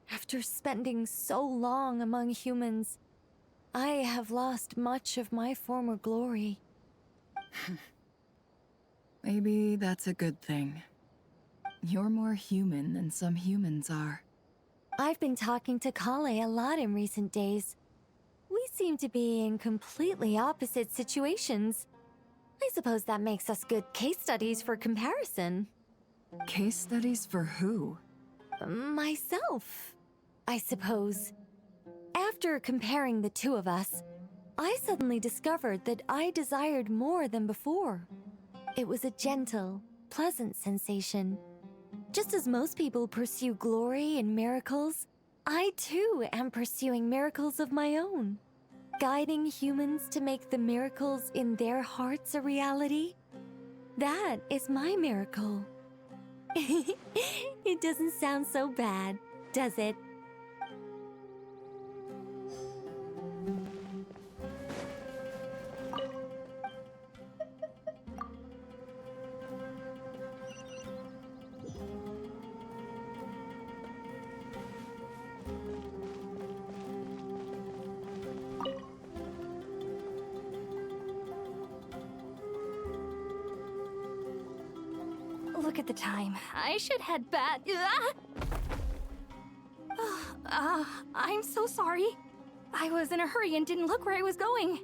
After spending so long among humans, I have lost much of my former glory.
Maybe that's a good thing. You're more human than some humans are.
I've been talking to Kale a lot in recent days. We seem to be in completely opposite situations. I suppose that makes us good case studies for comparison.
Case studies for who?
Myself, I suppose. After comparing the two of us, I suddenly discovered that I desired more than before. It was a gentle, pleasant sensation. Just as most people pursue glory and miracles, I too am pursuing miracles of my own. Guiding humans to make the miracles in their hearts a reality. That is my miracle. It doesn't sound so bad, does it?
Look at the time. I should head back. I'm so sorry. I was in a hurry and didn't look where I was going.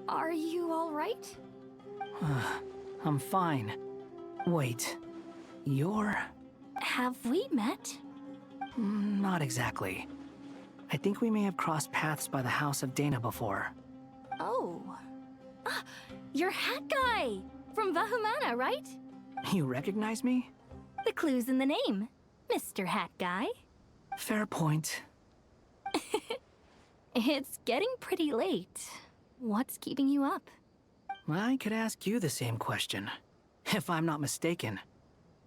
Are you all right?
I'm fine. Wait, you're...
Have we met?
Not exactly. I think we may have crossed paths by the house of Dana before.
Oh. You're Hat Guy! From Vahumana, right?
You recognize me?
The clue's in the name. Mr. Hat Guy.
Fair point.
It's getting pretty late. What's keeping you up?
I could ask you the same question. If I'm not mistaken,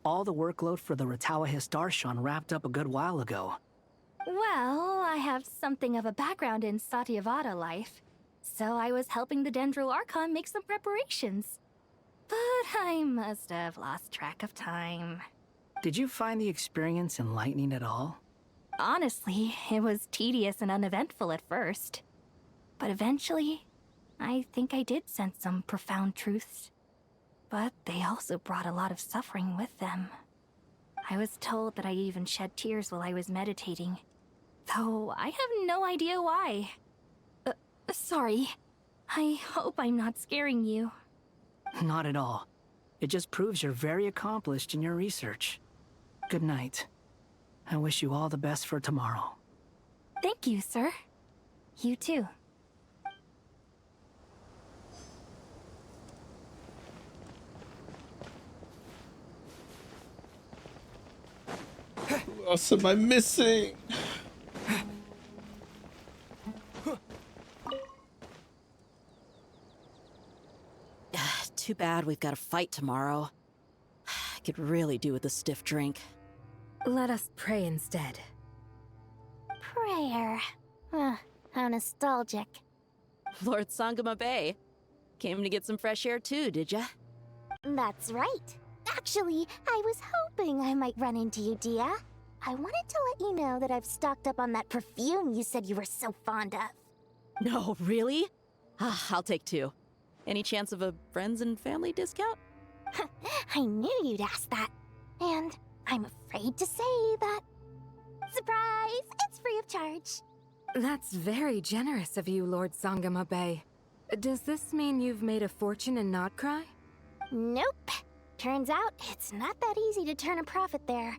all the workload for the Ratawahis Darshan wrapped up a good while ago.
Well, I have something of a background in Satyavada life, so I was helping the Dendro Archon make some preparations. But I must have lost track of time.
Did you find the experience enlightening at all?
Honestly, it was tedious and uneventful at first. But eventually, I think I did sense some profound truths. But they also brought a lot of suffering with them. I was told that I even shed tears while I was meditating. Though I have no idea why. Sorry. I hope I'm not scaring you.
Not at all. It just proves you're very accomplished in your research. Good night. I wish you all the best for tomorrow.
Thank you, sir. You too.
Who else am I missing?
Too bad we've got a fight tomorrow. I could really do with a stiff drink.
Let us pray instead.
Prayer. How nostalgic.
Lord Sangama Bay. Came to get some fresh air too, did ya?
That's right. Actually, I was hoping I might run into you, Dia. I wanted to let you know that I've stocked up on that perfume you said you were so fond of.
No, really? I'll take 2. Any chance of a friends and family discount?
I knew you'd ask that. And I'm afraid to say that... Surprise! It's free of charge.
That's very generous of you, Lord Sangama Bay. Does this mean you've made a fortune in Notcry?
Nope. Turns out it's not that easy to turn a profit there.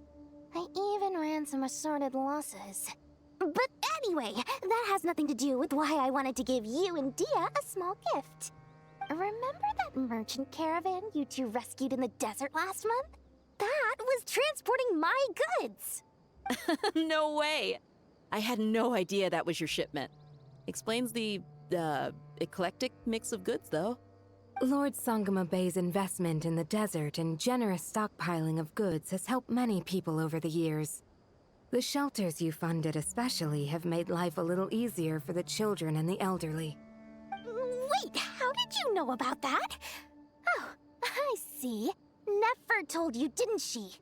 I even ran some assorted losses. But anyway, that has nothing to do with why I wanted to give you and Dia a small gift. Remember that merchant caravan you two rescued in the desert last month? That was transporting my goods!
No way! I had no idea that was your shipment. Explains the, eclectic mix of goods, though.
Lord Sangama Bay's investment in the desert and generous stockpiling of goods has helped many people over the years. The shelters you funded especially have made life a little easier for the children and the elderly.
Wait, how did you know about that? Oh, I see. Nefer told you, didn't she?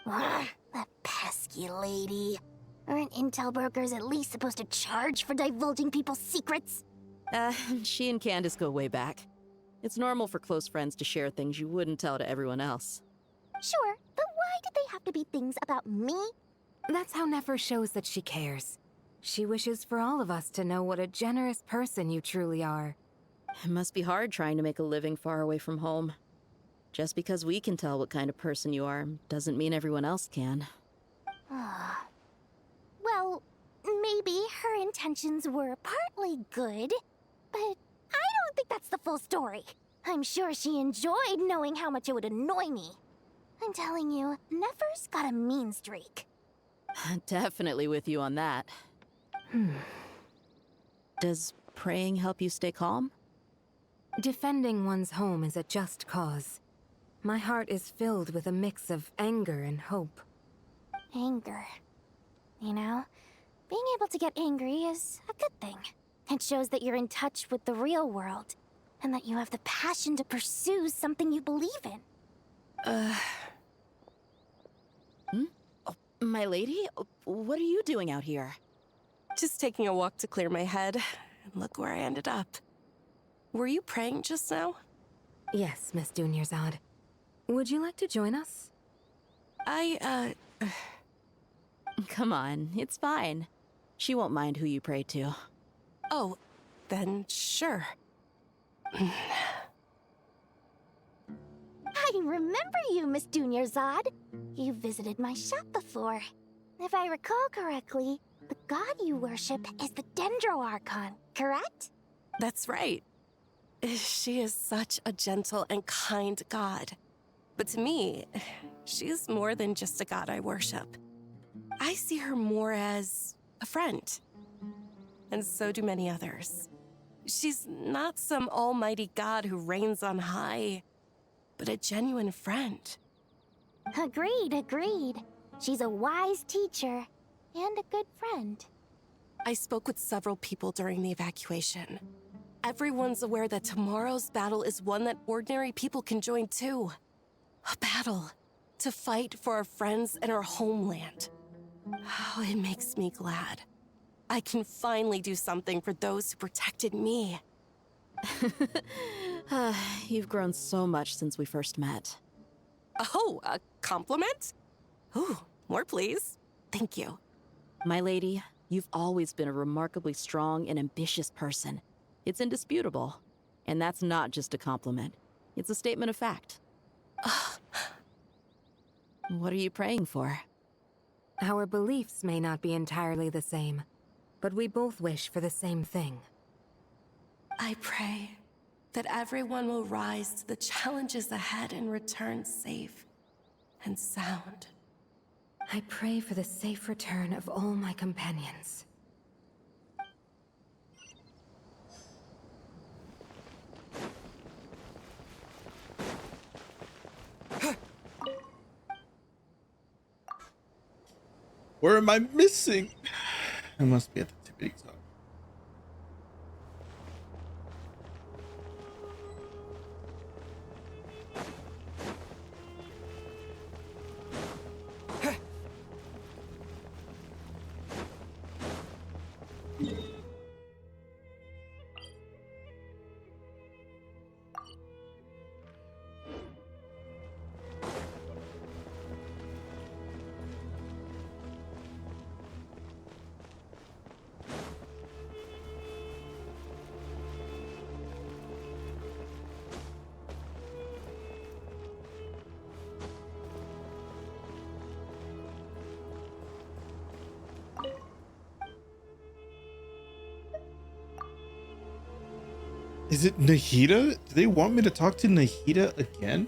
Ugh, that pesky lady. Aren't intel brokers at least supposed to charge for divulging people's secrets?
She and Candace go way back. It's normal for close friends to share things you wouldn't tell to everyone else.
Sure, but why did they have to be things about me?
That's how Nefer shows that she cares. She wishes for all of us to know what a generous person you truly are.
It must be hard trying to make a living far away from home. Just because we can tell what kind of person you are doesn't mean everyone else can.
Well, maybe her intentions were partly good, but I don't think that's the full story. I'm sure she enjoyed knowing how much it would annoy me. I'm telling you, Nefer's got a mean streak.
Definitely with you on that. Does praying help you stay calm?
Defending one's home is a just cause. My heart is filled with a mix of anger and hope.
Anger. You know, being able to get angry is a good thing. It shows that you're in touch with the real world, and that you have the passion to pursue something you believe in.
Oh, my lady? What are you doing out here?
Just taking a walk to clear my head, and look where I ended up. Were you praying just now?
Yes, Miss Dunyarzad. Would you like to join us?
Come on, it's fine. She won't mind who you pray to.
Oh, then sure.
I remember you, Miss Dunyarzad. You visited my shop before. If I recall correctly, the god you worship is the Dendro Archon, correct?
That's right. She is such a gentle and kind god. But to me, she is more than just a god I worship. I see her more as a friend. And so do many others. She's not some almighty god who reigns on high, but a genuine friend.
Agreed. She's a wise teacher and a good friend.
I spoke with several people during the evacuation. Everyone's aware that tomorrow's battle is one that ordinary people can join too. A battle to fight for our friends and our homeland. Oh, it makes me glad. I can finally do something for those who protected me.
You've grown so much since we first met.
Oh, a compliment? Ooh, more please. Thank you.
My lady, you've always been a remarkably strong and ambitious person. It's indisputable. And that's not just a compliment. It's a statement of fact. What are you praying for?
Our beliefs may not be entirely the same, but we both wish for the same thing.
I pray that everyone will rise to the challenges ahead and return safe and sound.
I pray for the safe return of all my companions.
Where am I missing? I must be at the tippity top. Is it Nahida? Do they want me to talk to Nahida again?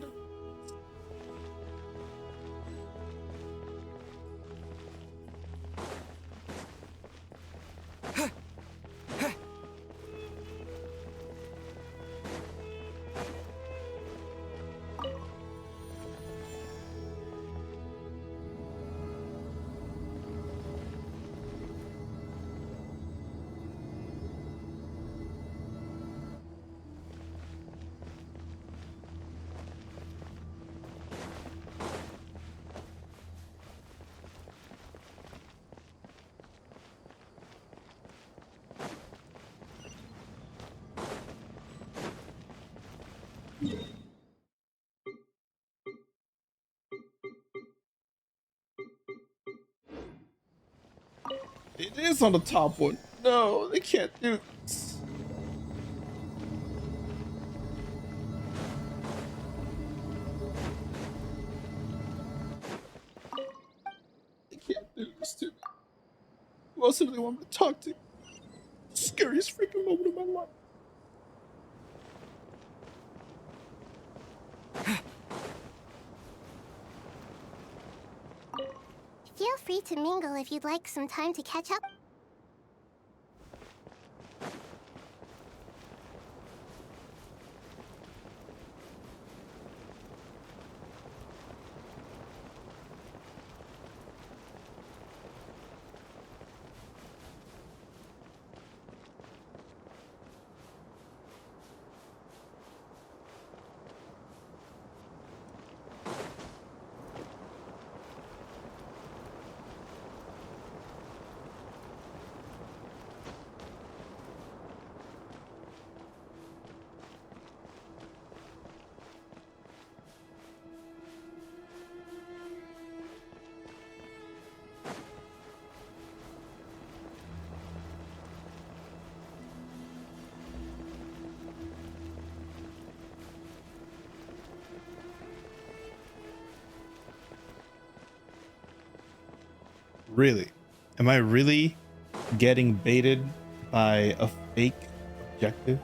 It is on the top one. No, they can't do this. They can't do this to me. Who else do they want me to talk to? Scariest freaking moment of my life.
Feel free to mingle if you'd like some time to catch up.
Really? Am I really getting baited by a fake objective?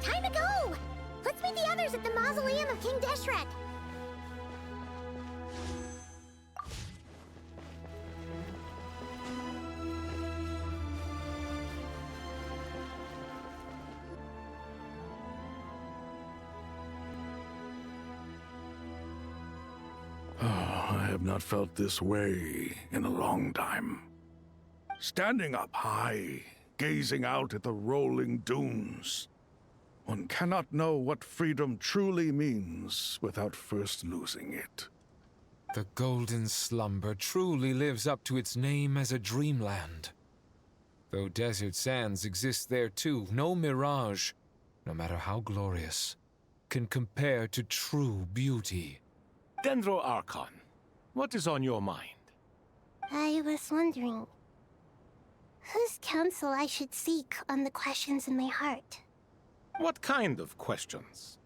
Time to go! Let's meet the others at the mausoleum of King Deshret.
have not felt this way in a long time. Standing up high, gazing out at the rolling dunes. One cannot know what freedom truly means without first losing it.
The Golden Slumber truly lives up to its name as a dreamland. Though desert sands exist there too, no mirage, no matter how glorious, can compare to true beauty.
Dendro Archon, what is on your mind?
I was wondering whose counsel I should seek on the questions in my heart.
What kind of questions?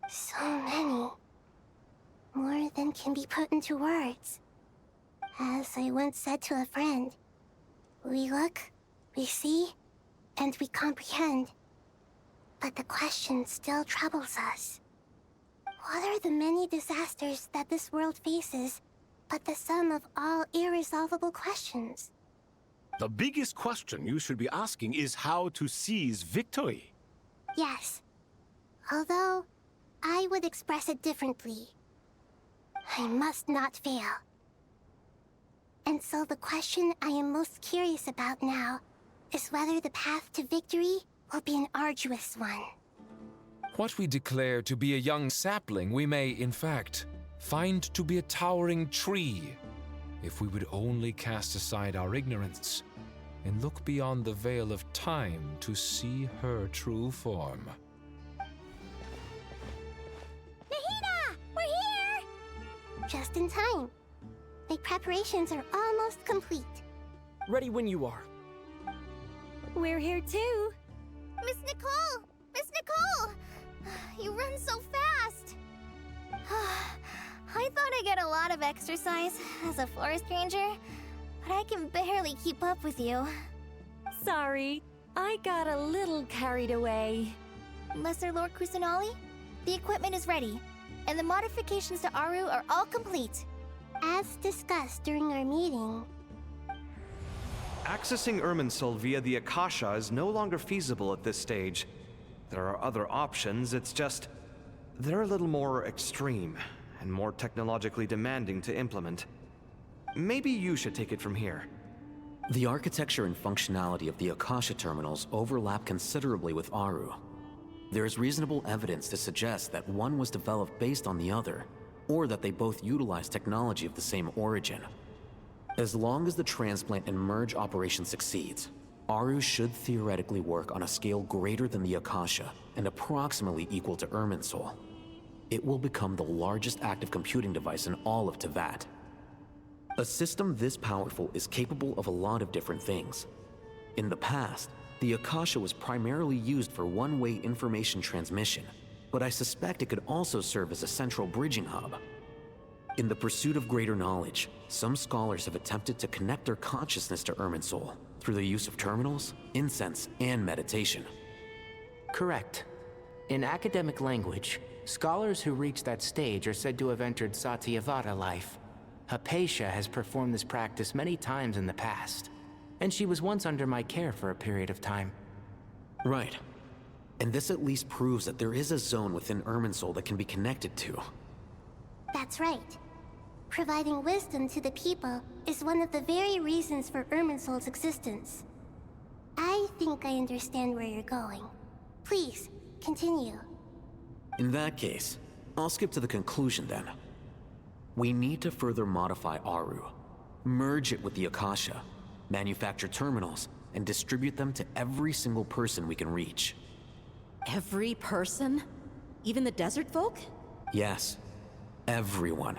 So many. More than can be put into words. As I once said to a friend, we look, we see, and we comprehend. But the question still troubles us. What are the many disasters that this world faces, but the sum of all irresolvable questions?
The biggest question you should be asking is how to seize victory.
Yes. Although, I would express it differently. I must not fail. And so the question I am most curious about now is whether the path to victory will be an arduous one.
What we declare to be a young sapling, we may, in fact, find to be a towering tree, if we would only cast aside our ignorance and look beyond the veil of time to see her true form.
Nahida! We're here! Just in time. My preparations are almost complete.
Ready when you are.
We're here too.
Miss Nicole! Miss Nicole! You run so fast!
I thought I'd get a lot of exercise as a forest ranger, but I can barely keep up with you.
Sorry, I got a little carried away.
Lesser Lord Kusanali, the equipment is ready, and the modifications to Aru are all complete.
As discussed during our meeting,
Accessing Irminsul via the Akasha is no longer feasible at this stage. There are other options, it's just they're a little more extreme and more technologically demanding to implement. Maybe you should take it from here.
The architecture and functionality of the Akasha terminals overlap considerably with Aru. There is reasonable evidence to suggest that one was developed based on the other, or that they both utilize technology of the same origin. As long as the transplant and merge operation succeeds, Aru should theoretically work on a scale greater than the Akasha and approximately equal to Irminsul. It will become the largest active computing device in all of Teyvat. A system this powerful is capable of a lot of different things. In the past, the Akasha was primarily used for one-way information transmission, but I suspect it could also serve as a central bridging hub. In the pursuit of greater knowledge, some scholars have attempted to connect their consciousness to Irminsul through the use of terminals, incense, and meditation.
Correct. In academic language, scholars who reach that stage are said to have entered Satyavada life. Hypatia has performed this practice many times in the past, and she was once under my care for a period of time.
Right. And this at least proves that there is a zone within Irminsul that can be connected to.
that's right. Providing wisdom to the people is one of the very reasons for Irminsul's existence. I think I understand where you're going. Please, continue.
In that case, I'll skip to the conclusion then. We need to further modify Aru, merge it with the Akasha, manufacture terminals, and distribute them to every single person we can reach.
Every person? Even the desert folk?
Yes, everyone.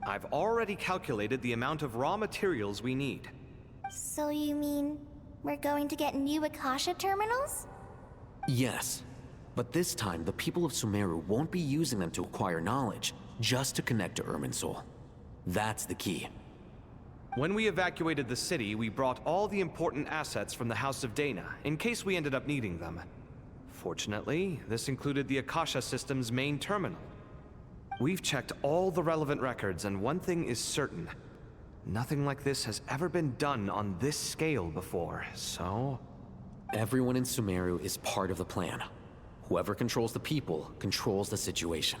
I've already calculated the amount of raw materials we need.
So you mean we're going to get new Akasha terminals?
Yes, but this time the people of Sumeru won't be using them to acquire knowledge, just to connect to Irminsul. That's the key.
When we evacuated the city, we brought all the important assets from the House of Dana, in case we ended up needing them. Fortunately, this included the Akasha system's main terminal. We've checked all the relevant records, and one thing is certain. Nothing like this has ever been done on this scale before, so...
Everyone in Sumeru is part of the plan. Whoever controls the people controls the situation.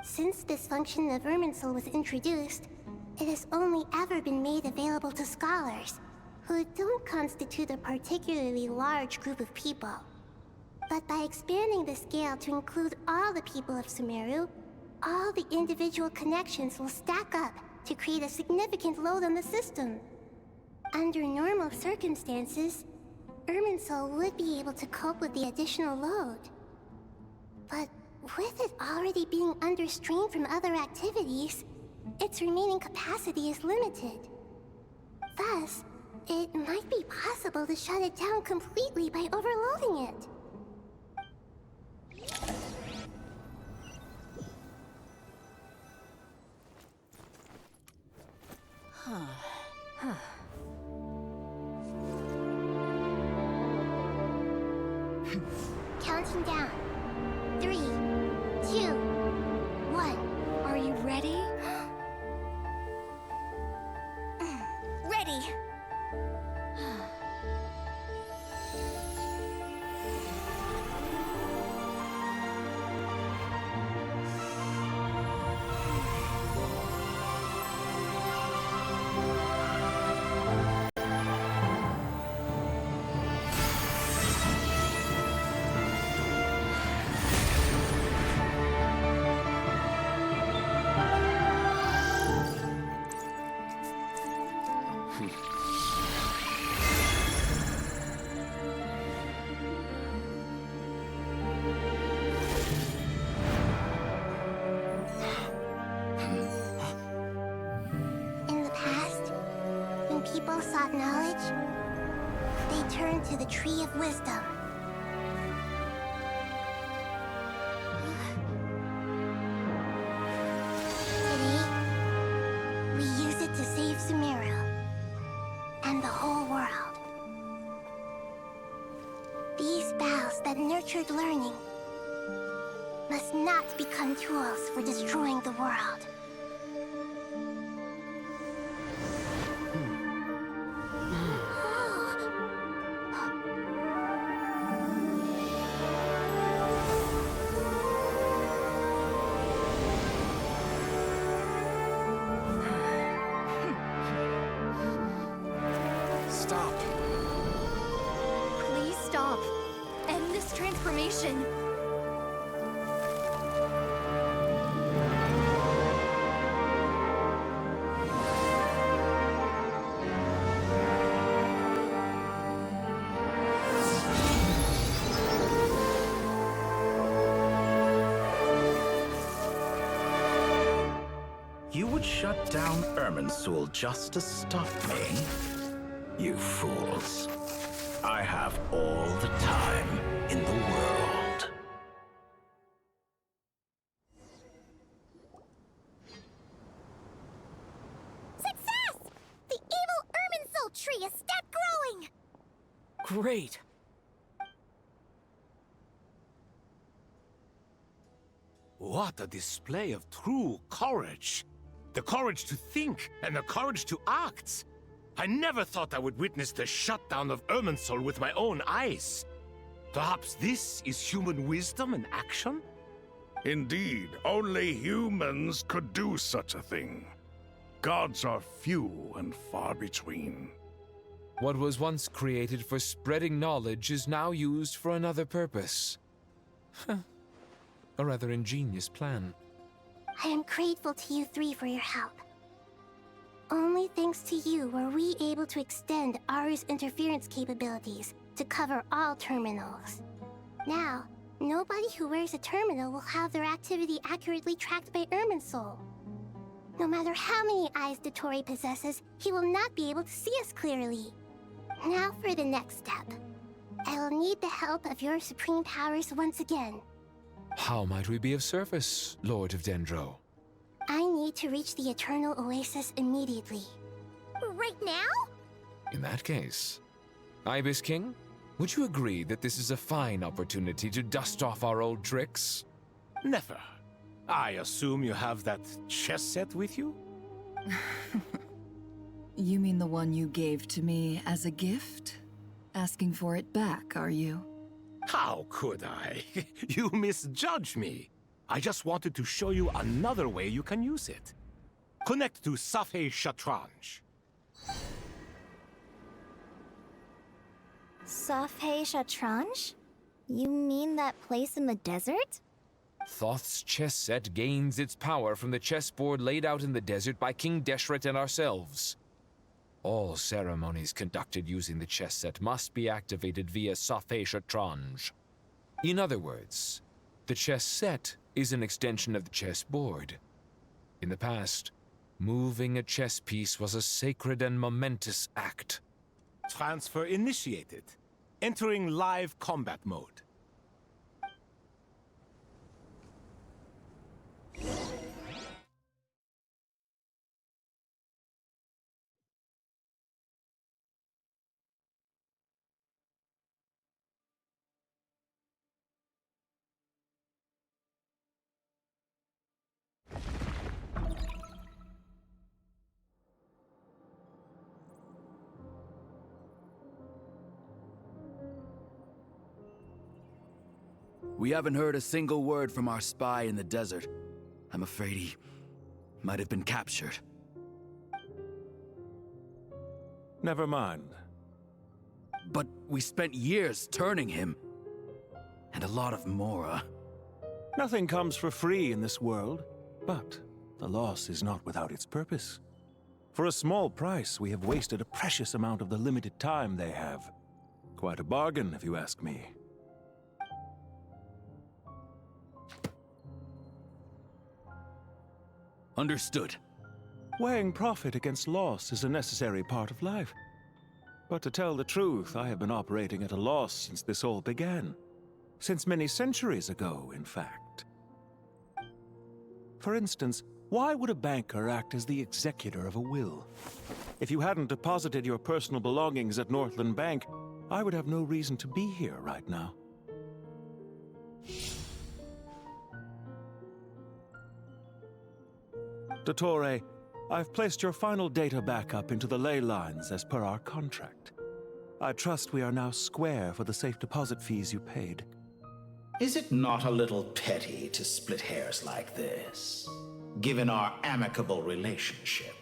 Since this function of Irminsul was introduced, it has only ever been made available to scholars, who don't constitute a particularly large group of people. But by expanding the scale to include all the people of Sumeru, all the individual connections will stack up to create a significant load on the system. Under normal circumstances, Irminsul would be able to cope with the additional load. But with it already being under strain from other activities, its remaining capacity is limited. Thus, it might be possible to shut it down completely by overloading it. Counting down. 3, 2, 1.
Are you ready?
Ready! People sought knowledge, they turned to the Tree of Wisdom. Today, we use it to save Sumeru and the whole world. These boughs that nurtured learning must not become tools for destroying the world.
Stop. Please stop. End this transformation.
You would shut down Irminsul just to stop me? You fools. I have all the time in the world.
Success! The evil Irminsul tree has stopped growing!
Great!
What a display of true courage! The courage to think and the courage to act! I never thought I would witness the shutdown of Irminsul with my own eyes. Perhaps this is human wisdom in action?
Indeed, only humans could do such a thing. Gods are few and far between.
What was once created for spreading knowledge is now used for another purpose. A rather ingenious plan.
I am grateful to you three for your help. Only thanks to you were we able to extend Aru's interference capabilities to cover all terminals. Now, nobody who wears a terminal will have their activity accurately tracked by Irminsul. No matter how many eyes Dottore possesses, he will not be able to see us clearly. Now for the next step. I will need the help of your supreme powers once again.
How might we be of service, Lord of Dendro?
I need to reach the Eternal Oasis immediately. Right now?
In that case, Ibis King, would you agree that this is a fine opportunity to dust off our old tricks?
Never. I assume you have that chess set with you?
You mean the one you gave to me as a gift? Asking for it back, are you?
How could I? You misjudge me. I just wanted to show you another way you can use it. Connect to Safei Shatranj.
Safei Shatranj? You mean that place in the desert?
Thoth's chess set gains its power from the chessboard laid out in the desert by King Deshret and ourselves. All ceremonies conducted using the chess set must be activated via Safei Shatranj. In other words, the chess set is an extension of the chessboard. In the past, moving a chess piece was a sacred and momentous act.
Transfer initiated. Entering live combat mode.
We haven't heard a single word from our spy in the desert. I'm afraid he might have been captured.
Never mind.
But we spent years turning him. And a lot of Mora.
Nothing comes for free in this world, but the loss is not without its purpose. For a small price, we have wasted a precious amount of the limited time they have. Quite a bargain, if you ask me.
Understood.
Weighing profit against loss is a necessary part of life. But to tell the truth, I have been operating at a loss since this all began. Since many centuries ago, in fact. For instance, why would a banker act as the executor of a will? If you hadn't deposited your personal belongings at Northland Bank, I would have no reason to be here right now. Dottore, I've placed your final data backup into the ley lines as per our contract. I trust we are now square for the safe deposit fees you paid.
Is it not a little petty to split hairs like this, given our amicable relationship?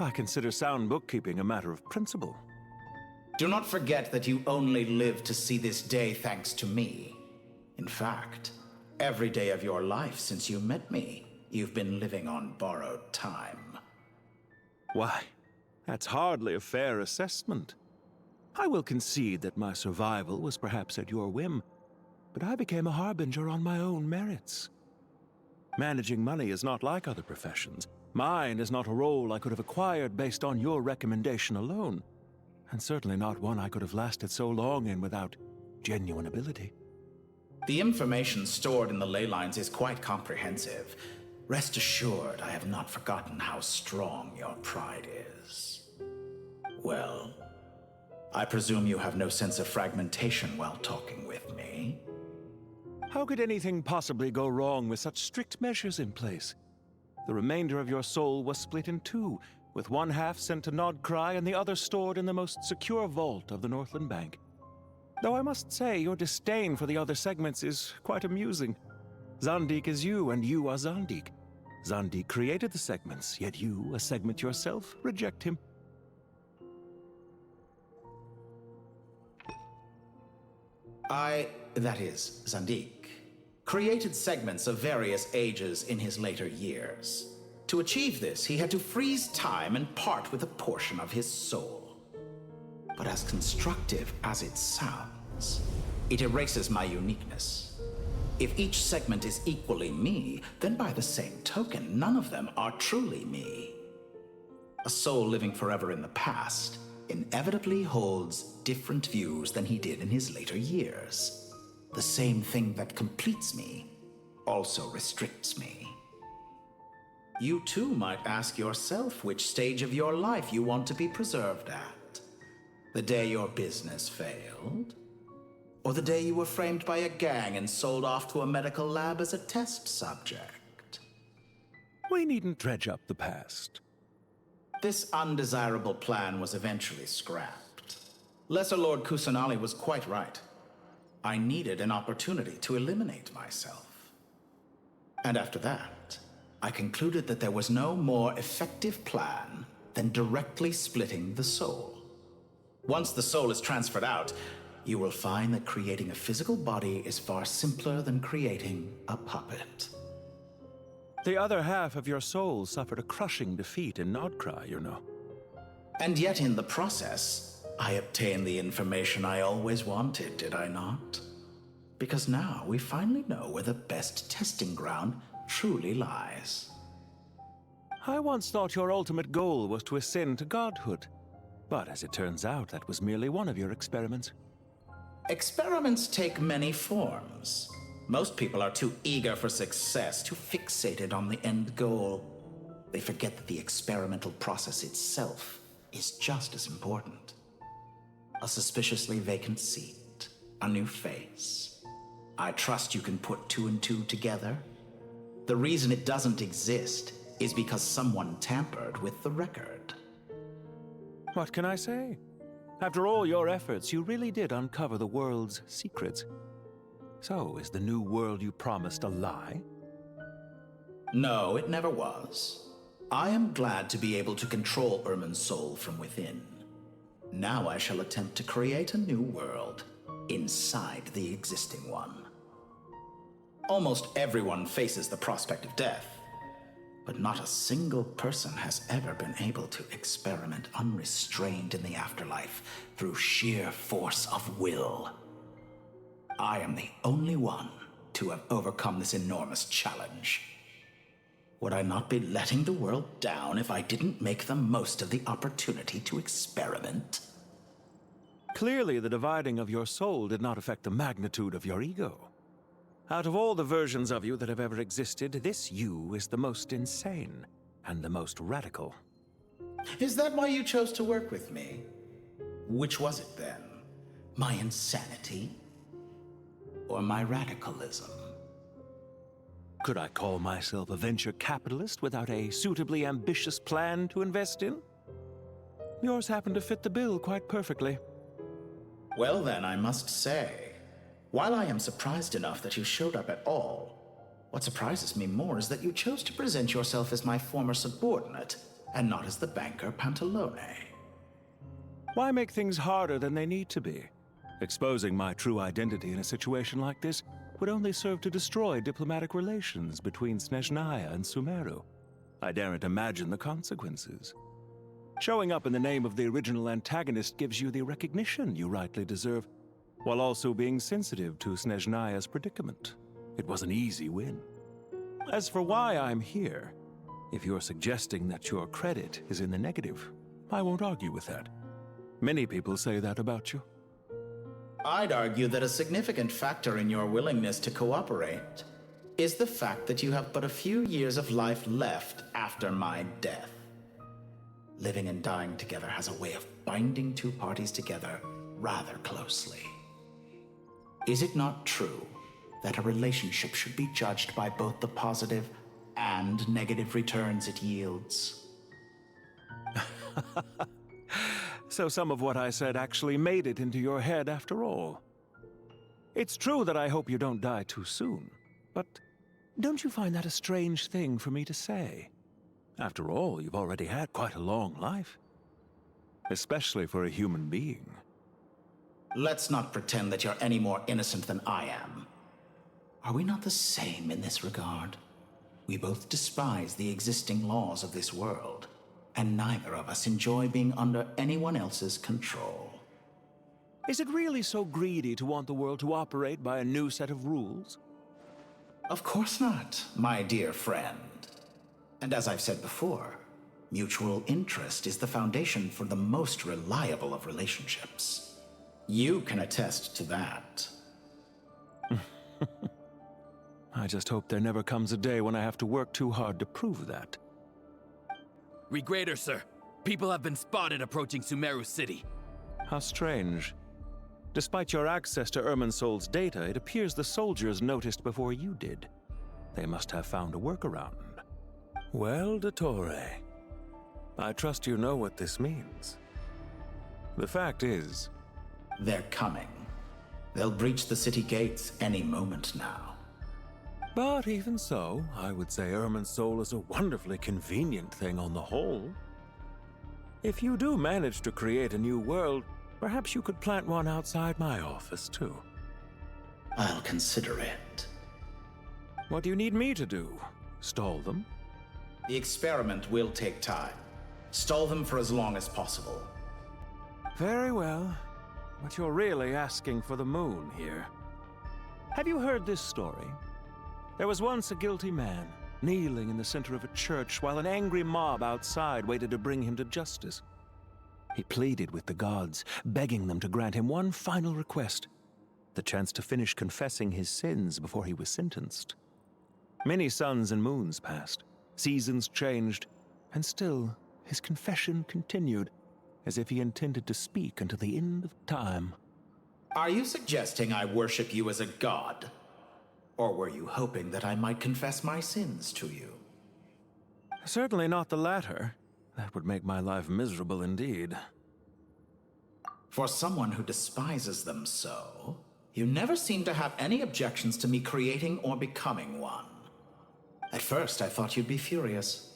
I consider sound bookkeeping a matter of principle.
Do not forget that you only live to see this day thanks to me. In fact, every day of your life since you met me, you've been living on borrowed time.
Why, that's hardly a fair assessment. I will concede that my survival was perhaps at your whim, but I became a harbinger on my own merits. Managing money is not like other professions. Mine is not a role I could have acquired based on your recommendation alone, and certainly not one I could have lasted so long in without genuine ability.
The information stored in the ley lines is quite comprehensive. Rest assured, I have not forgotten how strong your pride is. Well, I presume you have no sense of fragmentation while talking with me?
How could anything possibly go wrong with such strict measures in place? The remainder of your soul was split in two, with one half sent to Nodcry and the other stored in the most secure vault of the Northland Bank. Though I must say, your disdain for the other segments is quite amusing. Zandik is you, and you are Zandik. Zandik created the segments, yet you, a segment yourself, reject him.
That is, Zandik, created segments of various ages in his later years. To achieve this, he had to freeze time and part with a portion of his soul. But as constructive as it sounds, it erases my uniqueness. If each segment is equally me, then by the same token, none of them are truly me. A soul living forever in the past inevitably holds different views than he did in his later years. The same thing that completes me also restricts me. You too might ask yourself which stage of your life you want to be preserved at. The day your business failed? Or the day you were framed by a gang and sold off to a medical lab as a test subject?
We needn't dredge up the past.
This undesirable plan was eventually scrapped. Lesser Lord Kusanali was quite right. I needed an opportunity to eliminate myself. And after that, I concluded that there was no more effective plan than directly splitting the soul. Once the soul is transferred out, you will find that creating a physical body is far simpler than creating a puppet.
The other half of your soul suffered a crushing defeat in Nodcry, you know.
And yet in the process, I obtained the information I always wanted, did I not? Because now we finally know where the best testing ground truly lies.
I once thought your ultimate goal was to ascend to godhood. But as it turns out, that was merely one of your experiments.
Experiments take many forms. Most people are too eager for success, too fixated on the end goal. They forget that the experimental process itself is just as important. A suspiciously vacant seat, a new face. I trust you can put two and two together. The reason it doesn't exist is because someone tampered with the record.
What can I say? After all your efforts, you really did uncover the world's secrets. So, is the new world you promised a lie?
No, it never was. I am glad to be able to control Irmin's soul from within. Now I shall attempt to create a new world inside the existing one. Almost everyone faces the prospect of death, but not a single person has ever been able to experiment unrestrained in the afterlife through sheer force of will. I am the only one to have overcome this enormous challenge. Would I not be letting the world down if I didn't make the most of the opportunity to experiment?
Clearly, the dividing of your soul did not affect the magnitude of your ego. Out of all the versions of you that have ever existed, this you is the most insane and the most radical.
Is that why you chose to work with me? Which was it then? My insanity? Or my radicalism?
Could I call myself a venture capitalist without a suitably ambitious plan to invest in? Yours happened to fit the bill quite perfectly.
Well then, I must say, while I am surprised enough that you showed up at all, what surprises me more is that you chose to present yourself as my former subordinate, and not as the banker Pantalone.
Why make things harder than they need to be? Exposing my true identity in a situation like this would only serve to destroy diplomatic relations between Snezhnaya and Sumeru. I daren't imagine the consequences. Showing up in the name of the original antagonist gives you the recognition you rightly deserve, while also being sensitive to Snezhnaya's predicament. It was an easy win. As for why I'm here, if you're suggesting that your credit is in the negative, I won't argue with that. Many people say that about you.
I'd argue that a significant factor in your willingness to cooperate is the fact that you have but a few years of life left after my death. Living and dying together has a way of binding two parties together rather closely. Is it not true that a relationship should be judged by both the positive and negative returns it yields?
So some of what I said actually made it into your head after all. It's true that I hope you don't die too soon, but don't you find that a strange thing for me to say? After all, you've already had quite a long life. Especially for a human being.
Let's not pretend that you're any more innocent than I am. Are we not the same in this regard? We both despise the existing laws of this world, and neither of us enjoy being under anyone else's control.
Is it really so greedy to want the world to operate by a new set of rules?
Of course not, my dear friend. And as I've said before, mutual interest is the foundation for the most reliable of relationships. You can attest to that.
I just hope there never comes a day when I have to work too hard to prove that.
Regrader, sir. People have been spotted approaching Sumeru City.
How strange. Despite your access to Irminsol's data, it appears the soldiers noticed before you did. They must have found a workaround. Well, Dottore, I trust you know what this means. The fact is...
They're coming. They'll breach the city gates any moment now.
But even so, I would say Ermin's soul is a wonderfully convenient thing on the whole. If you do manage to create a new world, perhaps you could plant one outside my office, too.
I'll consider it.
What do you need me to do? Stall them?
The experiment will take time. Stall them for as long as possible.
Very well. But you're really asking for the moon here. Have you heard this story? There was once a guilty man, kneeling in the center of a church while an angry mob outside waited to bring him to justice. He pleaded with the gods, begging them to grant him one final request, the chance to finish confessing his sins before he was sentenced. Many suns and moons passed, seasons changed, and still his confession continued, as if he intended to speak until the end of time.
Are you suggesting I worship you as a god? Or were you hoping that I might confess my sins to you?
Certainly not the latter. That would make my life miserable indeed.
For someone who despises them so, you never seem to have any objections to me creating or becoming one. At first, I thought you'd be furious.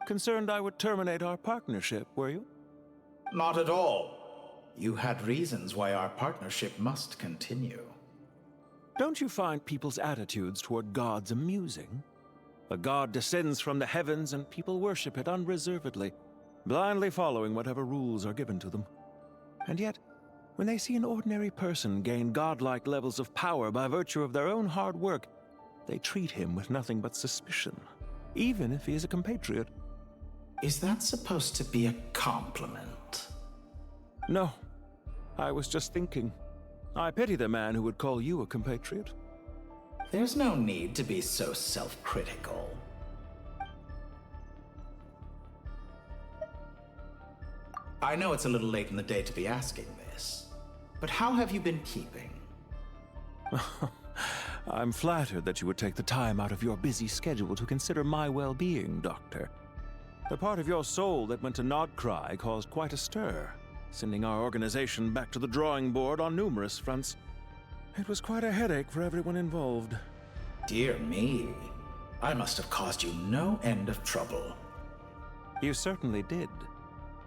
Concerned I would terminate our partnership, were you?
Not at all. You had reasons why our partnership must continue.
Don't you find people's attitudes toward gods amusing? A god descends from the heavens and people worship it unreservedly, blindly following whatever rules are given to them. And yet, when they see an ordinary person gain godlike levels of power by virtue of their own hard work, they treat him with nothing but suspicion, even if he is a compatriot.
Is that supposed to be a compliment?
No. I was just thinking. I pity the man who would call you a compatriot.
There's no need to be so self-critical. I know it's a little late in the day to be asking this, but how have you been keeping?
I'm flattered that you would take the time out of your busy schedule to consider my well-being, Doctor. The part of your soul that went to Nodcry caused quite a stir, sending our organization back to the drawing board on numerous fronts. It was quite a headache for everyone involved.
Dear me. I must have caused you no end of trouble.
You certainly did.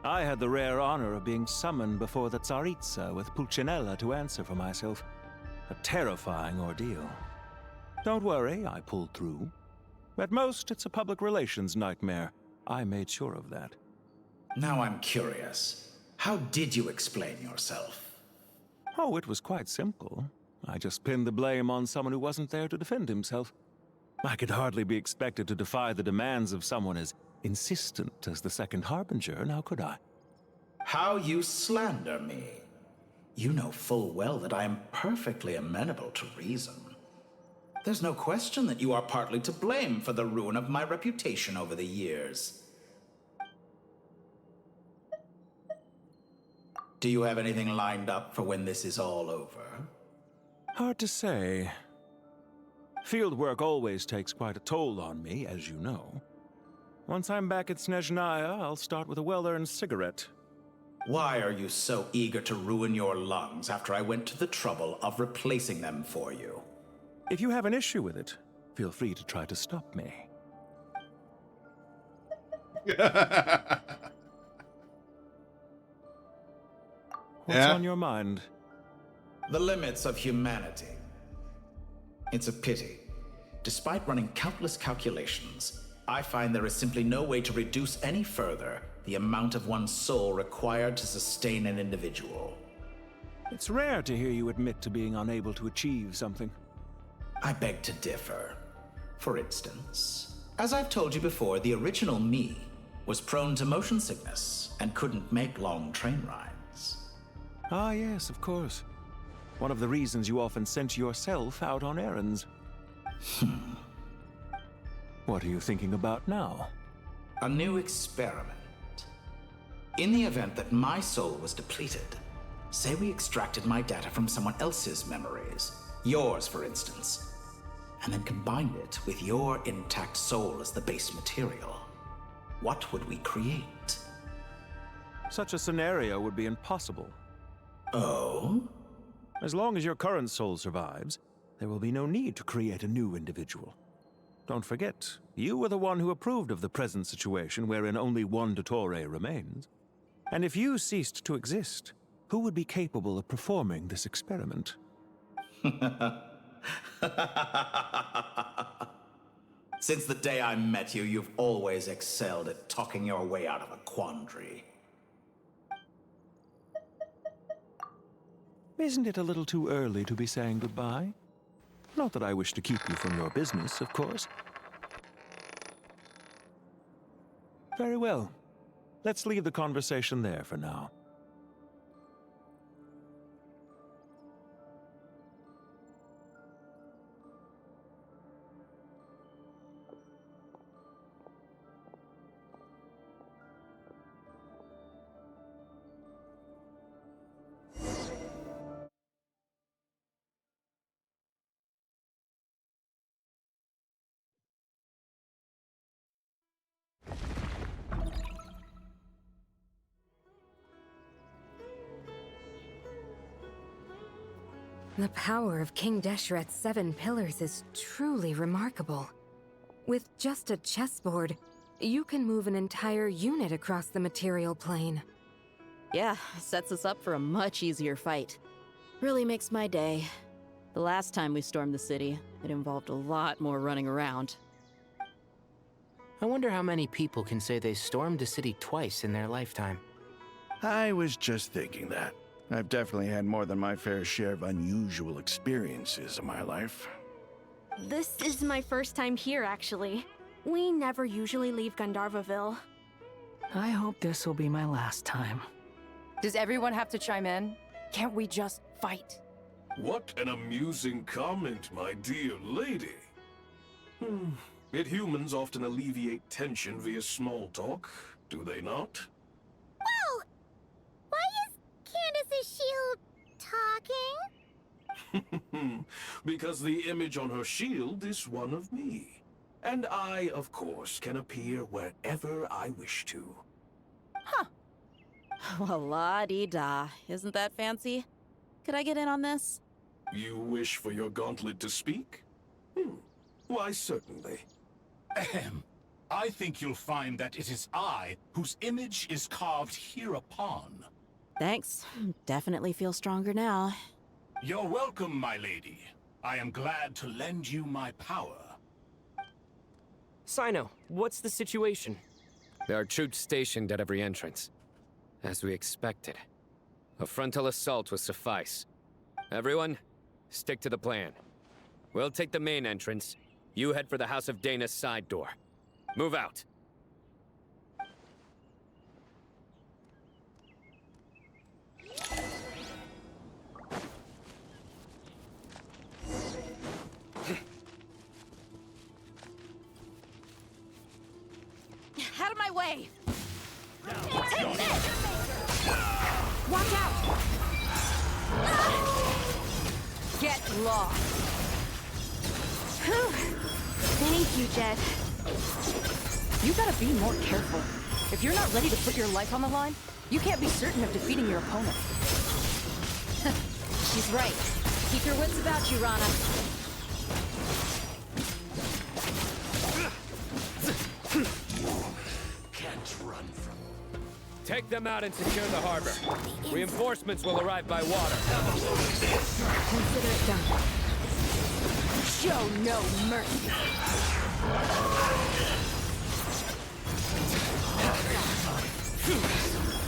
I had the rare honor of being summoned before the Tsaritsa with Pulcinella to answer for myself. A terrifying ordeal. Don't worry, I pulled through. At most, it's a public relations nightmare. I made sure of that.
Now I'm curious. How did you explain yourself?
Oh, it was quite simple. I just pinned the blame on someone who wasn't there to defend himself. I could hardly be expected to defy the demands of someone as insistent as the Second Harbinger, now could I?
How you slander me. You know full well that I am perfectly amenable to reason. There's no question that you are partly to blame for the ruin of my reputation over the years. Do you have anything lined up for when this is all over?
Hard to say. Field work always takes quite a toll on me, as you know. Once I'm back at Snezhnaya, I'll start with a well-earned cigarette.
Why are you so eager to ruin your lungs after I went to the trouble of replacing them for you?
If you have an issue with it, feel free to try to stop me. What's on your mind?
The limits of humanity. It's a pity. Despite running countless calculations, I find there is simply no way to reduce any further the amount of one's soul required to sustain an individual.
It's rare to hear you admit to being unable to achieve something.
I beg to differ. For instance, as I've told you before, the original me was prone to motion sickness and couldn't make long train rides.
Ah, yes, of course. One of the reasons you often sent yourself out on errands. What are you thinking about now?
A new experiment. In the event that my soul was depleted, say we extracted my data from someone else's memories, yours for instance, and then combined it with your intact soul as the base material, what would we create?
Such a scenario would be impossible.
Oh?
As long as your current soul survives, there will be no need to create a new individual. Don't forget, you were the one who approved of the present situation wherein only one Dottore remains. And if you ceased to exist, who would be capable of performing this experiment?
Since the day I met you, you've always excelled at talking your way out of a quandary.
Isn't it a little too early to be saying goodbye? Not that I wish to keep you from your business, of course. Very well. Let's leave the conversation there for now.
The power of King Deshret's 7 pillars is truly remarkable. With just a chessboard, you can move an entire unit across the material plane.
Yeah, sets us up for a much easier fight. Really makes my day. The last time we stormed the city, it involved a lot more running around.
I wonder how many people can say they stormed a city twice in their lifetime.
I was just thinking that. I've definitely had more than my fair share of unusual experiences in my life.
This is my first time here, actually. We never usually leave Gandharvaville.
I hope this will be my last time.
Does everyone have to chime in? Can't we just fight?
What an amusing comment, my dear lady. Yet humans often alleviate tension via small talk, do they not?
Whoa! Why is Candace's shield talking?
Because the image on her shield is one of me. And I, of course, can appear wherever I wish to.
Huh. Well, la-dee-da. Isn't that fancy? Could I get in on this?
You wish for your gauntlet to speak? Why, certainly.
Ahem. I think you'll find that it is I whose image is carved hereupon.
Thanks. Definitely feel stronger now.
You're welcome, my lady. I am glad to lend you my power.
Sino, what's the situation?
There are troops stationed at every entrance. As we expected. A frontal assault will suffice. Everyone, stick to the plan. We'll take the main entrance. You head for the House of Dana's side door. Move out.
Out of my way! Take this! Watch out! Get lost!
Thank you, Jet.
You gotta be more careful. If you're not ready to put your life on the line, you can't be certain of defeating your opponent.
She's right. Keep your wits about you, Rana.
Can't run from.
Take them out and secure the harbor. Reinforcements will arrive by water.
Consider it done.
Show no mercy.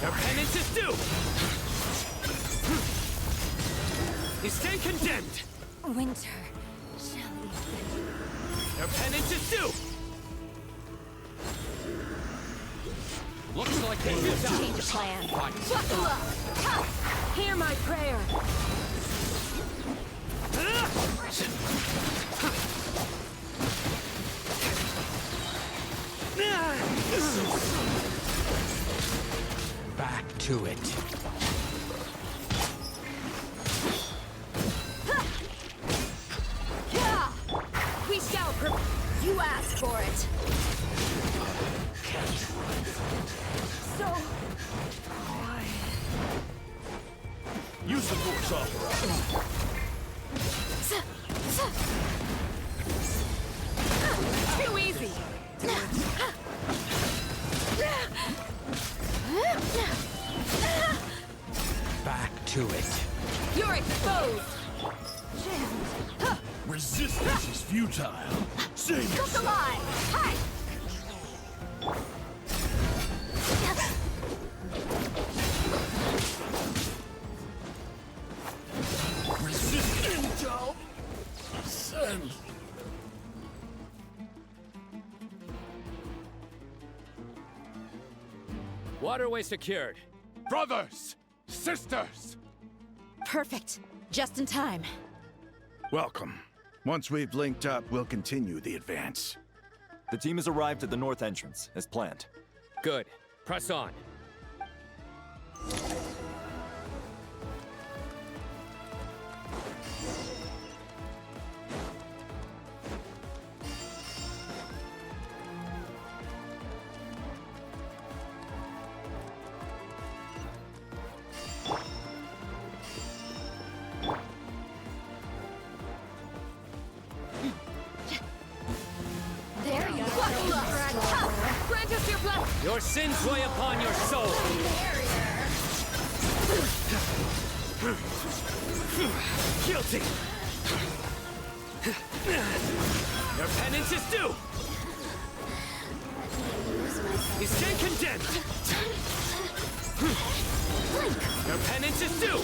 Your penance is due! You stay condemned!
Winter, Shelley.
Your penance is due!
Looks like they moved out.
Change of plan. Buckle up! Hear my prayer!
Back to it.
Yeah! We shall You asked for it! So...
Use the force, Opera.
Too easy!
Back to it.
You're exposed!
Resistance is futile. Save
Cook
yourself.
alive! Hi!
Resistance. Send.
Waterway secured.
Brothers! Sisters!
Perfect. Just in time.
Welcome. Once we've linked up, we'll continue the advance.
The team has arrived at the north entrance, as planned.
Good. Press on.
There you go! Grant us your blessing!
Your sins weigh upon your soul. Guilty. Your penance is due. You stand condemned. Your penance is due.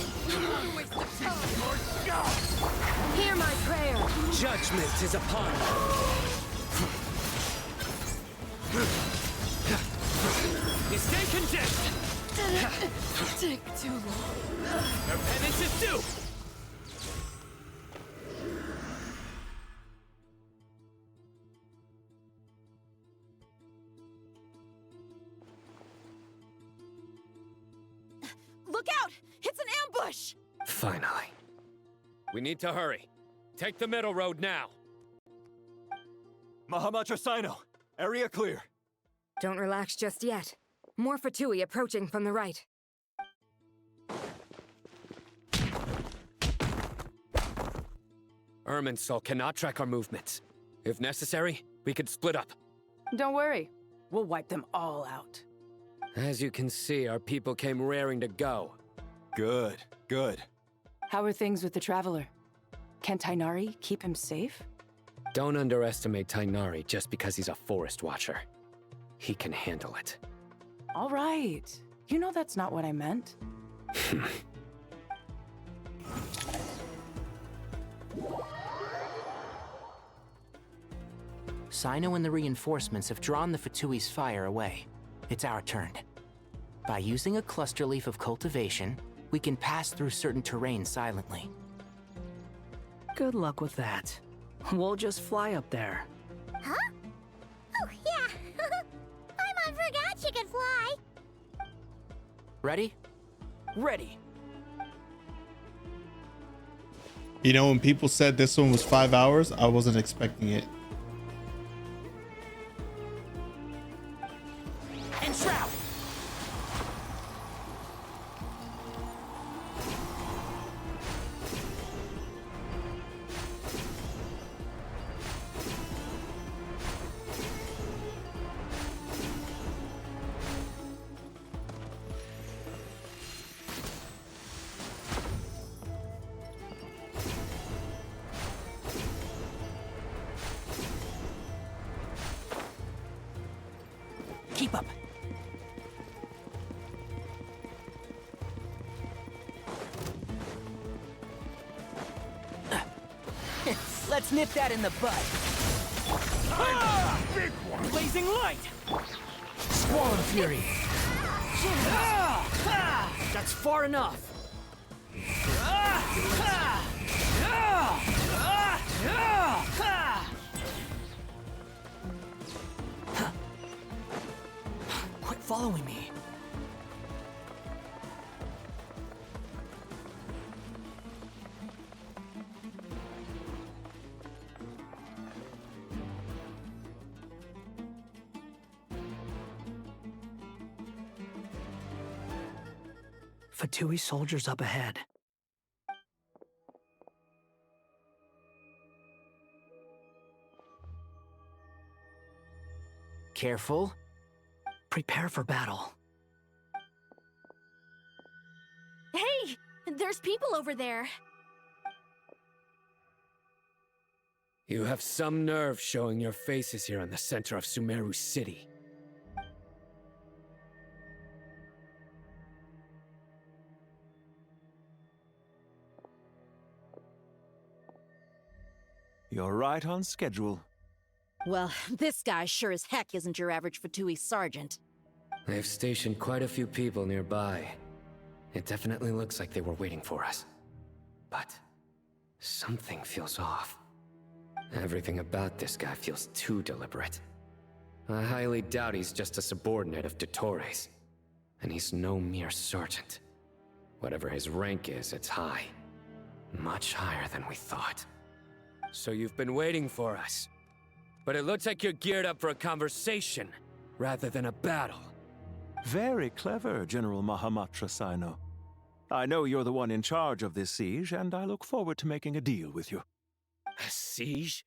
Hear my prayer!
Judgment is upon you. You stand condemned.
Take too long.
Your penance is due.
Look out! It's an ambush!
Finally. We need to hurry. Take the middle road now.
Mahamacha Sino, area clear.
Don't relax just yet. More Fatui approaching from the right.
Irminsul cannot track our movements. If necessary, we could split up.
Don't worry. We'll wipe them all out.
As you can see, our people came raring to go.
Good, good.
How are things with the Traveler? Can Tainari keep him safe?
Don't underestimate Tainari just because he's a forest watcher. He can handle it.
All right. You know that's not what I meant.
Sino and the reinforcements have drawn the Fatui's fire away. It's our turn. By using a cluster leaf of cultivation, we can pass through certain terrain silently.
Good luck with that. We'll just fly up there.
Huh? Oh, yeah. Paimon forgot she could fly.
Ready?
Ready.
You know, when people said this one was 5 hours, I wasn't expecting it.
Enshroud!
Keep up.
Let's nip that in the bud.
Ah! Big one!
Blazing light! Squall Fury! That's far enough!
Quit following me. Fatui soldiers up ahead.
careful.
Prepare for battle.
Hey! There's people over there.
You have some nerve showing your faces here in the center of Sumeru City.
You're right on schedule.
Well, this guy sure as heck isn't your average Fatui sergeant.
They've stationed quite a few people nearby. It definitely looks like they were waiting for us. But something feels off. Everything about this guy feels too deliberate. I highly doubt he's just a subordinate of Dottores. And he's no mere sergeant. Whatever his rank is, it's high. Much higher than we thought. So you've been waiting for us. But it looks like you're geared up for a conversation, rather than a battle.
Very clever, General Mahamatra Sino. I know you're the one in charge of this siege, and I look forward to making a deal with you.
A siege?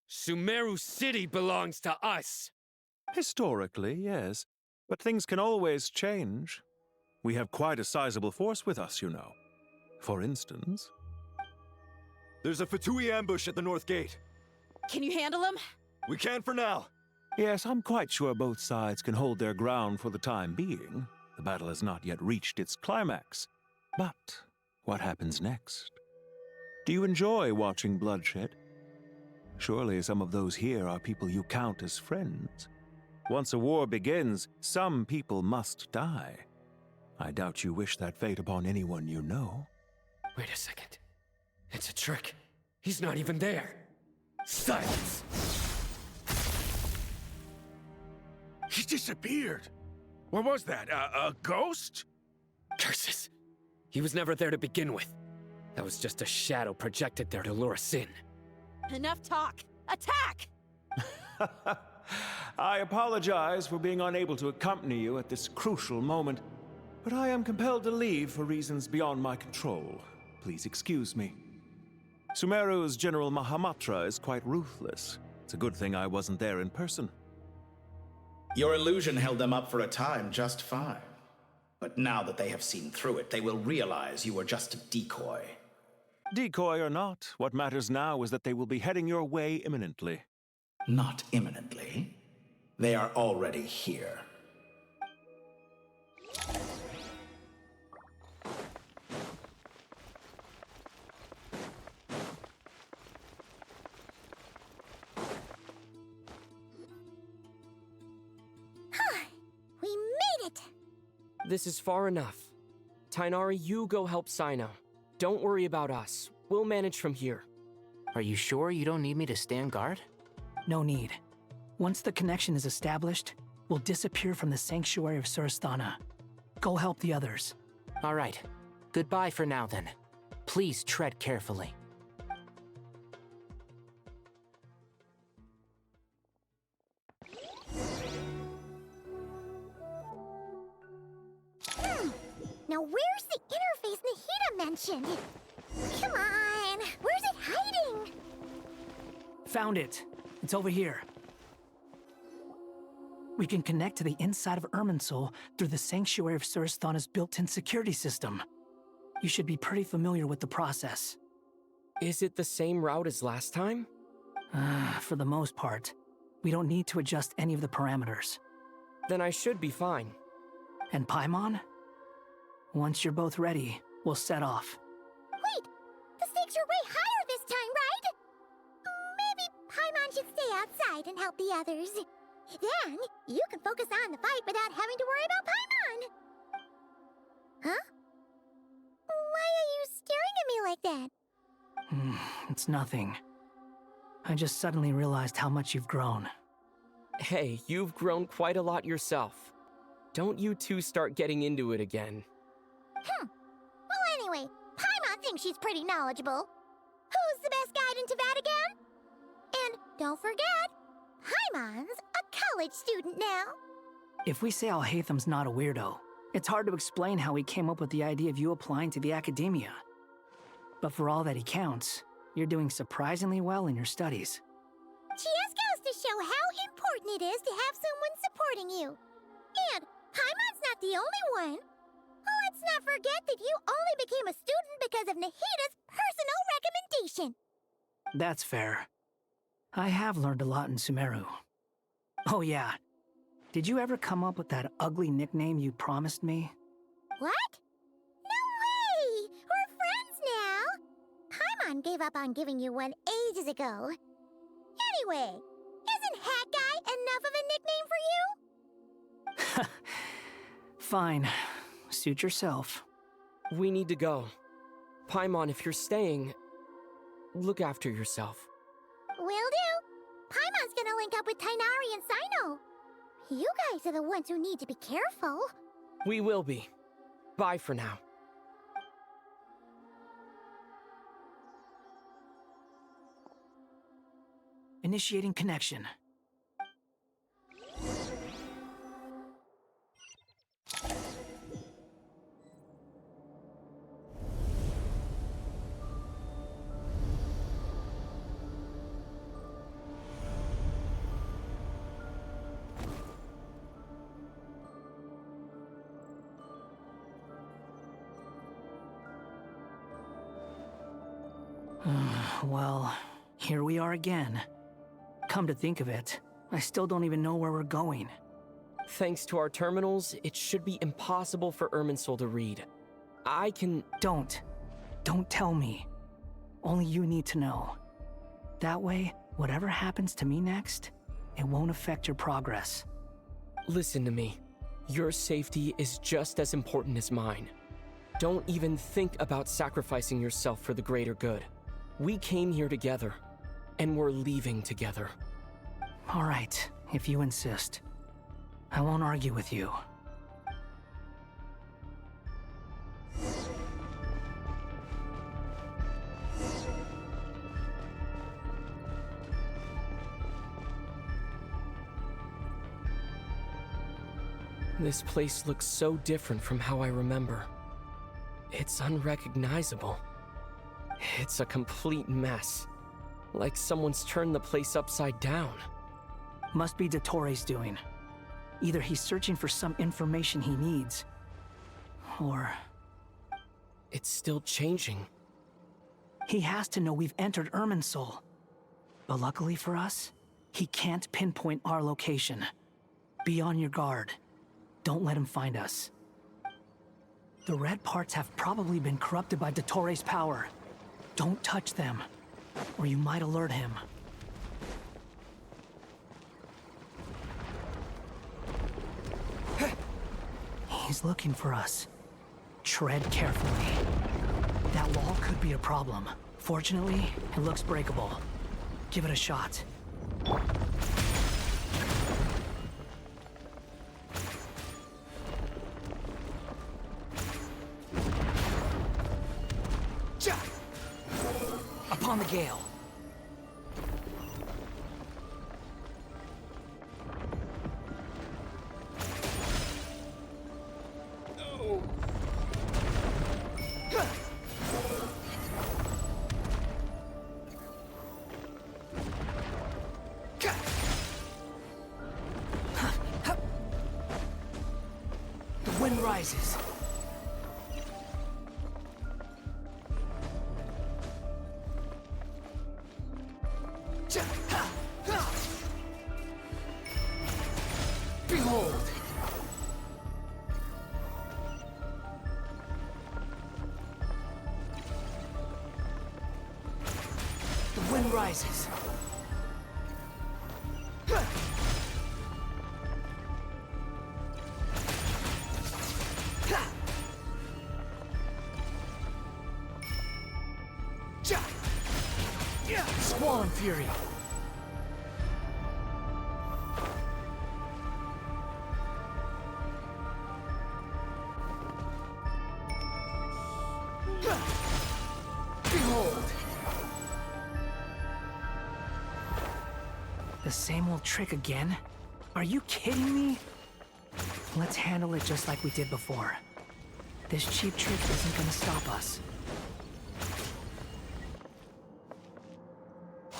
Sumeru City belongs to us!
Historically, yes. But things can always change. We have quite a sizable force with us, you know. For instance...
There's a Fatui ambush at the north gate.
Can you handle him?
We can for now.
Yes, I'm quite sure both sides can hold their ground for the time being. The battle has not yet reached its climax. But what happens next? Do you enjoy watching bloodshed? Surely some of those here are people you count as friends. Once a war begins, some people must die. I doubt you wish that fate upon anyone you know.
Wait a second. It's a trick. He's not even there. Silence!
He disappeared. What was that? A ghost?
Curses! He was never there to begin with. That was just a shadow projected there to lure us in.
Enough talk! Attack!
I apologize for being unable to accompany you at this crucial moment, but I am compelled to leave for reasons beyond my control. Please excuse me. Sumeru's General Mahamatra is quite ruthless. It's a good thing I wasn't there in person.
Your illusion held them up for a time just fine. But now that they have seen through it, they will realize you were just a decoy.
Decoy or not, what matters now is that they will be heading your way imminently.
Not imminently. They are already here.
We made it!
This is far enough. Tainari, you go help Sino. Don't worry about us. We'll manage from here.
Are you sure you don't need me to stand guard?
No need. Once the connection is established, we'll disappear from the sanctuary of Surasthana. Go help the others.
All right. Goodbye for now, then. Please tread carefully.
Now where's the interface Nahida mentioned? Come on, where's it hiding?
Found it. It's over here. We can connect to the inside of Irminsul through the Sanctuary of Surasthana's built-in security system. You should be pretty familiar with the process.
Is it the same route as last time?
For the most part. We don't need to adjust any of the parameters.
Then I should be fine.
And Paimon? Once you're both ready, we'll set off.
Wait! The stakes are way higher this time, right? Maybe Paimon should stay outside and help the others. Then, you can focus on the fight without having to worry about Paimon. Huh? Why are you staring at me like that?
It's nothing. I just suddenly realized how much you've grown.
Hey, you've grown quite a lot yourself. Don't you two start getting into it again.
Well, anyway, Paimon thinks she's pretty knowledgeable. Who's the best guide in Teyvat again? And don't forget, Paimon's a college student now.
If we say Alhatham's not a weirdo, it's hard to explain how he came up with the idea of you applying to the academia. But for all that he counts, you're doing surprisingly well in your studies.
Just goes to show how important it is to have someone supporting you. And Paimon's not the only one. Let's not forget that you only became a student because of Nahida's personal recommendation.
That's fair. I have learned a lot in Sumeru. Oh yeah. Did you ever come up with that ugly nickname you promised me?
What? No way! We're friends now! Paimon gave up on giving you one ages ago. Anyway, isn't Hat Guy enough of a nickname for you?
Fine. Suit yourself.
We need to go. Paimon, if you're staying, look after yourself.
Will do. Paimon's gonna link up with Tainari and Sino. You guys are the ones who need to be careful.
We will be. Bye for now.
Initiating connection. Well, here we are again. Come to think of it, I still don't even know where we're going.
Thanks to our terminals, it should be impossible for Irminsul to read. I can...
Don't tell me. Only you need to know. That way, whatever happens to me next, it won't affect your progress.
Listen to me. Your safety is just as important as mine. Don't even think about sacrificing yourself for the greater good. We came here together, and we're leaving together.
All right, if you insist. I won't argue with you.
This place looks so different from how I remember. It's unrecognizable. It's a complete mess. Like someone's turned the place upside down.
Must be Dottoro's doing. Either he's searching for some information he needs, or...
It's still changing.
He has to know we've entered Irminsul. But luckily for us, he can't pinpoint our location. Be on your guard. Don't let him find us. The red parts have probably been corrupted by Dottoro's power. Don't touch them, or you might alert him. He's looking for us. Tread carefully. That wall could be a problem. Fortunately, it looks breakable. Give it a shot. Upon the gale. The wind rises. Behold! The wind rises. Squall and fury. Behold! The same old trick again? Are you kidding me? Let's handle it just like we did before. This cheap trick isn't gonna stop us.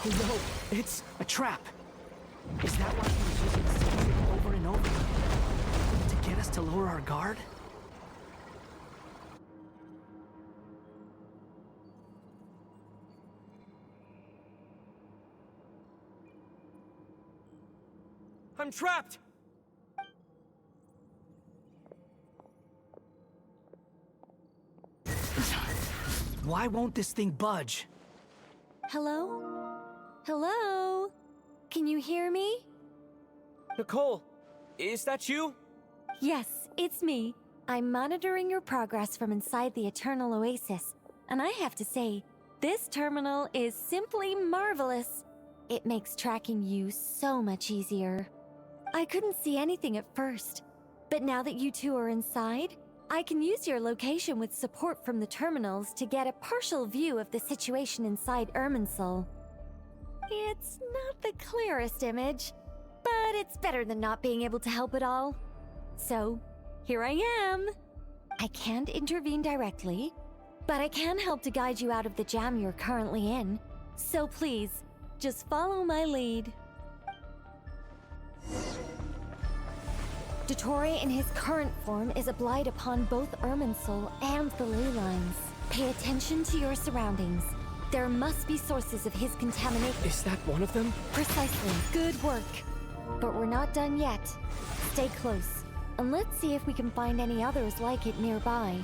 Oh no, it's
a trap. Is that why he was using the same trick over and over? To get us to lower our guard?
I'm trapped!
Why won't this thing budge?
Hello? Hello? Can you hear me?
Nicole, is that you?
Yes, it's me. I'm monitoring your progress from inside the Eternal Oasis, and I have to say, this terminal is simply marvelous. It makes tracking you so much easier. I couldn't see anything at first, but now that you two are inside, I can use your location with support from the terminals to get a partial view of the situation inside Irminsul. It's not the clearest image, but it's better than not being able to help at all. So, here I am. I can't intervene directly, but I can help to guide you out of the jam you're currently in. So please, just follow my lead. Dottore in his current form is a blight upon both Irminsul and the ley lines. Pay attention to your surroundings. There must be sources of his contamination.
Is that one of them?
Precisely. Good work. But we're not done yet. Stay close, and let's see if we can find any others like it nearby.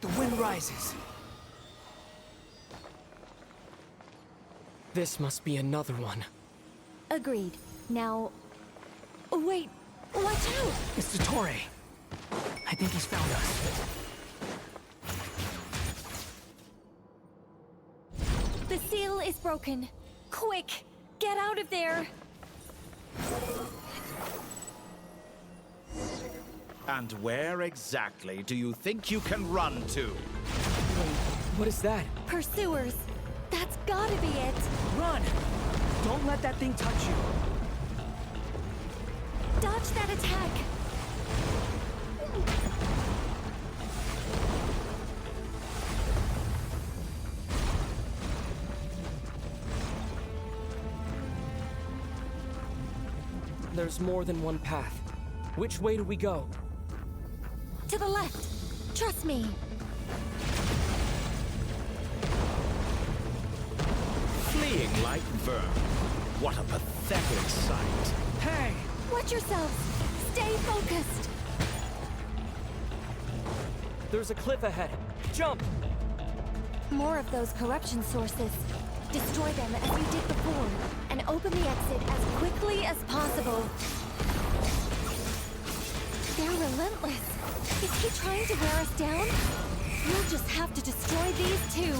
The wind rises.
This must be another one.
Agreed. Now... Wait! Watch out!
It's Dottore. I think he's found us.
The seal is broken. Quick! Get out of there!
And where exactly do you think you can run to?
What is that?
Pursuers! That's gotta be it!
Run! Don't let that thing touch you!
Dodge that attack!
There's more than one path. Which way do we go?
To the left! Trust me!
Fleeing like vermin. What a pathetic sight.
Hey!
Watch yourselves! Stay focused!
There's a cliff ahead. Jump!
More of those corruption sources. Destroy them as you did before, and open the exit as quickly as possible. They're relentless. Is he trying to wear us down? We'll just have to destroy these too.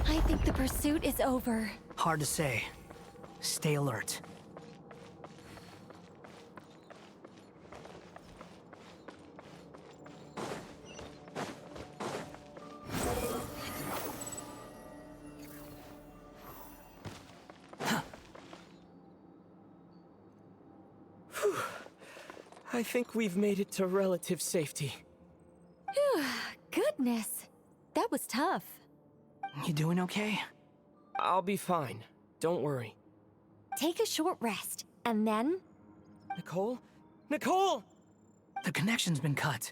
I think the pursuit is over.
Hard to say. Stay alert.
I think we've made it to relative safety.
Goodness. That was tough.
You doing okay?
I'll be fine. Don't worry.
Take a short rest, and then...
Nicole? Nicole!
The connection's been cut.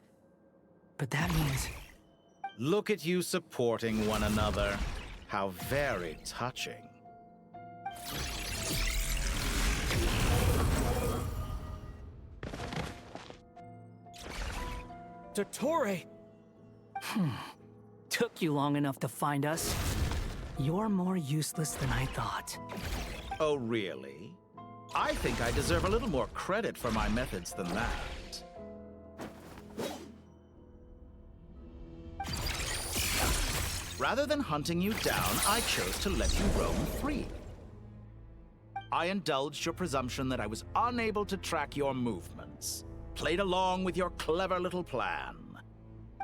But that means...
Look at you supporting one another. How very touching.
Dottore!
Took you long enough to find us. You're more useless than I thought.
Oh, really? I think I deserve a little more credit for my methods than that. Rather than hunting you down, I chose to let you roam free. I indulged your presumption that I was unable to track your movements, played along with your clever little plan,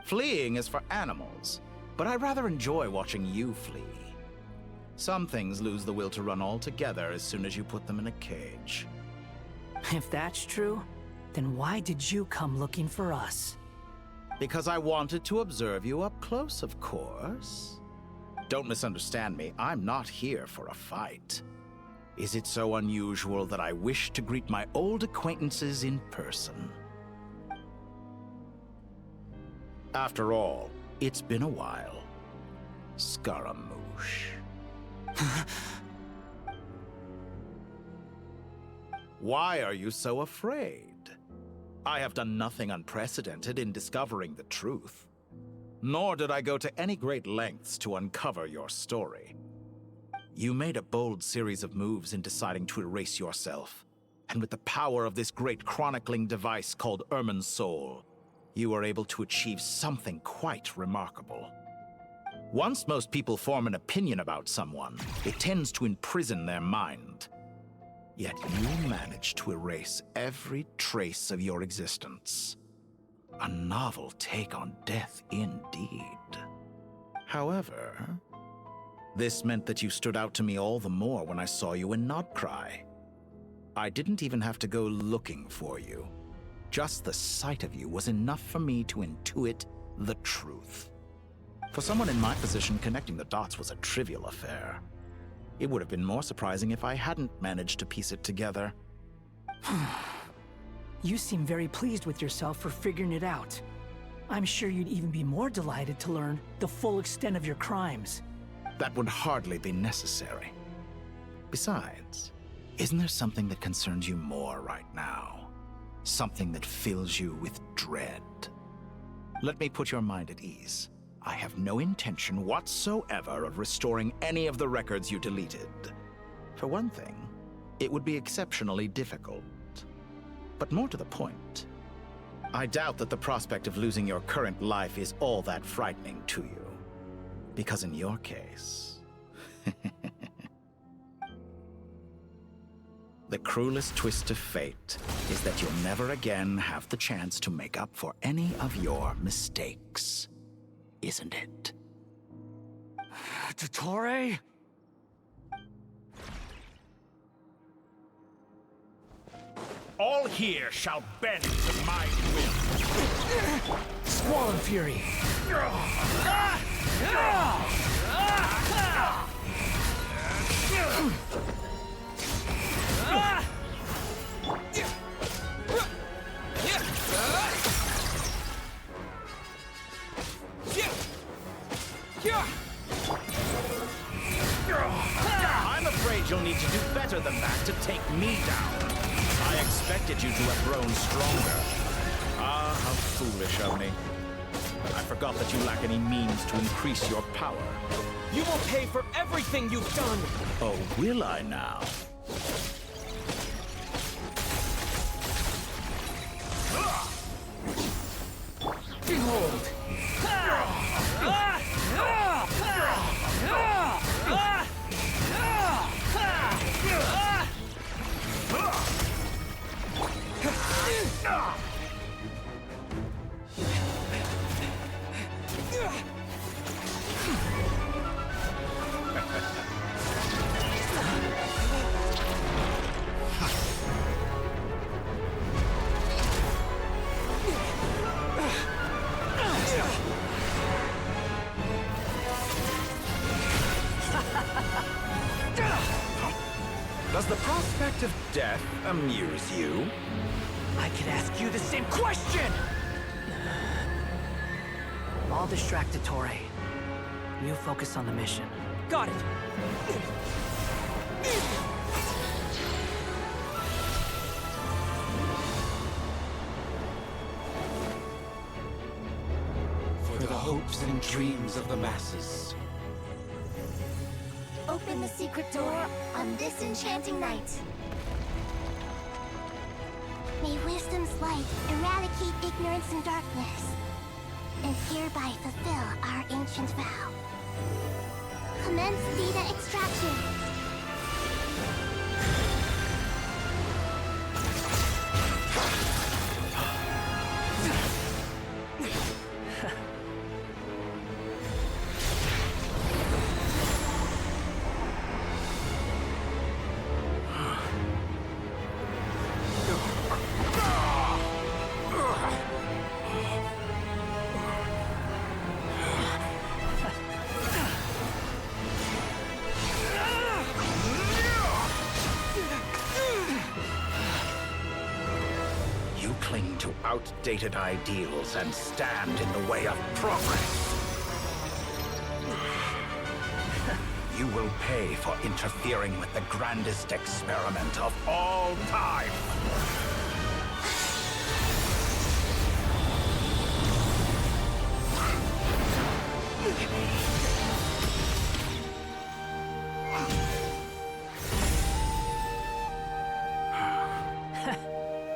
Fleeing is for animals, but I rather enjoy watching you flee. Some things lose the will to run altogether as soon as you put them in a cage.
If that's true, then why did you come looking for us?
Because I wanted to observe you up close, of course. Don't misunderstand me, I'm not here for a fight. Is it so unusual that I wish to greet my old acquaintances in person? After all, it's been a while. Scaramouche. Why are you so afraid? I have done nothing unprecedented in discovering the truth. Nor did I go to any great lengths to uncover your story. You made a bold series of moves in deciding to erase yourself. And with the power of this great chronicling device called Irmin's Soul, you were able to achieve something quite remarkable. Once most people form an opinion about someone, it tends to imprison their mind. Yet you managed to erase every trace of your existence. A novel take on death indeed. However, this meant that you stood out to me all the more when I saw you in Nodcry. I didn't even have to go looking for you. Just the sight of you was enough for me to intuit the truth. For someone in my position, connecting the dots was a trivial affair. It would have been more surprising if I hadn't managed to piece it together.
You seem very pleased with yourself for figuring it out. I'm sure you'd even be more delighted to learn the full extent of your crimes.
That would hardly be necessary. Besides, isn't there something that concerns you more right now? Something that fills you with dread? Let me put your mind at ease. I have no intention whatsoever of restoring any of the records you deleted. For one thing, it would be exceptionally difficult. But more to the point, I doubt that the prospect of losing your current life is all that frightening to you. Because in your case, the cruelest twist of fate is that you'll never again have the chance to make up for any of your mistakes. Isn't it?
Dottore?
All here shall bend to my will.
Squall and Fury.
I'm afraid you'll need to do better than that to take me down. I expected you to have grown stronger. Ah, how foolish of me. I forgot that you lack any means to increase your power.
You will pay for everything you've done!
Oh, will I now?
Behold!
Does the prospect of death amuse you?
I could ask you the same question! I'll distract Dottore. You focus on the mission.
Got it!
For the hopes and dreams of the masses.
Open the secret door on this enchanting night. May wisdom's light eradicate ignorance and darkness, and hereby fulfill our ancient vow. Commence data extraction.
You cling to outdated ideals and stand in the way of progress. You will pay for interfering with the grandest experiment of all time.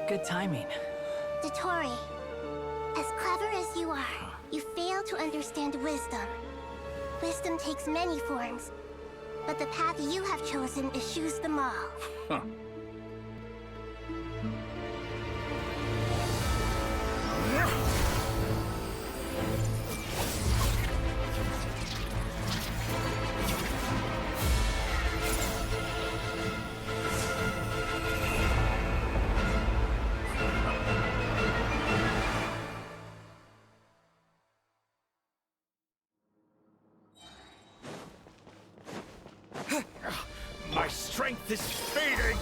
Good timing.
Dottore, as clever as you are, you fail to understand wisdom. Wisdom takes many forms, but the path you have chosen eschews them all.
Huh.
My strength is fading!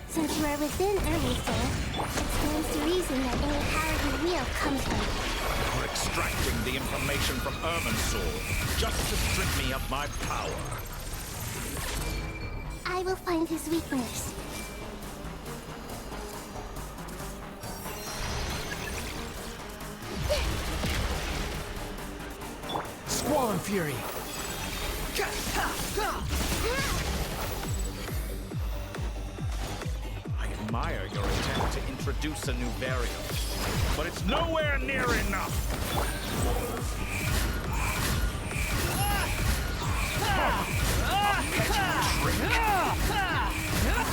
Since you are within Irminsul, it stands to reason that any power you wield comes from it.
You're extracting the information from Irminsul just to strip me of my power.
I will find his weakness.
Squall Fury!
I admire your attempt to introduce a new variant, but it's nowhere near enough.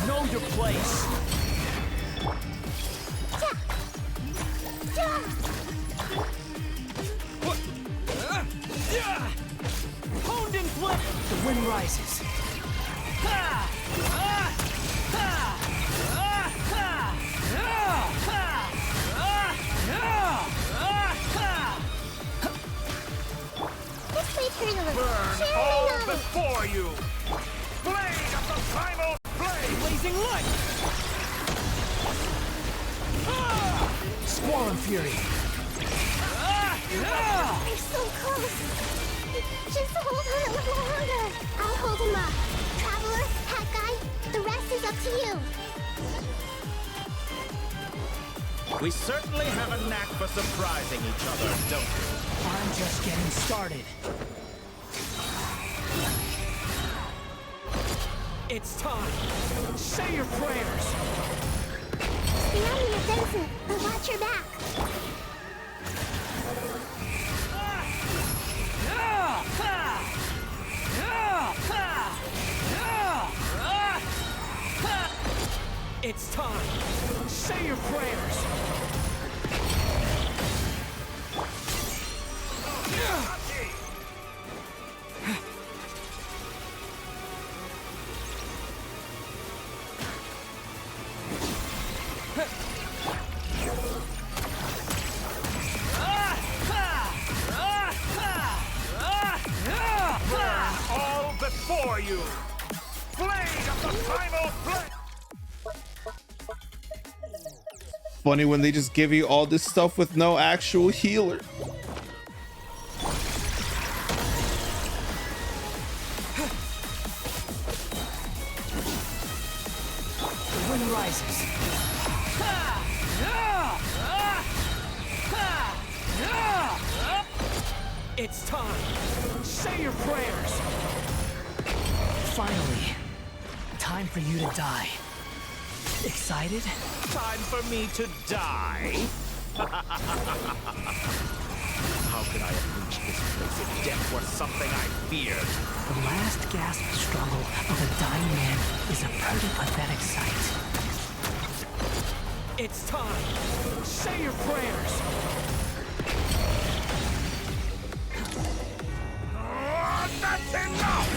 Know your place! Honed and flip! The wind rises.
This may turn a little.
Burn
Share
all
my knowledge.
before you! Blade of the primal flame!
Blazing light! Squall and Fury!
We're so close. Just hold on a little longer. I'll hold him up. Traveler, Hat Guy, the rest is up to you.
We certainly have a knack for surprising each other, don't we?
I'm just getting started. It's time. Say your prayers.
Stay on the offensive, but watch your back.
It's time. Say your prayers.
All before you! Blade of the primal flame!
Funny when they just give you all this stuff with no actual healer.
The wind rises. It's time. Say your prayers. Finally, time for you to die. Excited?
Time for me to die? How could I have reached this place if death were something I feared?
The last gasp struggle of a dying man is a pretty pathetic sight. It's time. Say your prayers.
That's enough!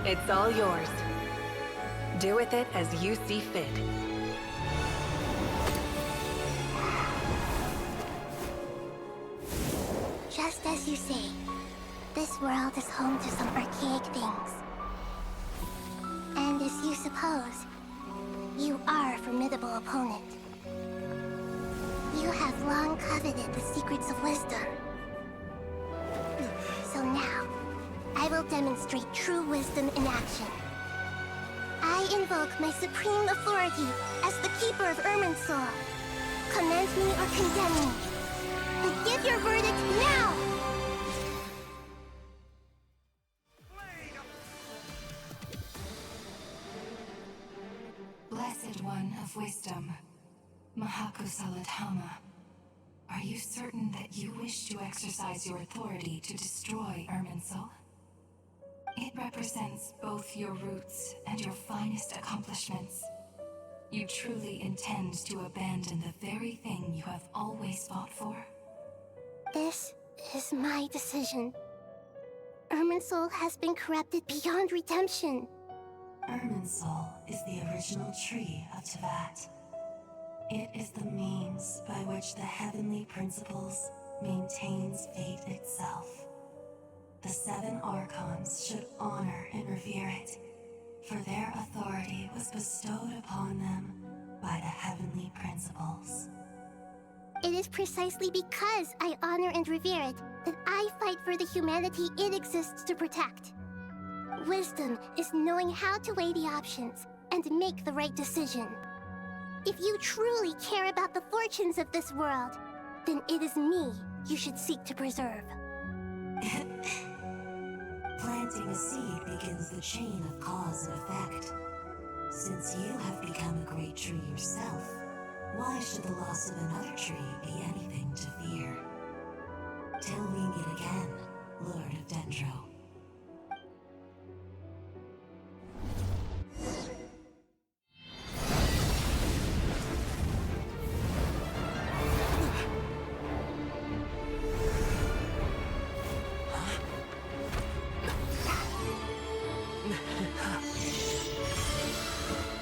It's all yours. Do with it as you see fit.
Just as you say, this world is home to some archaic things. And as you suppose, you are a formidable opponent. You have long coveted the secrets of wisdom. So now, I will demonstrate true wisdom in action. I invoke my supreme authority as the keeper of Irminsul. Commend me or condemn me. But give your verdict now!
Blessed One of Wisdom, Mahakusaladhama, are you certain that you wish to exercise your authority to destroy Irminsul? It represents both your roots and your finest accomplishments. You truly intend to abandon the very thing you have always fought for?
This is my decision. Irminsul has been corrupted beyond redemption.
Irminsul is the original tree of Tevat. It is the means by which the heavenly principles maintains fate itself. The 7 Archons should honor and revere it, for their authority was bestowed upon them by the heavenly principles.
It is precisely because I honor and revere it that I fight for the humanity it exists to protect. Wisdom is knowing how to weigh the options and make the right decision. If you truly care about the fortunes of this world, then it is me you should seek to preserve.
Planting a seed begins the chain of cause and effect. Since you have become a great tree yourself, why should the loss of another tree be anything to fear? Till we meet again, Lord of Dendro.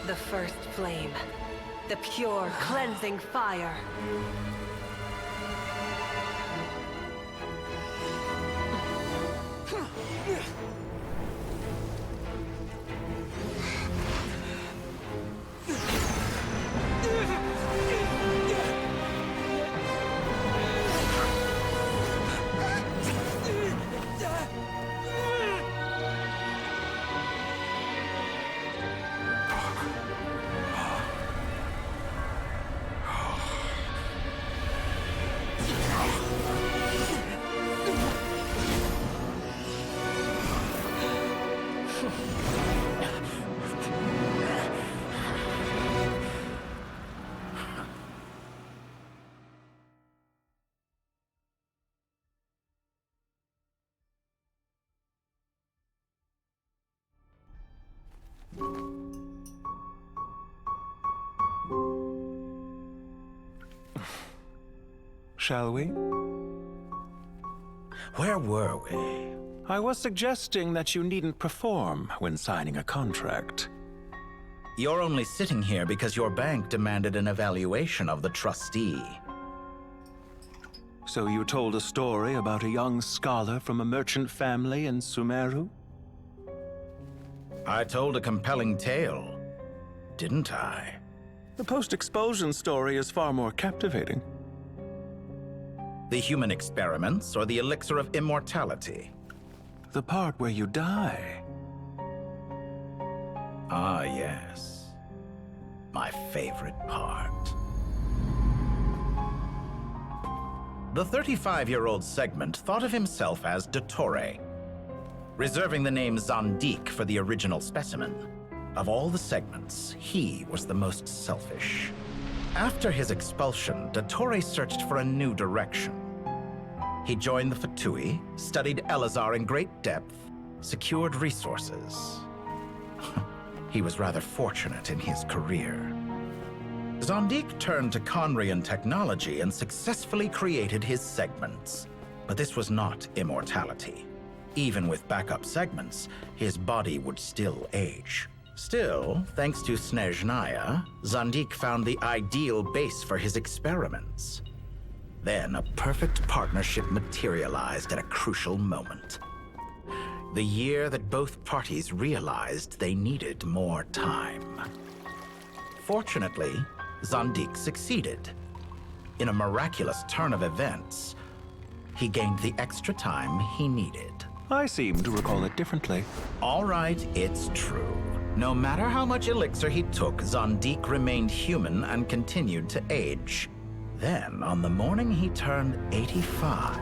The first flame. The pure, cleansing fire.
Shall we?
Where were we?
I was suggesting that you needn't perform when signing a contract.
You're only sitting here because your bank demanded an evaluation of the trustee.
So you told a story about a young scholar from a merchant family in Sumeru?
I told a compelling tale, didn't I?
The post-expulsion story is far more captivating.
The human experiments or the elixir of immortality?
The part where you die.
Ah, yes. My favorite part. The 35-year-old Segment thought of himself as Dottore, reserving the name Zondique for the original specimen. Of all the Segments, he was the most selfish. After his expulsion, Dottore searched for a new direction. He joined the Fatui, studied Elazar in great depth, secured resources. He was rather fortunate in his career. Zondique turned to Conrian technology and successfully created his Segments. But this was not immortality. Even with backup segments, his body would still age. Still, thanks to Snezhnaya, Zandik found the ideal base for his experiments. Then a perfect partnership materialized at a crucial moment. The year that both parties realized they needed more time. Fortunately, Zandik succeeded. In a miraculous turn of events, he gained the extra time he needed.
I seem to recall it differently.
All right, it's true. No matter how much elixir he took, Zandik remained human and continued to age. Then, on the morning he turned 85...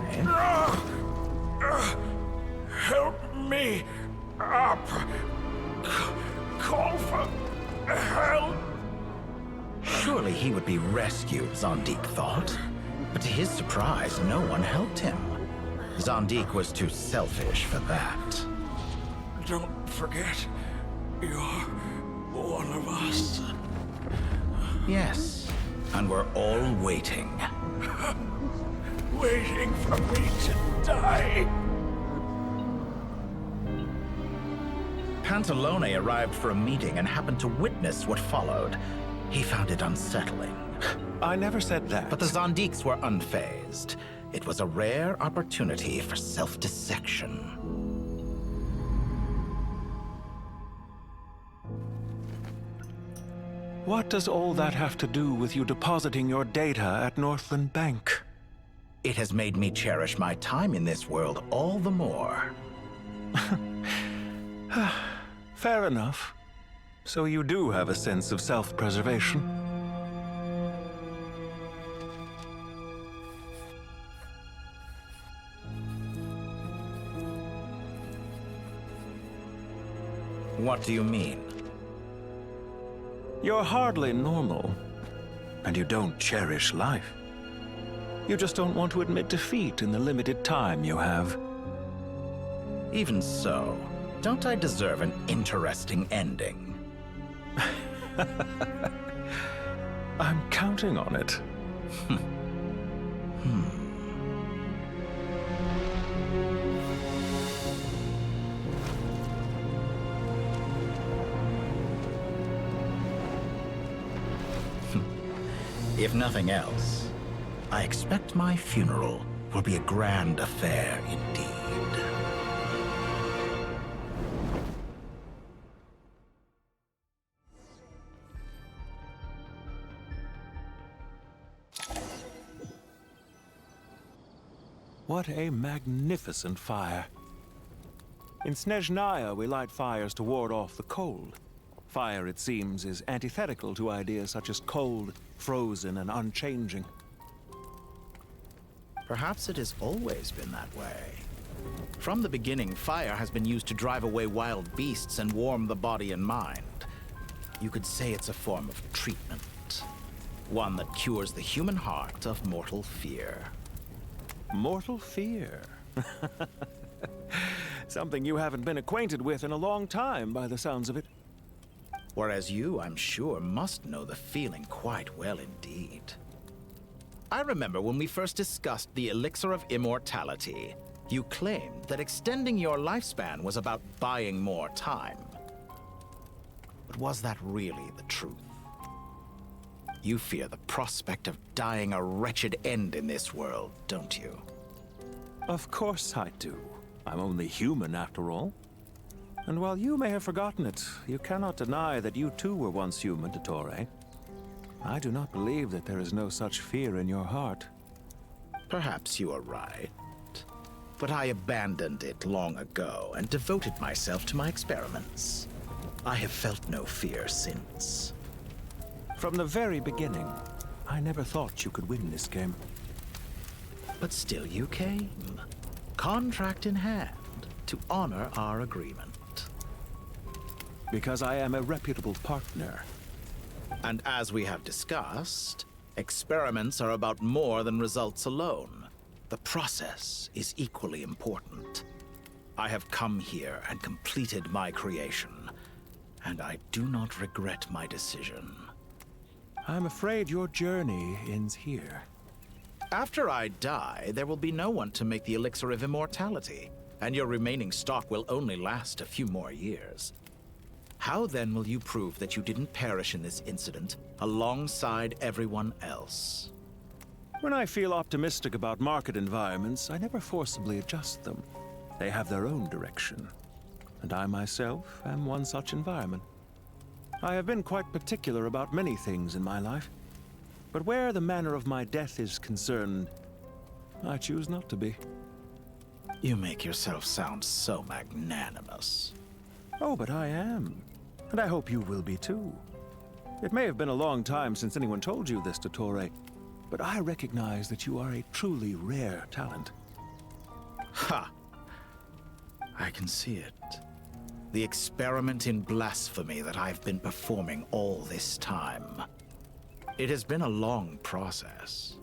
Help me up! Call for help!
Surely he would be rescued, Zandik thought. But to his surprise, no one helped him. Zandik was too selfish for that.
Don't forget, you're one of us.
Yes, and we're all waiting.
Waiting for me to die.
Pantalone arrived for a meeting and happened to witness what followed. He found it unsettling.
I never said that.
But the Zandiks were unfazed. It was a rare opportunity for self-dissection.
What does all that have to do with you depositing your data at Northland Bank?
It has made me cherish my time in this world all the more.
Fair enough. So you do have a sense of self-preservation.
What do you mean?
You're hardly normal, and you don't cherish life. You just don't want to admit defeat in the limited time you have.
Even so, don't I deserve an interesting ending?
I'm counting on it.
If nothing else, I expect my funeral will be a grand affair indeed.
What a magnificent fire. In Snezhnaya, we light fires to ward off the cold. Fire, it seems, is antithetical to ideas such as cold, frozen, and unchanging.
Perhaps it has always been that way. From the beginning, fire has been used to drive away wild beasts and warm the body and mind. You could say it's a form of treatment. One that cures the human heart of mortal fear.
Mortal fear? Something you haven't been acquainted with in a long time, by the sounds of it.
Whereas you, I'm sure, must know the feeling quite well indeed. I remember when we first discussed the elixir of immortality, you claimed that extending your lifespan was about buying more time. But was that really the truth? You fear the prospect of dying a wretched end in this world, don't you?
Of course I do. I'm only human, after all. And while you may have forgotten it, you cannot deny that you too were once human, Dottore. I do not believe that there is no such fear in your heart.
Perhaps you are right. But I abandoned it long ago and devoted myself to my experiments. I have felt no fear since.
From the very beginning, I never thought you could win this game.
But still you came, contract in hand, to honor our agreement.
Because I am a reputable partner.
And as we have discussed, experiments are about more than results alone. The process is equally important. I have come here and completed my creation, and I do not regret my decision.
I'm afraid your journey ends here.
After I die, there will be no one to make the elixir of immortality. and your remaining stock will only last a few more years. How then will you prove that you didn't perish in this incident alongside everyone else?
When I feel optimistic about market environments, I never forcibly adjust them. They have their own direction, and I myself am one such environment. I have been quite particular about many things in my life, but where the manner of my death is concerned, I choose not to be.
You make yourself sound so magnanimous.
Oh, but I am. And I hope you will be too. It may have been a long time since anyone told you this, Dottore, but I recognize that you are a truly rare talent.
Ha! I can see it. The experiment in blasphemy that I've been performing all this time. It has been a long process,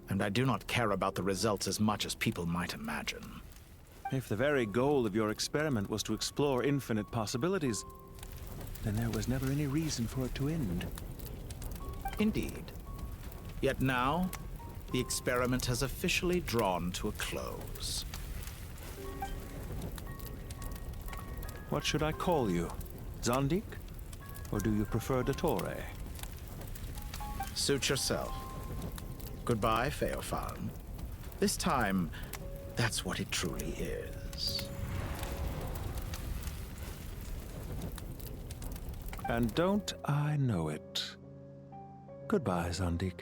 and I do not care about the results as much as people might imagine.
If the very goal of your experiment was to explore infinite possibilities, then there was never any reason for it to end.
Indeed. Yet now, the experiment has officially drawn to a close.
What should I call you? Zandik? Or do you prefer Dottore?
Suit yourself. Goodbye, Feofan. This time, that's what it truly is.
And don't I know it? Goodbye, Zandik.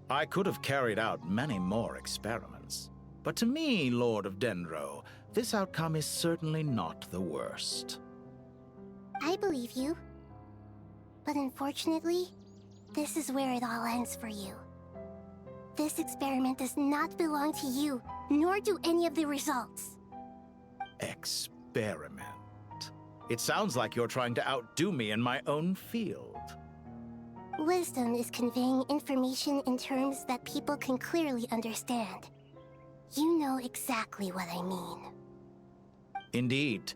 I could have carried out many more experiments, but to me, Lord of Dendro, this outcome is certainly not the worst.
I believe you. But unfortunately, this is where it all ends for you. This experiment does not belong to you, nor do any of the results.
Experiment? It sounds like you're trying to outdo me in my own field.
Wisdom is conveying information in terms that people can clearly understand. You know exactly what I mean.
Indeed.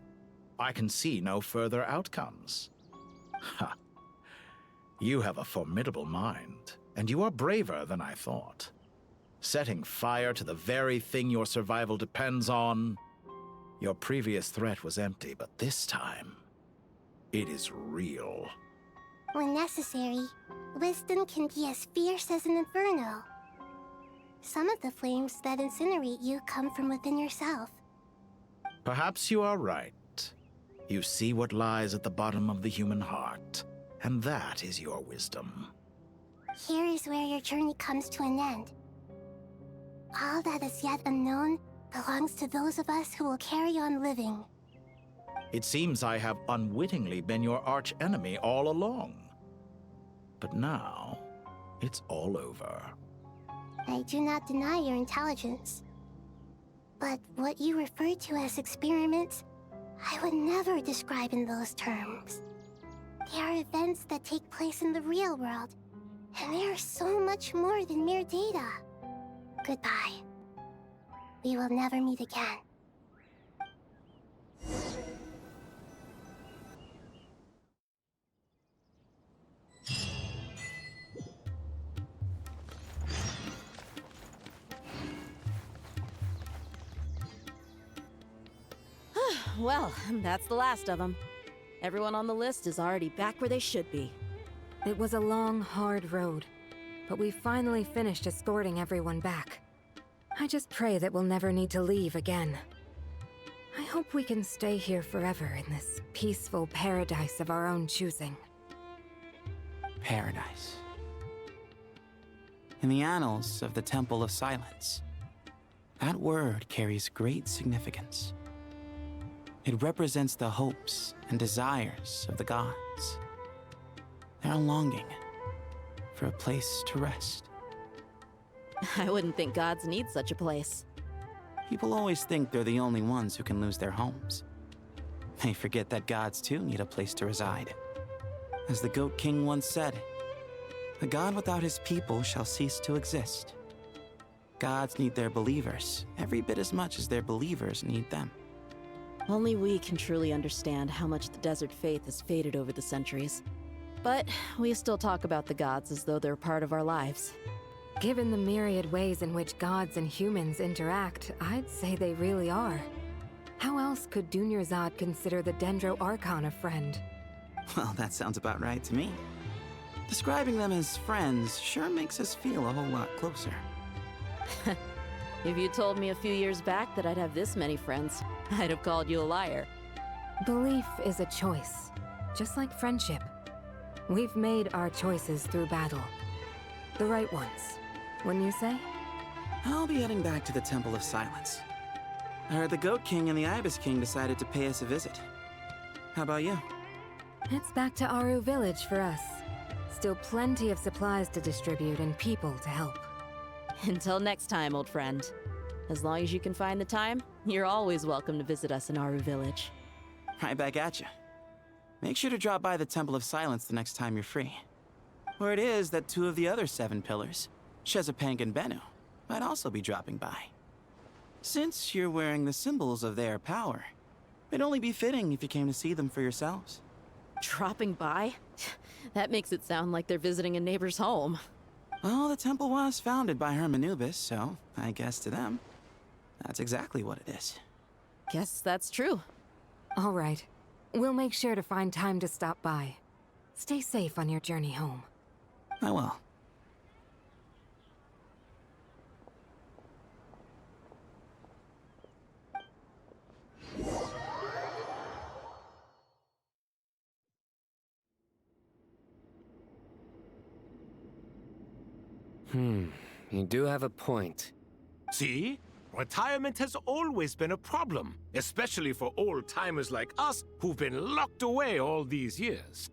I can see no further outcomes. Ha! You have a formidable mind, and you are braver than I thought. Setting fire to the very thing your survival depends on. Your previous threat was empty, but this time, it is real.
When necessary, wisdom can be as fierce as an inferno. Some of the flames that incinerate you come from within yourself.
Perhaps you are right. You see what lies at the bottom of the human heart, and that is your wisdom.
Here is where your journey comes to an end. All that is yet unknown belongs to those of us who will carry on living.
It seems I have unwittingly been your arch-enemy all along. But now, it's all over.
I do not deny your intelligence. But what you refer to as experiments, I would never describe in those terms. They are events that take place in the real world, and they are so much more than mere data. Goodbye. We will never meet again.
Well, that's the last of them. Everyone on the list is already back where they should be.
It was a long, hard road, but we finally finished escorting everyone back. I just pray that we'll never need to leave again. I hope we can stay here forever in this peaceful paradise of our own choosing.
Paradise. In the annals of the Temple of Silence, that word carries great significance. It represents the hopes and desires of the gods. Their longing for a place to rest.
I wouldn't think gods need such a place.
People always think they're the only ones who can lose their homes. They forget that gods too need a place to reside. As the Goat King once said, "The god without his people shall cease to exist." Gods need their believers every bit as much as their believers need them.
Only we can truly understand how much the desert faith has faded over the centuries. But we still talk about the gods as though they're part of our lives.
Given the myriad ways in which gods and humans interact, I'd say they really are. How else could Dunyarzad consider the Dendro Archon a friend?
Well, that sounds about right to me. Describing them as friends sure makes us feel a whole lot closer.
If you told me a few years back that I'd have this many friends, I'd have called you a liar.
Belief is a choice, just like friendship. We've made our choices through battle. The right ones, wouldn't you say?
I'll be heading back to the Temple of Silence. I heard the Goat King and the Ibis King decided to pay us a visit. How about you?
It's back to Aru Village for us. Still plenty of supplies to distribute and people to help.
Until next time, old friend. As long as you can find the time, you're always welcome to visit us in Aru Village.
Right back at you. Make sure to drop by the Temple of Silence the next time you're free. Where it is that 2 of the other 7 pillars, Shezapank and Bennu, might also be dropping by. Since you're wearing the symbols of their power, it'd only be fitting if you came to see them for yourselves.
Dropping by? That makes it sound like they're visiting a neighbor's home.
Well, the temple was founded by Hermanubis, so I guess to them, that's exactly what it is.
Guess that's true.
All right. We'll make sure to find time to stop by. Stay safe on your journey home.
I will.
You do have a point.
See? Retirement has always been a problem, especially for old-timers like us who've been locked away all these years.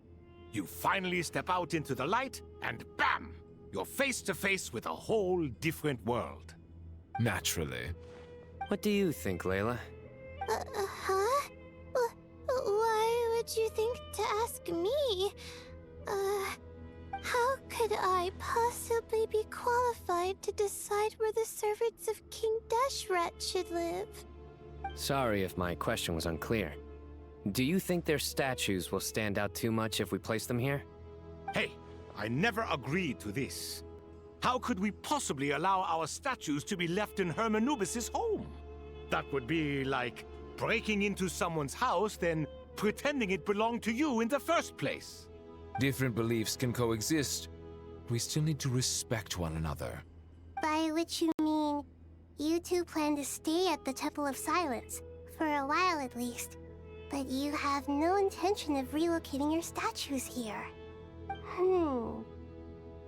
You finally step out into the light, and bam! You're face to face with a whole different world.
Naturally.
What do you think, Layla?
Huh? Why would you think to ask me? How could I possibly be qualified to decide where the servants of King Deshret should live?
Sorry if my question was unclear. Do you think their statues will stand out too much if we place them here?
Hey, I never agreed to this. How could we possibly allow our statues to be left in Hermanubis' home? That would be like breaking into someone's house, then pretending it belonged to you in the first place.
Different beliefs can coexist. We still need to respect one another.
By which you mean, you two plan to stay at the Temple of Silence, for a while at least. But you have no intention of relocating your statues here.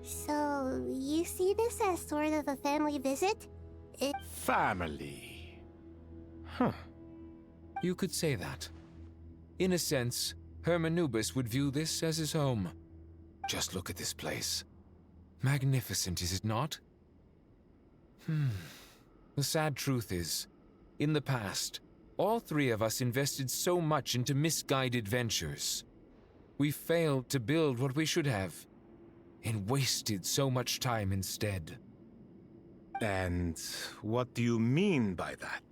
So, you see this as sort of a family visit?
Family.
You could say that. In a sense, Hermanubis would view this as his home. Just look at this place. Magnificent, is it not? The sad truth is, in the past, all 3 of us invested so much into misguided ventures. We failed to build what we should have, and wasted so much time instead.
And what do you mean by that?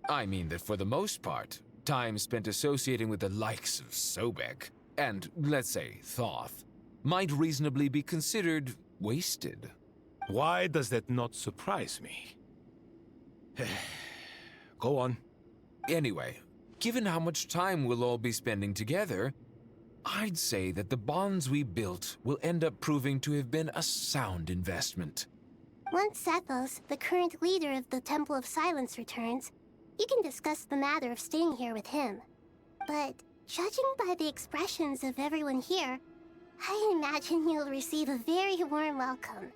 I mean that for the most part, time spent associating with the likes of Sobek, and, let's say, Thoth, might reasonably be considered wasted.
Why does that not surprise me? Go on.
Anyway, given how much time we'll all be spending together, I'd say that the bonds we built will end up proving to have been a sound investment.
Once Sethos, the current leader of the Temple of Silence, returns, you can discuss the matter of staying here with him. But judging by the expressions of everyone here, I imagine you'll receive a very warm welcome.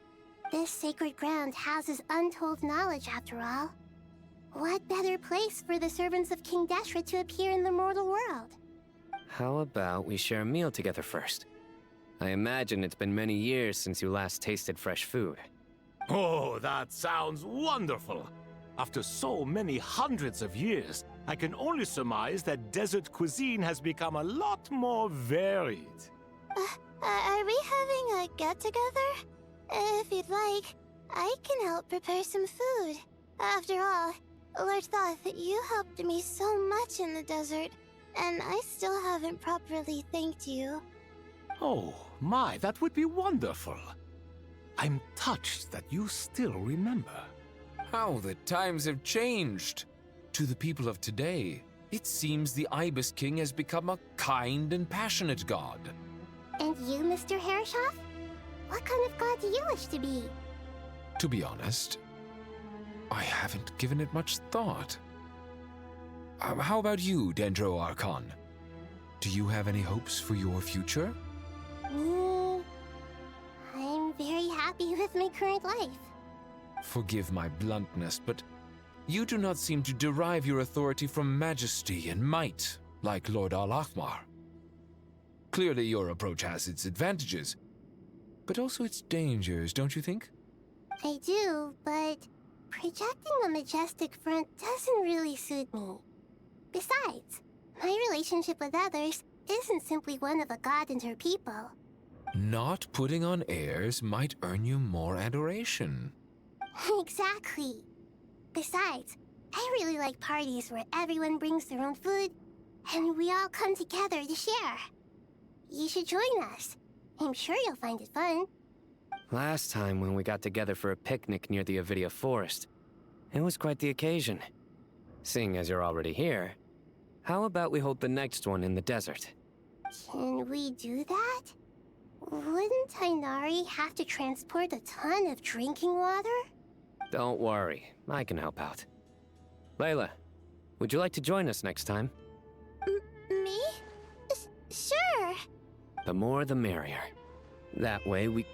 This sacred ground houses untold knowledge, after all. What better place for the servants of King Deshret to appear in the mortal world?
How about we share a meal together first? I imagine it's been many years since you last tasted fresh food.
Oh, that sounds wonderful! After so many hundreds of years, I can only surmise that desert cuisine has become a lot more varied.
Are we having a get-together? If you'd like, I can help prepare some food. After all, Lord Thoth, you helped me so much in the desert, and I still haven't properly thanked you.
Oh, my, that would be wonderful. I'm touched that you still remember.
How the times have changed. To the people of today, it seems the Ibis King has become a kind and passionate god.
And you, Mr. Herreshoff? What kind of god do you wish to be?
To be honest, I haven't given it much thought. How about you, Dendro Archon? Do you have any hopes for your future?
Me? I'm very happy with my current life.
Forgive my bluntness, but you do not seem to derive your authority from majesty and might, like Lord Al-Ahmar. Clearly your approach has its advantages, but also its dangers, don't you think?
I do, but projecting a majestic front doesn't really suit me. Besides, my relationship with others isn't simply one of a god and her people.
Not putting on airs might earn you more adoration.
Exactly. Besides, I really like parties where everyone brings their own food, and we all come together to share. You should join us. I'm sure you'll find it fun.
Last time when we got together for a picnic near the Avidia Forest, it was quite the occasion. Seeing as you're already here, how about we hold the next one in the desert?
Can we do that? Wouldn't Tainari have to transport a ton of drinking water?
Don't worry, I can help out. Layla, would you like to join us next time?
Me? Sure.
The more the merrier. That way we...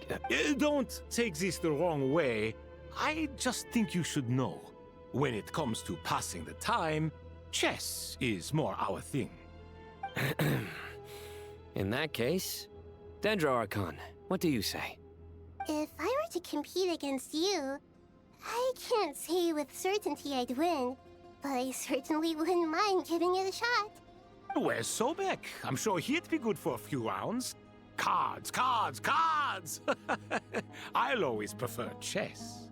Don't take this the wrong way. I just think you should know. When it comes to passing the time, chess is more our thing.
In that case, Dendro Archon, what do you say?
If I were to compete against you, I can't say with certainty I'd win, but I certainly wouldn't mind giving it a shot.
Where's Sobek? I'm sure he'd be good for a few rounds. Cards, cards, cards! I'll always prefer chess.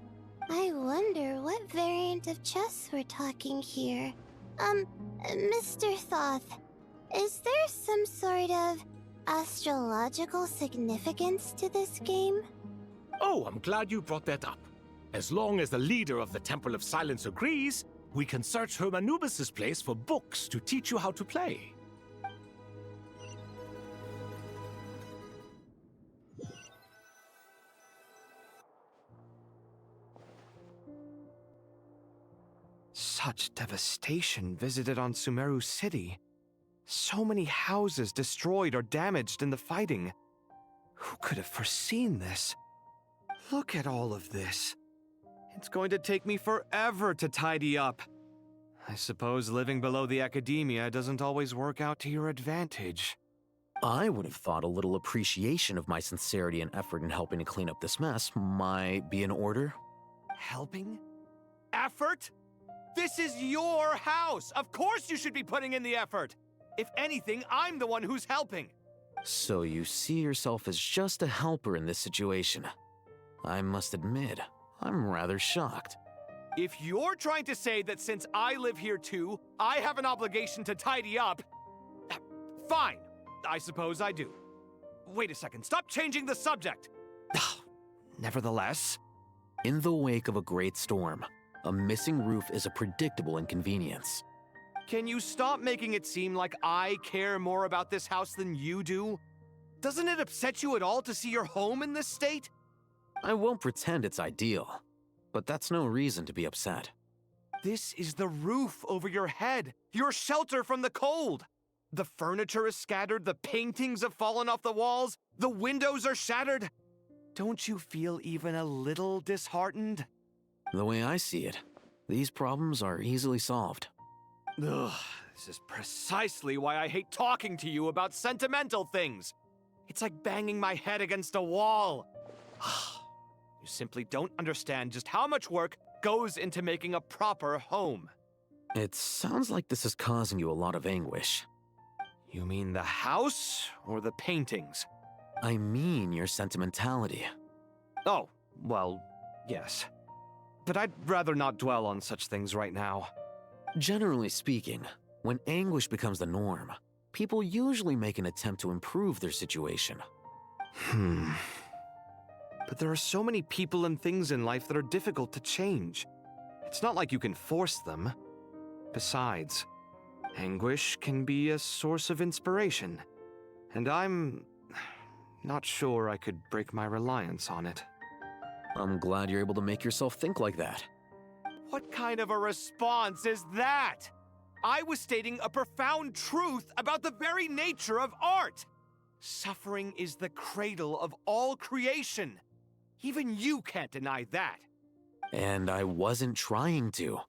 I wonder what variant of chess we're talking here. Mr. Thoth, is there some sort of astrological significance to this game?
Oh, I'm glad you brought that up. As long as the leader of the Temple of Silence agrees, we can search Hermanubis' place for books to teach you how to play.
Such devastation visited on Sumeru City. So many houses destroyed or damaged in the fighting. Who could have foreseen this? Look at all of this. It's going to take me forever to tidy up. I suppose living below the academia doesn't always work out to your advantage.
I would have thought a little appreciation of my sincerity and effort in helping to clean up this mess might be in order.
Helping? Effort? This is your house! Of course you should be putting in the effort! If anything, I'm the one who's helping!
So you see yourself as just a helper in this situation. I must admit, I'm rather shocked.
If you're trying to say that since I live here too, I have an obligation to tidy up, fine, I suppose I do. Wait a second, stop changing the subject! Nevertheless...
In the wake of a great storm, a missing roof is a predictable inconvenience.
Can you stop making it seem like I care more about this house than you do? Doesn't it upset you at all to see your home in this state?
I won't pretend it's ideal, but that's no reason to be upset.
This is the roof over your head, your shelter from the cold. The furniture is scattered, the paintings have fallen off the walls, the windows are shattered. Don't you feel even a little disheartened?
The way I see it, these problems are easily solved.
Ugh, this is precisely why I hate talking to you about sentimental things. It's like banging my head against a wall. You simply don't understand just how much work goes into making a proper home.
It sounds like this is causing you a lot of anguish.
You mean the house or the paintings?
I mean your sentimentality.
Oh, well, yes. but I'd rather not dwell on such things right now.
Generally speaking, when anguish becomes the norm, people usually make an attempt to improve their situation.
But there are so many people and things in life that are difficult to change. It's not like you can force them. Besides, anguish can be a source of inspiration, and I'm not sure I could break my reliance on it.
I'm glad you're able to make yourself think like that.
What kind of a response is that? I was stating a profound truth about the very nature of art. Suffering is the cradle of all creation. Even you can't deny that.
And I wasn't trying to.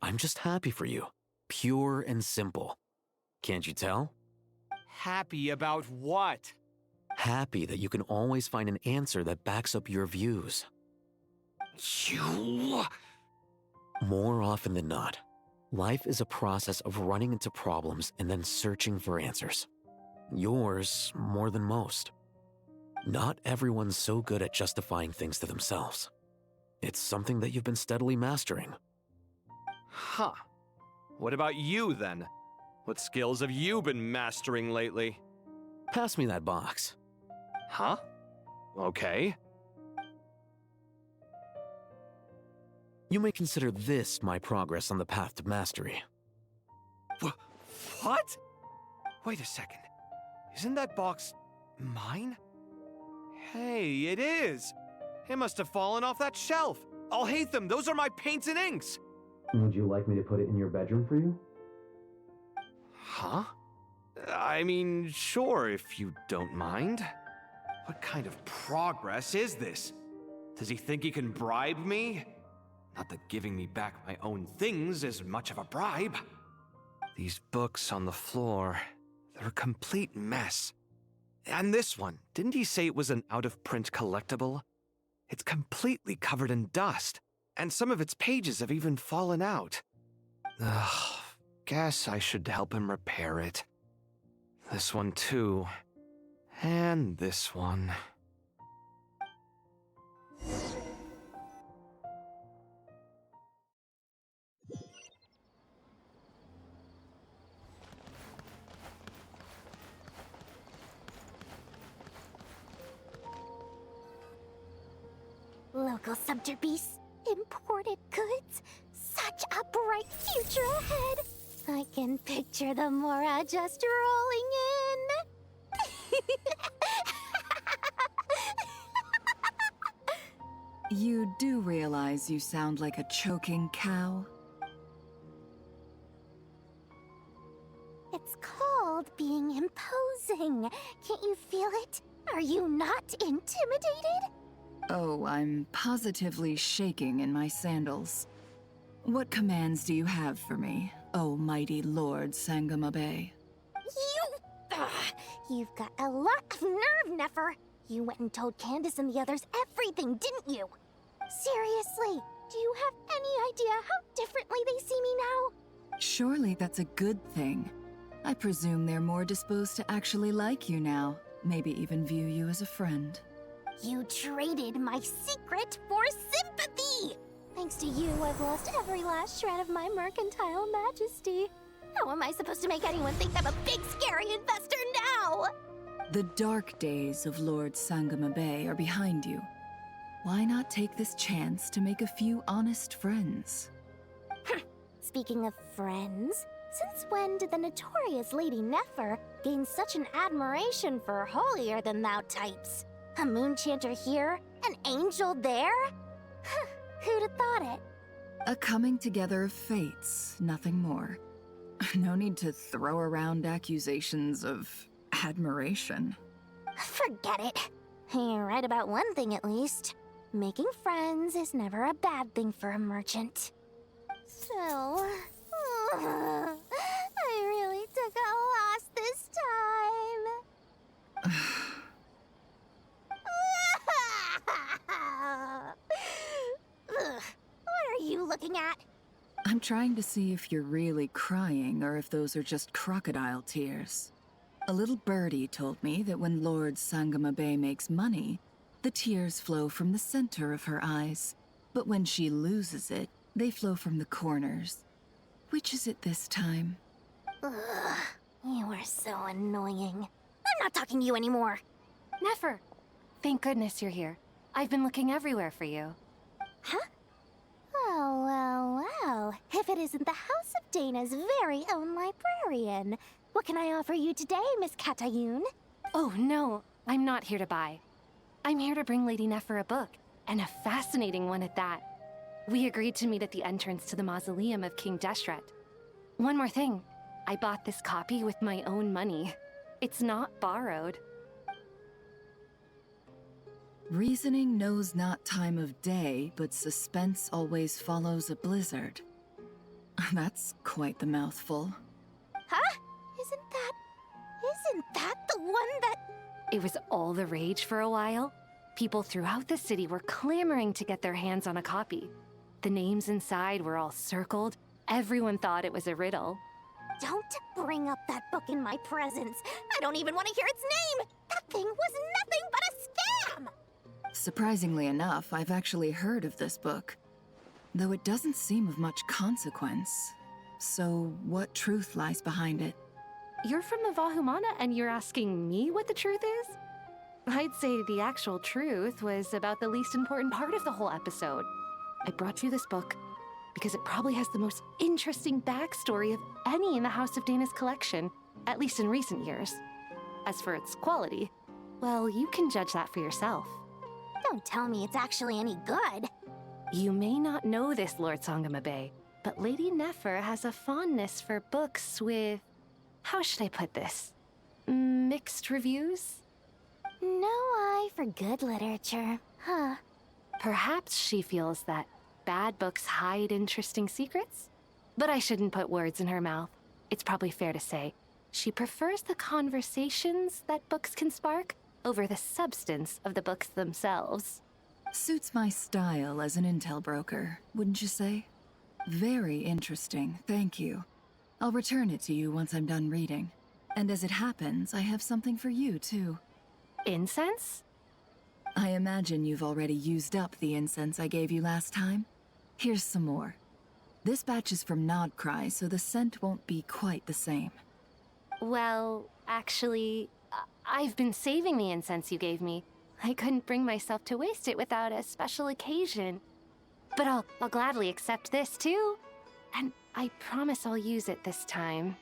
I'm just happy for you. Pure and simple. Can't you tell?
Happy about what?
Happy that you can always find an answer that backs up your views.
You...
More often than not, life is a process of running into problems and then searching for answers. Yours more than most. Not everyone's so good at justifying things to themselves. It's something that you've been steadily mastering.
Huh. What about you, then? What skills have you been mastering lately?
Pass me that box.
Huh? Okay.
You may consider this my progress on the path to mastery.
What? Wait a second. Isn't that box mine? Hey, it is! It must have fallen off that shelf. I'll hate them. Those are my paints and inks.
Would you like me to put it in your bedroom for you?
Huh? I mean, sure, if you don't mind. What kind of progress is this? Does he think he can bribe me? Not that giving me back my own things is much of a bribe. These books on the floor, they're a complete mess. And this one, didn't he say it was an out-of-print collectible? It's completely covered in dust, and some of its pages have even fallen out. Ugh, guess I should help him repair it. This one too. And this one.
Local subter beasts, imported goods, such a bright future ahead. I can picture the Mora just rolling in.
You do realize you sound like a choking cow?
It's called being imposing. Can't you feel it? Are you not intimidated?
Oh, I'm positively shaking in my sandals. What commands do you have for me, oh mighty Lord Sangamabe?
You've got a lot of nerve, Nefer. You went and told Candace and the others everything, didn't you? Seriously, do you have any idea how differently they see me now?
Surely that's a good thing. I presume they're more disposed to actually like you now, maybe even view you as a friend.
You traded my secret for sympathy! Thanks to you, I've lost every last shred of my mercantile majesty. How am I supposed to make anyone think I'm a big, scary investor now?
The dark days of Lord Sangamabe are behind you. Why not take this chance to make a few honest friends?
Speaking of friends, since when did the notorious Lady Nefer gain such an admiration for holier-than-thou types? A moon chanter here, an angel there? Who'd have thought it?
A coming together of fates, nothing more. No need to throw around accusations of admiration.
Forget it. You're right about one thing at least. Making friends is never a bad thing for a merchant. So... I really took a loss this time. What are you looking at?
I'm trying to see if you're really crying or if those are just crocodile tears. A little birdie told me that when Lord Sangamabe makes money, the tears flow from the center of her eyes. But when she loses it, they flow from the corners. Which is it this time?
Ugh, you are so annoying. I'm not talking to you anymore.
Nefer! Thank goodness you're here. I've been looking everywhere for you.
Huh? Well. If it isn't the House of Dana's very own librarian. What can I offer you today, Miss Katayun?
Oh, no. I'm not here to buy. I'm here to bring Lady Nefer a book, and a fascinating one at that. We agreed to meet at the entrance to the mausoleum of King Deshret. One more thing. I bought this copy with my own money. It's not borrowed.
Reasoning knows not time of day, but suspense always follows a blizzard. That's quite the mouthful.
Huh? Isn't that the one that...
It was all the rage for a while. People throughout the city were clamoring to get their hands on a copy. The names inside were all circled. Everyone thought it was a riddle.
Don't bring up that book in my presence. I don't even want to hear its name. That thing was nothing but a scam.
Surprisingly enough, I've actually heard of this book, though it doesn't seem of much consequence. So, what truth lies behind it?
You're from the Vahumana and you're asking me what the truth is? I'd say the actual truth was about the least important part of the whole episode. I brought you this book because it probably has the most interesting backstory of any in the House of Dana's collection, at least in recent years. As for its quality, well, you can judge that for yourself.
Don't tell me it's actually any good.
You may not know this, Lord Sangamabe, but Lady Nefer has a fondness for books with... how should I put this? Mixed reviews?
No eye for good literature, huh?
Perhaps she feels that bad books hide interesting secrets? But I shouldn't put words in her mouth. It's probably fair to say she prefers the conversations that books can spark over the substance of the books themselves.
Suits my style as an intel broker, wouldn't you say? Very interesting, thank you. I'll return it to you once I'm done reading. And as it happens, I have something for you, too.
Incense?
I imagine you've already used up the incense I gave you last time. Here's some more. This batch is from Nodcry, so the scent won't be quite the same.
Well, actually, I've been saving the incense you gave me. I couldn't bring myself to waste it without a special occasion. But I'll gladly accept this, too. And I promise I'll use it this time.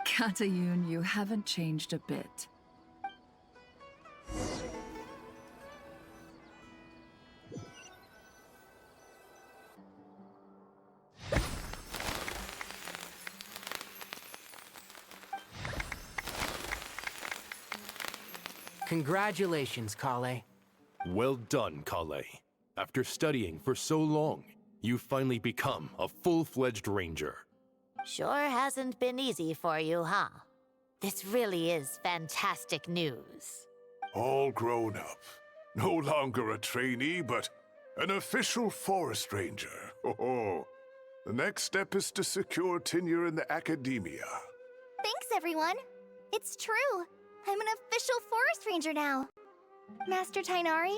Katayun, you haven't changed a bit.
Congratulations, Kale.
Well done, Kale. After studying for so long, you've finally become a full-fledged ranger.
Sure hasn't been easy for you, huh? This really is fantastic news.
All grown up. No longer a trainee, but an official forest ranger. Oh, the next step is to secure tenure in the academia.
Thanks, everyone. It's true. I'm an official forest ranger now. Master Tainari,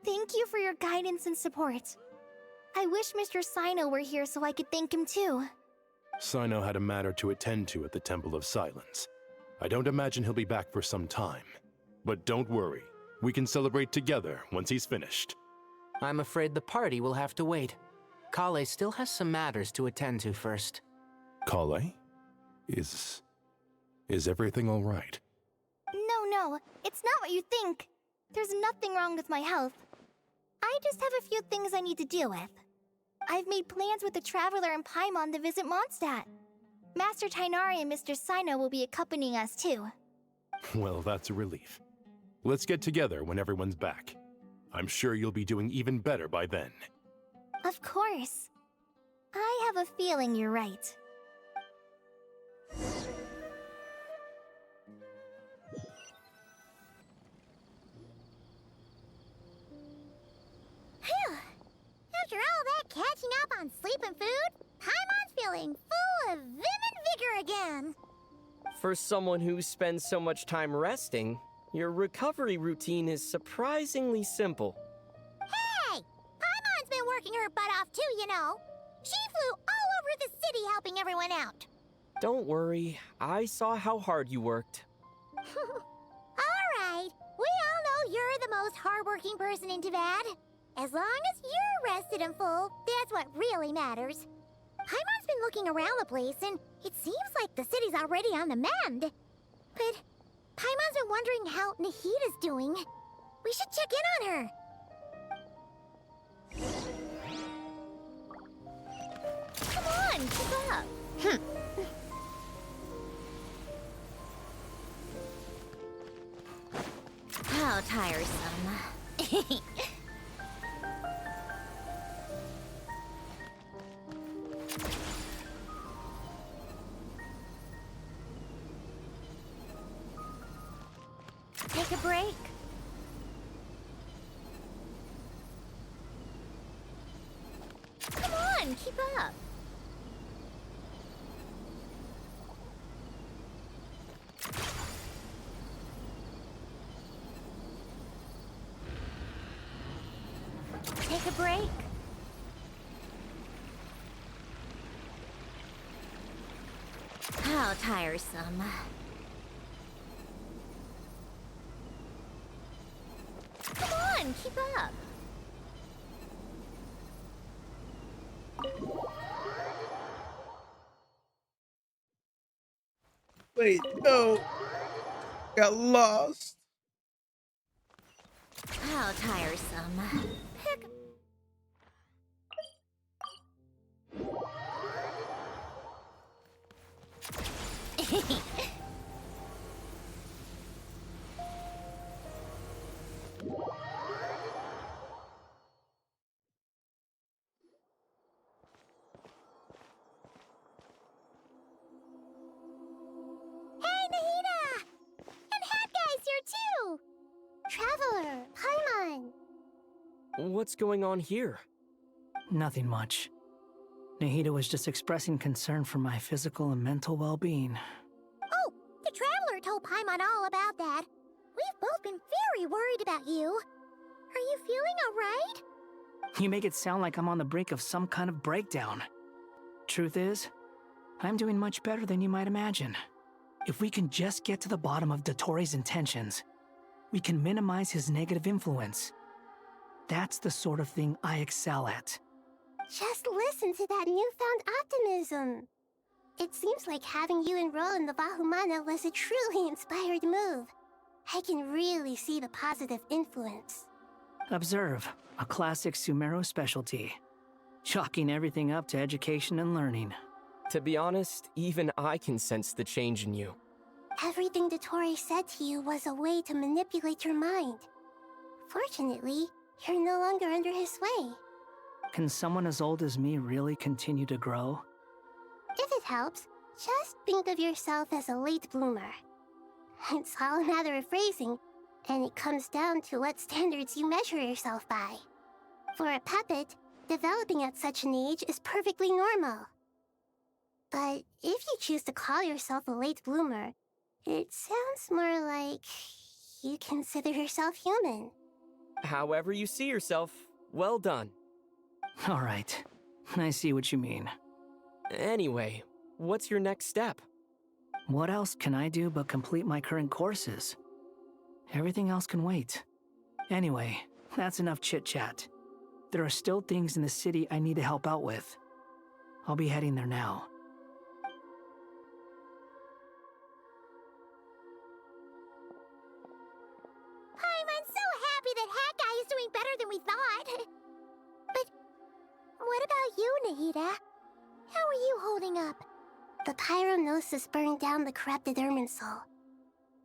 thank you for your guidance and support. I wish Mr. Sino were here so I could thank him too.
Sino had a matter to attend to at the Temple of Silence. I don't imagine he'll be back for some time. But don't worry, we can celebrate together once he's finished.
I'm afraid the party will have to wait. Kale still has some matters to attend to first.
Kale? Is everything all right?
No, it's not what you think. There's nothing wrong with my health. I just have a few things I need to deal with. I've made plans with the Traveler and Paimon to visit Mondstadt. Master Tainari and Mr. Sino will be accompanying us too.
Well, that's a relief. Let's get together when everyone's back. I'm sure you'll be doing even better by then.
Of course. I have a feeling you're right. Phew! After all that catching up on sleep and food, Paimon's feeling full of vim and vigor again.
For someone who spends so much time resting, your recovery routine is surprisingly simple.
Hey! Paimon's been working her her butt off too, you know. She flew all over the city helping everyone out.
Don't worry, I saw how hard you worked.
Alright, we all know you're the most hardworking person in Tavad. As long as you're rested and full, that's what really matters. Paimon's been looking around the place, and it seems like the city's already on the mend. But Paimon's been wondering how Nahida's doing. We should check in on her. Come on, keep up. How tiresome. Take a break. Come on, keep up. Take a break. How tiresome. Come on, keep up.
Wait, no. Got lost.
How tiresome. Hey, Nahida! And Hat Guy's here too! Traveler, Paimon.
What's going on here?
Nothing much. Nahida was just expressing concern for my physical and mental well-being.
Oh, the Traveler told Paimon all about that. We've both been very worried about you. Are you feeling alright?
You make it sound like I'm on the brink of some kind of breakdown. Truth is, I'm doing much better than you might imagine. If we can just get to the bottom of Dottoro's intentions, we can minimize his negative influence. That's the sort of thing I excel at.
Just listen to that newfound optimism. It seems like having you enroll in the Vahumana was a truly inspired move. I can really see the positive influence.
Observe, a classic Sumeru specialty. Chalking everything up to education and learning.
To be honest, even I can sense the change in you.
Everything Dottore said to you was a way to manipulate your mind. Fortunately, you're no longer under his sway.
Can someone as old as me really continue to grow?
If it helps, just think of yourself as a late bloomer. It's all a matter of phrasing, and it comes down to what standards you measure yourself by. For a puppet, developing at such an age is perfectly normal. But if you choose to call yourself a late bloomer, it sounds more like you consider yourself human.
However you see yourself, well done.
All right, I see what you mean.
Anyway, what's your next step?
What else can I do but complete my current courses? Everything else can wait. Anyway, that's enough chit-chat. There are still things in the city I need to help out with. I'll be heading there now.
I'm so happy that Hat Guy is doing better than we thought. But what about you, Nahida? How are you holding up? The pyronosis burned down the corrupted Irminsul.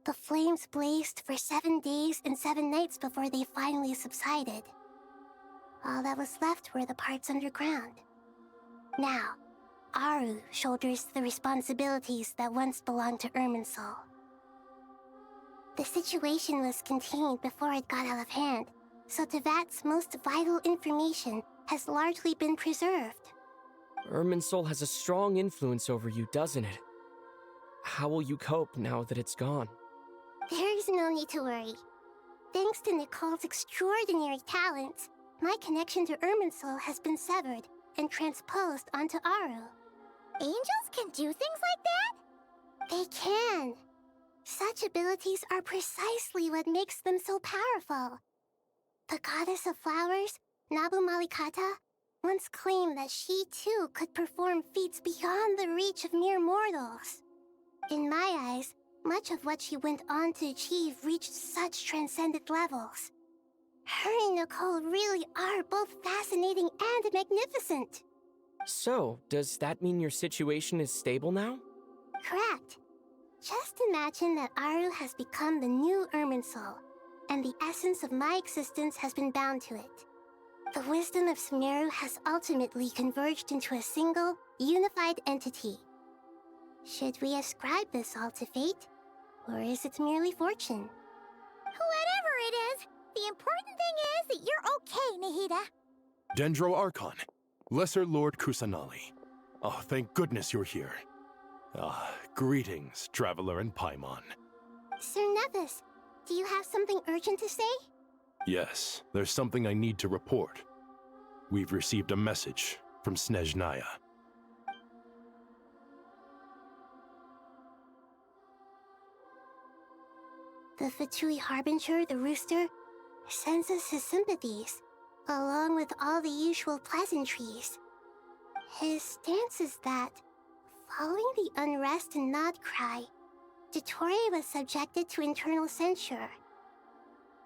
The flames blazed for 7 days and 7 nights before they finally subsided. All that was left were the parts underground. Now, Aru shoulders the responsibilities that once belonged to Irminsul. The situation was contained before it got out of hand, so Tevat's most vital information has largely been preserved.
Irminsul has a strong influence over you, doesn't it? How will you cope now that it's gone?
There is no need to worry. Thanks to Nicole's extraordinary talents, My connection to Irminsul has been severed and transposed onto Aru. Angels can do things like that? They can. Such abilities are precisely what makes them so powerful. The goddess of flowers, Nabu Malikata, once claimed that she too could perform feats beyond the reach of mere mortals. In my eyes, much of what she went on to achieve reached such transcendent levels. Her and Nicole really are both fascinating and magnificent.
So, does that mean your situation is stable now?
Correct. Just imagine that Aru has become the new Irminsul, and the essence of my existence has been bound to it. The wisdom of Sumeru has ultimately converged into a single, unified entity. Should we ascribe this all to fate, or is it merely fortune? Whatever it is, the important thing is that you're okay, Nahida.
Dendro Archon, Lesser Lord Kusanali. Oh, thank goodness you're here. Greetings, Traveler and Paimon.
Sir Nevis, do you have something urgent to say?
Yes, there's something I need to report. We've received a message from Snezhnaya.
The Fatui Harbinger, the Rooster, sends us his sympathies, along with all the usual pleasantries. His stance is that, following the unrest and Nod Cry, Dottore was subjected to internal censure.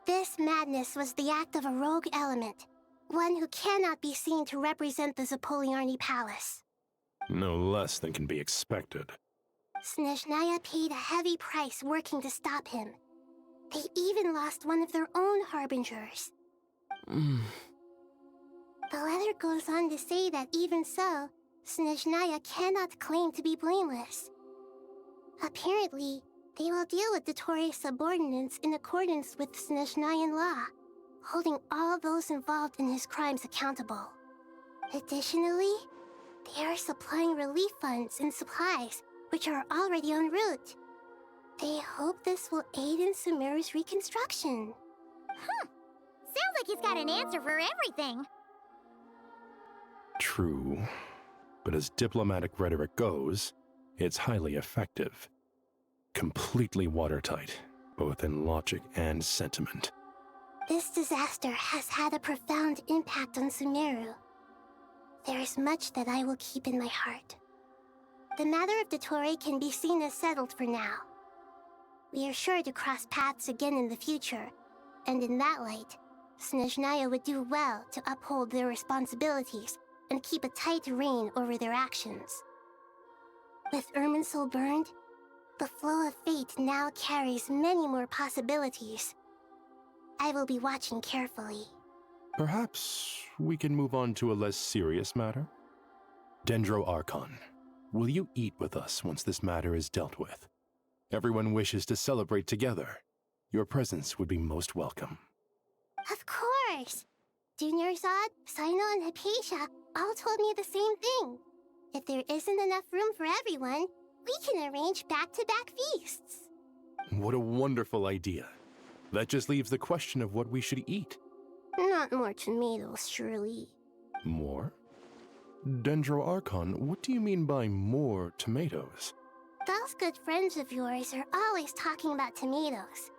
This madness was the act of a rogue element, one who cannot be seen to represent the Zapoliarni Palace.
No less than can be expected.
Snezhnaya paid a heavy price working to stop him. They even lost one of their own Harbingers. The letter goes on to say that even so, Snezhnaya cannot claim to be blameless. Apparently, they will deal with Dottore's subordinates in accordance with Snezhnayan law, holding all those involved in his crimes accountable. Additionally, they are supplying relief funds and supplies, which are already en route. They hope this will aid in Sumeru's reconstruction.
Sounds like he's got an answer for everything.
True, but as diplomatic rhetoric goes, it's highly effective. Completely watertight, both in logic and sentiment.
This disaster has had a profound impact on Sumeru. There is much that I will keep in my heart. The matter of Dottore can be seen as settled for now. We are sure to cross paths again in the future, and in that light, Snezhnaya would do well to uphold their responsibilities and keep a tight rein over their actions. With Irminsul burned, the flow of fate now carries many more possibilities. I will be watching carefully.
Perhaps we can move on to a less serious matter? Dendro Archon, will you eat with us once this matter is dealt with? Everyone wishes to celebrate together. Your presence would be most welcome.
Of course! Junior Zod, Sino, and Hypatia all told me the same thing. If there isn't enough room for everyone, we can arrange back-to-back feasts.
What a wonderful idea. That just leaves the question of what we should eat.
Not more tomatoes, surely.
More? Dendro Archon, what do you mean by more tomatoes?
Those good friends of yours are always talking about tomatoes.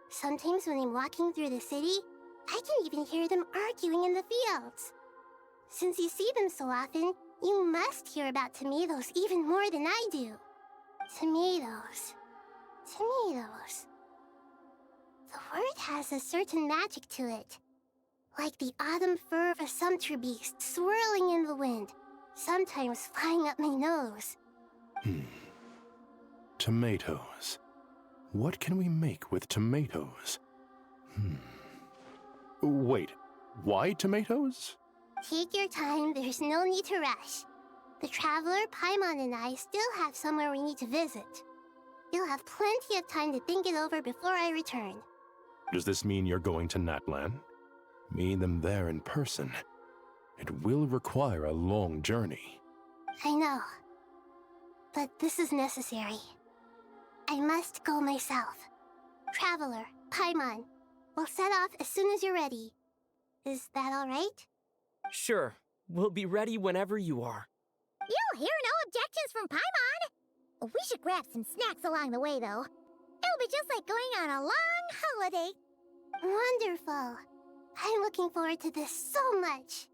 Sometimes when I'm walking through the city, I can even hear them arguing in the fields. Since you see them so often, you must hear about tomatoes even more than I do. Tomatoes. Tomatoes. The word has a certain magic to it. Like the autumn fur of a sumpter beast swirling in the wind, sometimes flying up my nose.
Tomatoes. What can we make with tomatoes? Wait, why tomatoes?
Take your time, there's no need to rush. The Traveler, Paimon, and I still have somewhere we need to visit. You'll have plenty of time to think it over before I return.
Does this mean you're going to Natlan? Meeting them there in person. It will require a long journey.
I know. But this is necessary. I must go myself. Traveler, Paimon, we'll set off as soon as you're ready. Is that alright?
Sure, we'll be ready whenever you are.
You'll hear no objections from Paimon! We should grab some snacks along the way, though. It'll be just like going on a long holiday. Wonderful. I'm looking forward to this so much.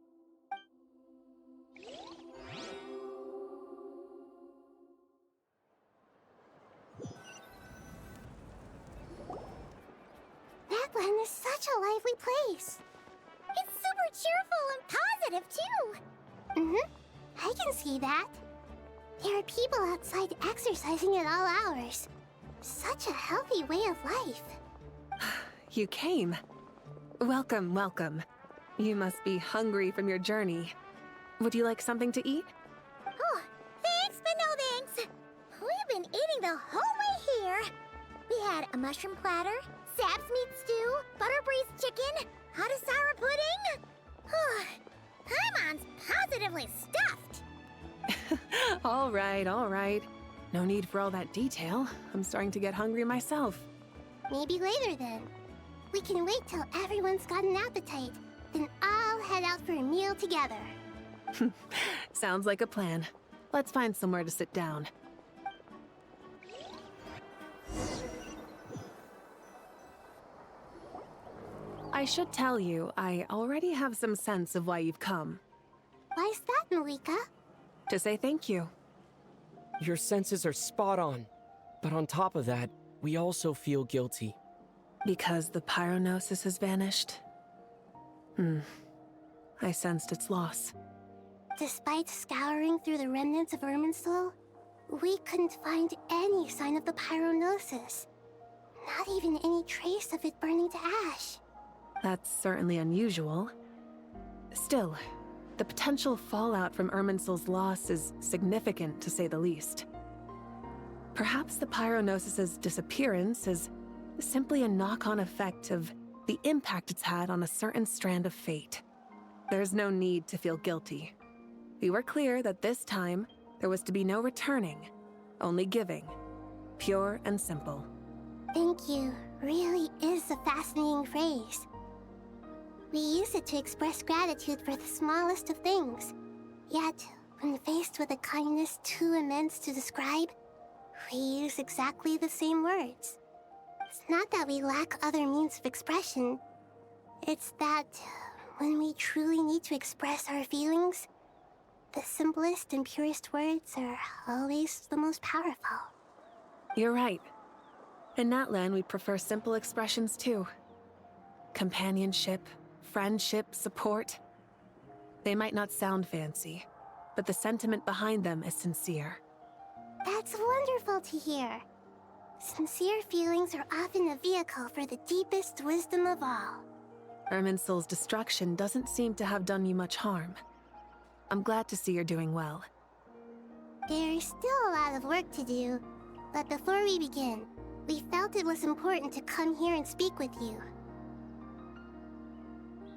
That land is such a lively place. It's super cheerful and positive, too. I can see that. There are people outside exercising at all hours. Such a healthy way of life.
You came. Welcome, welcome. You must be hungry from your journey. Would you like something to eat?
Oh, thanks, but no thanks. We've been eating the whole way here. We had a mushroom platter, Sap's meat stew, butter braised chicken, Hadasara pudding. Paimon's positively stuffed.
All right. No need for all that detail. I'm starting to get hungry myself.
Maybe later then. We can wait till everyone's got an appetite. Then I'll head out for a meal together.
Sounds like a plan. Let's find somewhere to sit down. I should tell you, I already have some sense of why you've come.
Why's that, Malika?
To say thank you.
Your senses are spot on. But on top of that, we also feel guilty.
Because the pyronosis has vanished? I sensed its loss.
Despite scouring through the remnants of Irminsul, we couldn't find any sign of the pyronosis. Not even any trace of it burning to ash.
That's certainly unusual. Still, the potential fallout from Irminsul's loss is significant, to say the least. Perhaps the pyronosis's disappearance is simply a knock-on effect of the impact it's had on a certain strand of fate. There's no need to feel guilty. We were clear that this time, there was to be no returning, only giving. Pure and simple.
Thank you really is a fascinating phrase. We use it to express gratitude for the smallest of things. Yet, when faced with a kindness too immense to describe, we use exactly the same words. It's not that we lack other means of expression. It's that when we truly need to express our feelings, the simplest and purest words are always the most powerful.
You're right. In Natlan, we prefer simple expressions too. Companionship, friendship, support. They might not sound fancy, but the sentiment behind them is sincere.
That's wonderful to hear. Sincere feelings are often a vehicle for the deepest wisdom of all.
Irminsul's destruction doesn't seem to have done you much harm. I'm glad to see you're doing well.
There's still a lot of work to do, but before we begin, we felt it was important to come here and speak with you.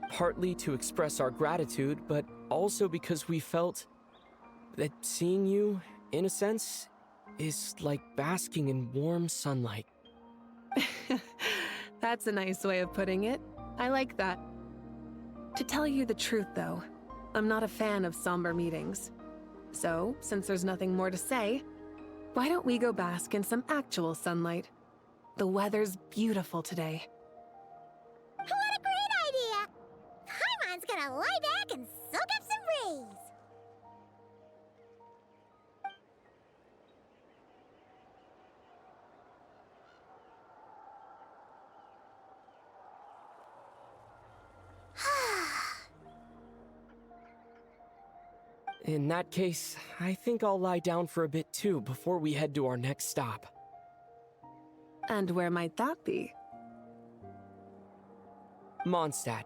Partly to express our gratitude, but also because we felt that seeing you, in a sense, is like basking in warm sunlight.
That's a nice way of putting it. I like that. To tell you the truth, though, I'm not a fan of somber meetings. So, since there's nothing more to say, why don't we go bask in some actual sunlight? The weather's beautiful today.
What a great idea! Paimon's gonna lie back and soak up some rays!
In that case, I think I'll lie down for a bit too before we head to our next stop.
And where might that be?
Mondstadt.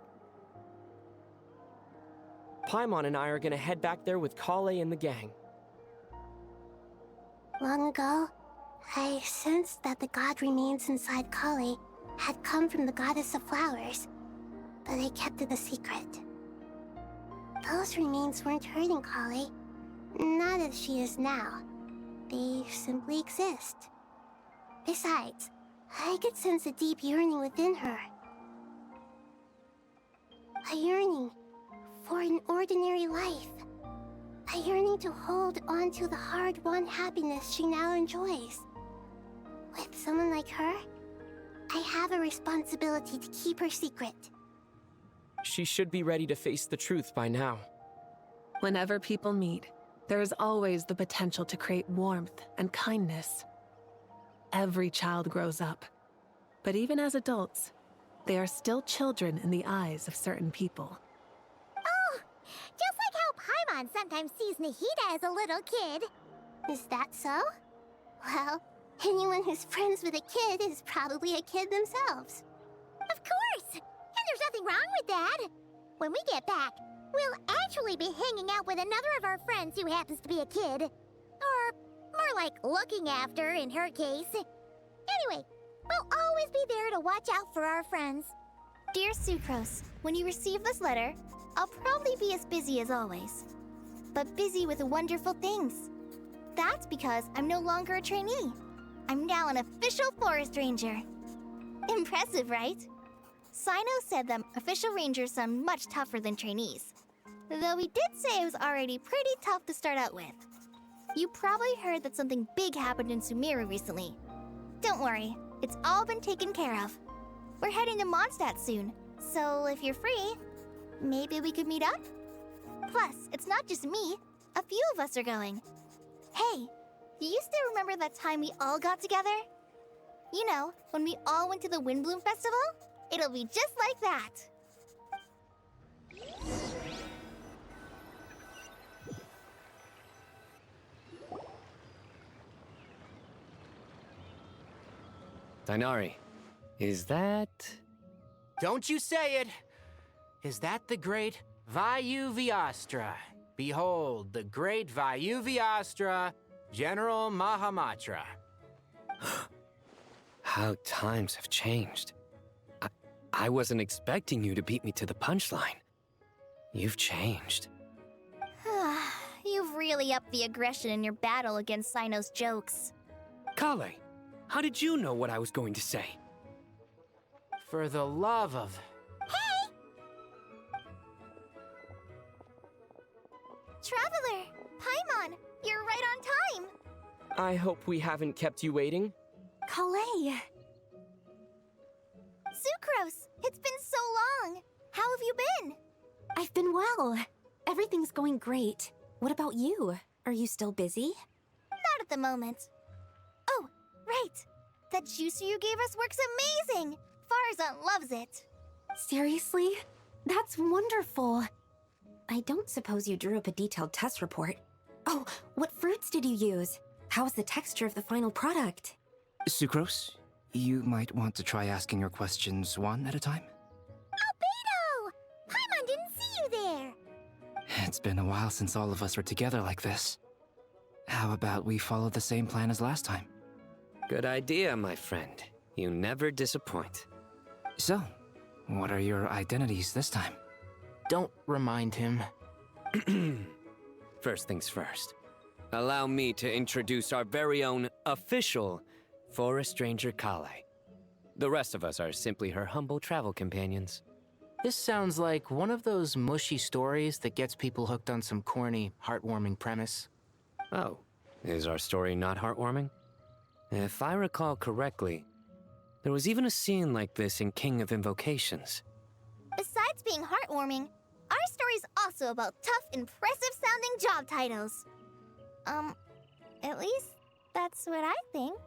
Paimon and I are gonna head back there with Kale and the gang.
Long ago, I sensed that the god remains inside Kale had come from the goddess of flowers, but I kept it a secret. Those remains weren't hurting Kale, not as she is now. They simply exist. Besides, I could sense a deep yearning within her. A yearning for an ordinary life. A yearning to hold on to the hard-won happiness she now enjoys. With someone like her, I have a responsibility to keep her secret.
She should be ready to face the truth by now.
Whenever people meet, there is always the potential to create warmth and kindness. Every child grows up, but even as adults, they are still children in the eyes of certain people.
Oh, just like how Paimon sometimes sees Nahida as a little kid. Is that so? Well, anyone who's friends with a kid is probably a kid themselves. Of course! And there's nothing wrong with that. When we get back, we'll actually be hanging out with another of our friends who happens to be a kid. Or more like looking after, in her case. Anyway, we'll always be there to watch out for our friends.
Dear Sucrose, when you receive this letter, I'll probably be as busy as always. But busy with wonderful things. That's because I'm no longer a trainee. I'm now an official forest ranger. Impressive, right? Sino said that official rangers sound much tougher than trainees. Though he did say it was already pretty tough to start out with. You probably heard that something big happened in Sumeru recently. Don't worry, it's all been taken care of. We're heading to Mondstadt soon, so if you're free, maybe we could meet up? Plus, it's not just me. A few of us are going. Hey, do you still remember that time we all got together? You know, when we all went to the Windbloom Festival? It'll be just like that.
Dainari, is that...
Don't you say it! Is that the great Vayu-Vyastra? Behold, the great Vayu-Vyastra, General Mahamatra.
How times have changed. I wasn't expecting you to beat me to the punchline. You've changed.
You've really upped the aggression in your battle against Sino's jokes.
Kale, how did you know what I was going to say?
For the love of...
Hey! Traveler! Paimon! You're right on time!
I hope we haven't kept you waiting.
Kalei! Sucrose! It's been so long! How have you been?
I've been well. Everything's going great. What about you? Are you still busy?
Not at the moment. Oh, right! That juicer you gave us works amazing! Farzan loves it!
Seriously? That's wonderful. I don't suppose you drew up a detailed test report. Oh, what fruits did you use? How was the texture of the final product?
Sucrose, you might want to try asking your questions one at a time.
Albedo! Paimon didn't see you there!
It's been a while since all of us were together like this. How about we follow the same plan as last time?
Good idea, my friend. You never disappoint.
So, what are your identities this time?
Don't remind him.
First things first. Allow me to introduce our very own official Forest Ranger Kale. The rest of us are simply her humble travel companions.
This sounds like one of those mushy stories that gets people hooked on some corny, heartwarming premise.
Oh, is our story not heartwarming? If I recall correctly, there was even a scene like this in King of Invocations.
Besides being heartwarming, our story's also about tough, impressive-sounding job titles. At least that's what I think.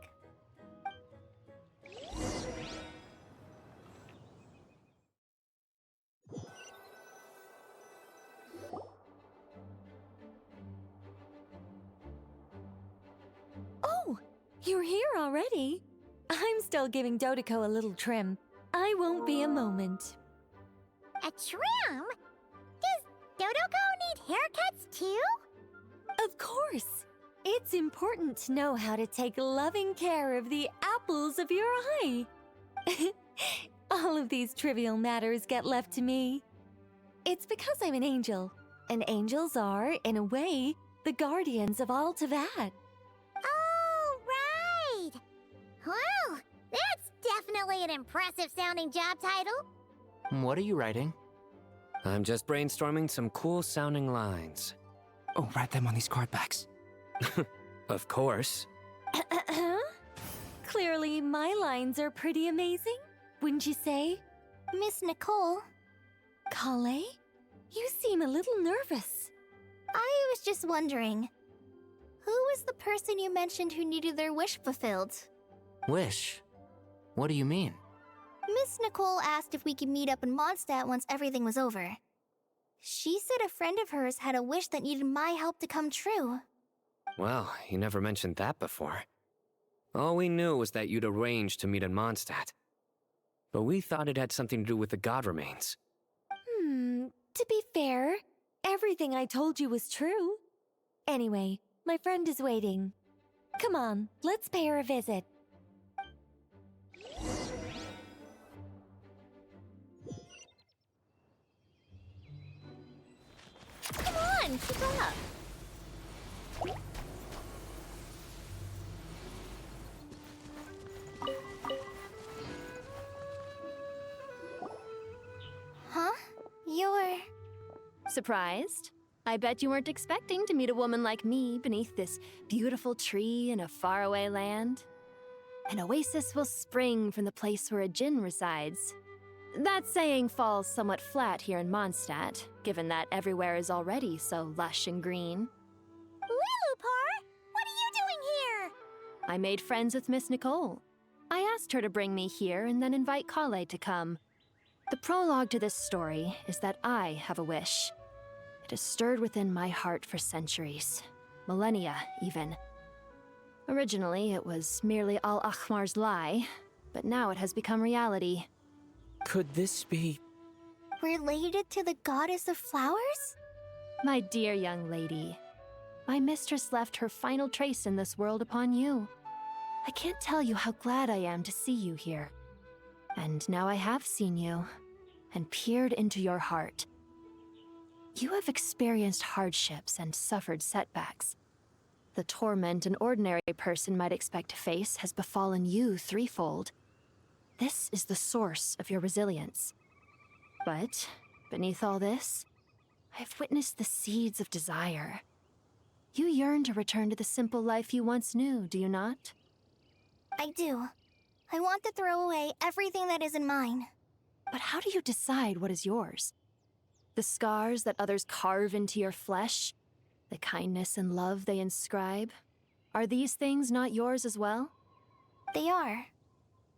Oh, you're here already? I'm still giving Dodeko a little trim. I won't be a moment.
A trim? Does Dodoko need haircuts too?
Of course. It's important to know how to take loving care of the apples of your eye. All of these trivial matters get left to me. It's because I'm an angel, and angels are, in a way, the guardians of all Teyvat.
Oh, right! Well, that's definitely an impressive-sounding job title.
What are you writing?
I'm just brainstorming some cool-sounding lines.
Oh, write them on these card backs.
Of course.
Clearly, my lines are pretty amazing, wouldn't you say?
Miss Nicole?
Kale? You seem a little nervous.
I was just wondering, who was the person you mentioned who needed their wish fulfilled?
Wish? What do you mean?
Miss Nicole asked if we could meet up in Mondstadt once everything was over. She said a friend of hers had a wish that needed my help to come true.
Well, you never mentioned that before. All we knew was that you'd arranged to meet in Mondstadt. But we thought it had something to do with the god remains.
To be fair, everything I told you was true. Anyway, my friend is waiting. Come on, let's pay her a visit.
Come on, keep up! Huh? You're...
Surprised? I bet you weren't expecting to meet a woman like me beneath this beautiful tree in a faraway land. An oasis will spring from the place where a Djinn resides. That saying falls somewhat flat here in Mondstadt, given that everywhere is already so lush and green.
Lilupar! What are you doing here?
I made friends with Miss Nicole. I asked her to bring me here and then invite Kale to come. The prologue to this story is that I have a wish. It has stirred within my heart for centuries, millennia even. Originally, it was merely Al-Akhmar's lie, but now it has become reality.
Could this be...
related to the goddess of flowers?
My dear young lady, my mistress left her final trace in this world upon you. I can't tell you how glad I am to see you here. And now I have seen you, and peered into your heart. You have experienced hardships and suffered setbacks. The torment an ordinary person might expect to face has befallen you threefold. This is the source of your resilience. But, beneath all this, I've witnessed the seeds of desire. You yearn to return to the simple life you once knew, do you not?
I do. I want to throw away everything that isn't mine.
But how do you decide what is yours? The scars that others carve into your flesh? The kindness and love they inscribe? Are these things not yours as well?
They are.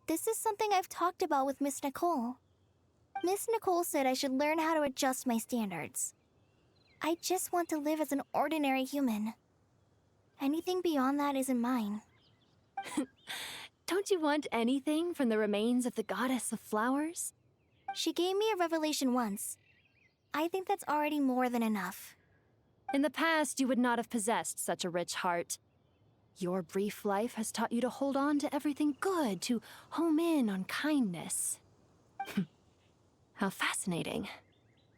This is something I've talked about with Miss Nicole. Miss Nicole said I should learn how to adjust my standards. I just want to live as an ordinary human. Anything beyond that isn't mine.
Don't you want anything from the remains of the goddess of flowers?
She gave me a revelation once. I think that's already more than enough.
In the past, you would not have possessed such a rich heart. Your brief life has taught you to hold on to everything good, to home in on kindness. How fascinating.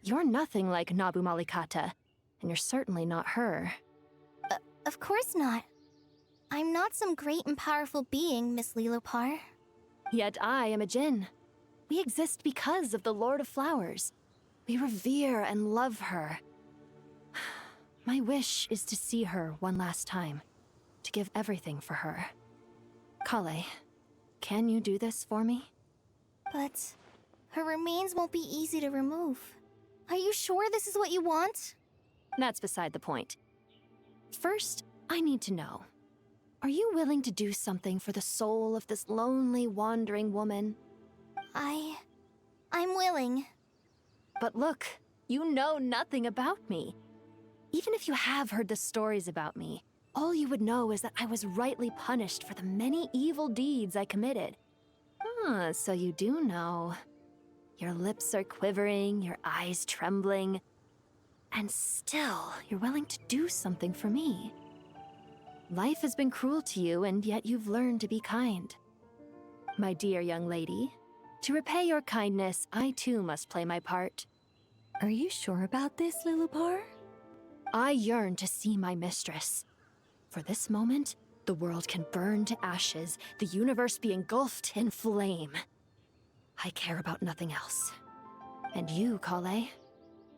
You're nothing like Nabu Malikata, and you're certainly not her.
Of course not. I'm not some great and powerful being, Miss Lilopar.
Yet I am a Djinn. We exist because of the Lord of Flowers. We revere and love her. My wish is to see her one last time, to give everything for her. Kale, can you do this for me?
But her remains won't be easy to remove. Are you sure this is what you want?
That's beside the point. First, I need to know. Are you willing to do something for the soul of this lonely, wandering woman?
I'm willing.
But look, you know nothing about me. Even if you have heard the stories about me, all you would know is that I was rightly punished for the many evil deeds I committed. Ah, so you do know. Your lips are quivering, your eyes trembling, and still you're willing to do something for me. Life has been cruel to you, and yet you've learned to be kind. My dear young lady, to repay your kindness, I too must play my part.
Are you sure about this, Lilupar?
I yearn to see my mistress. For this moment, the world can burn to ashes, the universe be engulfed in flame. I care about nothing else. And you, Kale,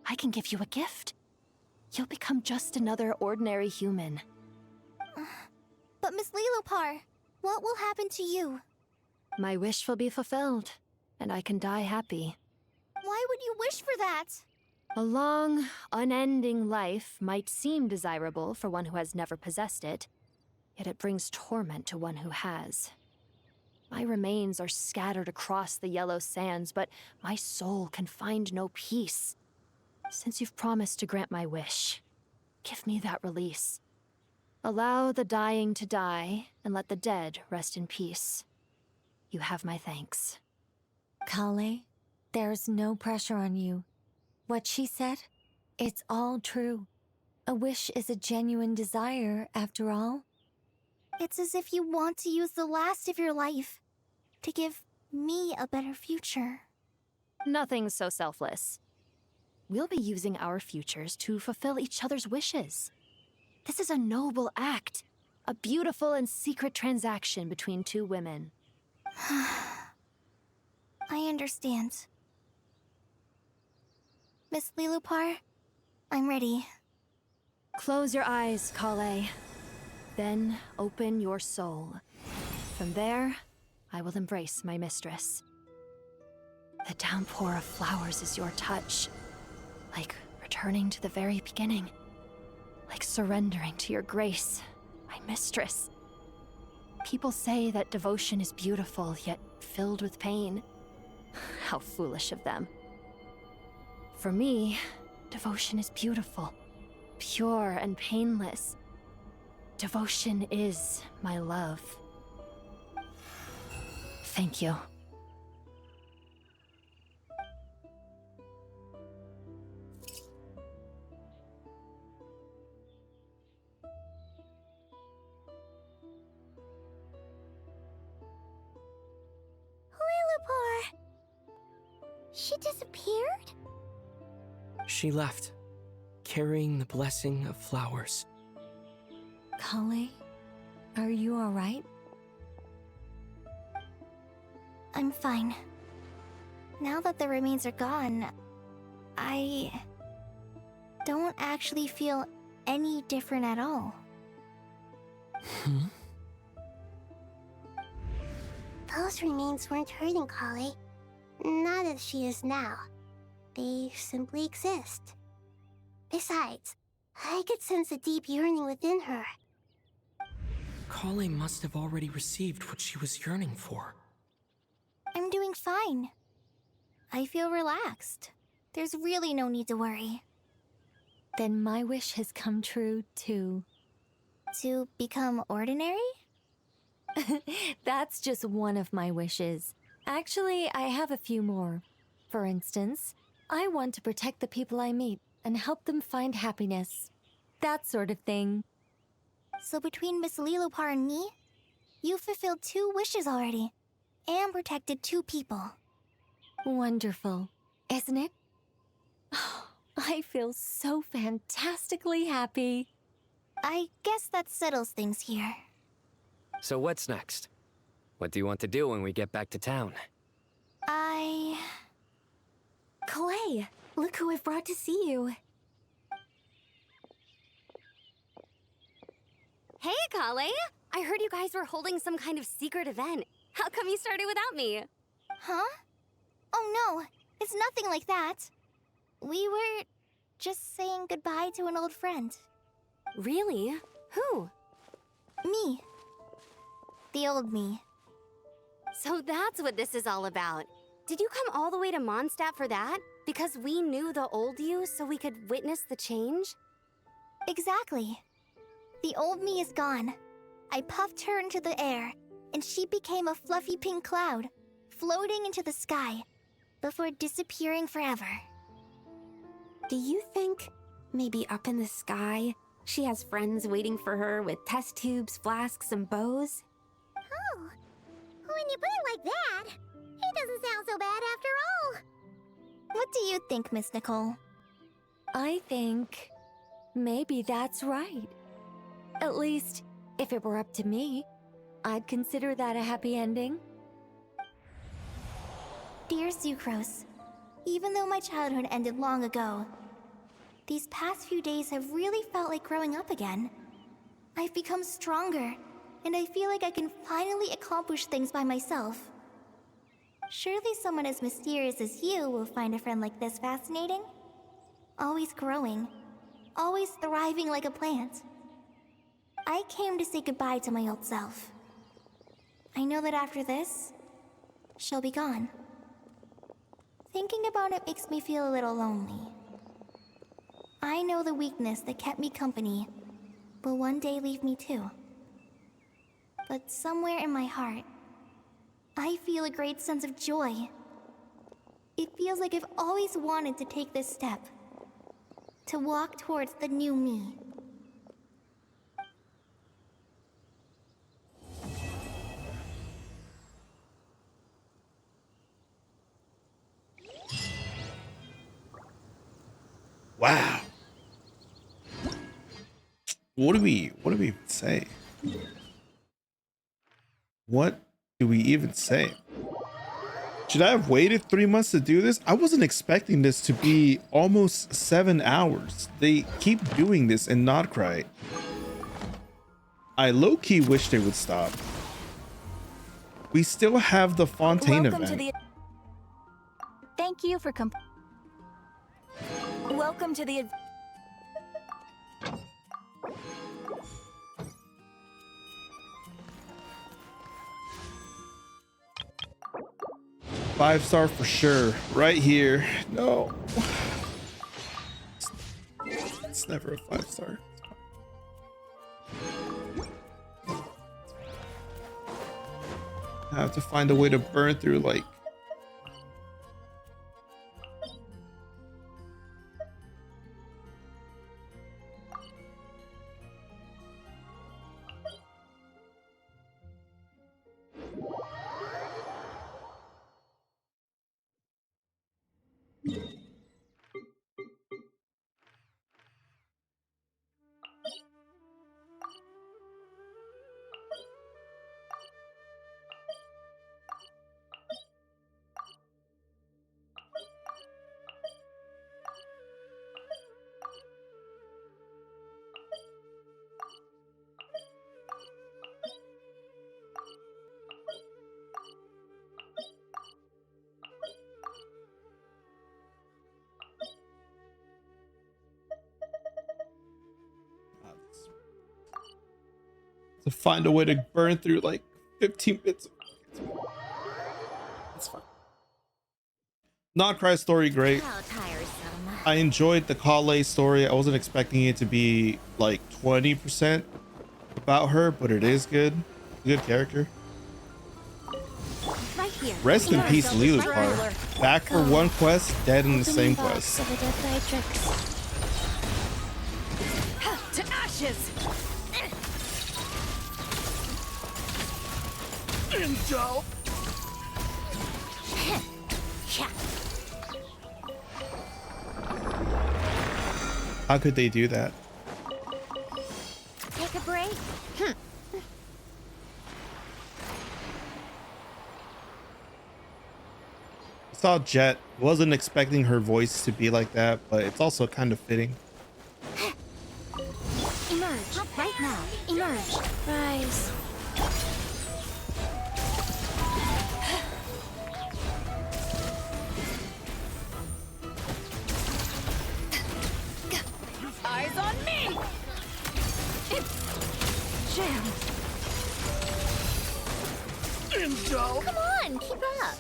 I can give you a gift. You'll become just another ordinary human.
But Miss Lilopar, what will happen to you?
My wish will be fulfilled, and I can die happy.
Why would you wish for that?
A long, unending life might seem desirable for one who has never possessed it, yet it brings torment to one who has. My remains are scattered across the yellow sands, but my soul can find no peace. Since you've promised to grant my wish, give me that release. Allow the dying to die, and let the dead rest in peace. You have my thanks.
Kale, there's no pressure on you. What she said, it's all true. A wish is a genuine desire, after all.
It's as if you want to use the last of your life to give me a better future.
Nothing so selfless. We'll be using our futures to fulfill each other's wishes. This is a noble act, a beautiful and secret transaction between two women.
I understand. Miss Lilopar, I'm ready.
Close your eyes, Kale. Then open your soul. From there, I will embrace my mistress. The downpour of flowers is your touch, like returning to the very beginning, like surrendering to your grace, my mistress. People say that devotion is beautiful, yet filled with pain. How foolish of them. For me, devotion is beautiful, pure and painless. Devotion is my love. Thank you.
Lilopar! She disappeared?
She left, carrying the blessing of flowers.
Kale, are you alright?
I'm fine. Now that the remains are gone, I don't actually feel any different at all.
Those remains weren't hurting Kale. Not as she is now. They simply exist. Besides, I could sense a deep yearning within her.
Kale must have already received what she was yearning for.
I'm doing fine. I feel relaxed. There's really no need to worry.
Then my wish has come true, too.
To become ordinary?
That's just one of my wishes. Actually, I have a few more. For instance, I want to protect the people I meet and help them find happiness. That sort of thing.
So between Miss Lilopar and me, you've fulfilled 2 wishes already, and protected 2 people.
Wonderful, isn't it? I feel so fantastically happy.
I guess that settles things here.
So what's next? What do you want to do when we get back to town?
Clay, look who I've brought to see you.
Hey, Kale! I heard you guys were holding some kind of secret event. How come you started without me?
Huh? Oh no, it's nothing like that. We were just saying goodbye to an old friend.
Really? Who?
Me. The old me.
So that's what this is all about. Did you come all the way to Mondstadt for that? Because we knew the old you so we could witness the change?
Exactly. The old me is gone. I puffed her into the air, and she became a fluffy pink cloud, floating into the sky, before disappearing forever.
Do you think, maybe up in the sky, she has friends waiting for her with test tubes, flasks, and bows?
Oh, when you put it like that, it doesn't sound so bad after all.
What do you think, Miss Nicole?
I think maybe that's right. At least, if it were up to me, I'd consider that a happy ending.
Dear Sucrose, even though my childhood ended long ago, These past few days have really felt like growing up again. I've become stronger, and I feel like I can finally accomplish things by myself. Surely someone as mysterious as you will find a friend like this fascinating? Always growing, always thriving like a plant. I came to say goodbye to my old self. I know that after this, she'll be gone. Thinking about it makes me feel a little lonely. I know the weakness that kept me company will one day leave me too. But somewhere in my heart, I feel a great sense of joy. It feels like I've always wanted to take this step, to walk towards the new me.
Wow. What do we even say? What do we even say? Should I have waited 3 months to do this? I wasn't expecting this to be almost 7 hours. They keep doing this and not cry. I low-key wish they would stop. We still have the Fontaine event.
Thank you for Welcome to the
5-star for sure. Right here. No. It's never a 5-star. I have to find a way to burn through like to find a way to burn through like 15 bits. It's fine. Not Cry story, great. I enjoyed the Kale story. I wasn't expecting it to be like 20% about her, but it is good. Good character.
Right here.
Rest in peace, Lilipar. Back for one quest, dead in the same quest.
to ashes.
Indo.
How could they do that?
Take a break.
I saw Jet. Wasn't expecting her voice to be like that, but it's also kind of fitting.
Emerge right now. Emerge. Rise.
Eyes on me! Jammed.
Indo.
Come on, keep up.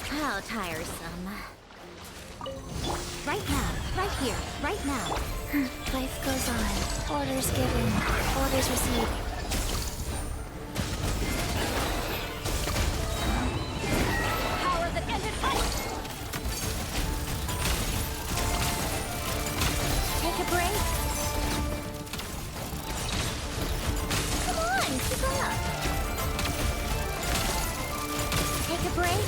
How tiresome. Right now, right here, right now. Life goes on. Orders given, orders received.
Power that ended fight!
Take a break. Come on, keep up. Take a break.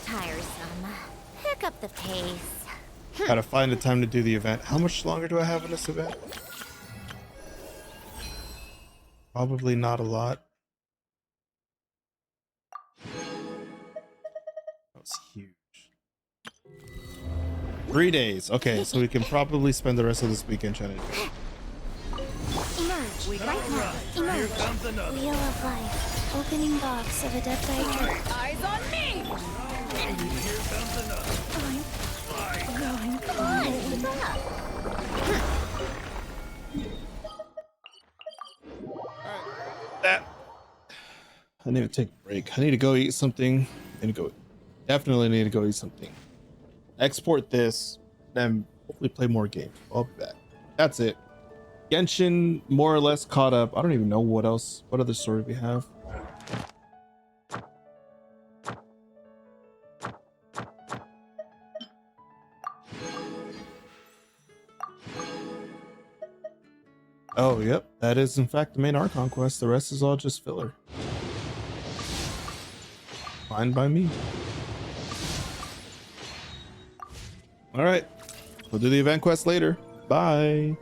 tiresome. Pick up the pace.
Gotta find the time to do the event. How much longer do I have in this event? Probably not a lot. That was huge. 3 days. Okay, so we can probably spend the rest of this weekend trying to do it.
Emerge, right now. Emerge. Wheel of life. Opening box of a death digest.
Eyes on me!
Here comes another. Going. Come on, keep up.
That. I need to take a break. I need to go eat something. Definitely need to go eat something. Export this, then hopefully play more games. I'll be back. That's it. Genshin more or less caught up. I don't even know what other story we have. Oh, yep. That is in fact the main Archon quest. The rest is all just filler. Fine by me. All right. We'll do the event quest later. Bye.